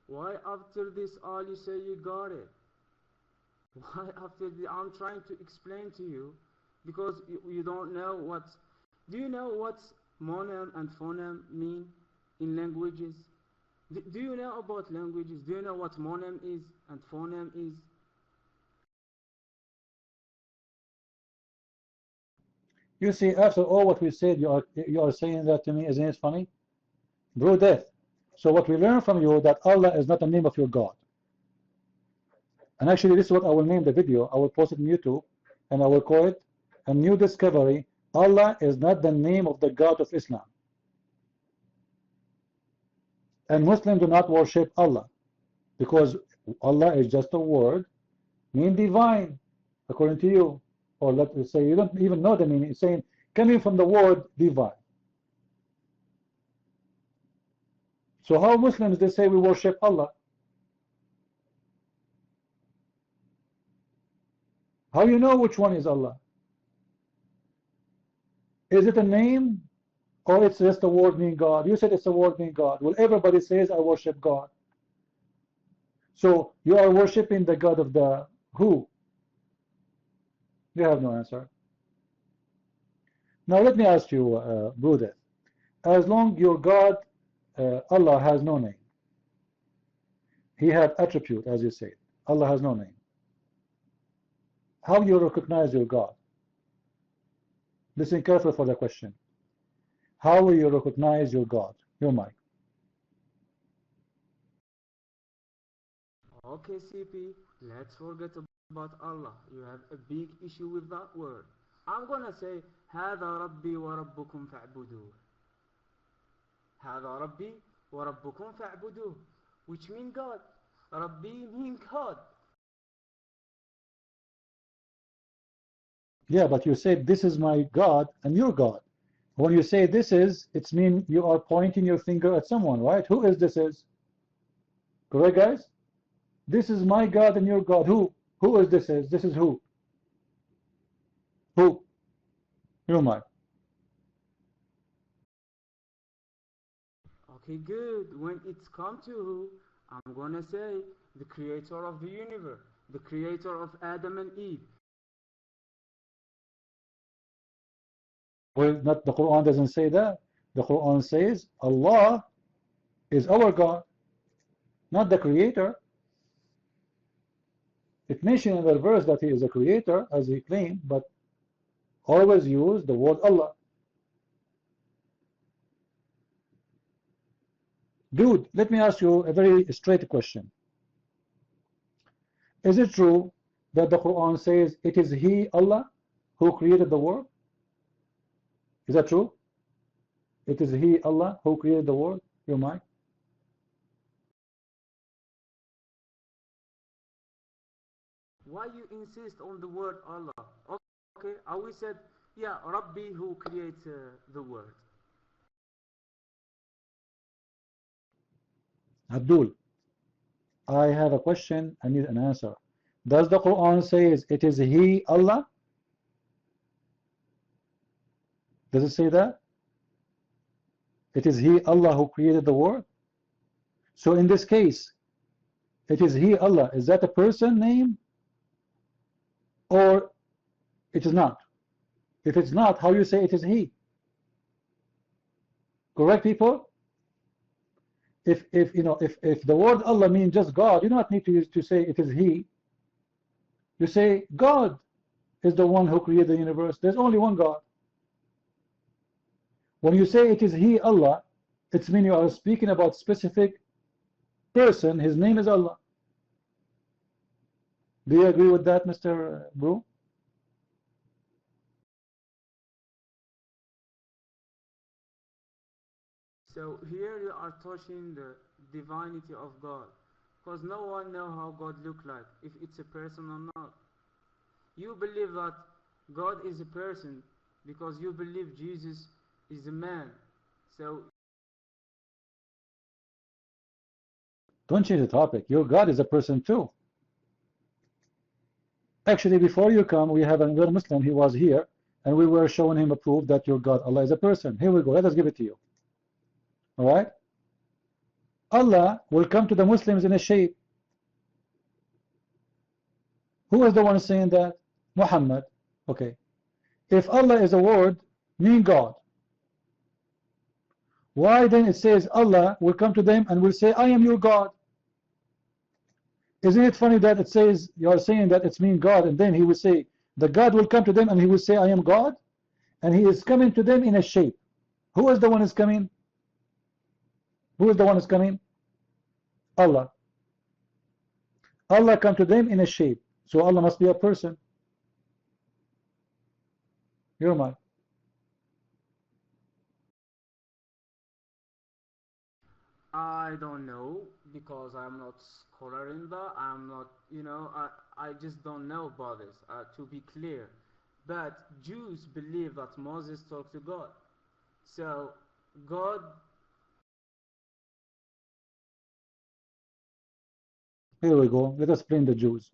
N: Why after this all you say you got it? Why after this? I'm trying to explain to you because you don't know what. Do you know what monem and phoneme mean in languages? Do you know about languages? Do you know what monem is and phoneme is?
A: You see, after all what we said, you are saying that to me. Isn't it funny? Bro, death. So what we learn from you that Allah is not the name of your God. And actually, this is what I will name the video. I will post it on YouTube, and I will call it a new discovery. Allah is not the name of the God of Islam. And Muslims do not worship Allah because Allah is just a word, mean divine, according to you. Or let's say you don't even know the meaning. It's saying coming from the word divine. So how Muslims they say we worship Allah? How you know which one is Allah? Is it a name or it's just a word meaning God? You said it's a word meaning God. Well, everybody says I worship God. So you are worshiping the God of the who? You have no answer. Now let me ask you, Buddha, as long your God Allah has no name. He had attribute, as you said. Allah has no name. How you recognize your God? Listen carefully for the question. How will you recognize your God? Your mic.
N: Okay, CP, let's forget about Allah. You have a big issue with that word. I'm gonna say هذا ربي وربكم فاعبدوه. هذا ربي وربكم فاعبدوه, which mean God. Rabbi mean God.
A: Yeah, but you said this is my God and your God. When you say this is, it's mean you are pointing your finger at someone, right? Who is this is? Correct, guys? This is my God and your God. Who? Who is this is? This is who? Who? Your mic.
N: Okay, good. When it's come to who, I'm gonna say the creator of the universe, the creator of Adam and Eve.
A: Well, not the Quran doesn't say that. The Quran says Allah is our God, not the creator. It mentions in the verse that he is a creator, as he claimed, but always use the word Allah. Dude, let me ask you a very straight question. Is it true that the Quran says it is He, Allah, who created the world? Is that true? It is He, Allah, who created the world? Your mic?
N: Why you insist on the word Allah? Okay, I will said, yeah, Rabbi who creates the world.
A: Abdul, I have a question. I need an answer. Does the Quran says it is He, Allah? Does it say that? It is He, Allah, who created the world? So in this case, it is He, Allah. Is that a person name? Or it is not? If it's not, how you say it is He? Correct, people? If the word Allah means just God, you don't need to say it is He. You say God is the one who created the universe. There's only one God. When you say it is He, Allah, it's mean you are speaking about specific person. His name is Allah. Do you agree with that, Mr. Bro?
N: So here you are touching the divinity of God, because no one knows how God look like, if it's a person or not. You believe that God is a person because you believe Jesus is a man. So
A: Don't change the topic. Your God is a person too. Actually, before you come, we have another Muslim. He was here, and we were showing him a proof that your God, Allah, is a person. Here we go. Let us give it to you. All right? Allah will come to the Muslims in a shape. Who is the one saying that? Muhammad. Okay. If Allah is a word, mean God. Why then it says Allah will come to them and will say, I am your God? Isn't it funny that it says, you are saying that it's mean God, and then he will say, the God will come to them and he will say, I am God? And he is coming to them in a shape. Who is the one is coming? Who is the one is coming? Allah. Allah come to them in a shape. So Allah must be a person. Your mind.
N: I don't know, because I'm not scholar in that. I'm not, I just don't know about this, to be clear. But Jews believe that Moses talked to God. So God.
A: Here we go. Let us blame the Jews.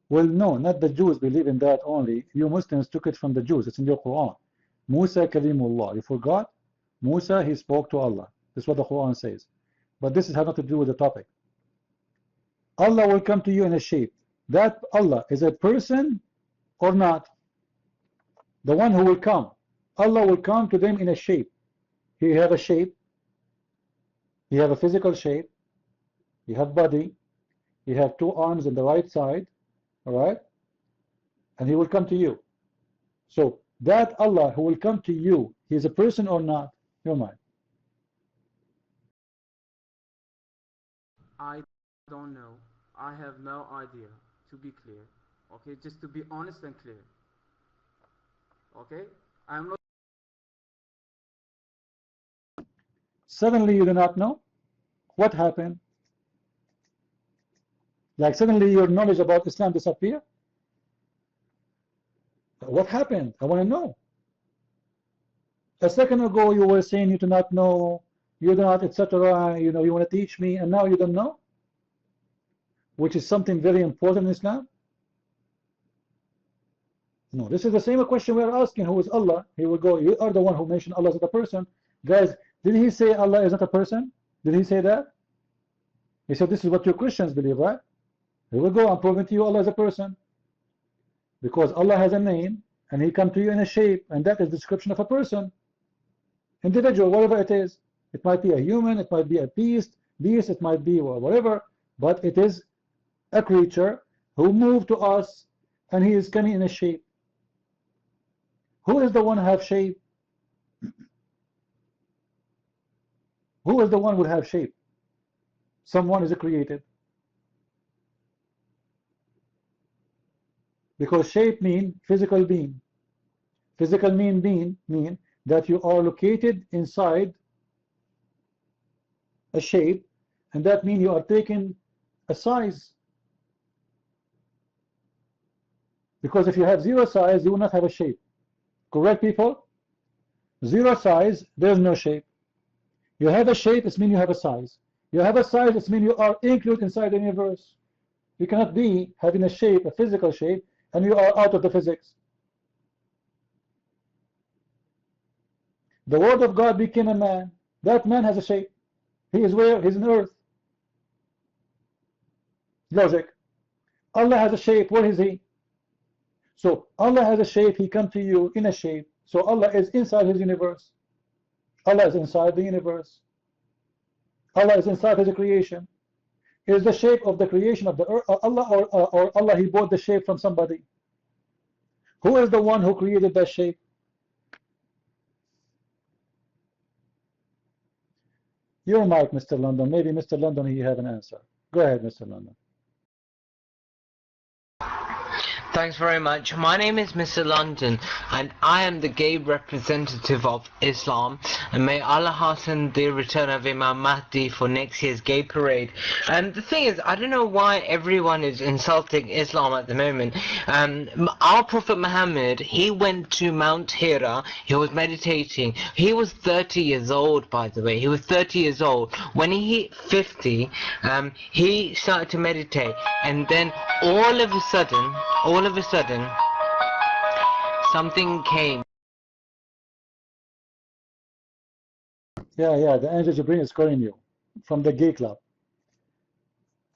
A: Well, no, not the Jews believe in that only. You Muslims took it from the Jews. It's in your Quran. Musa Kalimullah. You forgot? Musa, he spoke to Allah. This is what the Quran says. But this has nothing to do with the topic. Allah will come to you in a shape. That Allah is a person or not? The one who will come. Allah will come to them in a shape. He have a shape. You have a physical shape, you have body, you have two arms on the right side, alright? And he will come to you. So that Allah who will come to you, he is a person or not? Your mind.
N: I don't know. I have no idea, to be clear. Okay, just to be honest and clear. Okay? I'm not.
A: Suddenly you do not know? What happened? Like suddenly your knowledge about Islam disappear? What happened? I want to know. A second ago you were saying you do not know, you do not, etc. You know, you want to teach me, and now you don't know, which is something very important in Islam. No, this is the same question we are asking. Who is Allah? He will go, you are the one who mentioned Allah as a person. Guys, did he say Allah is not a person? Did he say that? He said this is what you Christians believe, right? He will go, I'm proving to you Allah is a person. Because Allah has a name, and he come to you in a shape, and that is the description of a person. Individual, whatever it is. It might be a human, it might be a beast, it might be whatever, but it is a creature who moved to us, and he is coming in a shape. Who is the one who have shape? Who is the one who will have shape? Someone is created. Because shape mean physical being. Physical mean that you are located inside a shape, and that means you are taking a size. Because if you have zero size, you will not have a shape. Correct, people? Zero size, there is no shape. You have a shape, it means you have a size. You have a size, it means you are included inside the universe. You cannot be having a shape, a physical shape, and you are out of the physics. The word of God became a man. That man has a shape. He is where? He's in earth. Logic. Allah has a shape. Where is he? So Allah has a shape. He come to you in a shape. So Allah is inside his universe. Allah is inside the universe. Allah is inside his creation. Is the shape of the creation of the earth Allah, or Allah he bought the shape from somebody? Who is the one who created that shape? Your mic, Mr. London. Maybe Mr. London, you have an answer. Go ahead, Mr. London.
P: Thanks very much. My name is Mr. London, and I am the gay representative of Islam, and may Allah hasten the return of Imam Mahdi for next year's gay parade. And the thing is, I don't know why everyone is insulting Islam at the moment. Our Prophet Muhammad, he went to Mount Hira, he was meditating. He was 30 years old, by the way. He was 30 years old. When he hit 50, he started to meditate, and then all of a sudden, something came.
A: Yeah, the angel Jibreel is calling you from the gay club.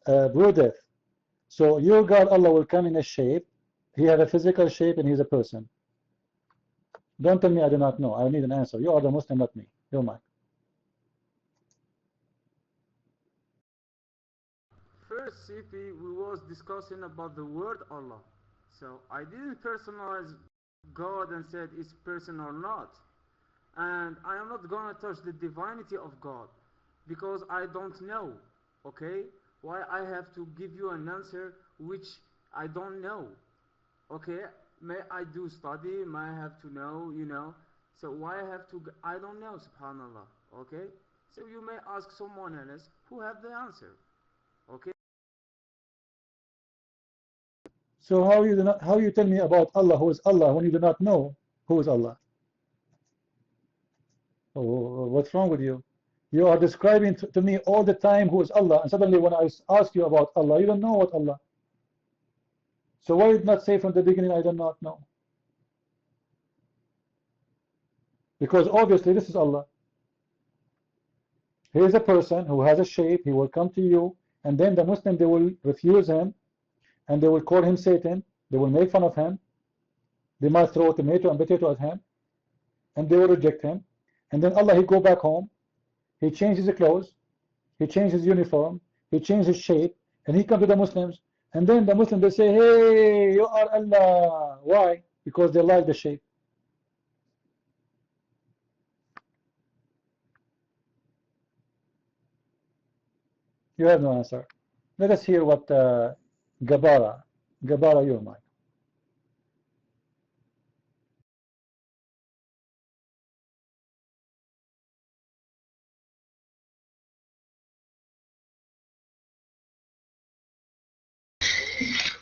A: Brother, so your God Allah will come in a shape. He has a physical shape and he's a person. Don't tell me I do not know. I need an answer. You are the Muslim, not me. You're mine.
N: First, CP, we was discussing about the word Allah. So I didn't personalize God and said it's person or not. And I am not gonna touch the divinity of God because I don't know. Okay? Why I have to give you an answer which I don't know? Okay? May I do study? May I have to know? You know? So why I have to? I don't know. Subhanallah. Okay? So you may ask someone else who have the answer. Okay?
A: So how you tell me about Allah who is Allah when you do not know who is Allah? Oh, what's wrong with you? You are describing to me all the time who is Allah, and suddenly when I ask you about Allah, you don't know what Allah. So why did not say from the beginning I do not know? Because obviously this is Allah. He is a person who has a shape. He will come to you, and then the Muslim, they will refuse him, and they will call him Satan. They will make fun of him. They might throw tomato and potato at him, and they will reject him. And then Allah, he go back home. He changes his clothes. he changed his uniform, he changed his shape, and he come to the Muslims, and then the Muslims they say, hey, you are Allah. Why? Because they like the shape. You have no answer. Let us hear what Gabara, your mind.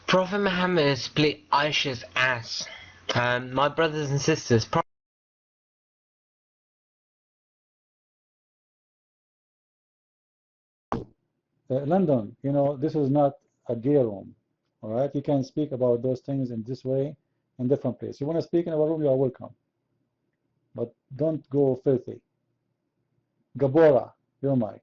P: Prophet Muhammad split Aisha's ass. My brothers and sisters,
A: London, you know, this is not a gay room. All right, you can speak about those things in this way in different place. You want to speak in our room, you are welcome, but don't go filthy. Gabora, your mic.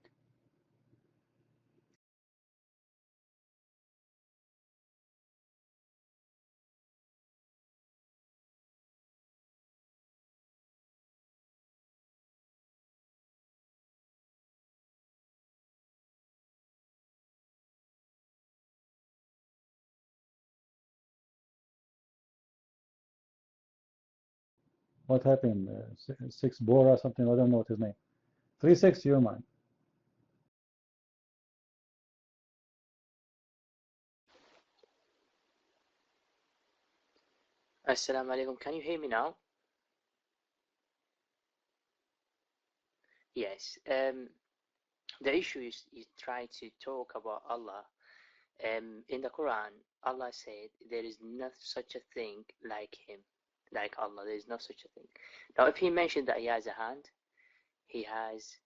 A: What happened? Six Bora, something, I don't know what his name. 3-6, your mind.
Q: Assalamu alaikum. Can you hear me now? Yes. The issue is you try to talk about Allah. In the Quran, Allah said there is not such a thing like Him, like Allah. There is no such a thing. Now, if He mentioned that He has a hand, He has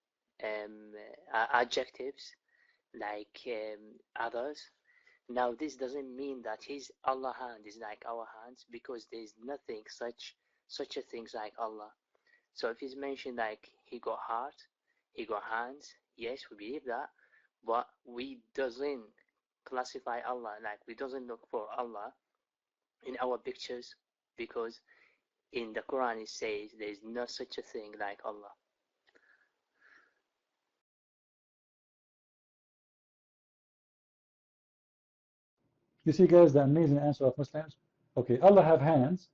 Q: adjectives like others. Now, this doesn't mean that His Allah hand is like our hands, because there is nothing such a thing like Allah. So if He's mentioned like He got heart, He got hands, yes, we believe that, but we doesn't classify Allah, like we doesn't look for Allah in our pictures, because in the Quran it says there is no such a thing like Allah.
A: You see, guys, the amazing answer of Muslims. Okay, Allah have hands,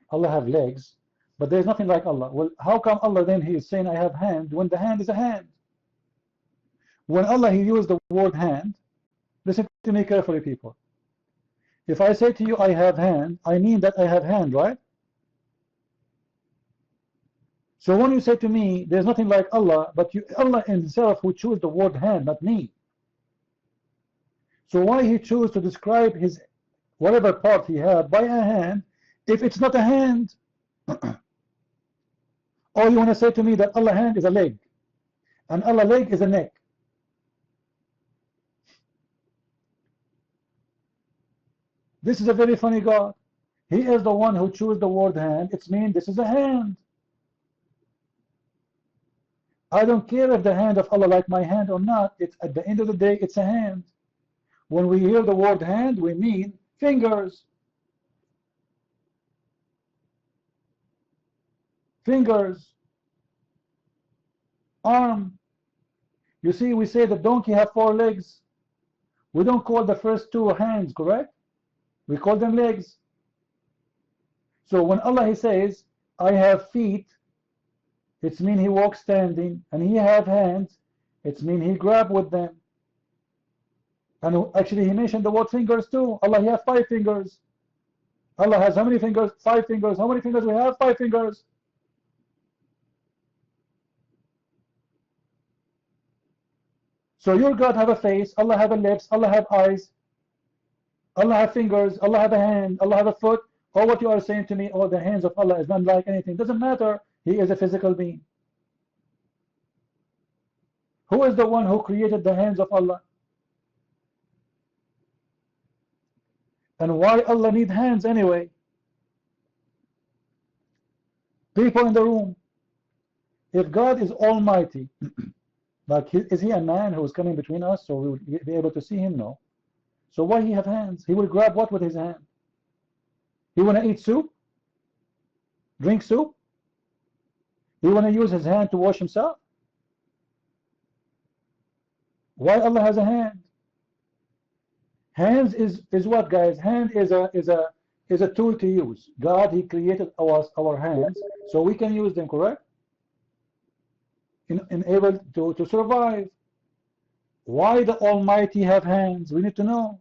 A: Allah have legs, but there's nothing like Allah. Well, how come Allah then He is saying I have hand when the hand is a hand? When Allah He used the word hand, listen to me carefully, people. If I say to you I have hand, I mean that I have hand, right? So when you say to me there's nothing like Allah, but Allah Himself who chose the word hand, not me. So why He chose to describe His whatever part He had by a hand if it's not a hand? Or you want to say to me that Allah hand is a leg and Allah leg is a neck? This is a very funny God. He is the one who chose the word hand. It means this is a hand. I don't care if the hand of Allah like my hand or not. It's at the end of the day, it's a hand. When we hear the word hand, we mean fingers. Fingers. Arm. You see, we say the donkey have 4 legs. We don't call the first 2 hands, correct? We call them legs. So when Allah He says, I have feet, it means He walks standing, and He have hands, it means He grab with them. And actually He mentioned the word fingers too. Allah He have 5 fingers. Allah has how many fingers? 5 fingers. How many fingers we have? 5 fingers. So your God have a face, Allah have a lips, Allah have eyes, Allah have fingers, Allah have a hand, Allah have a foot. Or what you are saying to me, oh, the hands of Allah is not like anything. Doesn't matter. He is a physical being. Who is the one who created the hands of Allah? And why Allah need hands anyway? People in the room, if God is almighty, like is He a man who is coming between us so we would be able to see Him? No. So why He have hands? He will grab what with His hand? He want to eat soup? Drink soup? He want to use His hand to wash Himself? Why Allah has a hand? Hands is what, guys? Hand is a tool to use. God, He created our hands so we can use them, correct? In able to survive. Why the Almighty have hands? We need to know.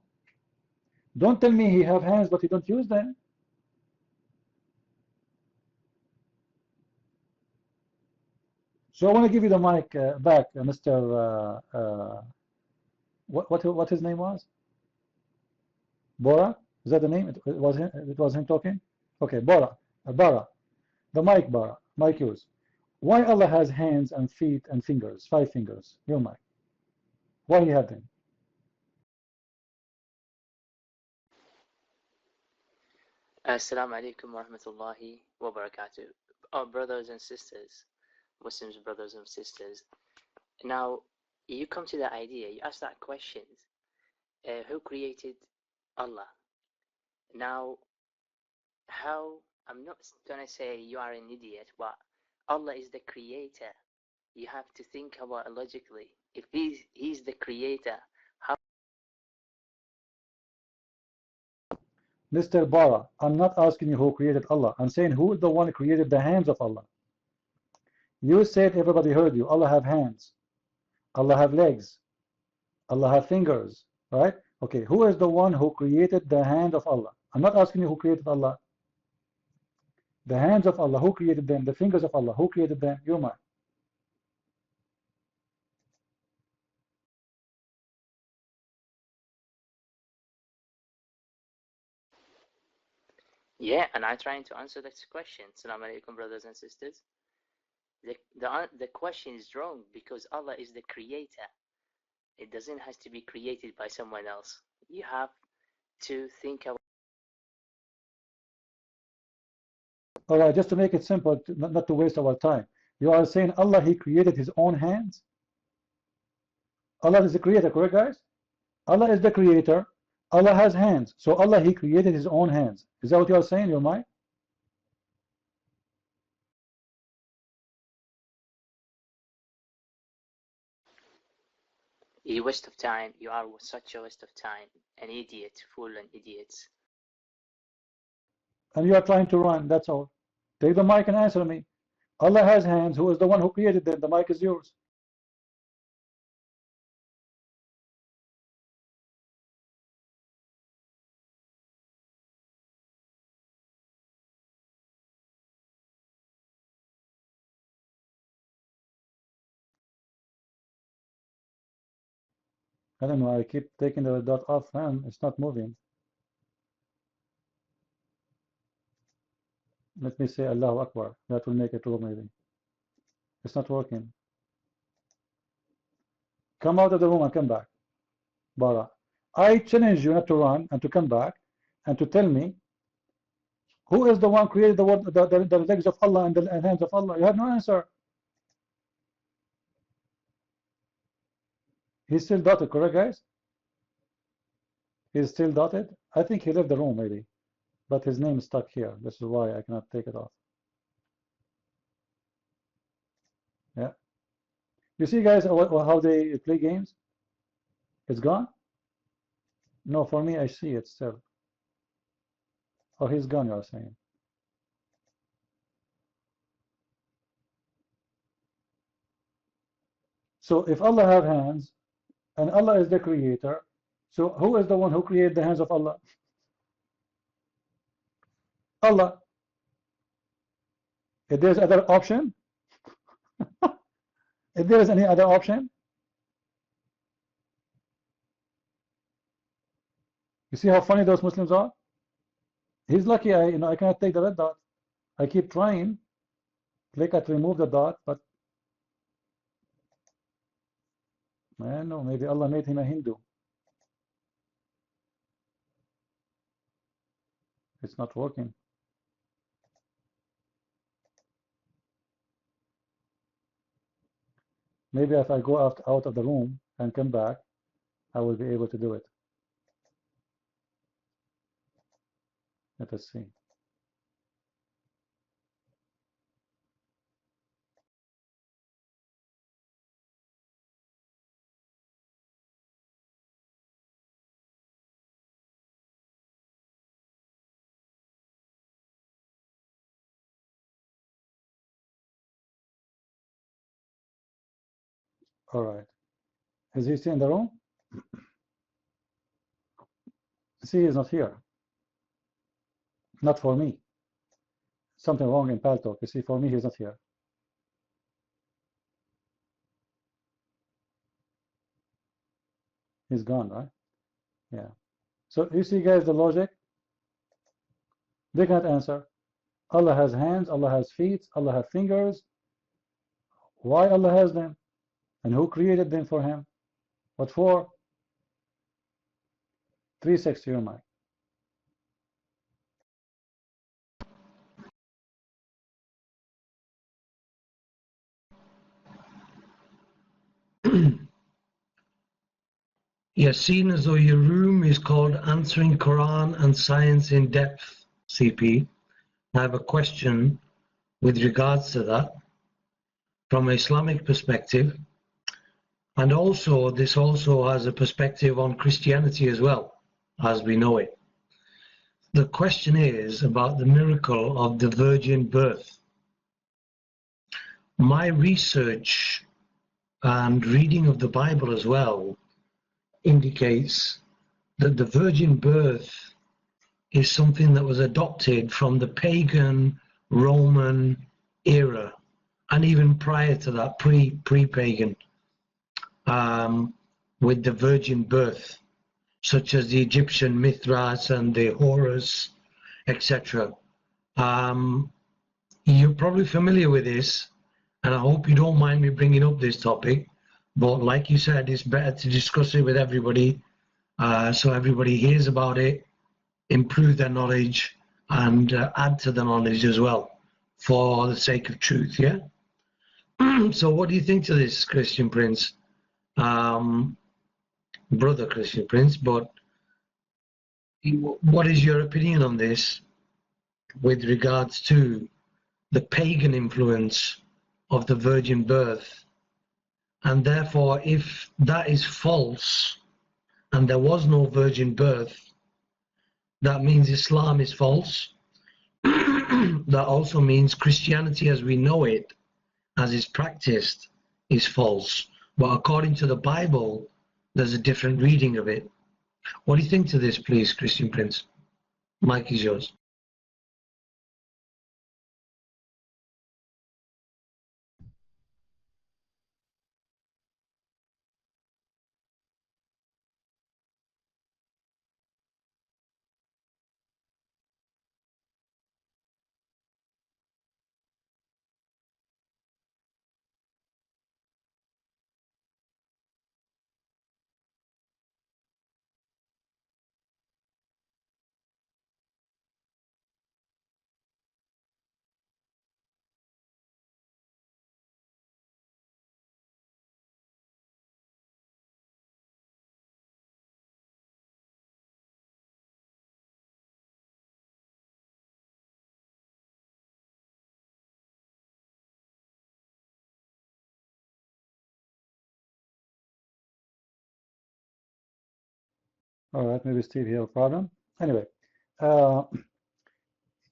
A: Don't tell me He have hands but He don't use them. So I want to give you the mic back, Mr. What his name was? Bora? Is that the name? It was him talking? Okay, Bora. Bara. The mic, Bara. Mic yours. Why Allah has hands and feet and fingers? 5 fingers. Your mic. Why He have them?
Q: Assalamu alaikum wa rahmatullahi wa barakatuh. Our brothers and sisters, Muslims brothers and sisters. Now, you come to the idea, you ask that question, who created Allah? Now, how, I'm not going to say you are an idiot, but Allah is the creator. You have to think about it logically. If he's the creator, how?
A: Mr. Bara, I'm not asking you who created Allah. I'm saying who is the one who created the hands of Allah. You said everybody heard you. Allah have hands. Allah have legs. Allah have fingers. Right? Okay, who is the one who created the hand of Allah? I'm not asking you who created Allah. The hands of Allah, who created them? The fingers of Allah, who created them? Your mind.
Q: Yeah, and I'm trying to answer this question. Assalamu alaikum, brothers and sisters. The question is wrong because Allah is the creator. It doesn't have to be created by someone else. You have to think about.
A: All right, just to make it simple, not to waste our time. You are saying Allah, He created His own hands? Allah is the creator, correct, guys? Allah is the creator. Allah has hands. So Allah, He created His own hands. Is that what you are saying, your mind?
Q: You waste of time. You are such a waste of time. An idiot, fool and idiots.
A: And you are trying to run, that's all. Take the mic and answer me. Allah has hands. Who is the one who created them? The mic is yours. I don't know, I keep taking the dot off and it's not moving. Let me say Allahu Akbar. That will make it work maybe. It's not working. Come out of the room and come back. Bara. I challenge you not to run and to come back and to tell me who is the one created the legs of Allah and the hands of Allah. You have no answer. He's still dotted, correct, guys? He's still dotted. I think he left the room maybe, but his name is stuck here. This is why I cannot take it off. Yeah. You see, guys, how they play games? It's gone? No, for me, I see it still. Oh, he's gone, you are saying. So if Allah have hands, and Allah is the creator, so who is the one who created the hands of Allah? Allah. If there's other option, if there is any other option, you see how funny those Muslims are? He's lucky I cannot take the red dot. I keep trying, click at remove the dot, but man, no, maybe Allah made him a Hindu. It's not working. Maybe if I go out of the room and come back, I will be able to do it. Let us see. All right. Is he still in the room? See, he's not here. Not for me. Something wrong in Paltalk. You see, for me, he's not here. He's gone, right? Yeah. So you see, guys, the logic? They can't answer. Allah has hands, Allah has feet, Allah has fingers. Why Allah has them? And who created them for him? What for? 360 your mind.
J: Yes, seeing as though your room is called Answering Quran and Science in Depth, CP, I have a question with regards to that from an Islamic perspective, and also this also has a perspective on Christianity as well, as we know it. The question is about the miracle of the virgin birth. My research and reading of the Bible as well indicates that the virgin birth is something that was adopted from the pagan Roman era, and even prior to that, pre-pagan, with the virgin birth, such as the Egyptian Mithras and the Horus, etc. You're probably familiar with this, and I hope you don't mind me bringing up this topic, but like you said, it's better to discuss it with everybody, so everybody hears about it, improve their knowledge, and add to the knowledge as well, for the sake of truth, yeah? So what do you think to this, Christian Prince? Brother Christian Prince, but what is your opinion on this with regards to the pagan influence of the virgin birth? And therefore, if that is false and there was no virgin birth, that means Islam is false. That also means Christianity as we know it, as is practiced, is false. But according to the Bible, there's a different reading of it. What do you think to this, please, Christian Prince? Mike is yours.
A: All right, maybe Steve here a problem. Anyway, uh,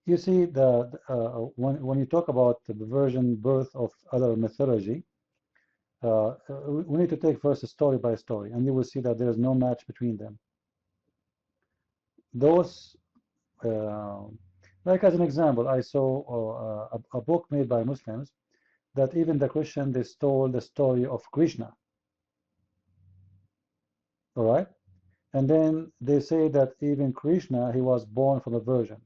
A: you see, when you talk about the virgin birth of other mythology, we need to take first story by story, and you will see that there is no match between them. Those, like as an example, I saw a book made by Muslims that even the Christian, they stole the story of Krishna. All right, and then they say that even Krishna, he was born from a virgin.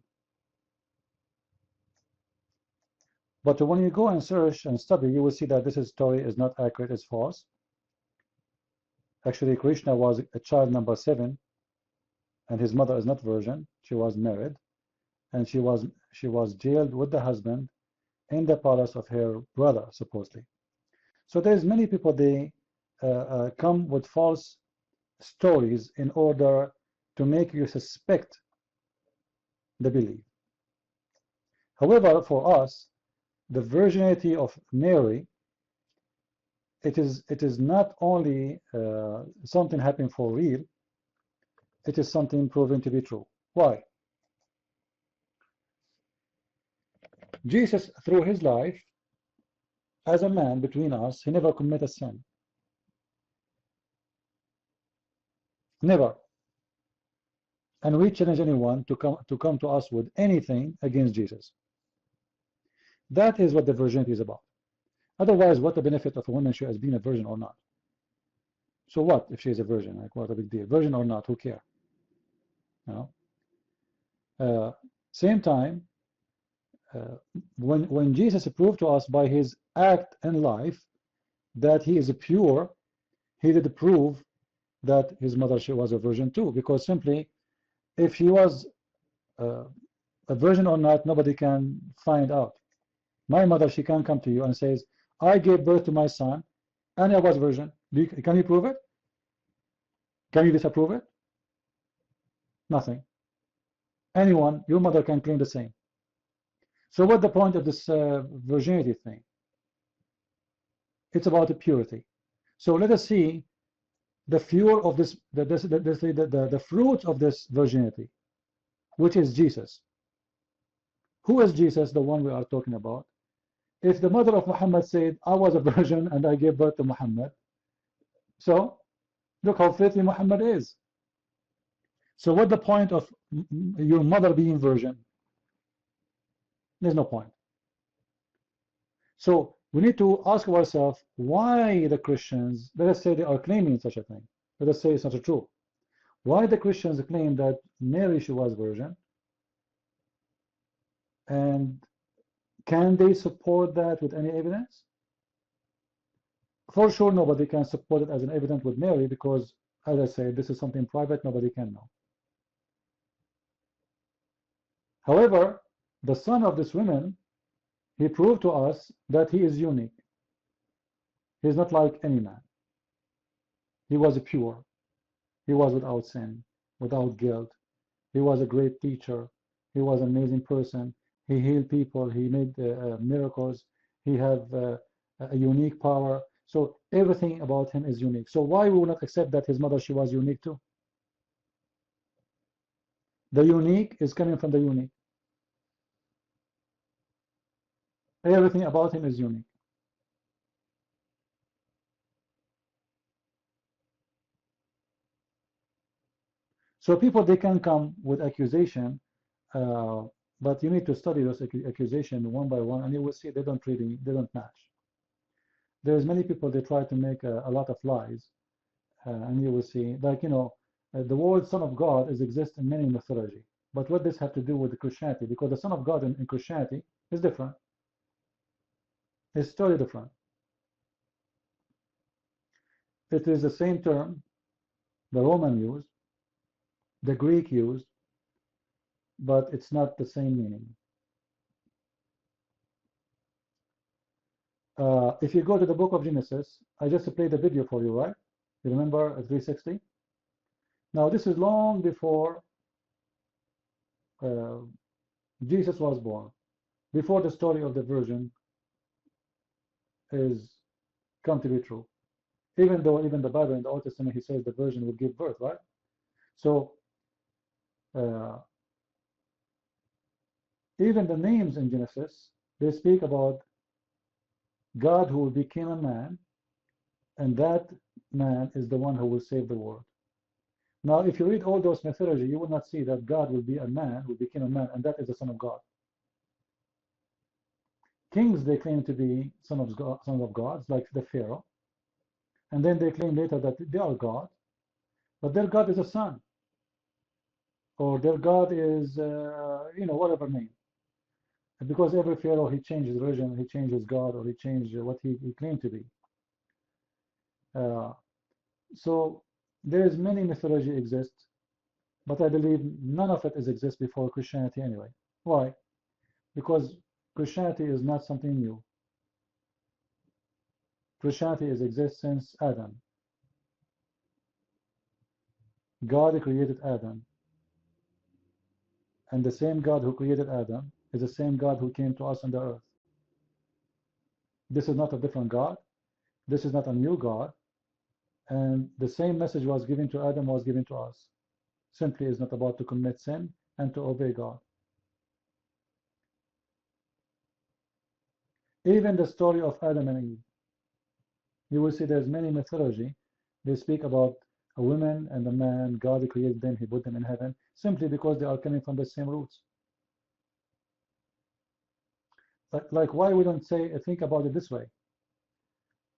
A: But when you go and search and study, you will see that this story is not accurate, it's false. Actually, Krishna was a child number 7, and his mother is not virgin. She was married, and she was jailed with the husband in the palace of her brother, supposedly. So there's many people, they come with false stories in order to make you suspect the belief. However, for us, the virginity of Mary, it is not only something happening for real, it is something proven to be true. Why? Jesus, through his life, as a man between us, he never committed sin. Never. And we challenge anyone to come to us with anything against Jesus. That is what the virginity is about. Otherwise, what the benefit of a woman she has been a virgin or not? So what if she is a virgin? Like, what a big deal? Virgin or not, who cares? You know? Same time, when Jesus proved to us by his act and life that he is pure, he did prove that his mother, she was a virgin too, because simply if she was a virgin or not, nobody can find out. My mother, she can come to you and says, I gave birth to my son and I was a virgin. Can you prove it? Can you disapprove it? Nothing. Anyone, your mother can claim the same. So what's the point of this virginity thing? It's about the purity. So let us see the fuel of this, the fruits of this virginity, which is Jesus. Who is Jesus, the one we are talking about? If the mother of Muhammad said, I was a virgin and I gave birth to Muhammad, so look how faithful Muhammad is. So what's the point of your mother being virgin? There's no point. So we need to ask ourselves why the Christians, let us say they are claiming such a thing. Let us say it's not true. Why the Christians claim that Mary, she was virgin? And can they support that with any evidence? For sure, nobody can support it as an evidence with Mary because, as I said, this is something private, nobody can know. However, the son of this woman, he proved to us that he is unique. He is not like any man. He was pure. He was without sin, without guilt. He was a great teacher. He was an amazing person. He healed people. He made miracles. He had a unique power. So everything about him is unique. So why we will not accept that his mother, she was unique too? The unique is coming from the unique. Everything about him is unique. So people, they can come with accusation, but you need to study those accusations one by one, and you will see they don't match. There's many people, they try to make a lot of lies, and you will see, like, the word Son of God exists in many mythology. But what does this have to do with Christianity? Because the Son of God in Christianity is different. It's totally different. It is the same term the Roman used, the Greek used, but it's not the same meaning. If you go to the book of Genesis, I just played the video for you, right? You remember at 360? Now this is long before Jesus was born, before the story of the Virgin is come to be true. Even though even the Bible in the Old Testament, he says the Virgin will give birth, right? So even the names in Genesis, they speak about God who became a man, and that man is the one who will save the world. Now, if you read all those mythology, you will not see that God will be a man, who became a man, and that is the Son of God. Kings, they claim to be sons of gods, like the Pharaoh, and then they claim later that they are God, but their God is a son, or their God is, whatever name. Because every Pharaoh, he changed his religion, he changed his God, or he changed what he claimed to be. So there's many mythology exists, but I believe none of it exists before Christianity anyway. Why? Because Christianity is not something new. Christianity exists since Adam. God created Adam, and the same God who created Adam is the same God who came to us on the earth. This is not a different God. This is not a new God. And the same message was given to Adam was given to us. Simply is not about to commit sin and to obey God. Even the story of Adam and Eve, you will see there's many mythology. They speak about a woman and a man, God created them, He put them in heaven, simply because they are coming from the same roots. Like why we don't think about it this way?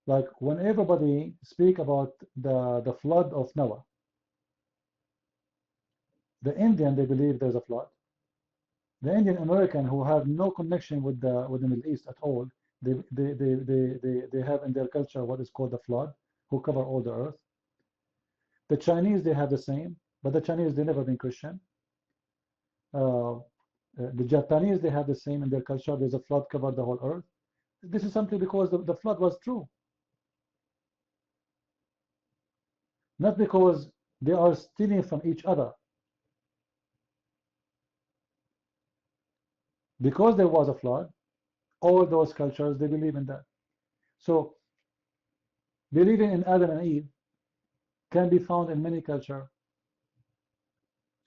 A: Like when everybody speak about the flood of Noah, the Indian, they believe there's a flood. The Indian American who have no connection with the Middle East at all, they have in their culture what is called the flood, who cover all the earth. The Chinese, they have the same, but the Chinese, they never been Christian. The Japanese, they have the same in their culture. There's a flood covered the whole earth. This is simply because the flood was true. Not because they are stealing from each other. Because there was a flood, all those cultures, they believe in that. So believing in Adam and Eve can be found in many cultures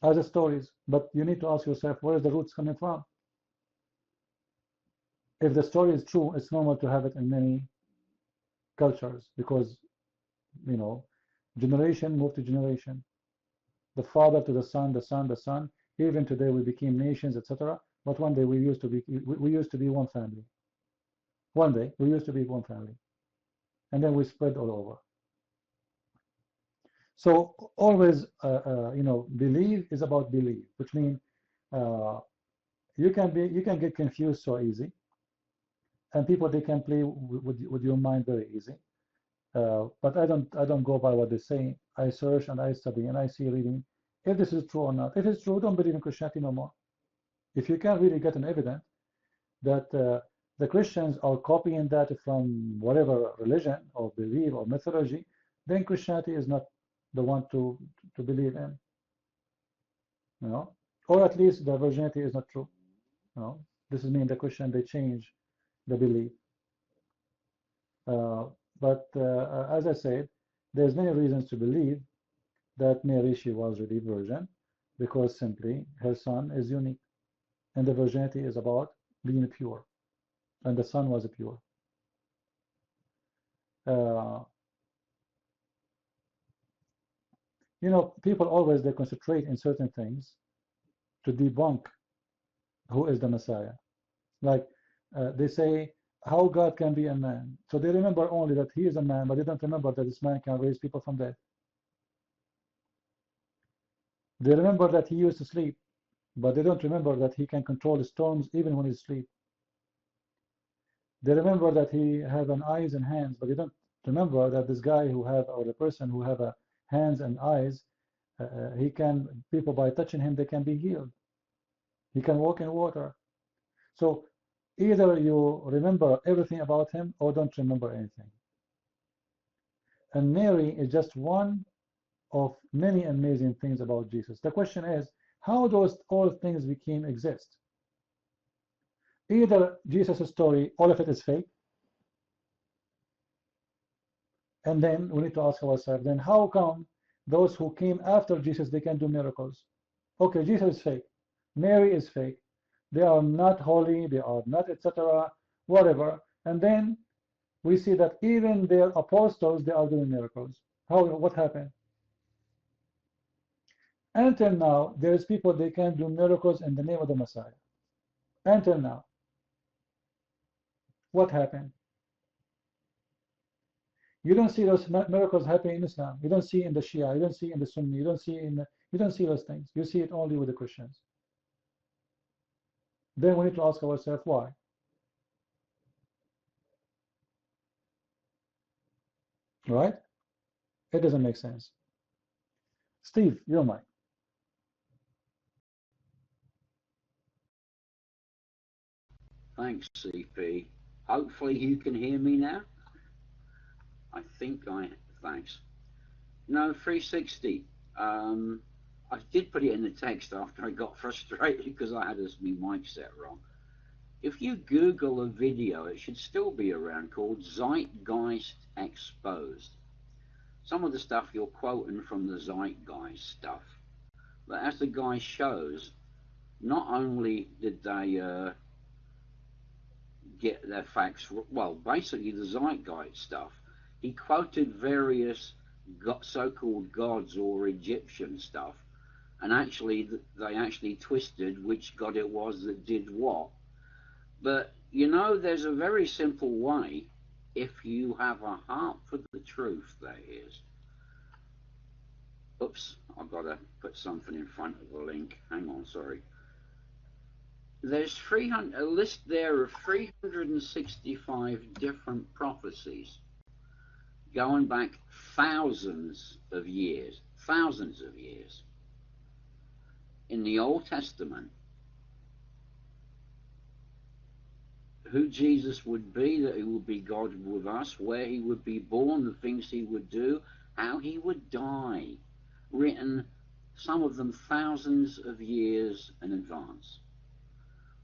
A: as a stories, but you need to ask yourself, where is the roots coming from? If the story is true, it's normal to have it in many cultures because, you know, generation moved to generation. The father to the son, the son, the son. Even today we became nations, etc. But one day we used to be one family. One day we used to be one family, and then we spread all over. So always, you know, believe is about belief, which means you can get confused so easy, and people they can play with your mind very easy. But I don't go by what they say. I search and I study and I see reading if this is true or not. If it's true, don't believe in Christianity no more. If you can't really get an evidence that the Christians are copying that from whatever religion or belief or mythology, then Christianity is not the one to believe in. You know, or at least the virginity is not true. You know, this is mean the Christian they change the belief. But as I said, there's many reasons to believe that Mary, she was really virgin, because simply her son is unique, and the virginity is about being pure, and the son was pure. You know, people always they concentrate in certain things to debunk who is the Messiah. Like they say how God can be a man, so they remember only that he is a man, but they don't remember that this man can raise people from death. They remember that he used to sleep, but they don't remember that he can control the storms even when he's asleep. They remember that he have an eyes and hands, but they don't remember that this guy who have, or the person who have a hands and eyes, he can, people by touching him, they can be healed. He can walk in water. So either you remember everything about him or don't remember anything. And Mary is just one of many amazing things about Jesus. The question is, how those all things became exist? Either Jesus' story, all of it is fake, and then we need to ask ourselves, then how come those who came after Jesus, they can do miracles? Okay, Jesus is fake. Mary is fake. They are not holy, they are not, etc., whatever. And then we see that even their apostles, they are doing miracles. What happened? Until now, there's people, they can do miracles in the name of the Messiah. Until now. What happened? You don't see those miracles happening in Islam. You don't see in the Shia. You don't see in the Sunni. You don't see those things. You see it only with the Christians. Then we need to ask ourselves why. Right? It doesn't make sense. Steve, you're mine.
R: Thanks, CP. Hopefully you can hear me now. Thanks. No, 360. I did put it in the text after I got frustrated because I had my mic set wrong. If you Google a video, it should still be around, called Zeitgeist Exposed. Some of the stuff you're quoting from the Zeitgeist stuff. But as the guy shows, not only did they get their facts, well, basically the Zeitgeist stuff, he quoted various so-called gods or Egyptian stuff, and actually they actually twisted which god it was that did what. But you know, there's a very simple way if you have a heart for the truth. There is. Oops, I've got to put something in front of the link. Hang on, sorry. There's a list there of 365 different prophecies going back thousands of years in the Old Testament. Who Jesus would be, that he would be God with us, where he would be born, the things he would do, how he would die, written, some of them thousands of years in advance.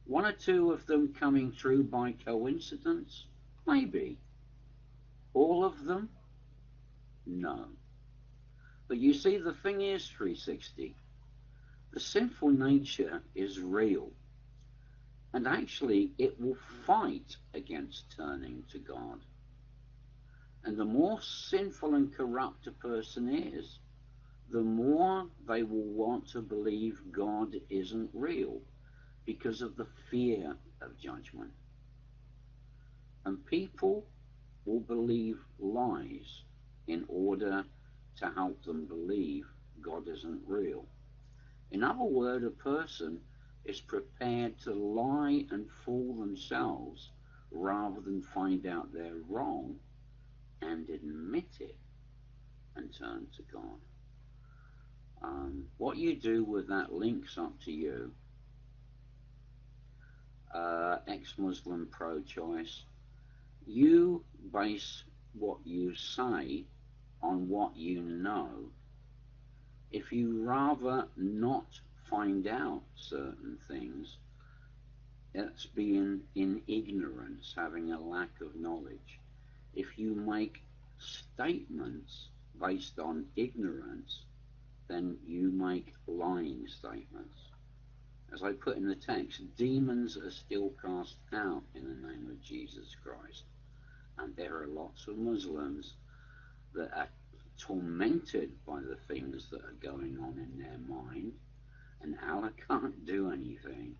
R: One or two of them coming true by coincidence? Maybe. All of them? No. But you see, the thing is, 360, the sinful nature is real. And actually, it will fight against turning to God. And the more sinful and corrupt a person is, the more they will want to believe God isn't real because of the fear of judgment. And people will believe lies in order to help them believe God isn't real. In other words, a person is prepared to lie and fool themselves rather than find out they're wrong and admit it and turn to God. What you do with that link's up to you. Ex-Muslim pro-choice. You base what you say on what you know. If you rather not find out certain things, it's being in ignorance, having a lack of knowledge. If you make statements based on ignorance, then you make lying statements. As I put in the text, demons are still cast out in the name of Jesus Christ. And there are lots of Muslims that are tormented by the things that are going on in their mind, and Allah can't do anything.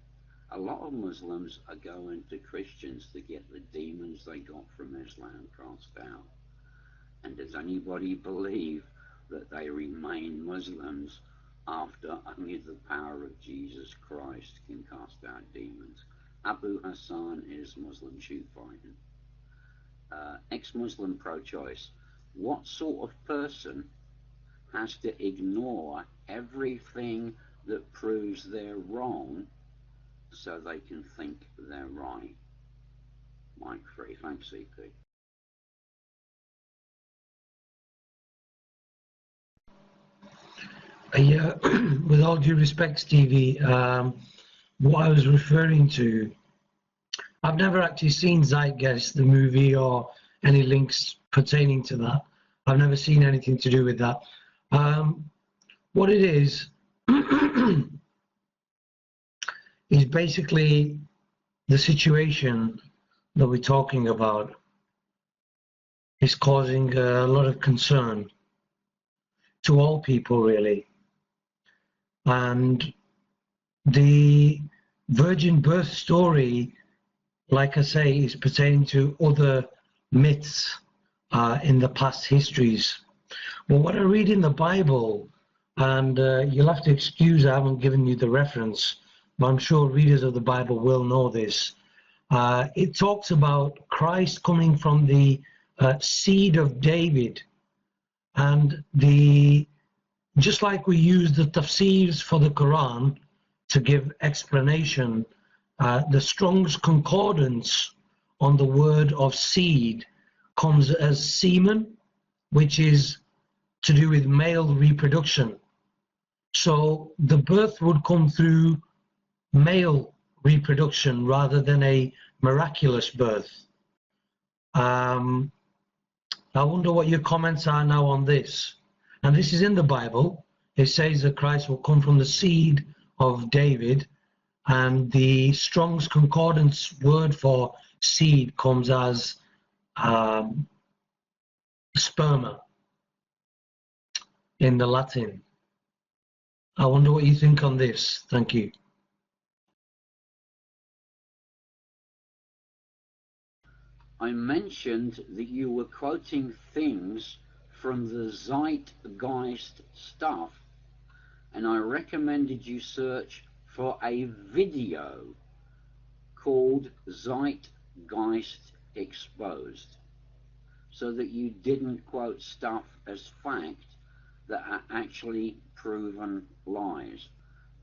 R: A lot of Muslims are going to Christians to get the demons they got from Islam cast out. And does anybody believe that they remain Muslims after only the power of Jesus Christ can cast out demons? Abu Hassan is Muslim shoot fighting. Ex-Muslim pro-choice. What sort of person has to ignore everything that proves they're wrong so they can think they're right? Mike 3. Thanks, CP.
J: Yeah, with all due respect, Stevie, what I was referring to, I've never actually seen Zeitgeist, the movie, or any links pertaining to that. I've never seen anything to do with that. What it is basically the situation that we're talking about is causing a lot of concern to all people, really. And the virgin birth story, like I say, is pertaining to other myths in the past histories. Well, what I read in the Bible, and you'll have to excuse I haven't given you the reference, but I'm sure readers of the Bible will know this. It talks about Christ coming from the seed of David, and just like we use the tafsirs for the Quran to give explanation, the Strong's Concordance on the word of seed comes as semen, which is to do with male reproduction. So the birth would come through male reproduction rather than a miraculous birth. I wonder what your comments are now on this. And this is in the Bible. It says that Christ will come from the seed of David, and the Strong's Concordance word for seed comes as sperma. in the Latin. I wonder what you think on this. Thank you.
R: I mentioned that you were quoting things from the Zeitgeist stuff, and I recommended you search for a video called Zeitgeist Exposed, so that you didn't quote stuff as fact that are actually proven lies.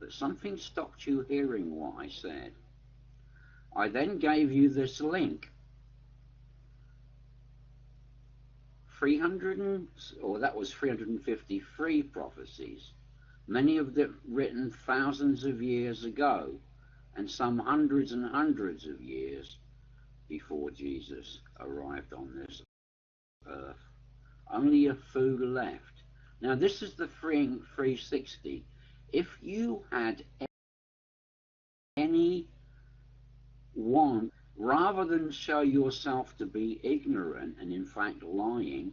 R: But something stopped you hearing what I said. I then gave you this link. 353 prophecies, many of them written thousands of years ago, and some hundreds and hundreds of years before Jesus arrived on this earth. Only a few left. Now this is the 360. If you had any one, rather than show yourself to be ignorant and in fact lying,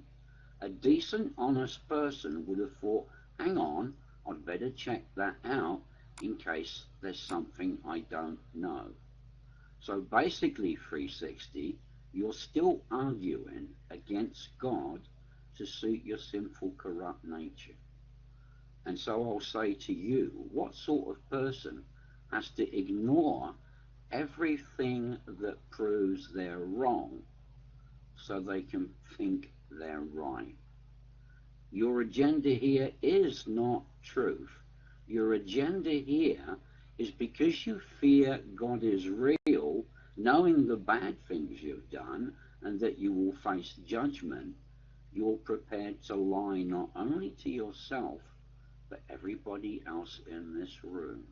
R: a decent, honest person would have thought, hang on, I'd better check that out in case there's something I don't know. So basically, 360, you're still arguing against God to suit your sinful, corrupt nature. And so I'll say to you, what sort of person has to ignore everything that proves they're wrong so they can think they're right? Your agenda here is not truth. Your agenda here is because you fear God is real, knowing the bad things you've done and that you will face judgment, you're prepared to lie not only to yourself, but everybody else in this room.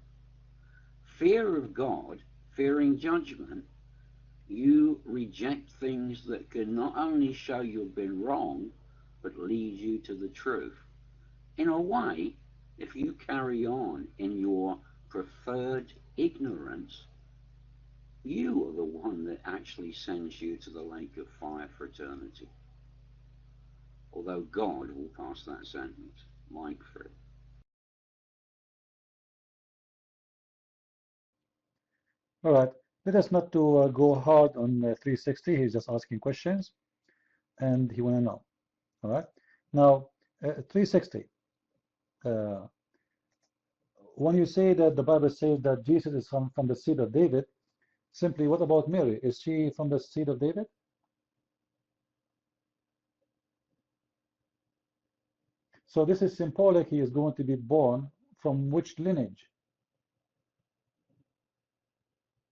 R: Fear of God, fearing judgment, you reject things that can not only show you've been wrong, but lead you to the truth. In a way, if you carry on in your preferred ignorance, you are the one that actually sends you to the lake of fire for eternity. Although God will pass that sentence, like for it.
A: All right. Let us not to go hard on 360. He's just asking questions, and he want to know. All right. Now, 360. When you say that the Bible says that Jesus is from the seed of David, simply what about Mary? Is she from the seed of David? So this is symbolic. He is going to be born from which lineage?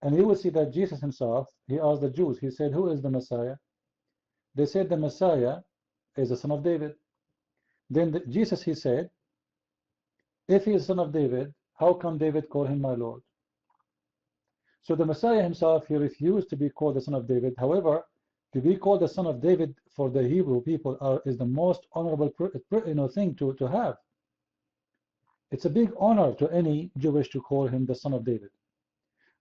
A: And you will see that Jesus himself, he asked the Jews, he said, who is the Messiah? They said the Messiah is the son of David. Then Jesus, he said, if he is son of David, how come David called him my Lord? So the Messiah himself, he refused to be called the son of David. However, to be called the son of David for the Hebrew people is the most honorable thing to have. It's a big honor to any Jewish to call him the son of David.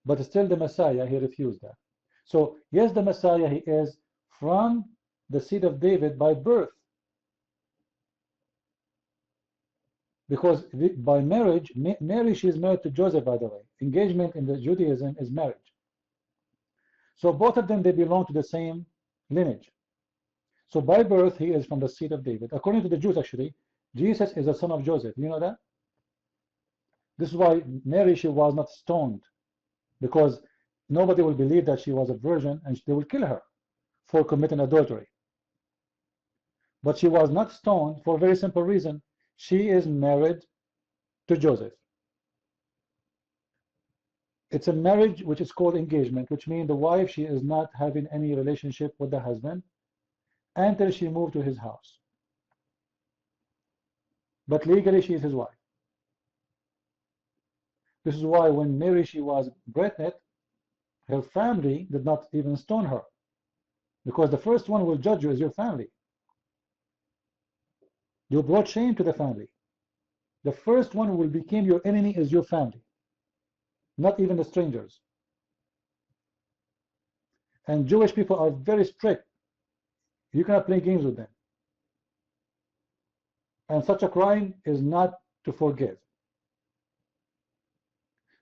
A: But still the Messiah, he refused that. So yes, the Messiah, he is from the seed of David by birth. Because by marriage, Mary, she is married to Joseph, by the way. Engagement in the Judaism is marriage. So both of them, they belong to the same lineage. So by birth, he is from the seed of David. According to the Jews, actually, Jesus is the son of Joseph. You know that? This is why Mary, she was not stoned, because nobody will believe that she was a virgin and they will kill her for committing adultery. But she was not stoned for a very simple reason. She is married to Joseph. It's a marriage which is called engagement, which means the wife, she is not having any relationship with the husband until she moved to his house. But legally, she is his wife. This is why when Mary, she was pregnant, her family did not even stone her, because the first one will judge you is your family. You brought shame to the family. The first one who will become your enemy is your family, not even the strangers. And Jewish people are very strict. You cannot play games with them. And such a crime is not to forgive.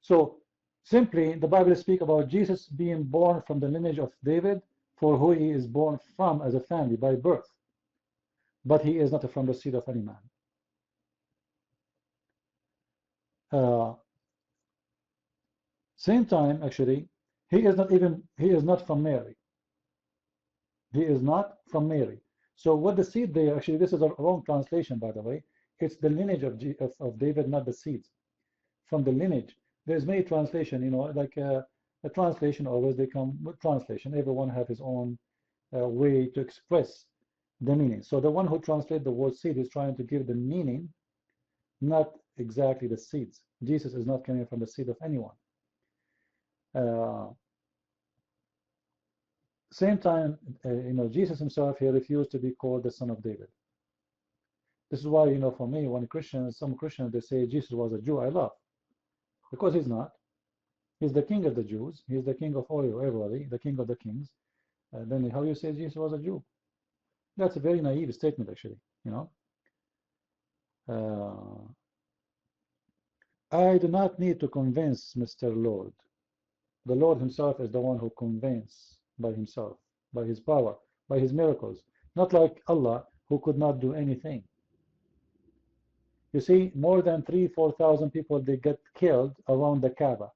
A: So simply, the Bible speaks about Jesus being born from the lineage of David, for who he is born from as a family by birth. But he is not from the seed of any man. Same time, actually, he is not from Mary. He is not from Mary. So what the seed there, actually, this is a wrong translation, by the way. It's the lineage of David, not the seeds. From the lineage. There's many translation, like a translation always they come with translation. Everyone have his own way to express the meaning. So the one who translates the word seed is trying to give the meaning, not exactly the seeds. Jesus is not coming from the seed of anyone. Same time, Jesus himself, he refused to be called the son of David. This is why, for me, when some Christians, they say Jesus was a Jew, I laugh. Because he's not. He's the king of the Jews. He's the king of everybody, the king of the kings. Then how you say Jesus was a Jew? That's a very naive statement, actually. I do not need to convince Mr. Lord. The Lord himself is the one who convinces by himself, by his power, by his miracles. Not like Allah, who could not do anything. You see, more than 3,000-4,000 people, they get killed around the Kaaba.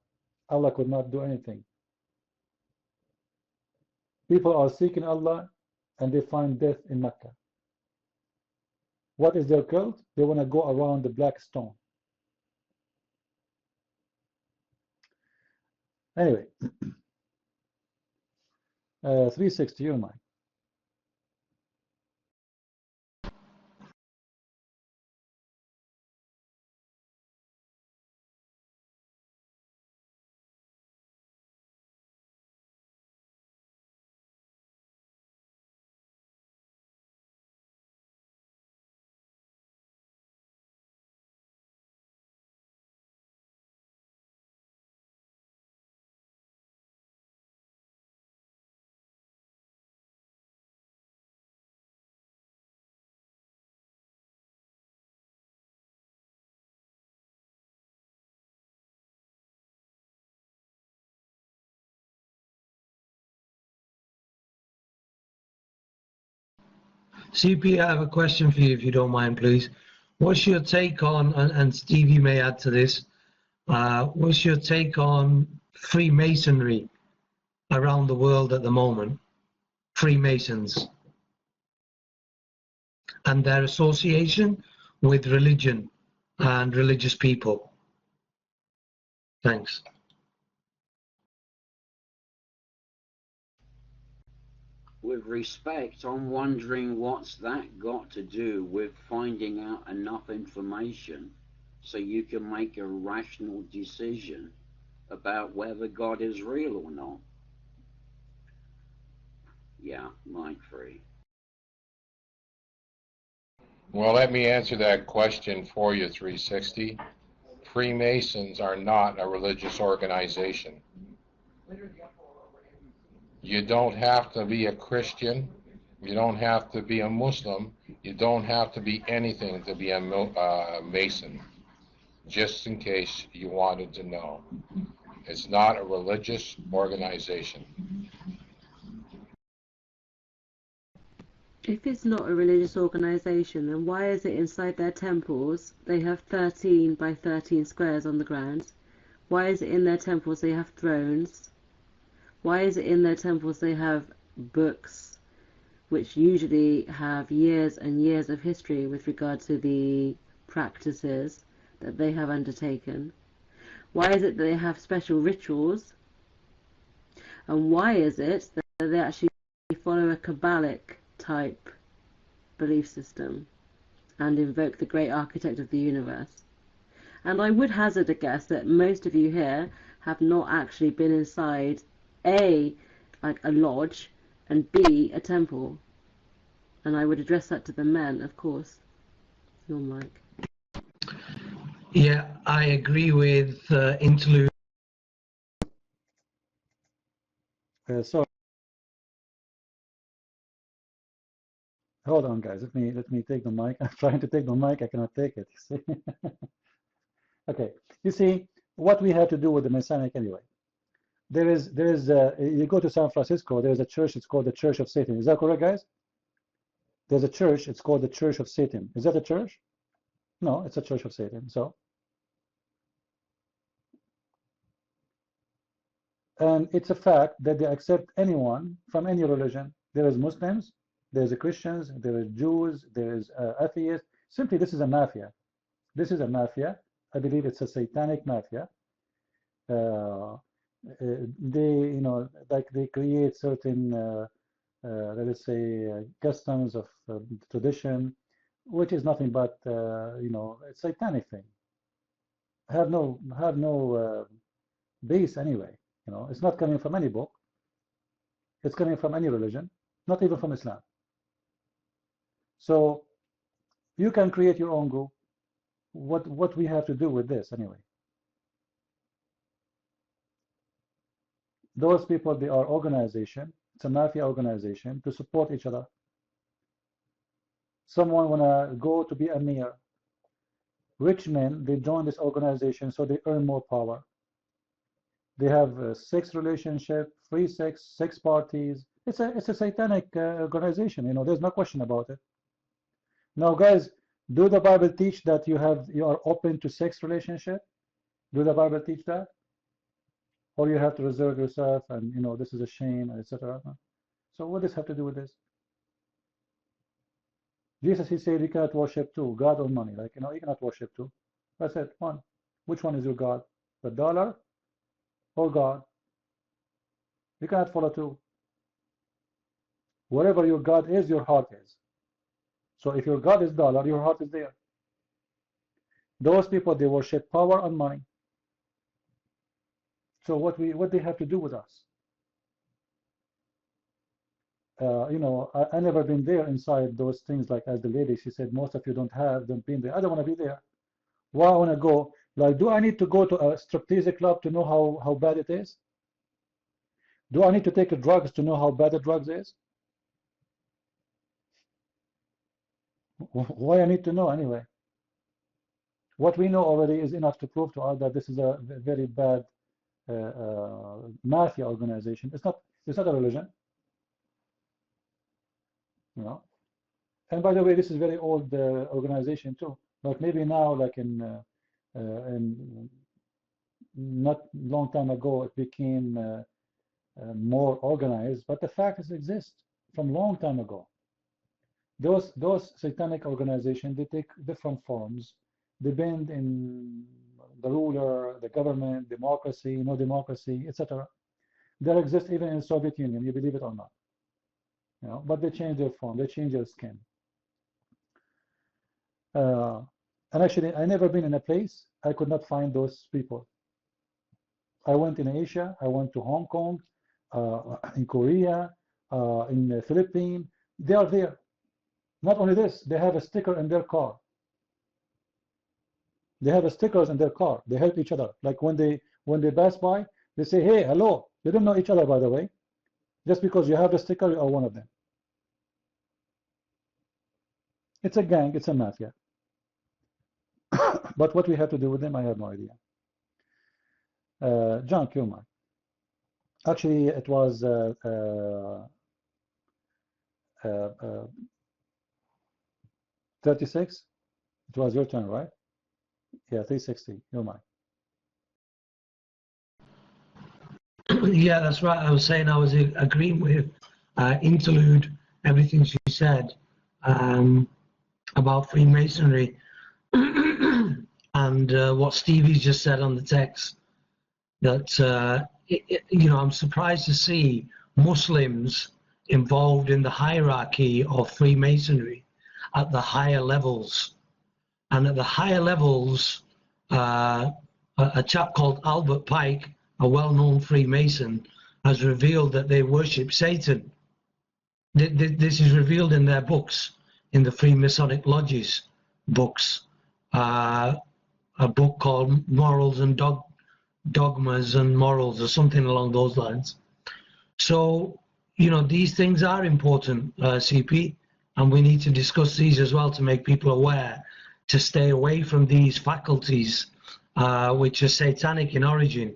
A: Allah could not do anything. People are seeking Allah and they find death in Mecca. What is their cult? They want to go around the black stone. Anyway, 360, your mind.
J: CP, I have a question for you, if you don't mind, please. What's your take on, and Steve, you may add to this, what's your take on Freemasonry around the world at the moment? Freemasons and their association with religion and religious people. Thanks.
R: With respect, I'm wondering what's that got to do with finding out enough information so you can make a rational decision about whether God is real or not. Yeah, mic free.
S: Well, let me answer that question for you, 360. Freemasons are not a religious organization. You don't have to be a Christian. You don't have to be a Muslim. You don't have to be anything to be a Mason, just in case you wanted to know. It's not a religious organization.
T: If it's not a religious organization, then why is it inside their temples they have 13 by 13 squares on the ground? Why is it in their temples they have thrones? Why is it in their temples they have books, which usually have years and years of history with regard to the practices that they have undertaken? Why is it that they have special rituals? And why is it that they actually follow a Kabbalic type belief system and invoke the great architect of the universe? And I would hazard a guess that most of you here have not actually been inside A, like a lodge, and B, a temple. And I would address that to the men, of course. Your mic.
J: Yeah, I agree with interlude.
A: Sorry. Hold on, guys. Let me take the mic. I'm trying to take the mic. I cannot take it. You see? Okay. You see what we have to do with the Messianic anyway. You go to San Francisco. There is a church. It's called the Church of Satan. Is that correct, guys? There's a church. It's called the Church of Satan. Is that a church? No, it's a Church of Satan. So, and it's a fact that they accept anyone from any religion. There is Muslims, there is Christians, there is Jews, there is atheists. Simply, this is a mafia. This is a mafia. I believe it's a satanic mafia. They, like they create certain, let us say, customs of tradition, which is nothing but, a satanic thing. Have no base anyway. It's not coming from any book. It's coming from any religion, not even from Islam. So you can create your own group. What we have to do with this anyway? Those people, they are organization. It's a mafia organization to support each other. Someone wanna go to be a mayor. Rich men, they join this organization so they earn more power. They have sex relationship, free sex parties. It's a satanic organization. There's no question about it. Now, guys, do the Bible teach that you are open to sex relationship? Do the Bible teach that? Or you have to reserve yourself and this is a shame, etc. So what does this have to do with this? Jesus, he said you cannot worship two, God or money. Like, you cannot worship two. I said, one. Which one is your God? The dollar or God? You cannot follow two. Wherever your God is, your heart is. So if your God is dollar, your heart is there. Those people, they worship power and money. So what they have to do with us? I never been there inside those things, like as the lady, she said, most of you don't been there. I don't want to be there. Why I want to go? Like, do I need to go to a striptease club to know how bad it is? Do I need to take drugs to know how bad the drugs is? Why I need to know anyway? What we know already is enough to prove to us that this is a very bad mafia organization. It's not a religion, And by the way, this is very old organization too. Like maybe now, like in not long time ago, it became more organized. But the fact is, it exists from long time ago. Those satanic organizations, they take different forms. They bend in the ruler, the government, democracy, no democracy, etc. They exist even in the Soviet Union, you believe it or not. But they change their form, they change their skin. And actually, I never been in a place I could not find those people. I went in Asia, I went to Hong Kong, in Korea, in the Philippines. They are there. Not only this, they have a sticker in their car. They have stickers in their car. They help each other. Like when they pass by, they say, hey, hello. They don't know each other, by the way. Just because you have the sticker, you are one of them. It's a gang, it's a mafia. But what we have to do with them, I have no idea. John Kumar. Actually, it was 36. It was your turn, right? Yeah, 360. You're mine.
J: Yeah, that's right. I was saying I was agreeing with Interlude, everything she said about Freemasonry and what Stevie's just said on the text. That I'm surprised to see Muslims involved in the hierarchy of Freemasonry at the higher levels. And at the higher levels, a chap called Albert Pike, a well-known Freemason, has revealed that they worship Satan. This is revealed in their books, in the Freemasonic Lodges books, a book called Morals and Dogmas and Morals, or something along those lines. So, these things are important, CP. and we need to discuss these as well to make people aware to stay away from these faculties which are satanic in origin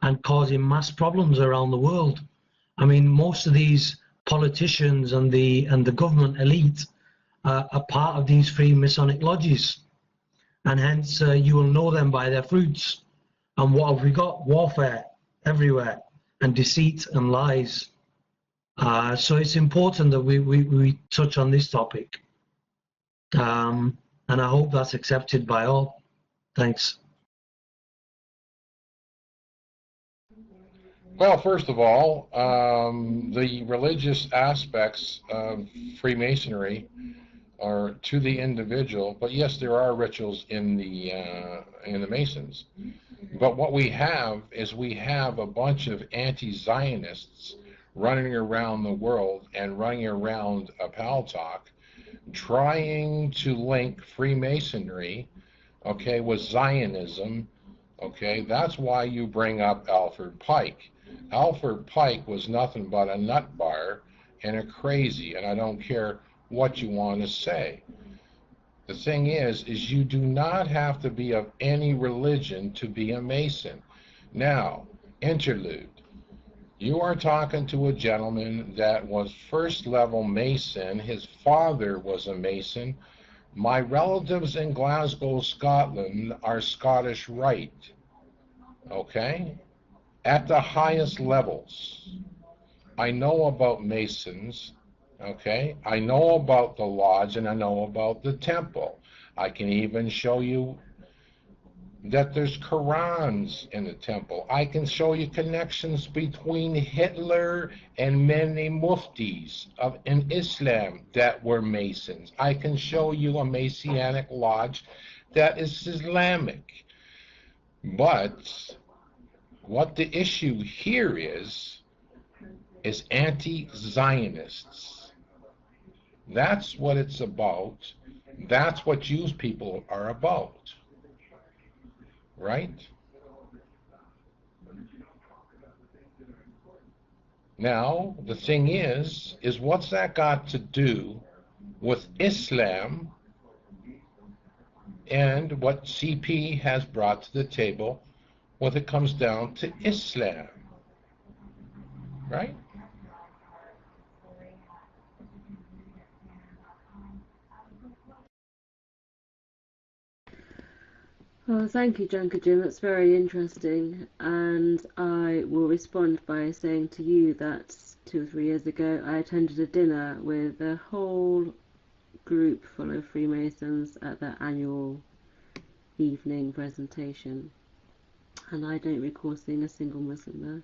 J: and causing mass problems around the world. I mean, most of these politicians and the government elite are part of these free Masonic lodges, and hence you will know them by their fruits. And what have we got? Warfare everywhere, and deceit and lies. So it's important that we touch on this topic, and I hope that's accepted by all. Thanks.
S: Well, first of all, the religious aspects of Freemasonry are to the individual, but yes, there are rituals in the Masons. But what we have is we have a bunch of anti-Zionists running around the world and running around a Paltalk, trying to link Freemasonry, okay, with Zionism. Okay, that's why you bring up Alfred Pike. Alfred Pike was nothing but a nut bar and a crazy, and I don't care what you want to say. The thing is you do not have to be of any religion to be a Mason. Now, interlude. You are talking to a gentleman that was first level Mason. His father was a Mason. My relatives in Glasgow, Scotland are Scottish Rite, okay? At the highest levels. I know about Masons, okay? I know about the lodge and I know about the temple. I can even show you that there's Qurans in the temple. I can show you connections between Hitler and many muftis in Islam that were Masons. I can show you a Messianic lodge that is Islamic. But what the issue here is anti-Zionists. That's what it's about. That's what you people are about. Right? Now, the thing is what's that got to do with Islam and what CP has brought to the table when it comes down to Islam? Right?
T: Oh, thank you, Junker Jim. That's very interesting. And I will respond by saying to you that 2 or 3 years ago I attended a dinner with a whole group full of Freemasons at their annual evening presentation. And I don't recall seeing a single Muslim there.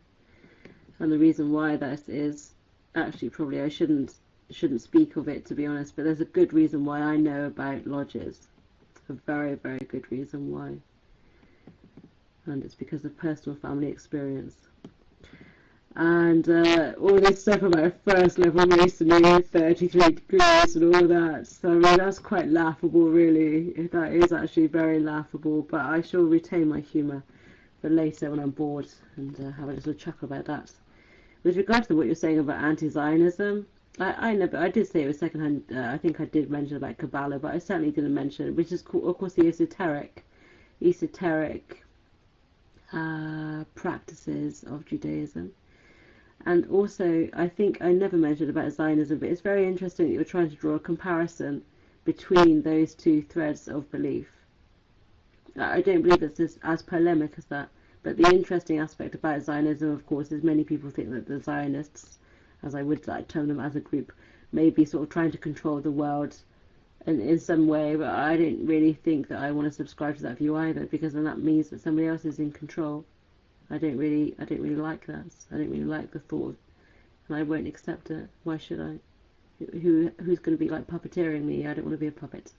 T: And the reason why that is, actually probably I shouldn't speak of it, to be honest, but there's a good reason why I know about lodges. A very, very good reason why. And it's because of personal family experience. And all this stuff about first level masonry, 33 degrees and all that. So I mean, that's quite laughable, really. That is actually very laughable, but I shall retain my humour for later when I'm bored and have a little chuckle about that. With regard to what you're saying about anti-Zionism, I did say it was secondhand. I think I did mention about Kabbalah, but I certainly didn't mention, which is of course the esoteric practices of Judaism. And also, I think I never mentioned about Zionism, but it's very interesting that you're trying to draw a comparison between those two threads of belief. I don't believe it's as polemic as that, but the interesting aspect about Zionism, of course, is many people think that the Zionists, as I would like term them as a group, may be sort of trying to control the world in some way, but I don't really think that I want to subscribe to that view either, because then that means that somebody else is in control. I don't really like that. I don't really like the thought, and I won't accept it. Why should I? Who's going to be like puppeteering me? I don't want to be a puppet.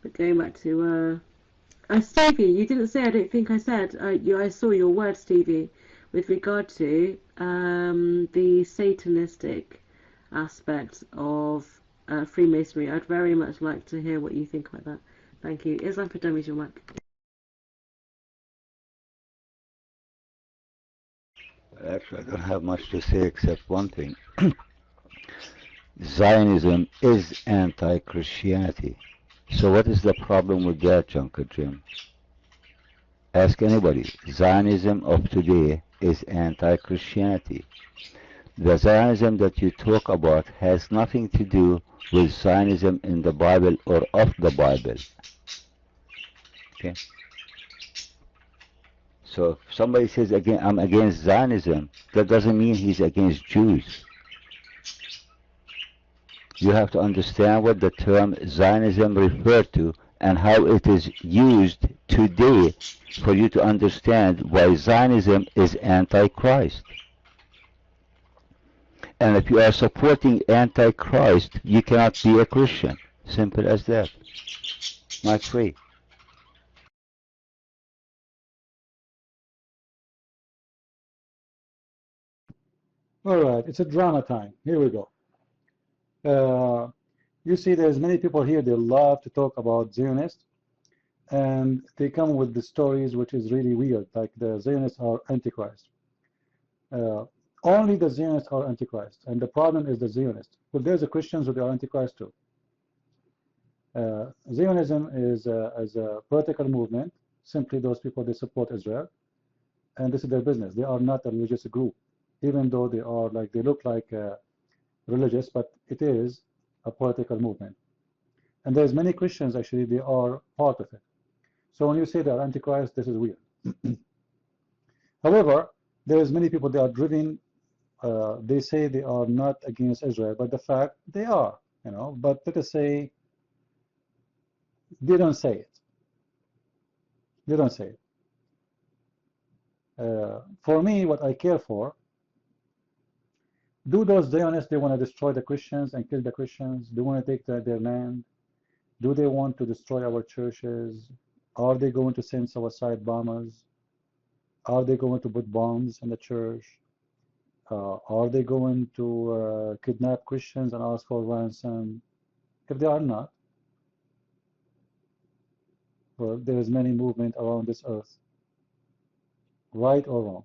T: But going back to Stevie, you didn't say. I don't think I said. I saw your word, Stevie, with regard to the satanistic aspect of Freemasonry. I'd very much like to hear what you think about that. Thank you. Islam for Dummies, your mic.
U: Actually, I don't have much to say except one thing.
O: Zionism is anti-Christianity. So what is the problem with that, Junker Jim? Ask anybody. Zionism of today is anti-Christianity. The Zionism that you talk about has nothing to do with Zionism in the Bible or of the Bible. Okay? So if somebody says again, I'm against Zionism, that doesn't mean he's against Jews. You have to understand what the term Zionism refers to and how it is used today for you to understand why Zionism is anti-Christ. And if you are supporting anti-Christ, you cannot be a Christian. Simple as that. Mic free.
A: All right, it's a drama time. Here we go. You see, there's many people here, they love to talk about Zionists, and they come with the stories which is really weird, like the Zionists are Antichrist. Only the Zionists are Antichrist, and the problem is the Zionists. Well, there's the Christians who are Antichrist too. Zionism is a political movement. Simply those people, they support Israel, and this is their business. They are not a religious group, even though they are like, they look like religious, but it is a political movement. And there's many Christians, actually, they are part of it. So when you say they are Antichrist, this is weird. However, there's many people, they are driven, they say they are not against Israel, but the fact they are, you know, but let us say, they don't say it. They don't say it. For me, what I care for, do those Zionists, they want to destroy the Christians and kill the Christians? Do they want to take their land? Do they want to destroy our churches? Are they going to send suicide bombers? Are they going to put bombs in the church? Are they going to kidnap Christians and ask for ransom? If they are not, well, there is many movement around this earth, right or wrong.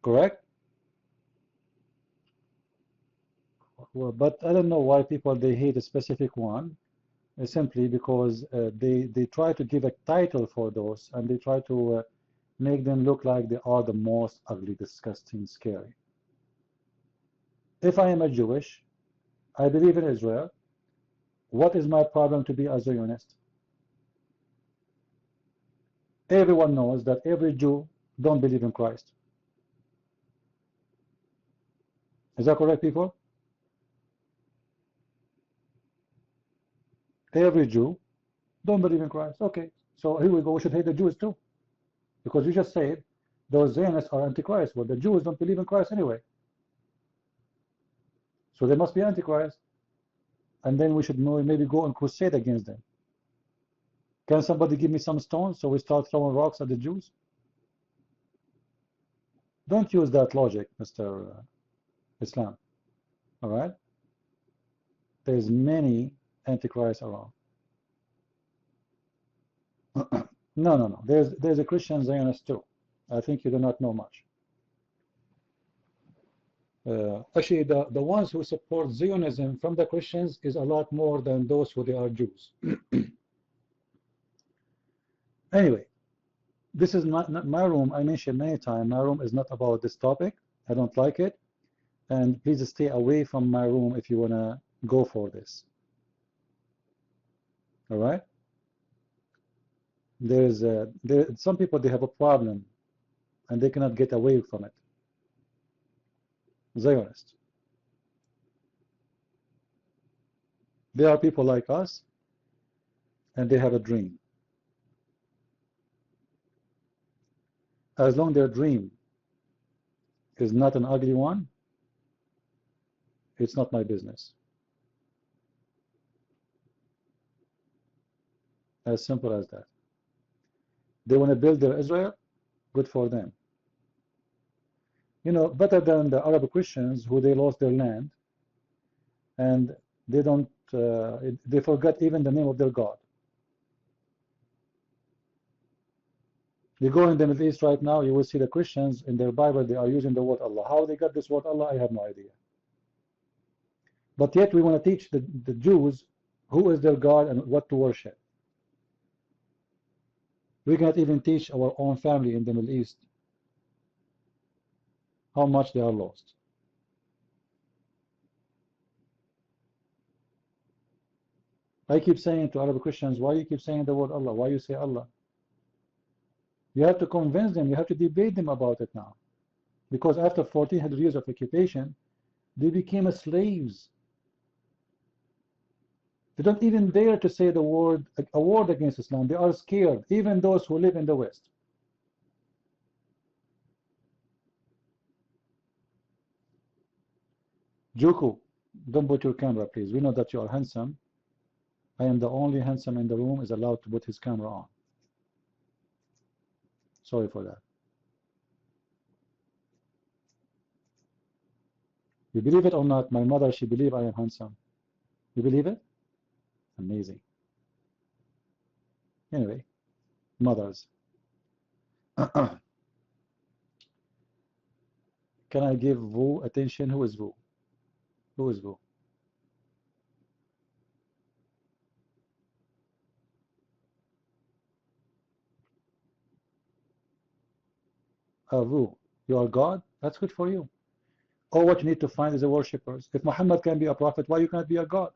A: Correct? Well, but I don't know why people they hate a specific one, simply because they try to give a title for those, and they try to make them look like they are the most ugly, disgusting, scary. If I am a Jewish, I believe in Israel. What is my problem to be a Zionist? Everyone knows that every Jew don't believe in Christ. Is that correct, people? Every Jew don't believe in Christ. Okay, so here we go. We should hate the Jews too, because you just said those Zionists are antichrist. Well, the Jews don't believe in Christ anyway, so they must be antichrist. And then we should maybe go and crusade against them. Can somebody give me some stones so we start throwing rocks at the Jews? Don't use that logic, Mr. Islam. All right? There's many antichrists around. No. There's a Christian Zionist too. I think you do not know much. Actually, the ones who support Zionism from the Christians is a lot more than those who they are Jews. Anyway, this is not my room. I mentioned many times, my room is not about this topic. I don't like it. And please stay away from my room if you want to go for this. All right? There's some people, they have a problem and they cannot get away from it. Zionists. They are people like us, and they have a dream. As long as their dream is not an ugly one, it's not my business. As simple as that. They want to build their Israel, good for them. You know, better than the Arab Christians who they lost their land and they don't, they forgot even the name of their God. You go in the Middle East right now, you will see the Christians in their Bible, they are using the word Allah. How they got this word Allah, I have no idea. But yet we want to teach the Jews who is their God and what to worship. We cannot even teach our own family in the Middle East how much they are lost. I keep saying to Arab Christians, why you keep saying the word Allah? Why you say Allah? You have to convince them, you have to debate them about it now. Because after 1400 years of occupation, they became slaves. They don't even dare to say a word against Islam. They are scared, even those who live in the West. Juku, don't put your camera, please. We know that you are handsome. I am the only handsome in the room is allowed to put his camera on. Sorry for that. You believe it or not, my mother, she believes I am handsome. You believe it? Amazing. Anyway, mothers. Can I give Vu attention? Who is Vu? Who is Vu? Vu, you are God? That's good for you. All what you need to find is the worshippers. If Muhammad can be a prophet, why you cannot be a God?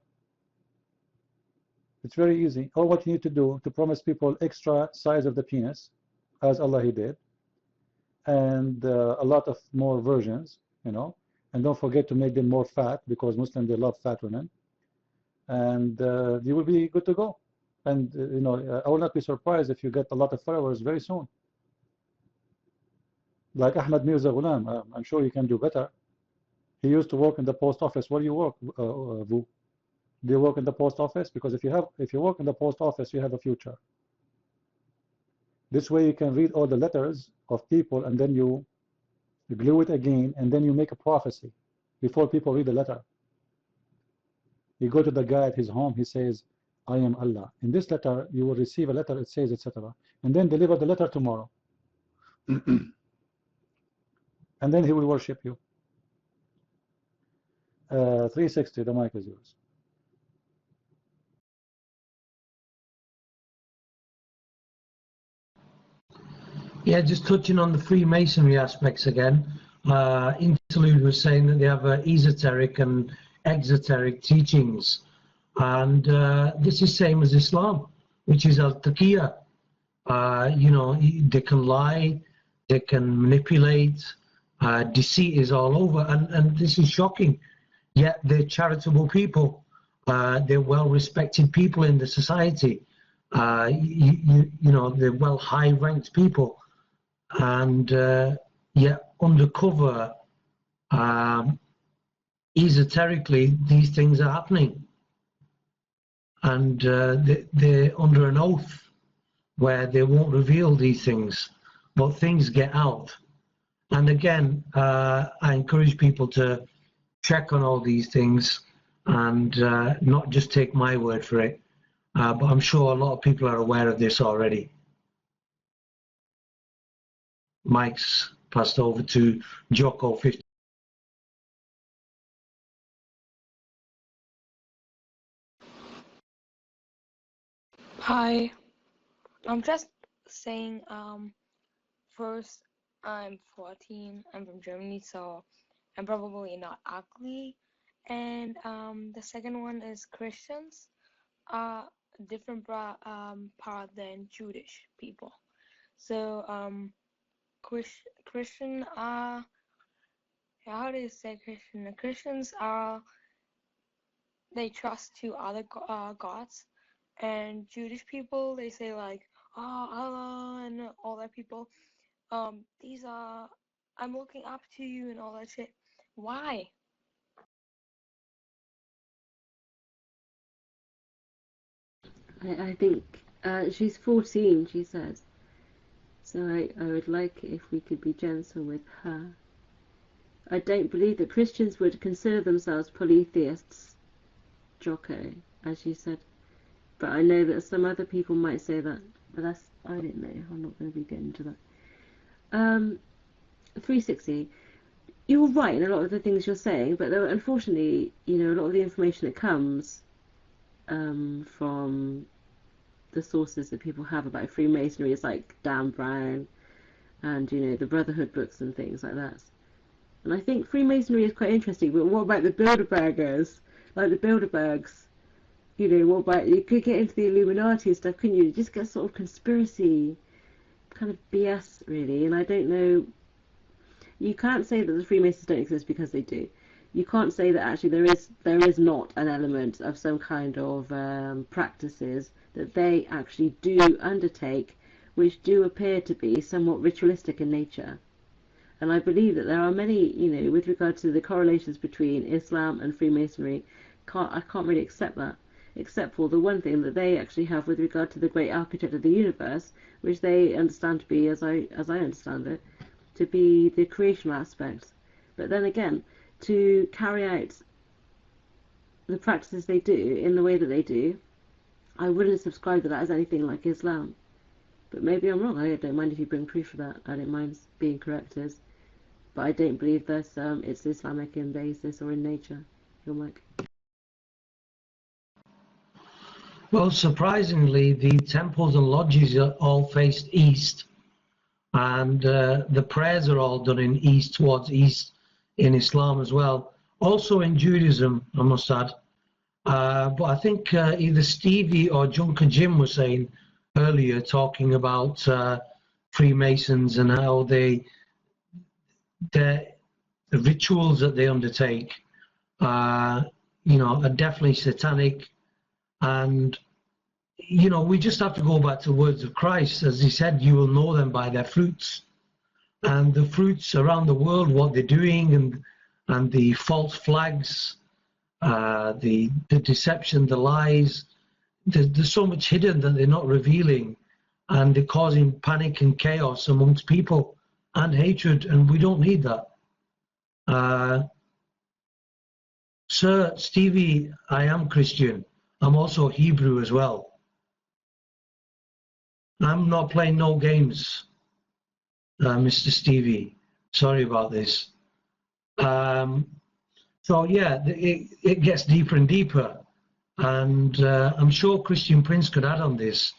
A: It's very easy. All what you need to do to promise people extra size of the penis, as Allah he did, and a lot of more versions, you know, and don't forget to make them more fat because Muslims, they love fat women, and you will be good to go. And you know, I will not be surprised if you get a lot of followers very soon. Like Ahmad Mirza Ghulam, I'm sure he can do better. He used to work in the post office. Where do you work, Vu? Do you work in the post office? Because if you work in the post office, you have a future. This way you can read all the letters of people and then you glue it again and then you make a prophecy before people read the letter. You go to the guy at his home, he says, I am Allah. In this letter, you will receive a letter, it says, etc. And then deliver the letter tomorrow. And then he will worship you. 360, the mic is yours.
J: Yeah, just touching on the Freemasonry aspects again. Interlude was saying that they have esoteric and exoteric teachings. And this is same as Islam, which is al-taqiyya. You know, they can lie, they can manipulate, deceit is all over. And this is shocking. Yet they're charitable people. They're well-respected people in the society. You know, they're well high-ranked people. And yet undercover, esoterically, these things are happening. And they're under an oath where they won't reveal these things, but things get out. And again, I encourage people to check on all these things and not just take my word for it. But I'm sure a lot of people are aware of this already. Mike's passed over to Jocko 50.
U: Hi, I'm just saying, first, I'm 14, I'm from Germany, so I'm probably not ugly. And the second one is Christians are a different part than Jewish people. So, Christian are, how do you say Christian? Christians are, they trust to other gods, and Jewish people, they say like, oh, Allah and all that people. These are, I'm looking up to you and all that shit. Why?
T: I think she's 14, she says. So I would like it if we could be gentle with her. I don't believe that Christians would consider themselves polytheists, Jocko, as you said. But I know that some other people might say that. But that's, I don't know. I'm not going to be getting into that. 360. you're right in a lot of the things you're saying, but unfortunately, you know, a lot of the information that comes from the sources that people have about Freemasonry is like Dan Brown and, you know, the Brotherhood books and things like that. And I think Freemasonry is quite interesting, but what about the Bilderbergers? Like the Bilderbergs, you know, what about, you could get into the Illuminati and stuff, couldn't you? You just get sort of conspiracy kind of BS, really, and I don't know, you can't say that the Freemasons don't exist because they do. You can't say that actually there is not an element of some kind of practices that they actually do undertake, which do appear to be somewhat ritualistic in nature. And I believe that there are many, you know, with regard to the correlations between Islam and Freemasonry, I can't really accept that, except for the one thing that they actually have with regard to the great architect of the universe, which they understand to be, as I understand it, to be the creational aspect. But then again, to carry out the practices they do in the way that they do, I wouldn't subscribe to that as anything like Islam. But maybe I'm wrong. I don't mind if you bring proof for that. I don't mind being corrected. But I don't believe that it's Islamic in basis or in nature. Your mic.
J: Well, surprisingly, the temples and lodges are all faced east, and the prayers are all done in east, towards east in Islam as well. Also in Judaism, I must add. But I think either Stevie or Junker Jim was saying earlier, talking about Freemasons and how the rituals that they undertake, you know, are definitely satanic. And, you know, we just have to go back to the words of Christ. As he said, you will know them by their fruits. And the fruits around the world, what they're doing, and the false flags, the deception, the lies, there's so much hidden that they're not revealing, and they're causing panic and chaos amongst people and hatred, and we don't need that. Sir Stevie, I am Christian. I'm also Hebrew as well. I'm not playing no games, Mr. Stevie. Sorry about this. So yeah, it gets deeper and deeper, and I'm sure Christian Prince could add on this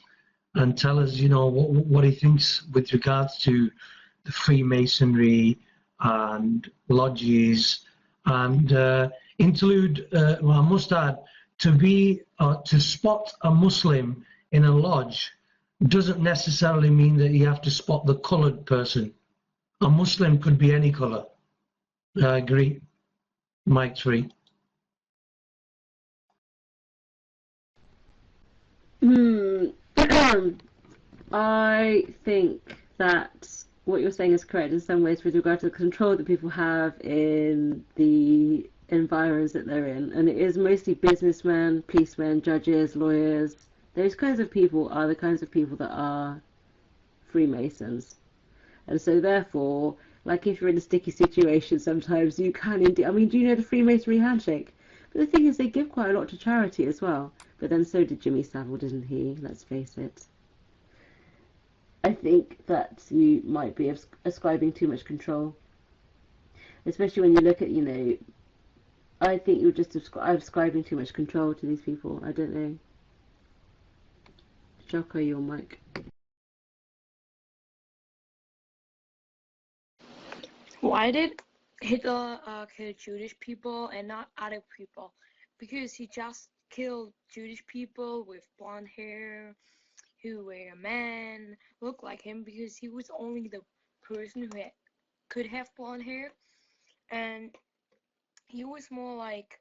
J: and tell us, you know, what he thinks with regards to the Freemasonry and lodges, and include, well, I must add, to spot a Muslim in a lodge doesn't necessarily mean that you have to spot the coloured person. A Muslim could be any colour. I agree. Mic 3.
T: I think that what you're saying is correct in some ways with regard to the control that people have in the environs that they're in. And it is mostly businessmen, policemen, judges, lawyers. Those kinds of people are the kinds of people that are Freemasons. And so therefore, like if you're in a sticky situation, sometimes you can indeed, I mean, do you know the Freemasonry handshake? But the thing is, they give quite a lot to charity as well. But then so did Jimmy Savile, didn't he? Let's face it. I think that you might be ascribing too much control. Especially when you look at, you know, I think you're just ascribing too much control to these people. I don't know. Jocko, your mic.
U: Why did Hitler kill Jewish people and not other people? Because he just killed Jewish people with blonde hair, who were a man, look like him, because he was only the person who could have blonde hair, and he was more like,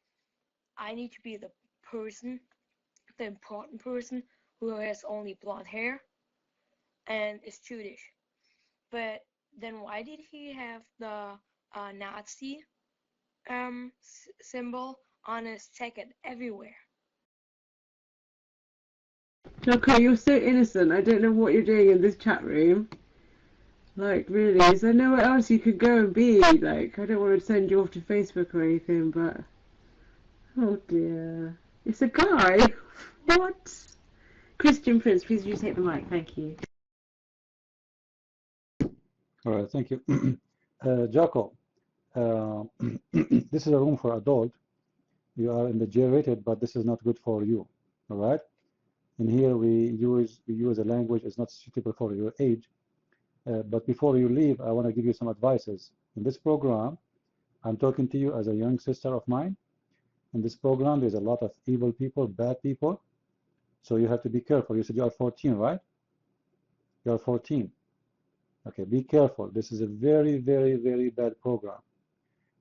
U: I need to be the person, the important person who has only blonde hair and is Jewish. But then why did he have the Nazi symbol on his jacket everywhere?
T: Jocko, you're so innocent. I don't know what you're doing in this chat room. Like, really, is there nowhere else you could go and be? Like, I don't want to send you off to Facebook or anything, but... Oh dear. It's a guy? What? Christian Prince, please you take the mic. Thank you.
A: All right, thank you. Jocko, This is a room for adult. You are in the G-rated, but this is not good for you. All right. And here we use a language is not suitable for your age. But before you leave, I want to give you some advices. In this program, I'm talking to you as a young sister of mine. In this program, there's a lot of evil people, bad people. So you have to be careful. You said you are 14, right? You are 14. Okay, be careful. This is a very, very, very bad program.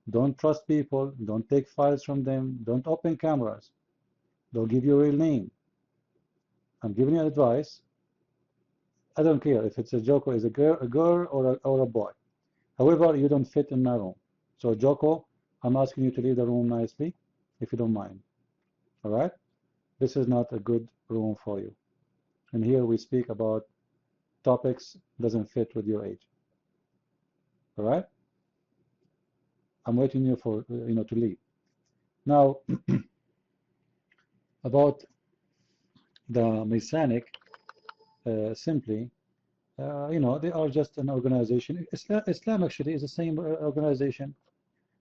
A: Don't trust people. Don't take files from them. Don't open cameras. Don't give your real name. I'm giving you advice. I don't care if it's a Joko is a girl or a boy. However, you don't fit in my room. So Joko, I'm asking you to leave the room nicely, if you don't mind. All right? This is not a good room for you. And here we speak about topics doesn't fit with your age. All right? I'm waiting you for to leave. Now, about the Masonic, simply, they are just an organization. Islam actually is the same organization.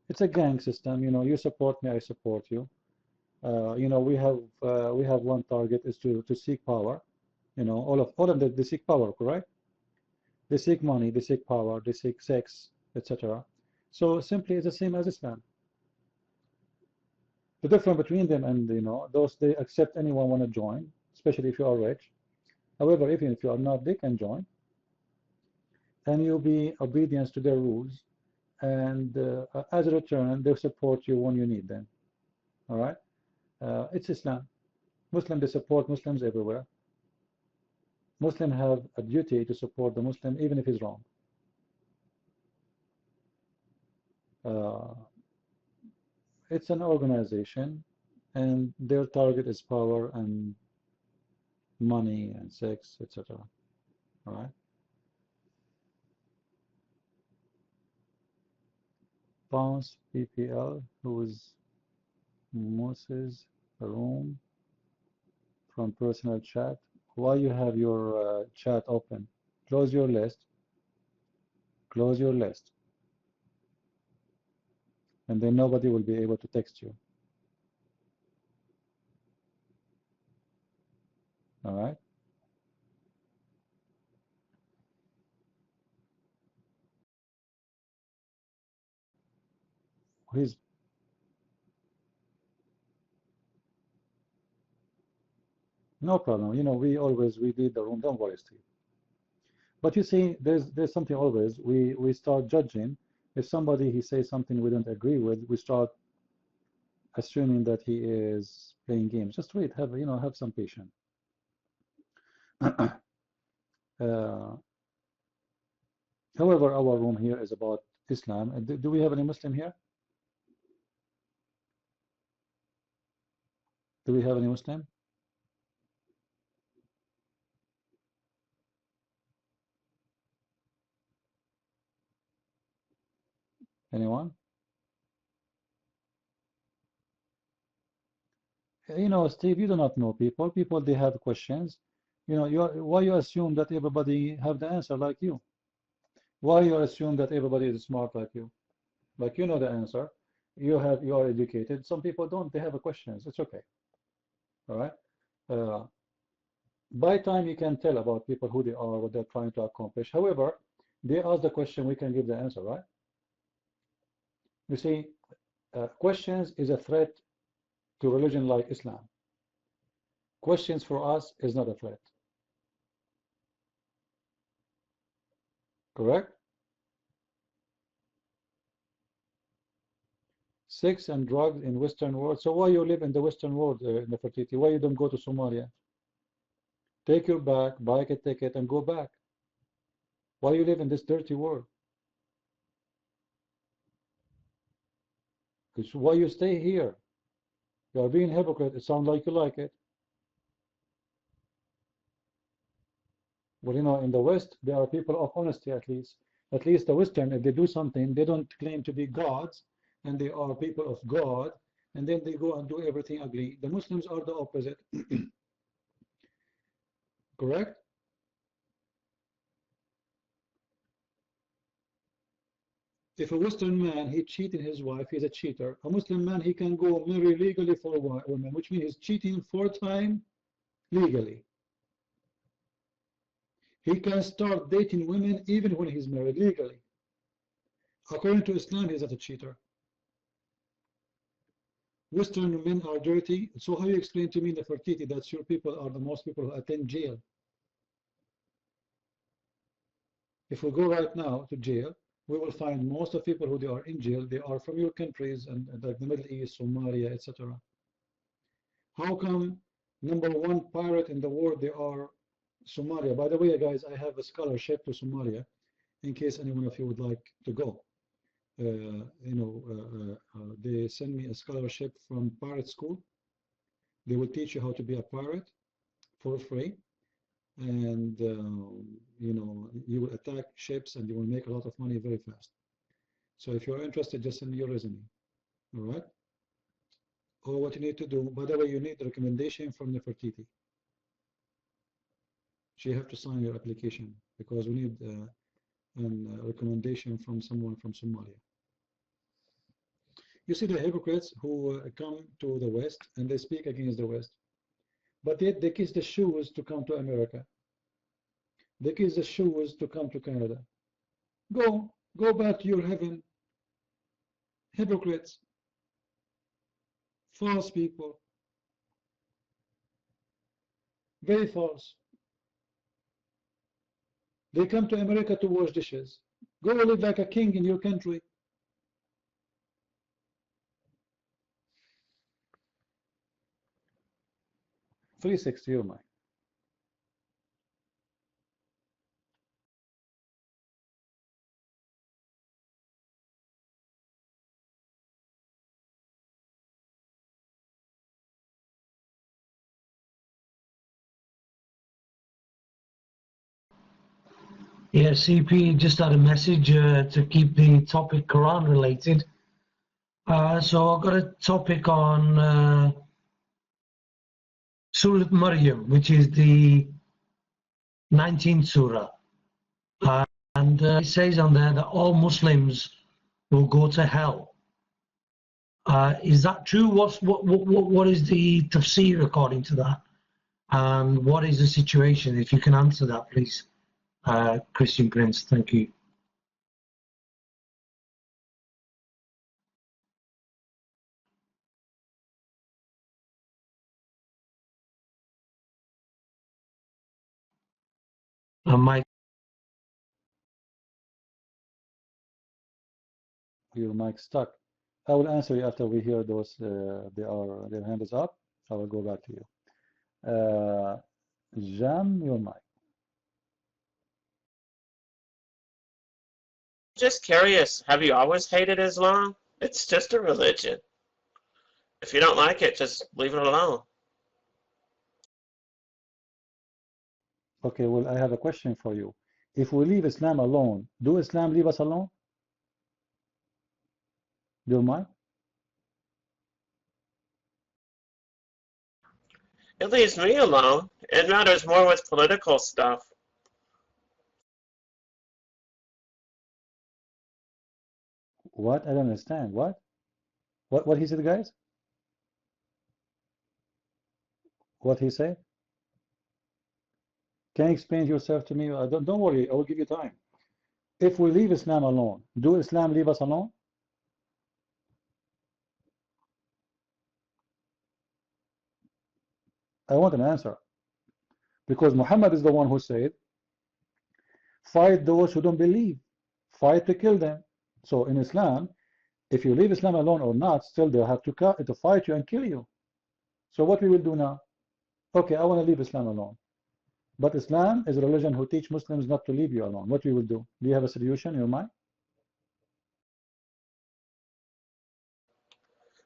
A: It's a gang system. You support me, I support you. We have one target is to seek power. All of them they seek power, correct? They seek money, they seek power, they seek sex, etc. So simply it's the same as Islam. The difference between them and those they accept anyone want to join, especially if you are rich. However, even if you are not, they can join, and you'll be obedience to their rules, and as a return, they support you when you need them. All right, it's Islam. Muslim they support Muslims everywhere. Muslims have a duty to support the Muslim even if he's wrong. It's an organization, and their target is power and money and sex, etc. All right. Bounce PPL, who is Moses room from personal chat. Why you have your chat open? Close your list. Close your list. And then nobody will be able to text you. All right. Please. No problem. We leave the room. Don't worry, Steve. But you see, there's something always. We start judging. If somebody he says something we don't agree with, we start assuming that he is playing games. Just wait. Have some patience. However, our room here is about Islam. Do we have any Muslim here? Do we have any Muslim? Anyone? Steve, you do not know people. People, they have questions. Why you assume that everybody have the answer like you? Why you assume that everybody is smart like you? Like you know the answer. You are educated. Some people don't. They have questions. It's okay. All right. By time you can tell about people who they are, what they're trying to accomplish. However, they ask the question, we can give the answer, right? You see, questions is a threat to religion like Islam. Questions for us is not a threat. Correct? Sex and drugs in Western world. So why you live in the Western world, Nefertiti? Why you don't go to Somalia? Take your bag, buy a ticket, and go back. Why you live in this dirty world? Because why you stay here? You are being hypocrite. It sounds like you like it. Well, in the West, there are people of honesty at least. At least the Western, if they do something, they don't claim to be gods, and they are people of God, and then they go and do everything ugly. The Muslims are the opposite. Correct? If a Western man, he cheating his wife, he's a cheater. A Muslim man, he can go marry legally for a woman, which means he's cheating 4 times legally. He can start dating women even when he's married legally. According to Islam, he's not a cheater. Western men are dirty. So how you explain to me, Nefertiti, that your people are the most people who attend jail? If we go right now to jail, we will find most of the people who they are in jail, they are from your countries and like the Middle East, Somalia, etc. How come #1 pirate in the world they are Somalia? By the way, guys, I have a scholarship to Somalia in case anyone of you would like to go. They send me a scholarship from pirate school. They will teach you how to be a pirate for free, and you will attack ships and you will make a lot of money very fast. So if you're interested, just send me your resume. All right. Or what you need to do, by the way, you need the recommendation from Nefertiti. She have to sign your application because we need a recommendation from someone from Somalia. You see the hypocrites who come to the West and they speak against the West, but yet they kiss the shoes to come to America. They kiss the shoes to come to Canada. Go back to your heaven. Hypocrites, false people, very false. They come to America to wash dishes. Go live like a king in your country. .360 your mic.
J: Yeah, CP just had a message to keep the topic Quran related. So I've got a topic on Surah Maryam, which is the 19th surah. And it says on there that all Muslims will go to hell. Is that true? What is the tafsir according to that? And what is the situation? If you can answer that, please, Christian Prince. Thank you. Mike.
A: Your mic stuck. I will answer you after we hear those. Their hand is up. I will go back to you. Jam your mic.
D: Just curious, have you always hated Islam? It's just a religion. If you don't like it, just leave it alone.
A: Okay, well, I have a question for you. If we leave Islam alone, do Islam leave us alone? Your mic?
D: It leaves me alone. It matters more with political stuff.
A: What? I don't understand. What? What he said, guys? What he said? Can you explain yourself to me? Don't worry, I will give you time. If we leave Islam alone, do Islam leave us alone? I want an answer. Because Muhammad is the one who said, fight those who don't believe. Fight to kill them. So in Islam, if you leave Islam alone or not, still they'll have to fight you and kill you. So what we will do now? Okay, I want to leave Islam alone. But Islam is a religion who teach Muslims not to leave you alone. What we will do? Do you have a solution in your mind?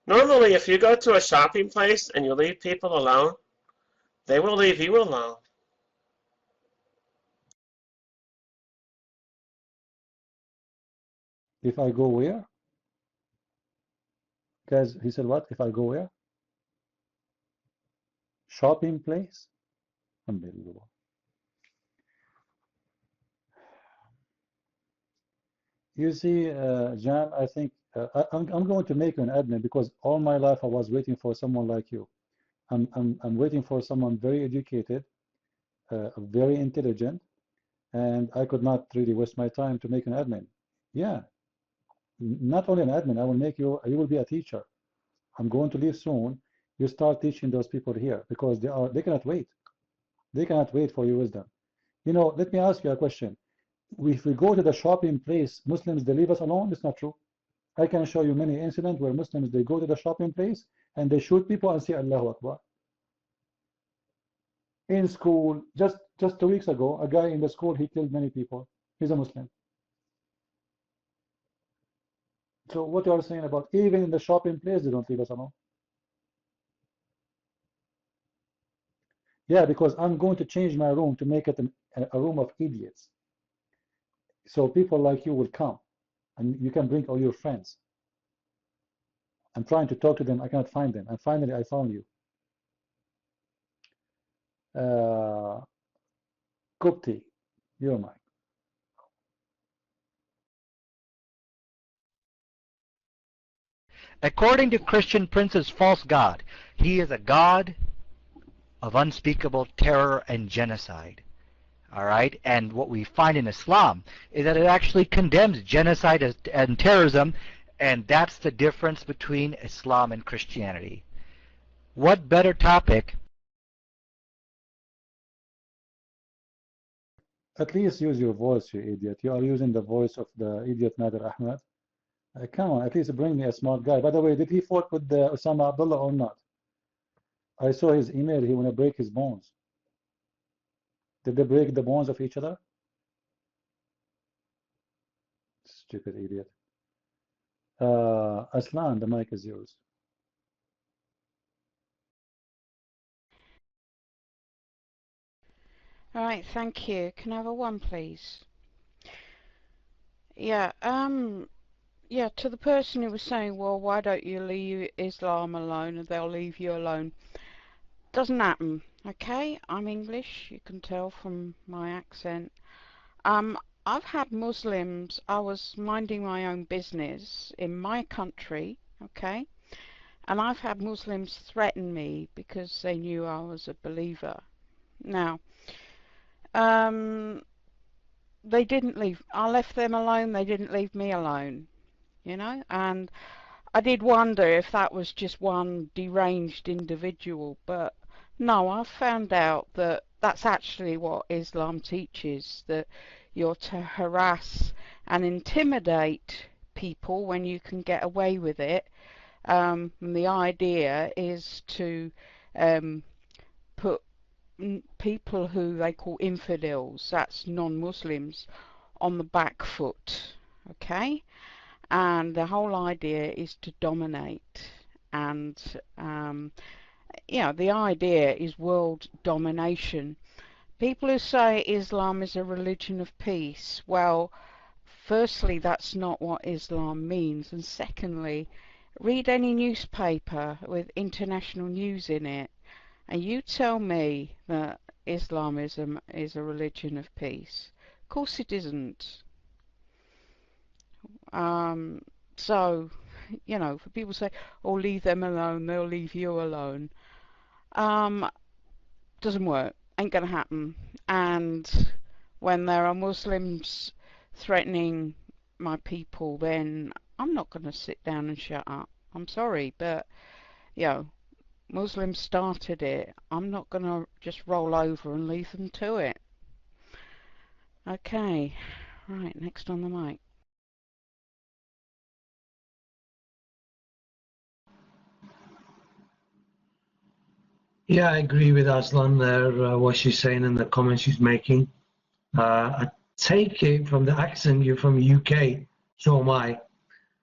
D: Normally, if you go to a shopping place and you leave people alone, they will leave you alone.
A: If I go where? Guys, he said what? If I go where? Shopping place? Unbelievable. You see, Jan, I think I'm going to make you an admin because all my life I was waiting for someone like you. I'm waiting for someone very educated, very intelligent, and I could not really waste my time to make an admin. Yeah, not only an admin, I will make you, you will be a teacher. I'm going to leave soon. You start teaching those people here because they cannot wait. They cannot wait for your wisdom. You know, let me ask you a question. If we go to the shopping place, Muslims, they leave us alone? It's not true. I can show you many incidents where Muslims, they go to the shopping place and they shoot people and say Allahu Akbar. In school, just 2 weeks ago, a guy in the school, he killed many people. He's a Muslim. So what you are saying about even in the shopping place, they don't leave us alone? Yeah, because I'm going to change my room to make it a room of idiots. So people like you will come and you can bring all your friends. I'm trying to talk to them. I cannot find them. And finally, I found you. Kupti, you're mine.
C: According to Christian Prince's false god, he is a god of unspeakable terror and genocide. All right, and what we find in Islam is that it actually condemns genocide and terrorism, and that's the difference between Islam and Christianity. What better topic?
A: At least use your voice, you idiot. You are using the voice of the idiot Nader Ahmed. Come on, at least bring me a smart guy. By the way, did he fought with Osama Abdullah or not? I saw his email. He want to break his bones. Did they break the bones of each other? Stupid idiot. Aslan, the mic is yours.
V: All right, thank you. Can I have a one, please? Yeah, yeah, to the person who was saying, well, why don't you leave Islam alone and they'll leave you alone? Doesn't happen, okay? I'm English, you can tell from my accent. I've had Muslims, I was minding my own business in my country, okay? And I've had Muslims threaten me because they knew I was a believer. Now, they didn't leave. I left them alone, they didn't leave me alone, you know? And I did wonder if that was just one deranged individual, but no, I've found out that that's actually what Islam teaches, that you're to harass and intimidate people when you can get away with it. And the idea is to put people who they call infidels, that's non-Muslims, on the back foot, okay? And the whole idea is to dominate, and you know, the idea is world domination. People who say Islam is a religion of peace, well, firstly, that's not what Islam means, and secondly, read any newspaper with international news in it, and you tell me that Islamism is a religion of peace. Of course it isn't. So, you know, for people to say, oh, leave them alone, they'll leave you alone. Doesn't work. Ain't gonna happen. And when there are Muslims threatening my people, then I'm not gonna sit down and shut up. I'm sorry, but, you know, Muslims started it. I'm not gonna just roll over and leave them to it. Okay, right, next on the mic.
J: Yeah, I agree with Aslan there, what she's saying and the comments she's making. I take it from the accent you're from UK, so am I.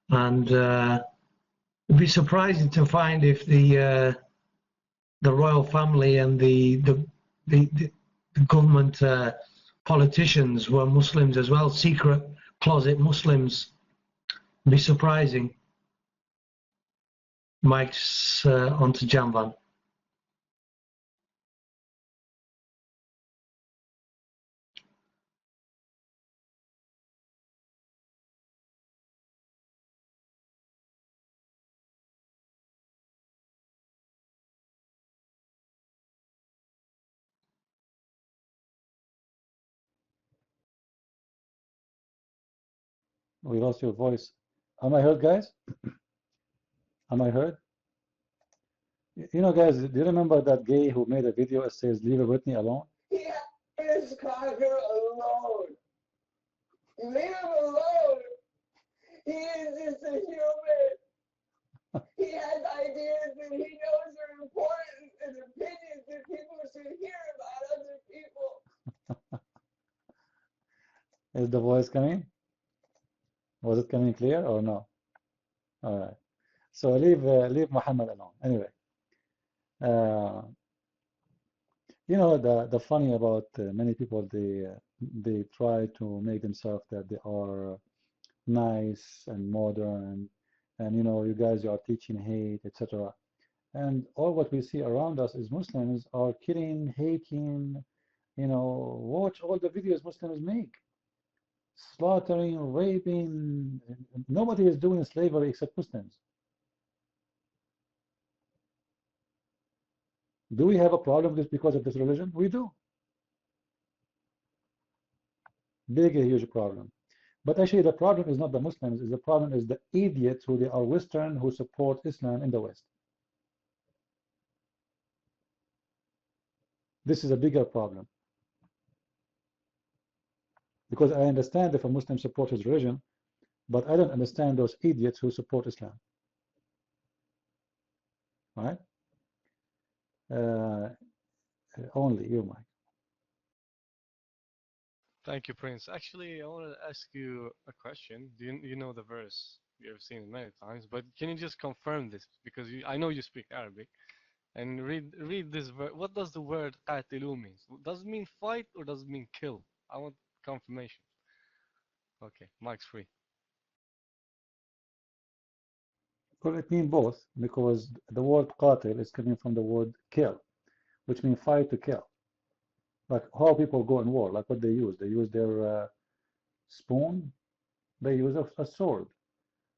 J: And it'd be surprising to find if the royal family and the government politicians were Muslims as well, secret closet Muslims. It'd be surprising. Mike's onto Jamvan.
A: We lost your voice. Am I heard, guys? Am I heard? You know, guys, do you remember that gay who made a video that says, leave Britney alone?
B: Yeah, it's Cocker alone. Leave him alone. He is just a human. He has ideas and he knows they're important and opinions that people should hear about other people.
A: Is the voice coming? Was it coming clear or no? All right. So leave Muhammad alone. Anyway, uh, you know the funny about many people, they try to make themselves that they are nice and modern, and you know, you guys are teaching hate, etc. And all what we see around us is Muslims are killing, hating. You know, watch all the videos Muslims make, slaughtering, raping. Nobody is doing slavery except Muslims. Do we have a problem with this because of this religion? We do. Big, a huge problem. But actually, the problem is not the Muslims. The problem is the idiots who they are Western who support Islam in the West. This is a bigger problem. Because I understand if a Muslim supports his religion, but I don't understand those idiots who support Islam. Right? Only you, Mike.
F: Thank you, Prince. Actually, I want to ask you a question. Do you know the verse? You've seen it many times, but can you just confirm this? Because I know you speak Arabic. And read this verse. What does the word قاتلوا mean? Does it mean fight or does it mean kill? I want confirmation. Okay, mic's free.
A: Well, it means both, because the word qatil is coming from the word kill, which means fight to kill. Like how people go in war, like what they use. They use their spoon, they use a sword.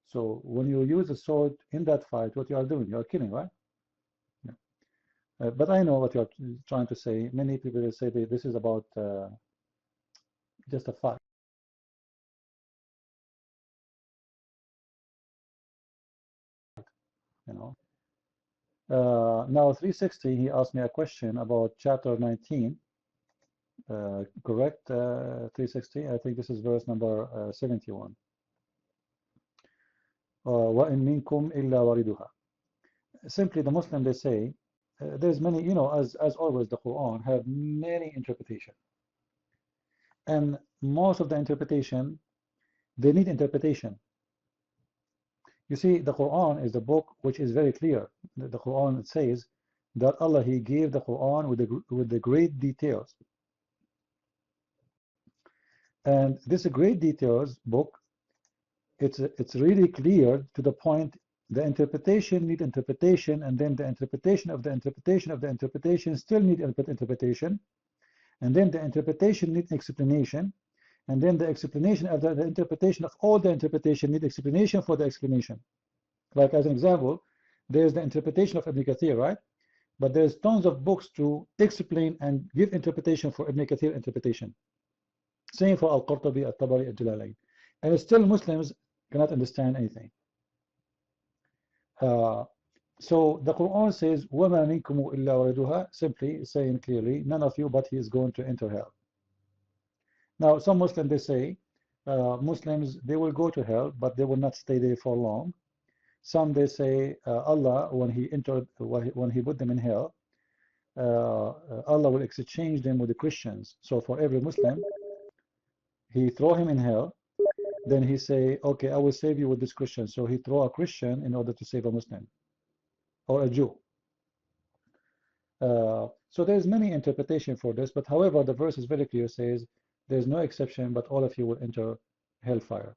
A: So when you use a sword in that fight, what you are doing, you are killing, right? Yeah. But I know what you are trying to say. Many people will say that this is about just a fight. You know. Now 360, he asked me a question about chapter 19. Correct? 360. I think this is verse number 71. وَإِن مِّنكُمْ إِلَّا وَارِدُهَا. Simply, the Muslim, they say, there's many, you know, as always, the Quran have many interpretation. And most of the interpretation, they need interpretation. You see, the Quran is the book which is very clear. The Quran, it says that Allah, He gave the Quran with the great details. And this great details book, it's really clear to the point. The interpretation need interpretation, and then the interpretation of the interpretation of the interpretation still need interpretation, and then the interpretation need explanation, and then the explanation of the interpretation of all the interpretation need explanation for the explanation. Like as an example, there's the interpretation of Ibn Kathir, right? But there's tons of books to explain and give interpretation for Ibn Kathir interpretation. Same for Al-Qurtubi, Al-Tabari, Al-Jalalain. And still Muslims cannot understand anything. So the Quran says, وَمَا مِنْكُمُ إِلَّا وَارِدُهَا, simply saying clearly, none of you but he is going to enter hell. Now some Muslims, they say, Muslims, they will go to hell, but they will not stay there for long. Some, they say, Allah, when he put them in hell, Allah will exchange them with the Christians. So for every Muslim, he throw him in hell, then he say, okay, I will save you with this Christian. So he throw a Christian in order to save a Muslim or a Jew. So there's many interpretation for this, but however, the verse is very clear, says there's no exception, but all of you will enter hellfire,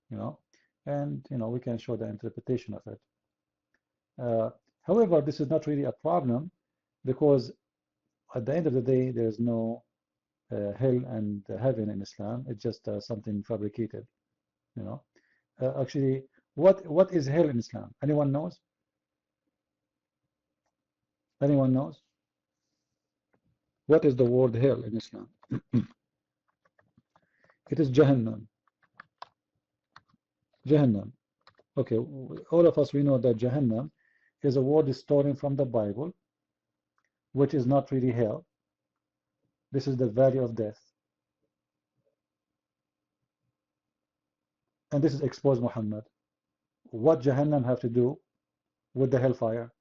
A: you know, and you know, we can show the interpretation of it. However, this is not really a problem, because at the end of the day, there's no hell and heaven in Islam. It's just something fabricated, you know. Actually, what is hell in Islam? Anyone knows? Anyone knows? What is the word hell in Islam? It is Jahannam. Jahannam. Okay, all of us, we know that Jahannam is a word stolen from the Bible, which is not really hell. This is the valley of death. And this is exposed Muhammad. What Jahannam have to do with the hellfire?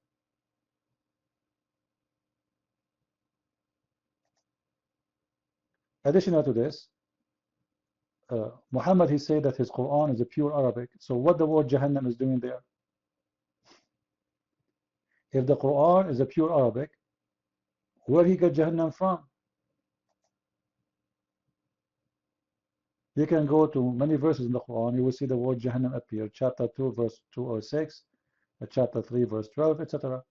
A: Additional to this, Muhammad, he said that his Quran is a pure Arabic. So what the word Jahannam is doing there? If the Quran is a pure Arabic, where he got Jahannam from? You can go to many verses in the Quran, you will see the word Jahannam appear. Chapter 2, verse 206, chapter 3, verse 12, etc.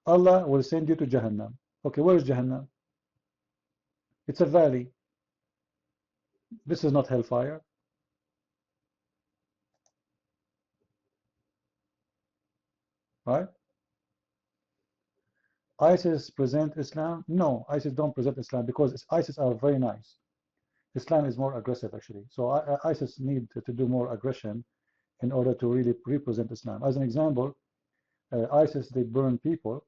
A: Allah will send you to Jahannam. Okay, where is Jahannam? It's a valley. This is not hellfire. Right? ISIS present Islam? No, ISIS don't present Islam because ISIS are very nice. Islam is more aggressive actually. So ISIS need to do more aggression in order to really represent Islam. As an example, ISIS, they burn people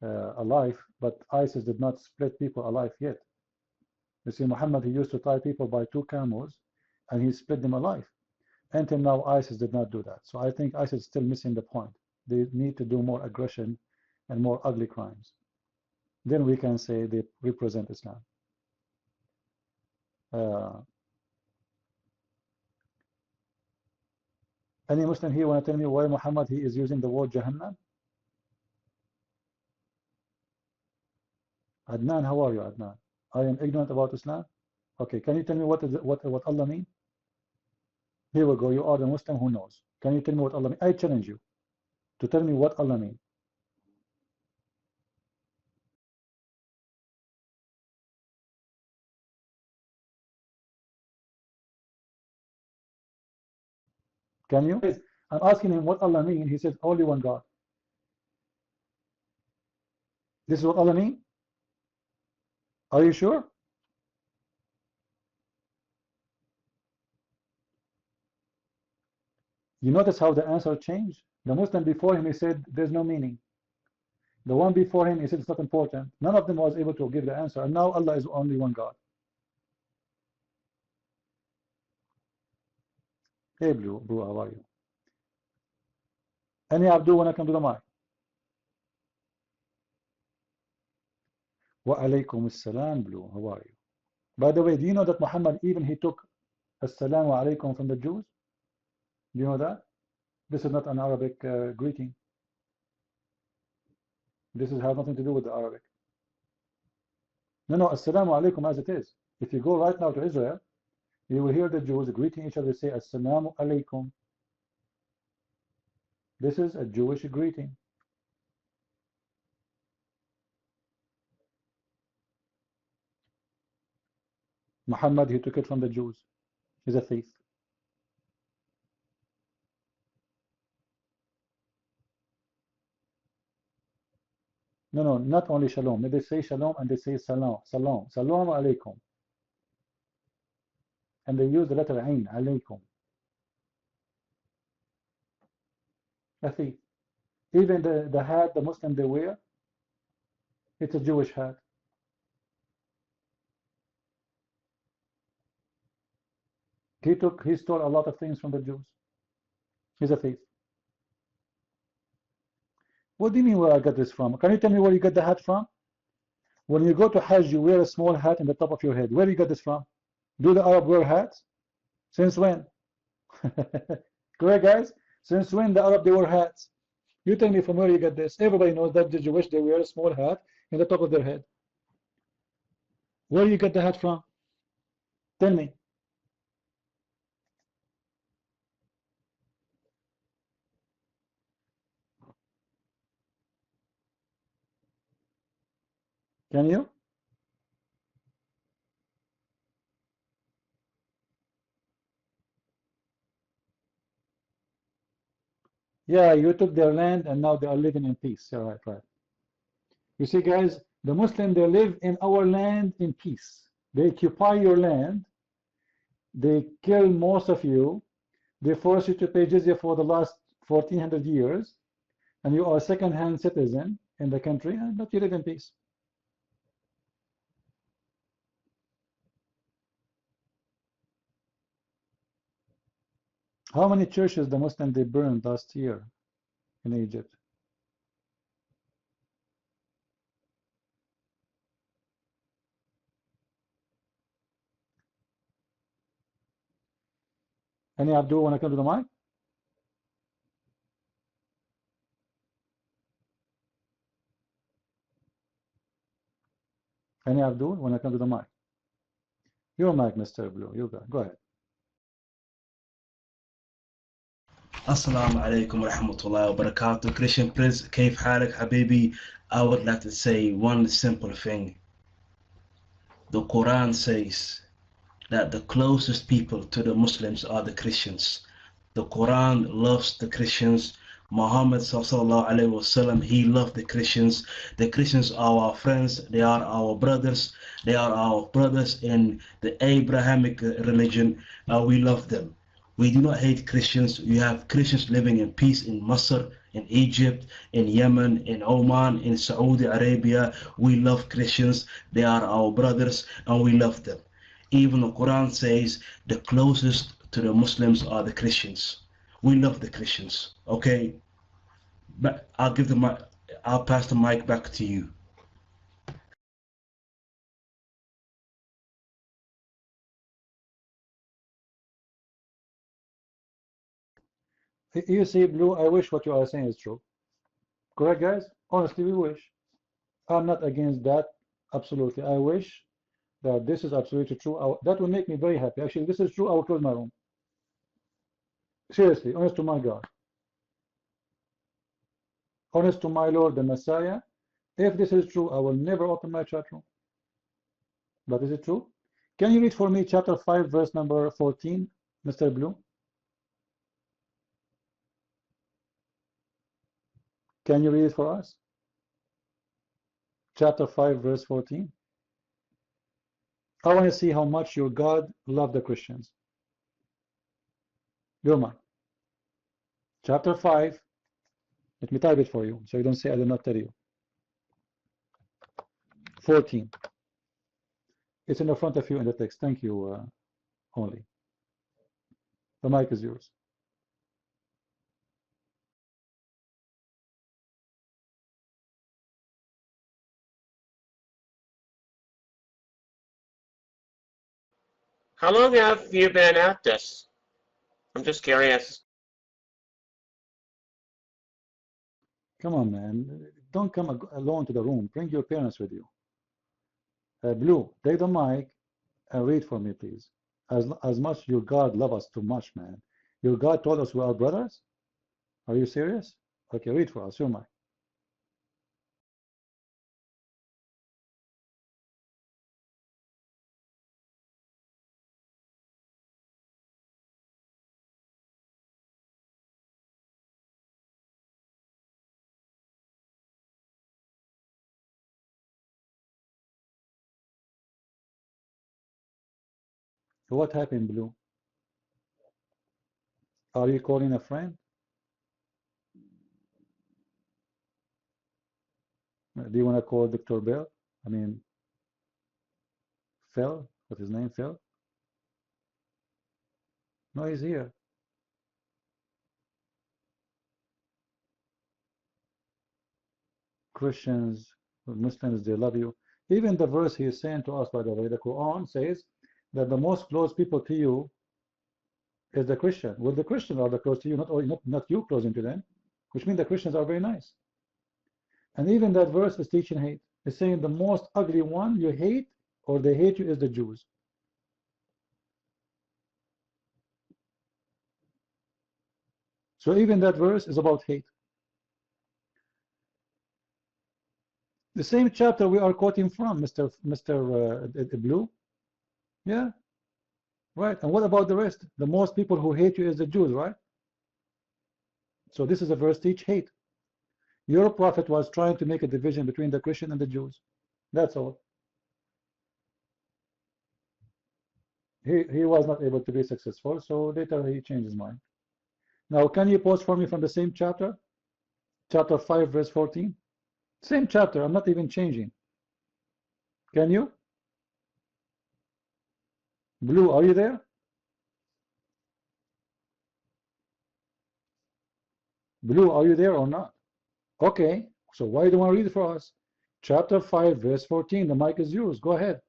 A: alive, but ISIS did not split people alive yet. You see, Muhammad, he used to tie people by 2 camels and he split them alive. Until now, ISIS did not do that. So I think ISIS is still missing the point. They need to do more aggression and more ugly crimes. Then we can say they represent Islam. Any Muslim here want to tell me why Muhammad, he is using the word Jahannam? Adnan, how are you, Adnan? I am ignorant about Islam. Okay, can you tell me what Allah mean? Here we go. You are the Muslim who knows. Can you tell me what Allah mean? I challenge you to tell me what Allah mean. Can you? I'm asking him what Allah mean. He says only one God. This is what Allah mean? Are you sure? You notice how the answer changed? The Muslim before him, he said there's no meaning. The one before him, he said it's not important. None of them was able to give the answer. And now Allah is only one God. Hey, Blue, how are you? Any Abdul want to come to the mic? Wa alaykum as-salam, Blue. How are you? By the way, do you know that Muhammad, even he took Assalamu alaikum from the Jews? Do you know that? This is not an Arabic greeting. This has nothing to do with the Arabic. No, Assalamu alaikum as it is. If you go right now to Israel, you will hear the Jews greeting each other, say Assalamu alaikum. This is a Jewish greeting. Muhammad, he took it from the Jews. He's a thief. No, not only shalom. They say shalom and they say salam. Salam. Salam alaikum. And they use the letter ain, alaikum. A thief. Even the hat the Muslim they wear, it's a Jewish hat. He stole a lot of things from the Jews. He's a thief. What do you mean where I got this from? Can you tell me where you got the hat from? When you go to Hajj, you wear a small hat in the top of your head. Where do you got this from? Do the Arab wear hats? Since when? Correct, guys? Since when the Arab they wear hats? You tell me from where you got this. Everybody knows that the Jewish they wear a small hat in the top of their head. Where you got the hat from? Tell me. Can you? Yeah, you took their land and now they are living in peace. Yeah, right. You see, guys, the Muslims, they live in our land in peace. They occupy your land They kill most of you. They force you to pay jizya for the last 1400 years, and you are a second-hand citizen in the country, but you live in peace. How many churches the Muslims they burned last year in Egypt? Any Abdul want to come to the mic? Any Abdul want to come to the mic? Your mic, Mr. Blue. You go ahead.
G: السلام عليكم ورحمة الله وبركاته. Christian Prince, كيف حالك حبيبي? I would like to say one simple thing. The Quran says that the closest people to the Muslims are the Christians. The Quran loves the Christians. Muhammad sallallahu alaihi wasallam, he loved the Christians. The Christians are our friends. They are our brothers. They are our brothers in the Abrahamic religion. We love them. We do not hate Christians. You have Christians living in peace in Masr, in Egypt, in Yemen, in Oman, in Saudi Arabia. We love Christians. They are our brothers and we love them. Even the Quran says the closest to the Muslims are the Christians. We love the Christians. Okay? But I'll pass the mic back to you.
A: You see, Blue, I wish what you are saying is true. Correct, guys? Honestly, we wish. I'm not against that. Absolutely. I wish that this is absolutely true. That will make me very happy. Actually, this is true. I will close my room. Seriously, honest to my God. Honest to my Lord, the Messiah. If this is true, I will never open my chat room. But is it true? Can you read for me chapter 5, verse number 14, Mr. Blue? Can you read it for us? Chapter 5, verse 14. I want to see how much your God loved the Christians. Your mind. Chapter 5. Let me type it for you, so you don't say I did not tell you. 14. It's in the front of you in the text. Thank you, only. The mic is yours.
D: How long have you been at this? I'm just curious.
A: Come on, man. Don't come alone to the room. Bring your parents with you. Blue, take the mic and read for me, please. As much your God love us too much, man. Your God told us we are brothers? Are you serious? Okay, read for us. Your mic. What happened, Blue? Are you calling a friend? Do you want to call Dr. Bell? I mean, Phil? What's his name? Phil? No, he's here. Christians, Muslims, they love you. Even the verse he is saying to us, by the way, the Quran says that the most close people to you is the Christian. Well, the Christians are the close to you, not you closing to them, which means the Christians are very nice. And even that verse is teaching hate. It's saying the most ugly one you hate or they hate you is the Jews. So even that verse is about hate. The same chapter we are quoting from, Mr. Blue. Yeah, right. And what about the rest? The most people who hate you is the Jews, right? So this is a verse teach hate. Your prophet was trying to make a division between the Christian and the Jews. That's all. He was not able to be successful, so later he changed his mind. Now, can you post for me from the same chapter? Chapter 5, verse 14? Same chapter, I'm not even changing. Can you? Blue, are you there? Blue, are you there or not? Okay, so why don't you want to read it for us? Chapter 5, verse 14. The mic is yours. Go ahead.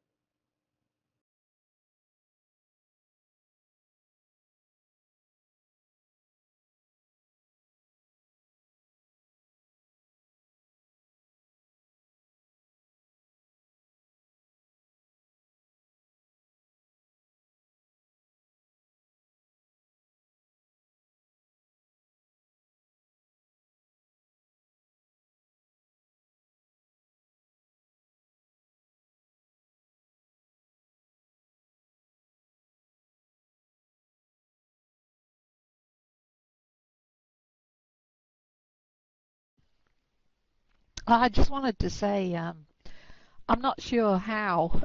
E: I just wanted to say I'm not sure how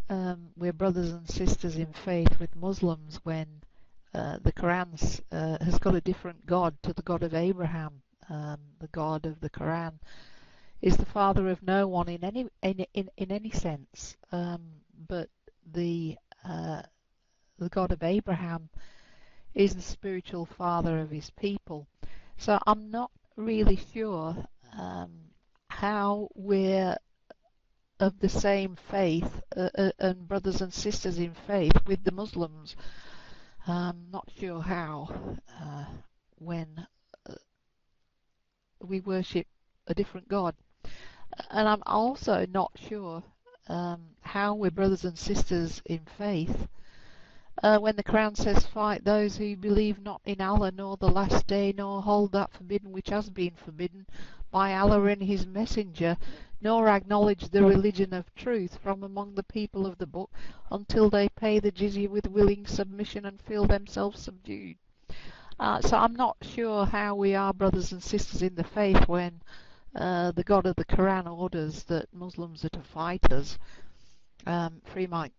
E: we're brothers and sisters in faith with Muslims when the Quran has got a different God to the God of Abraham. The God of the Quran is the father of no one in any sense, but the God of Abraham is the spiritual father of his people. So I'm not really sure how we're of the same faith and brothers and sisters in faith with the Muslims. Not sure how when we worship a different God. And I'm also not sure how we're brothers and sisters in faith when the Quran says, fight those who believe not in Allah nor the last day, nor hold that forbidden which has been forbidden by Allah and his messenger, nor acknowledge the religion of truth from among the people of the book until they pay the jizya with willing submission and feel themselves subdued. So I'm not sure how we are brothers and sisters in the faith when the God of the Quran orders that Muslims are to fight us. Free mic.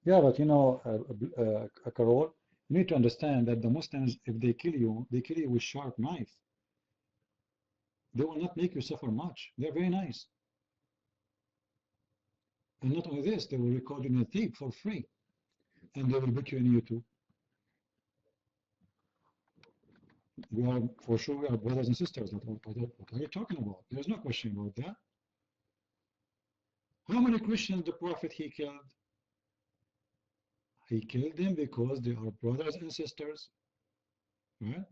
A: Yeah, but you know, Carol, you need to understand that the Muslims, if they kill you with sharp knife. They will not make you suffer much. They're very nice. And not only this, they will record you in a tape for free. And they will put you in YouTube. We are, for sure, we are brothers and sisters. What are you talking about? There's no question about that. How many Christians the Prophet he killed? He killed them because they are brothers and sisters. Right?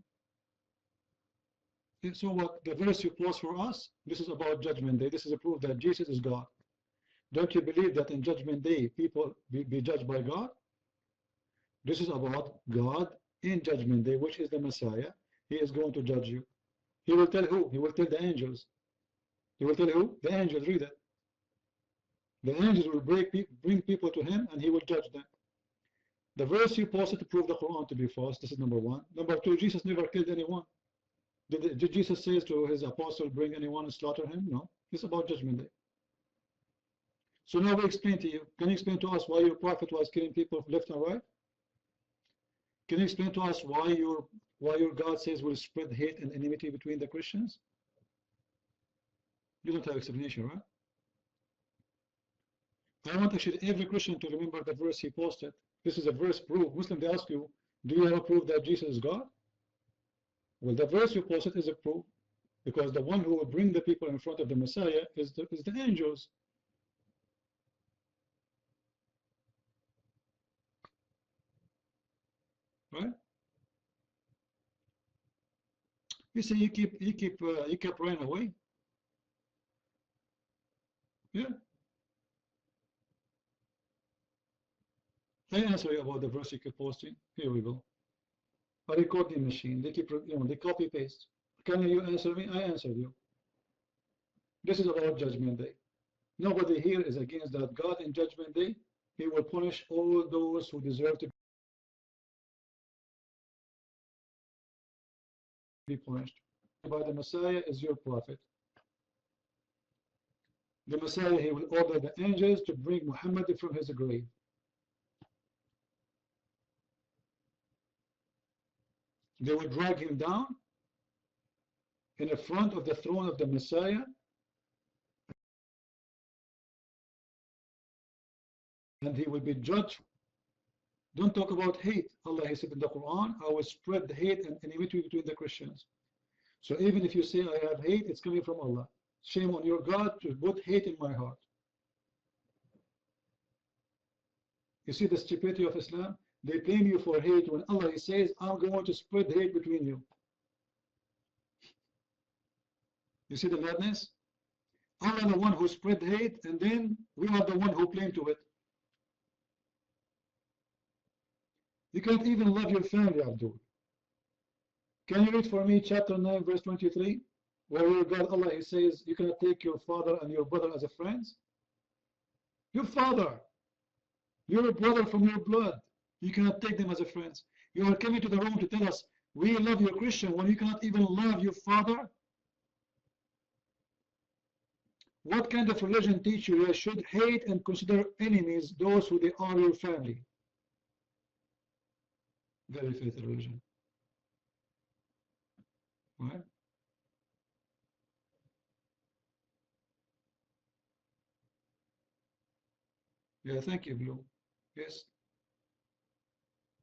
A: So what the verse you post for us, this is about Judgment Day. This is a proof that Jesus is God. Don't you believe that in Judgment Day people be judged by God? This is about God in Judgment Day, which is the Messiah. He is going to judge you. He will tell who? He will tell the angels. He will tell who? The angels. Read it. The angels will bring people to him and he will judge them. The verse you posted to prove the Quran to be false. This is number one. Number two, Jesus never killed anyone. Did Jesus say to his apostle, bring anyone and slaughter him? No. It's about Judgment Day. So now we explain to you. Can you explain to us why your prophet was killing people left and right? Can you explain to us why your God says will spread hate and enmity between the Christians? You don't have explanation, right? I want actually every Christian to remember the verse he posted. This is a verse proof. Muslim, they ask you, do you have a proof that Jesus is God? Well, the verse you posted is a proof, because the one who will bring the people in front of the Messiah is the angels. Right? You say you keep running away. Yeah. I answer you about the verse you keep posting. Here we go. A recording machine. They keep, they copy paste. Can you answer me? I answered you. This is about Judgment Day. Nobody here is against that. God in Judgment Day, he will punish all those who deserve to be punished. By the Messiah is your prophet. The Messiah, he will order the angels to bring Muhammad from his grave. They will drag him down in the front of the throne of the Messiah, and he will be judged. Don't talk about hate. Allah, he said in the Quran, I will spread the hate and enmity between the Christians. So even if you say I have hate, it's coming from Allah. Shame on your God to put hate in my heart. You see the stupidity of Islam? They blame you for hate when Allah, he says, I'm going to spread hate between you. You see the madness? Allah the one who spread hate, and then we are the one who claim to it. You can't even love your family, Abdul. Can you read for me chapter 9, verse 23? Where your God, Allah, he says, you cannot take your father and your brother as a friends? Your father, your brother from your blood, you cannot take them as a friends. You are coming to the room to tell us, we love your Christian, when you cannot even love your father? What kind of religion teach you should hate and consider enemies those who they are your family? Very faithful religion. Right? Yeah, thank you, Blue. Yes.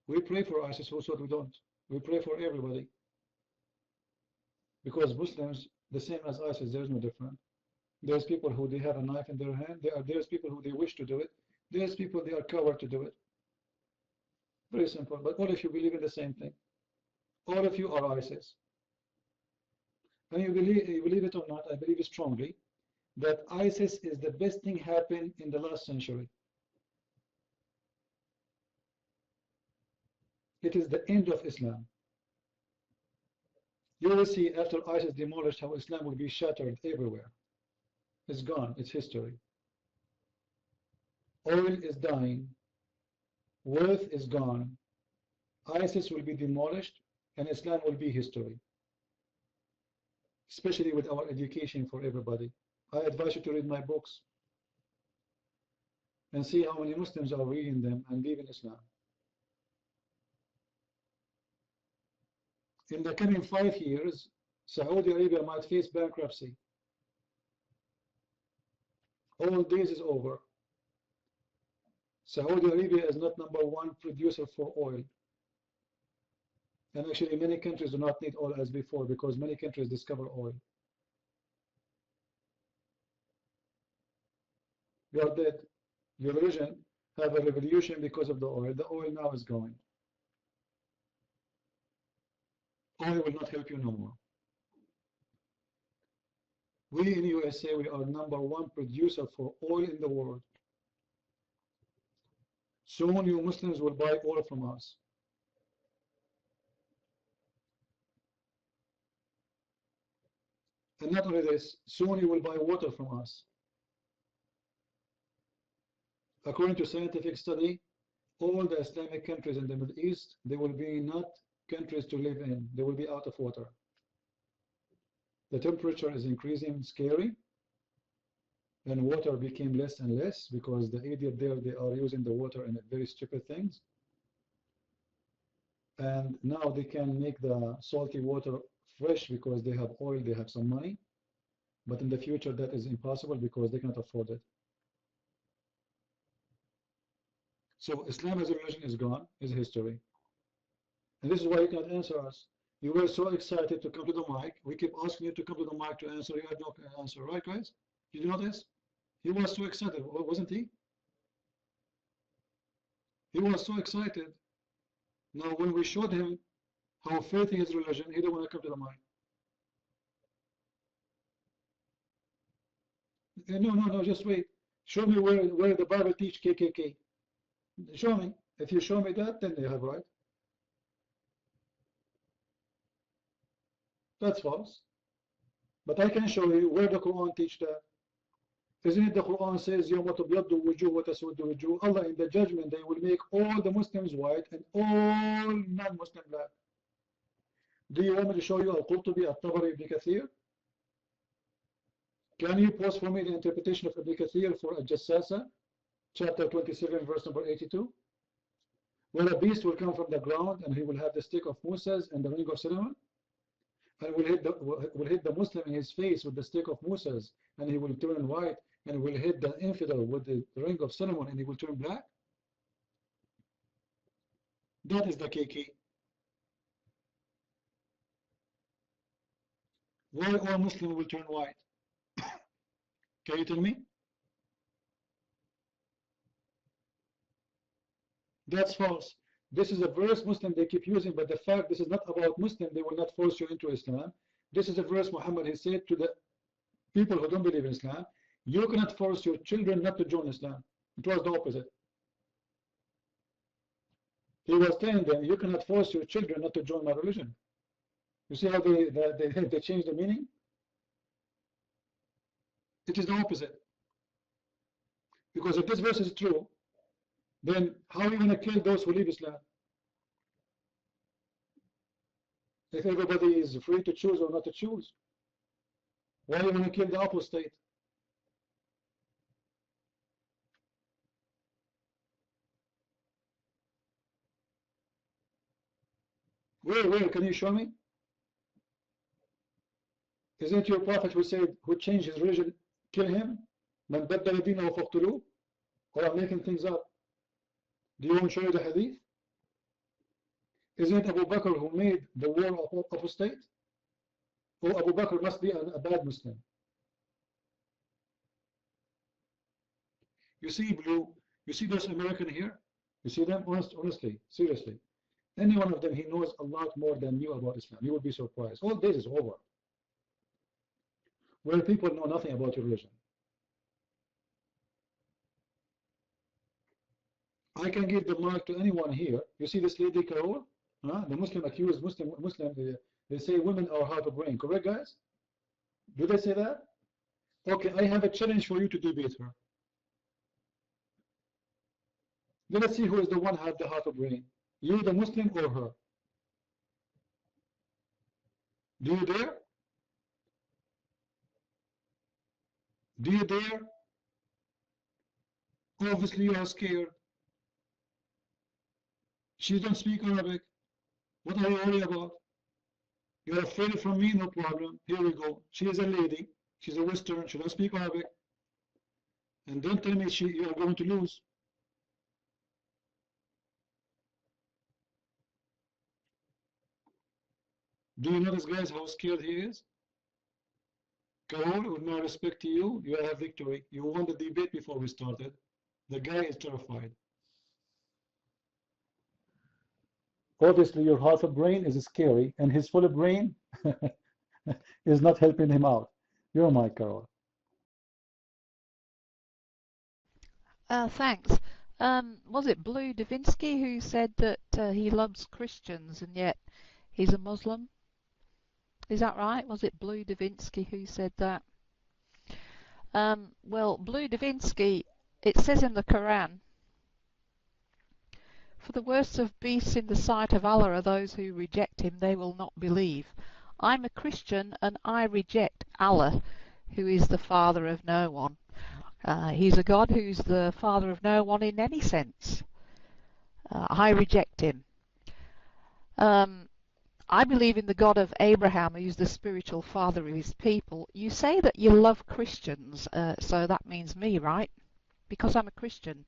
A: We pray for ISIS, who said we don't. We pray for everybody. Because Muslims, the same as ISIS, there is no difference. There's people who they have a knife in their hand. There's people who they wish to do it. There's people they are coward to do it. Very simple. But all of you believe in the same thing. All of you are ISIS. And you believe it or not, I believe strongly that ISIS is the best thing happened in the last century. It is the end of Islam. You will see after ISIS demolished how Islam will be shattered everywhere. It's gone. It's history. Oil is dying. Wealth is gone. ISIS will be demolished and Islam will be history. Especially with our education for everybody. I advise you to read my books and see how many Muslims are reading them and leaving Islam. In the coming 5 years, Saudi Arabia might face bankruptcy. All this is over. Saudi Arabia is not #1 producer for oil. And actually many countries do not need oil as before because many countries discover oil. You are dead. Your religion have a revolution because of the oil. The oil now is going. Oil will not help you no more. We in USA, we are #1 producer for oil in the world. Soon you Muslims will buy oil from us. And not only this, soon you will buy water from us. According to scientific study, all the Islamic countries in the Middle East, they will be not countries to live in. They will be out of water. The temperature is increasing scary, and water became less and less because the idiot there, they are using the water in very stupid things. And now they can make the salty water fresh because they have oil, they have some money. But in the future, that is impossible because they cannot afford it. So Islam as a religion is gone, is history. And this is why you cannot answer us. You were so excited to come to the mic. We keep asking you to come to the mic to answer. You had no answer, right, guys? Did you know this? He was so excited, wasn't he? He was so excited. Now, when we showed him how faithful his religion, he didn't want to come to the mic. No, just wait. Show me where the Bible teach KKK. Show me. If you show me that, then you have right. That's false. But I can show you where the Quran teach that. Isn't it the Quran says, يَوْمَ تَبْيَضُّ وُجُوهٌ وَتَسْوَدُّ وُجُوهٌ? Allah in the judgment day will make all the Muslims white and all non-Muslim black. Do you want me to show you Al-Qurtubi, Al-Tabari, Ibn Kathir? Can you post for me the interpretation of Ibn Kathir for Al-Jassasa, chapter 27, verse number 82? Where a beast will come from the ground and he will have the stick of Moses and the ring of Solomon, and will hit the Muslim in his face with the stick of Moses, and he will turn white, and will hit the infidel with the ring of Solomon, and he will turn black. That is the key. Why all Muslims will turn white? Can you tell me? That's false. This is a verse Muslim they keep using, but the fact this is not about Muslim, they will not force you into Islam. This is a verse Muhammad has said to the people who don't believe in Islam, you cannot force your children not to join Islam. It was the opposite. He was telling them, you cannot force your children not to join my religion. You see how they change the meaning? It is the opposite. Because if this verse is true, then how are you going to kill those who leave Islam? If everybody is free to choose or not to choose, why are you going to kill the apostate? Where? Can you show me? Isn't your prophet who said, who changed his religion, kill him? Man baddala dinahu faqtuluh? Or I'm making things up. Do you want to show you the hadith? Isn't Abu Bakr who made the world apostate? Or Abu Bakr must be a bad Muslim? You see, Blue, you see those American here? You see them? Honestly, seriously. Any one of them, he knows a lot more than you about Islam. You will be surprised. All this is over. Where people know nothing about your religion. I can give the mic to anyone here. You see this lady, Carol? The Muslim accused Muslim, they say women are hard of brain. Correct, guys? Do they say that? Okay, I have a challenge for you to debate her. Let's see who is the one who have the heart of brain. You, the Muslim, or her? Do you dare? Do you dare? Obviously you are scared. She don't speak Arabic. What are you worried about? You're afraid from me, no problem. Here we go. She is a lady. She's a Western. She don't speak Arabic. And don't tell me you are going to lose. Do you notice, guys, how scared he is? Carol, with my respect to you, you have victory. You won the debate before we started. The guy is terrified. Obviously, your half a brain is scary, and his full brain is not helping him out. You're my Carol.
E: Thanks. Was it Blue Davinsky who said that he loves Christians and yet he's a Muslim? Is that right? Was it Blue Davinsky who said that? Well, Blue Davinsky, it says in the Quran, for the worst of beasts in the sight of Allah are those who reject him, they will not believe. I'm a Christian and I reject Allah, who is the father of no one. He's a God who's the father of no one in any sense. I reject him. I believe in the God of Abraham, who's the spiritual father of his people. You say that you love Christians, so that means me, right? Because I'm a Christian.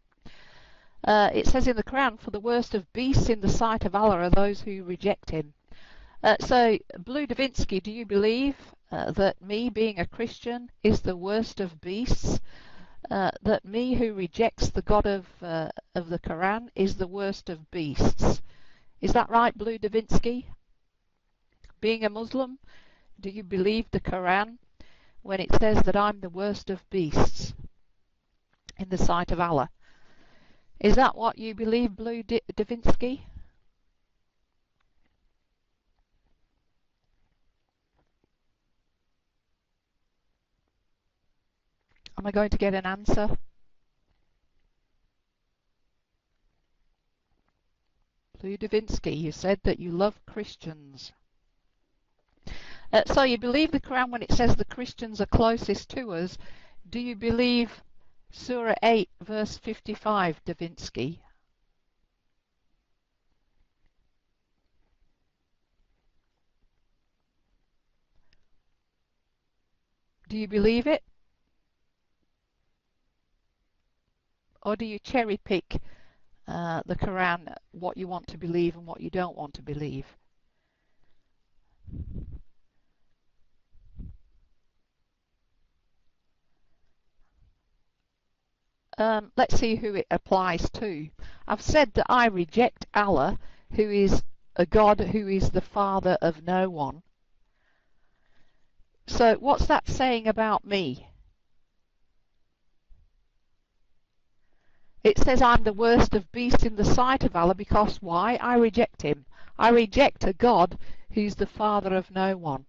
E: It says in the Quran, for the worst of beasts in the sight of Allah are those who reject him. So, Blue Davinsky, do you believe that me being a Christian is the worst of beasts? That me who rejects the God of the Quran is the worst of beasts? Is that right, Blue Davinsky? Being a Muslim, do you believe the Quran when it says that I'm the worst of beasts in the sight of Allah? Is that what you believe, Blue Davinsky? Am I going to get an answer? Blue Davinsky, you said that you love Christians. So you believe the Quran when it says the Christians are closest to us. Do you believe Surah 8, verse 55, Davinsky? Do you believe it? Or do you cherry pick the Quran, what you want to believe and what you don't want to believe? Let's see who it applies to. I've said that I reject Allah, who is a God who is the father of no one. So what's that saying about me? It says I'm the worst of beasts in the sight of Allah because why? I reject him. I reject a God who's the father of no one.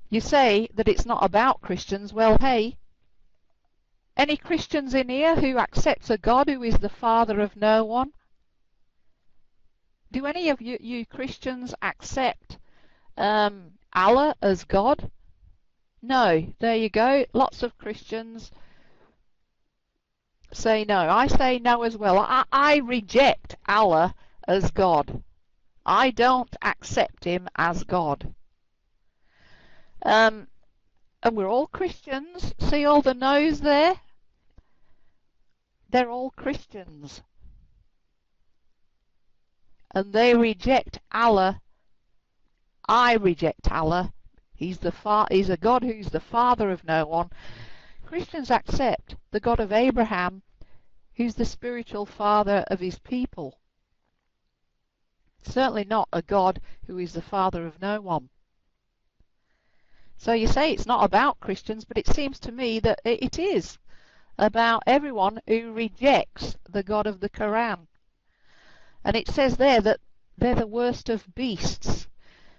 E: You say that it's not about Christians. Well, hey, any Christians in here who accepts a God who is the father of no one? Do any of you Christians accept Allah as God? No. There you go. Lots of Christians say no. I say no as well. I reject Allah as God. I don't accept him as God. And we're all Christians. See all the no's there? They're all Christians. And they reject Allah. I reject Allah. He's a God who's the father of no one. Christians accept the God of Abraham, who's the spiritual father of his people. Certainly not a God who is the father of no one. So you say it's not about Christians, but it seems to me that it is about everyone who rejects the God of the Quran. And it says there that they're the worst of beasts.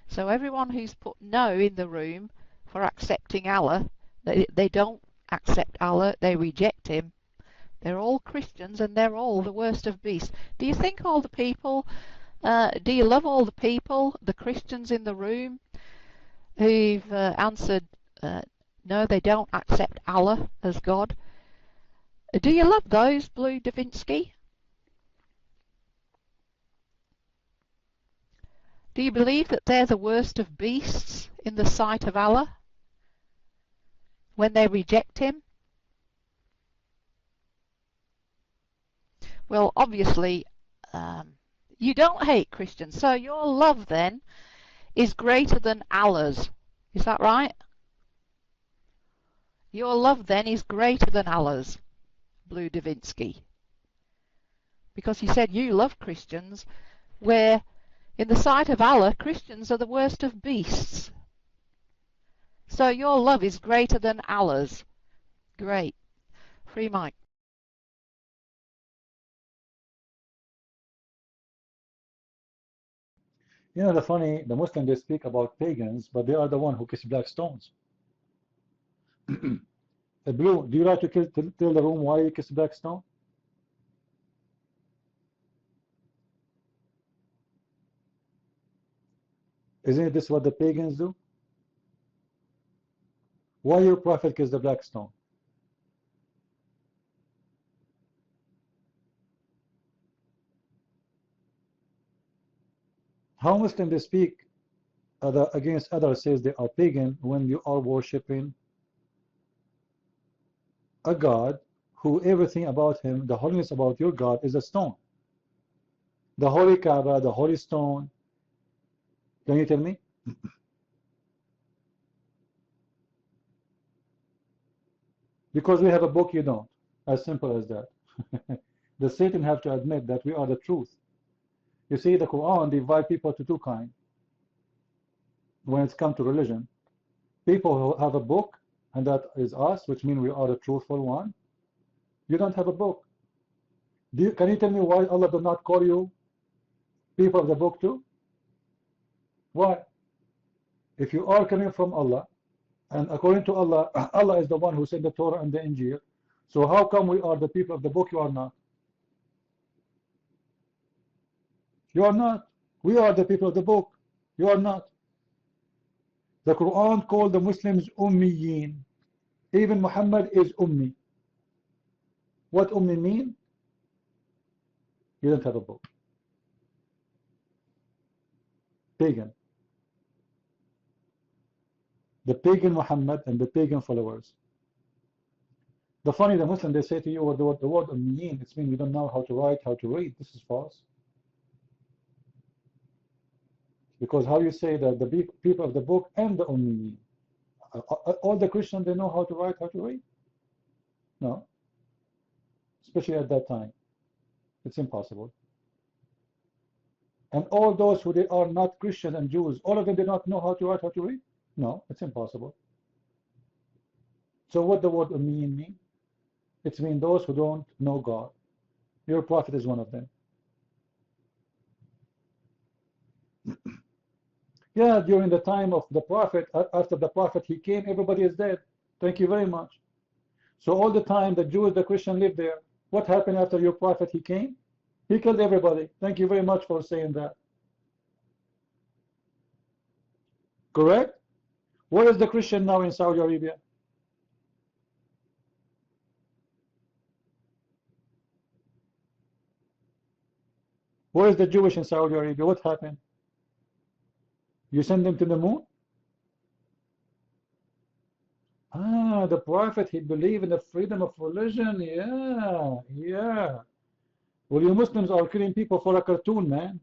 E: So everyone who's put no in the room for accepting Allah, they don't accept Allah, they reject him. They're all Christians and they're all the worst of beasts. Do you think all the people, do you love all the people, the Christians in the room, who've answered no, they don't accept Allah as God? Do you love those, Blue Davinsky? Do you believe that they're the worst of beasts in the sight of Allah when they reject him? Well, obviously, you don't hate Christians, so your love then is greater than Allah's. Is that right? Your love then is greater than Allah's, Blue Davinsky. Because you said you love Christians, where in the sight of Allah, Christians are the worst of beasts. So your love is greater than Allah's. Great. Free mic.
A: You know, the Muslims, they speak about pagans, but they are the one who kiss black stones. Blue, do you like to tell the room why you kiss black stone? Isn't this what the pagans do? Why your prophet kiss the black stone? How Muslims they speak against others, says they are pagan when you are worshipping a God who everything about him, the holiness about your God is a stone. The holy Kaaba, the holy stone. Can you tell me? Because we have a book, you don't. As simple as that. The Satan have to admit that we are the truth. You see, the Quran divide people to two kinds when it's come to religion. People who have a book, and that is us, which means we are the truthful one. You don't have a book. Can you tell me why Allah did not call you people of the book too? Why? If you are coming from Allah, and according to Allah, Allah is the one who sent the Torah and the Injil, so how come we are the people of the book, you are not? You are not. We are the people of the book. You are not. The Quran called the Muslims Ummiyin. Even Muhammad is Ummi. What Ummi mean? You don't have a book. Pagan. The pagan Muhammad and the pagan followers. The Muslim, they say to you, the word Ummiyin, it means you don't know how to write, how to read. This is false. Because how you say that the people of the book and the Ummiyin, all the Christians, they know how to write, how to read? No. Especially at that time. It's impossible. And all those who they are not Christians and Jews, all of them do not know how to write, how to read? No, it's impossible. So what the word Ummiyin mean? It means those who don't know God. Your prophet is one of them. Yeah, during the time of the prophet, after the prophet he came, everybody is dead. Thank you very much. So all the time the Jews, the Christian lived there. What happened after your prophet he came? He killed everybody. Thank you very much for saying that. Correct? Where is the Christian now in Saudi Arabia? Where is the Jewish in Saudi Arabia? What happened? You send them to the moon? Ah, the prophet, he believed in the freedom of religion. Yeah, yeah. Well, you Muslims are killing people for a cartoon, man.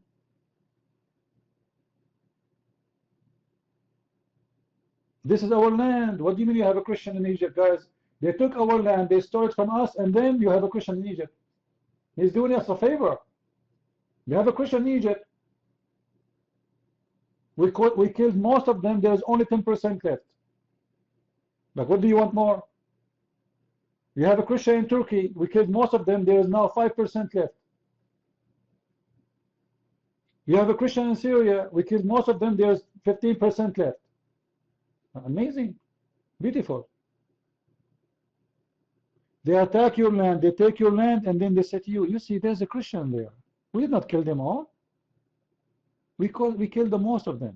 A: This is our land. What do you mean you have a Christian in Egypt, guys? They took our land, they stole it from us, and then you have a Christian in Egypt. He's doing us a favor. You have a Christian in Egypt. We killed most of them. There's only 10% left. Like, what do you want more? You have a Christian in Turkey. We killed most of them. There is now 5% left. You have a Christian in Syria. We killed most of them. There's 15% left. Amazing. Beautiful. They attack your land. They take your land, and then they say to you, you see, there's a Christian there. We did not kill them all. We killed the most of them.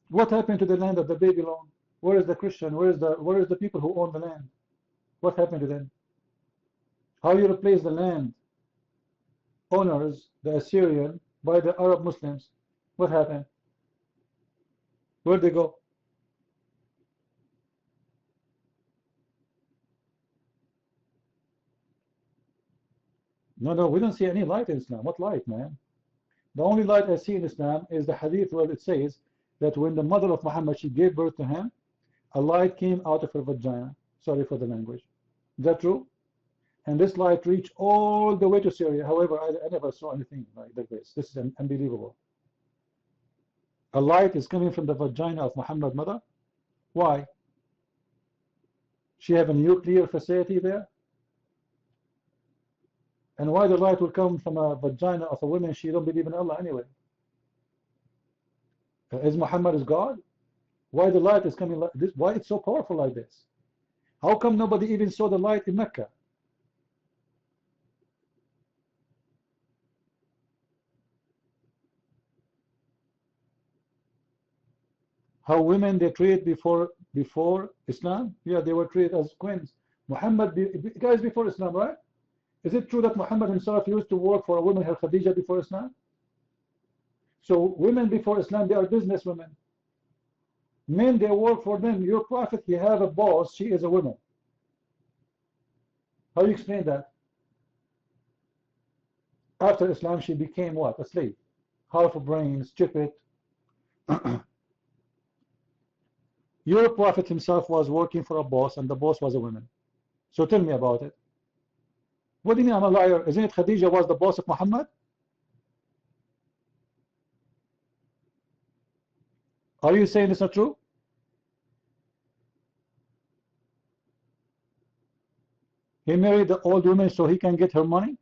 A: What happened to the land of the Babylon? Where is the Christian? Where is the people who own the land? What happened to them? How you replace the land owners, the Assyrian, by the Arab Muslims? What happened? Where'd they go? No, we don't see any light in Islam. What light, man? The only light I see in Islam is the hadith where it says that when the mother of Muhammad, she gave birth to him, a light came out of her vagina. Sorry for the language. Is that true? And this light reached all the way to Syria. However, I never saw anything like this. This is unbelievable. A light is coming from the vagina of Muhammad's mother. Why? She have a nuclear facility there? And why the light will come from a vagina of a woman? She don't believe in Allah anyway. Is Muhammad is God? Why the light is coming like this? Why it's so powerful like this? How come nobody even saw the light in Mecca? How women they treated before Islam? Yeah, they were treated as queens. Muhammad, guys, before Islam, right? Is it true that Muhammad himself used to work for a woman, her Khadija, before Islam? So women before Islam, they are business women. Men, they work for them. Your prophet, he have a boss, she is a woman. How do you explain that? After Islam, she became what? A slave. Half a brain, stupid. Your prophet himself was working for a boss, and the boss was a woman. So tell me about it. What do you mean I'm a liar? Isn't it Khadija was the boss of Muhammad? Are you saying it's not true? He married the old woman so he can get her money?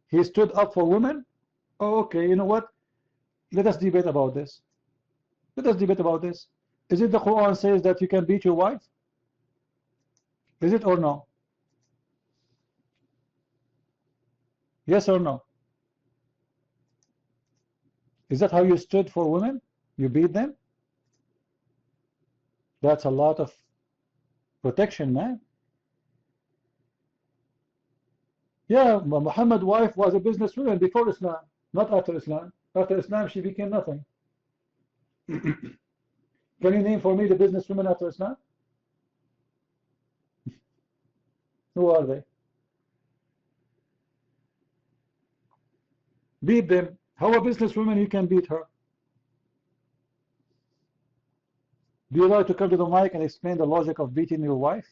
A: He stood up for women? Oh, okay, you know what? Let us debate about this. Let us debate about this. Is it the Quran says that you can beat your wife? Is it or no? Yes or no? Is that how you stood for women? You beat them? That's a lot of protection, man. Yeah, Muhammad's wife was a businesswoman before Islam, not after Islam. After Islam, she became nothing. Can you name for me the businesswomen after Islam? Who are they? Beat them. How a businesswoman you can beat her? Do you like to come to the mic and explain the logic of beating your wife?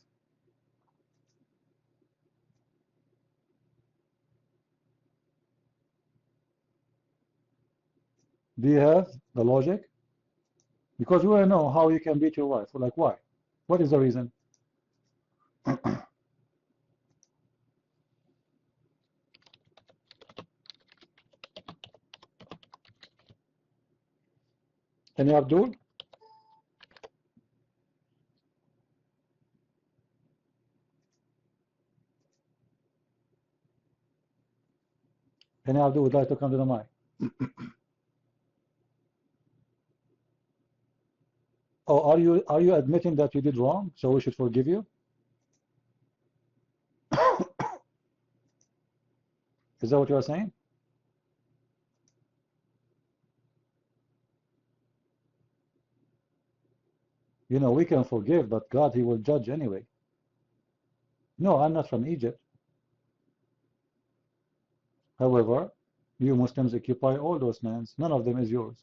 A: Do you have the logic? Because we want to know how you can beat your wife. Like, why? What is the reason? Any Abdul? Any Abdul would like to come to the mic? Oh, are you admitting that you did wrong, so we should forgive you? Is that what you are saying? You know, we can forgive, but God, He will judge anyway. No, I'm not from Egypt. However, you Muslims occupy all those lands. None of them is yours.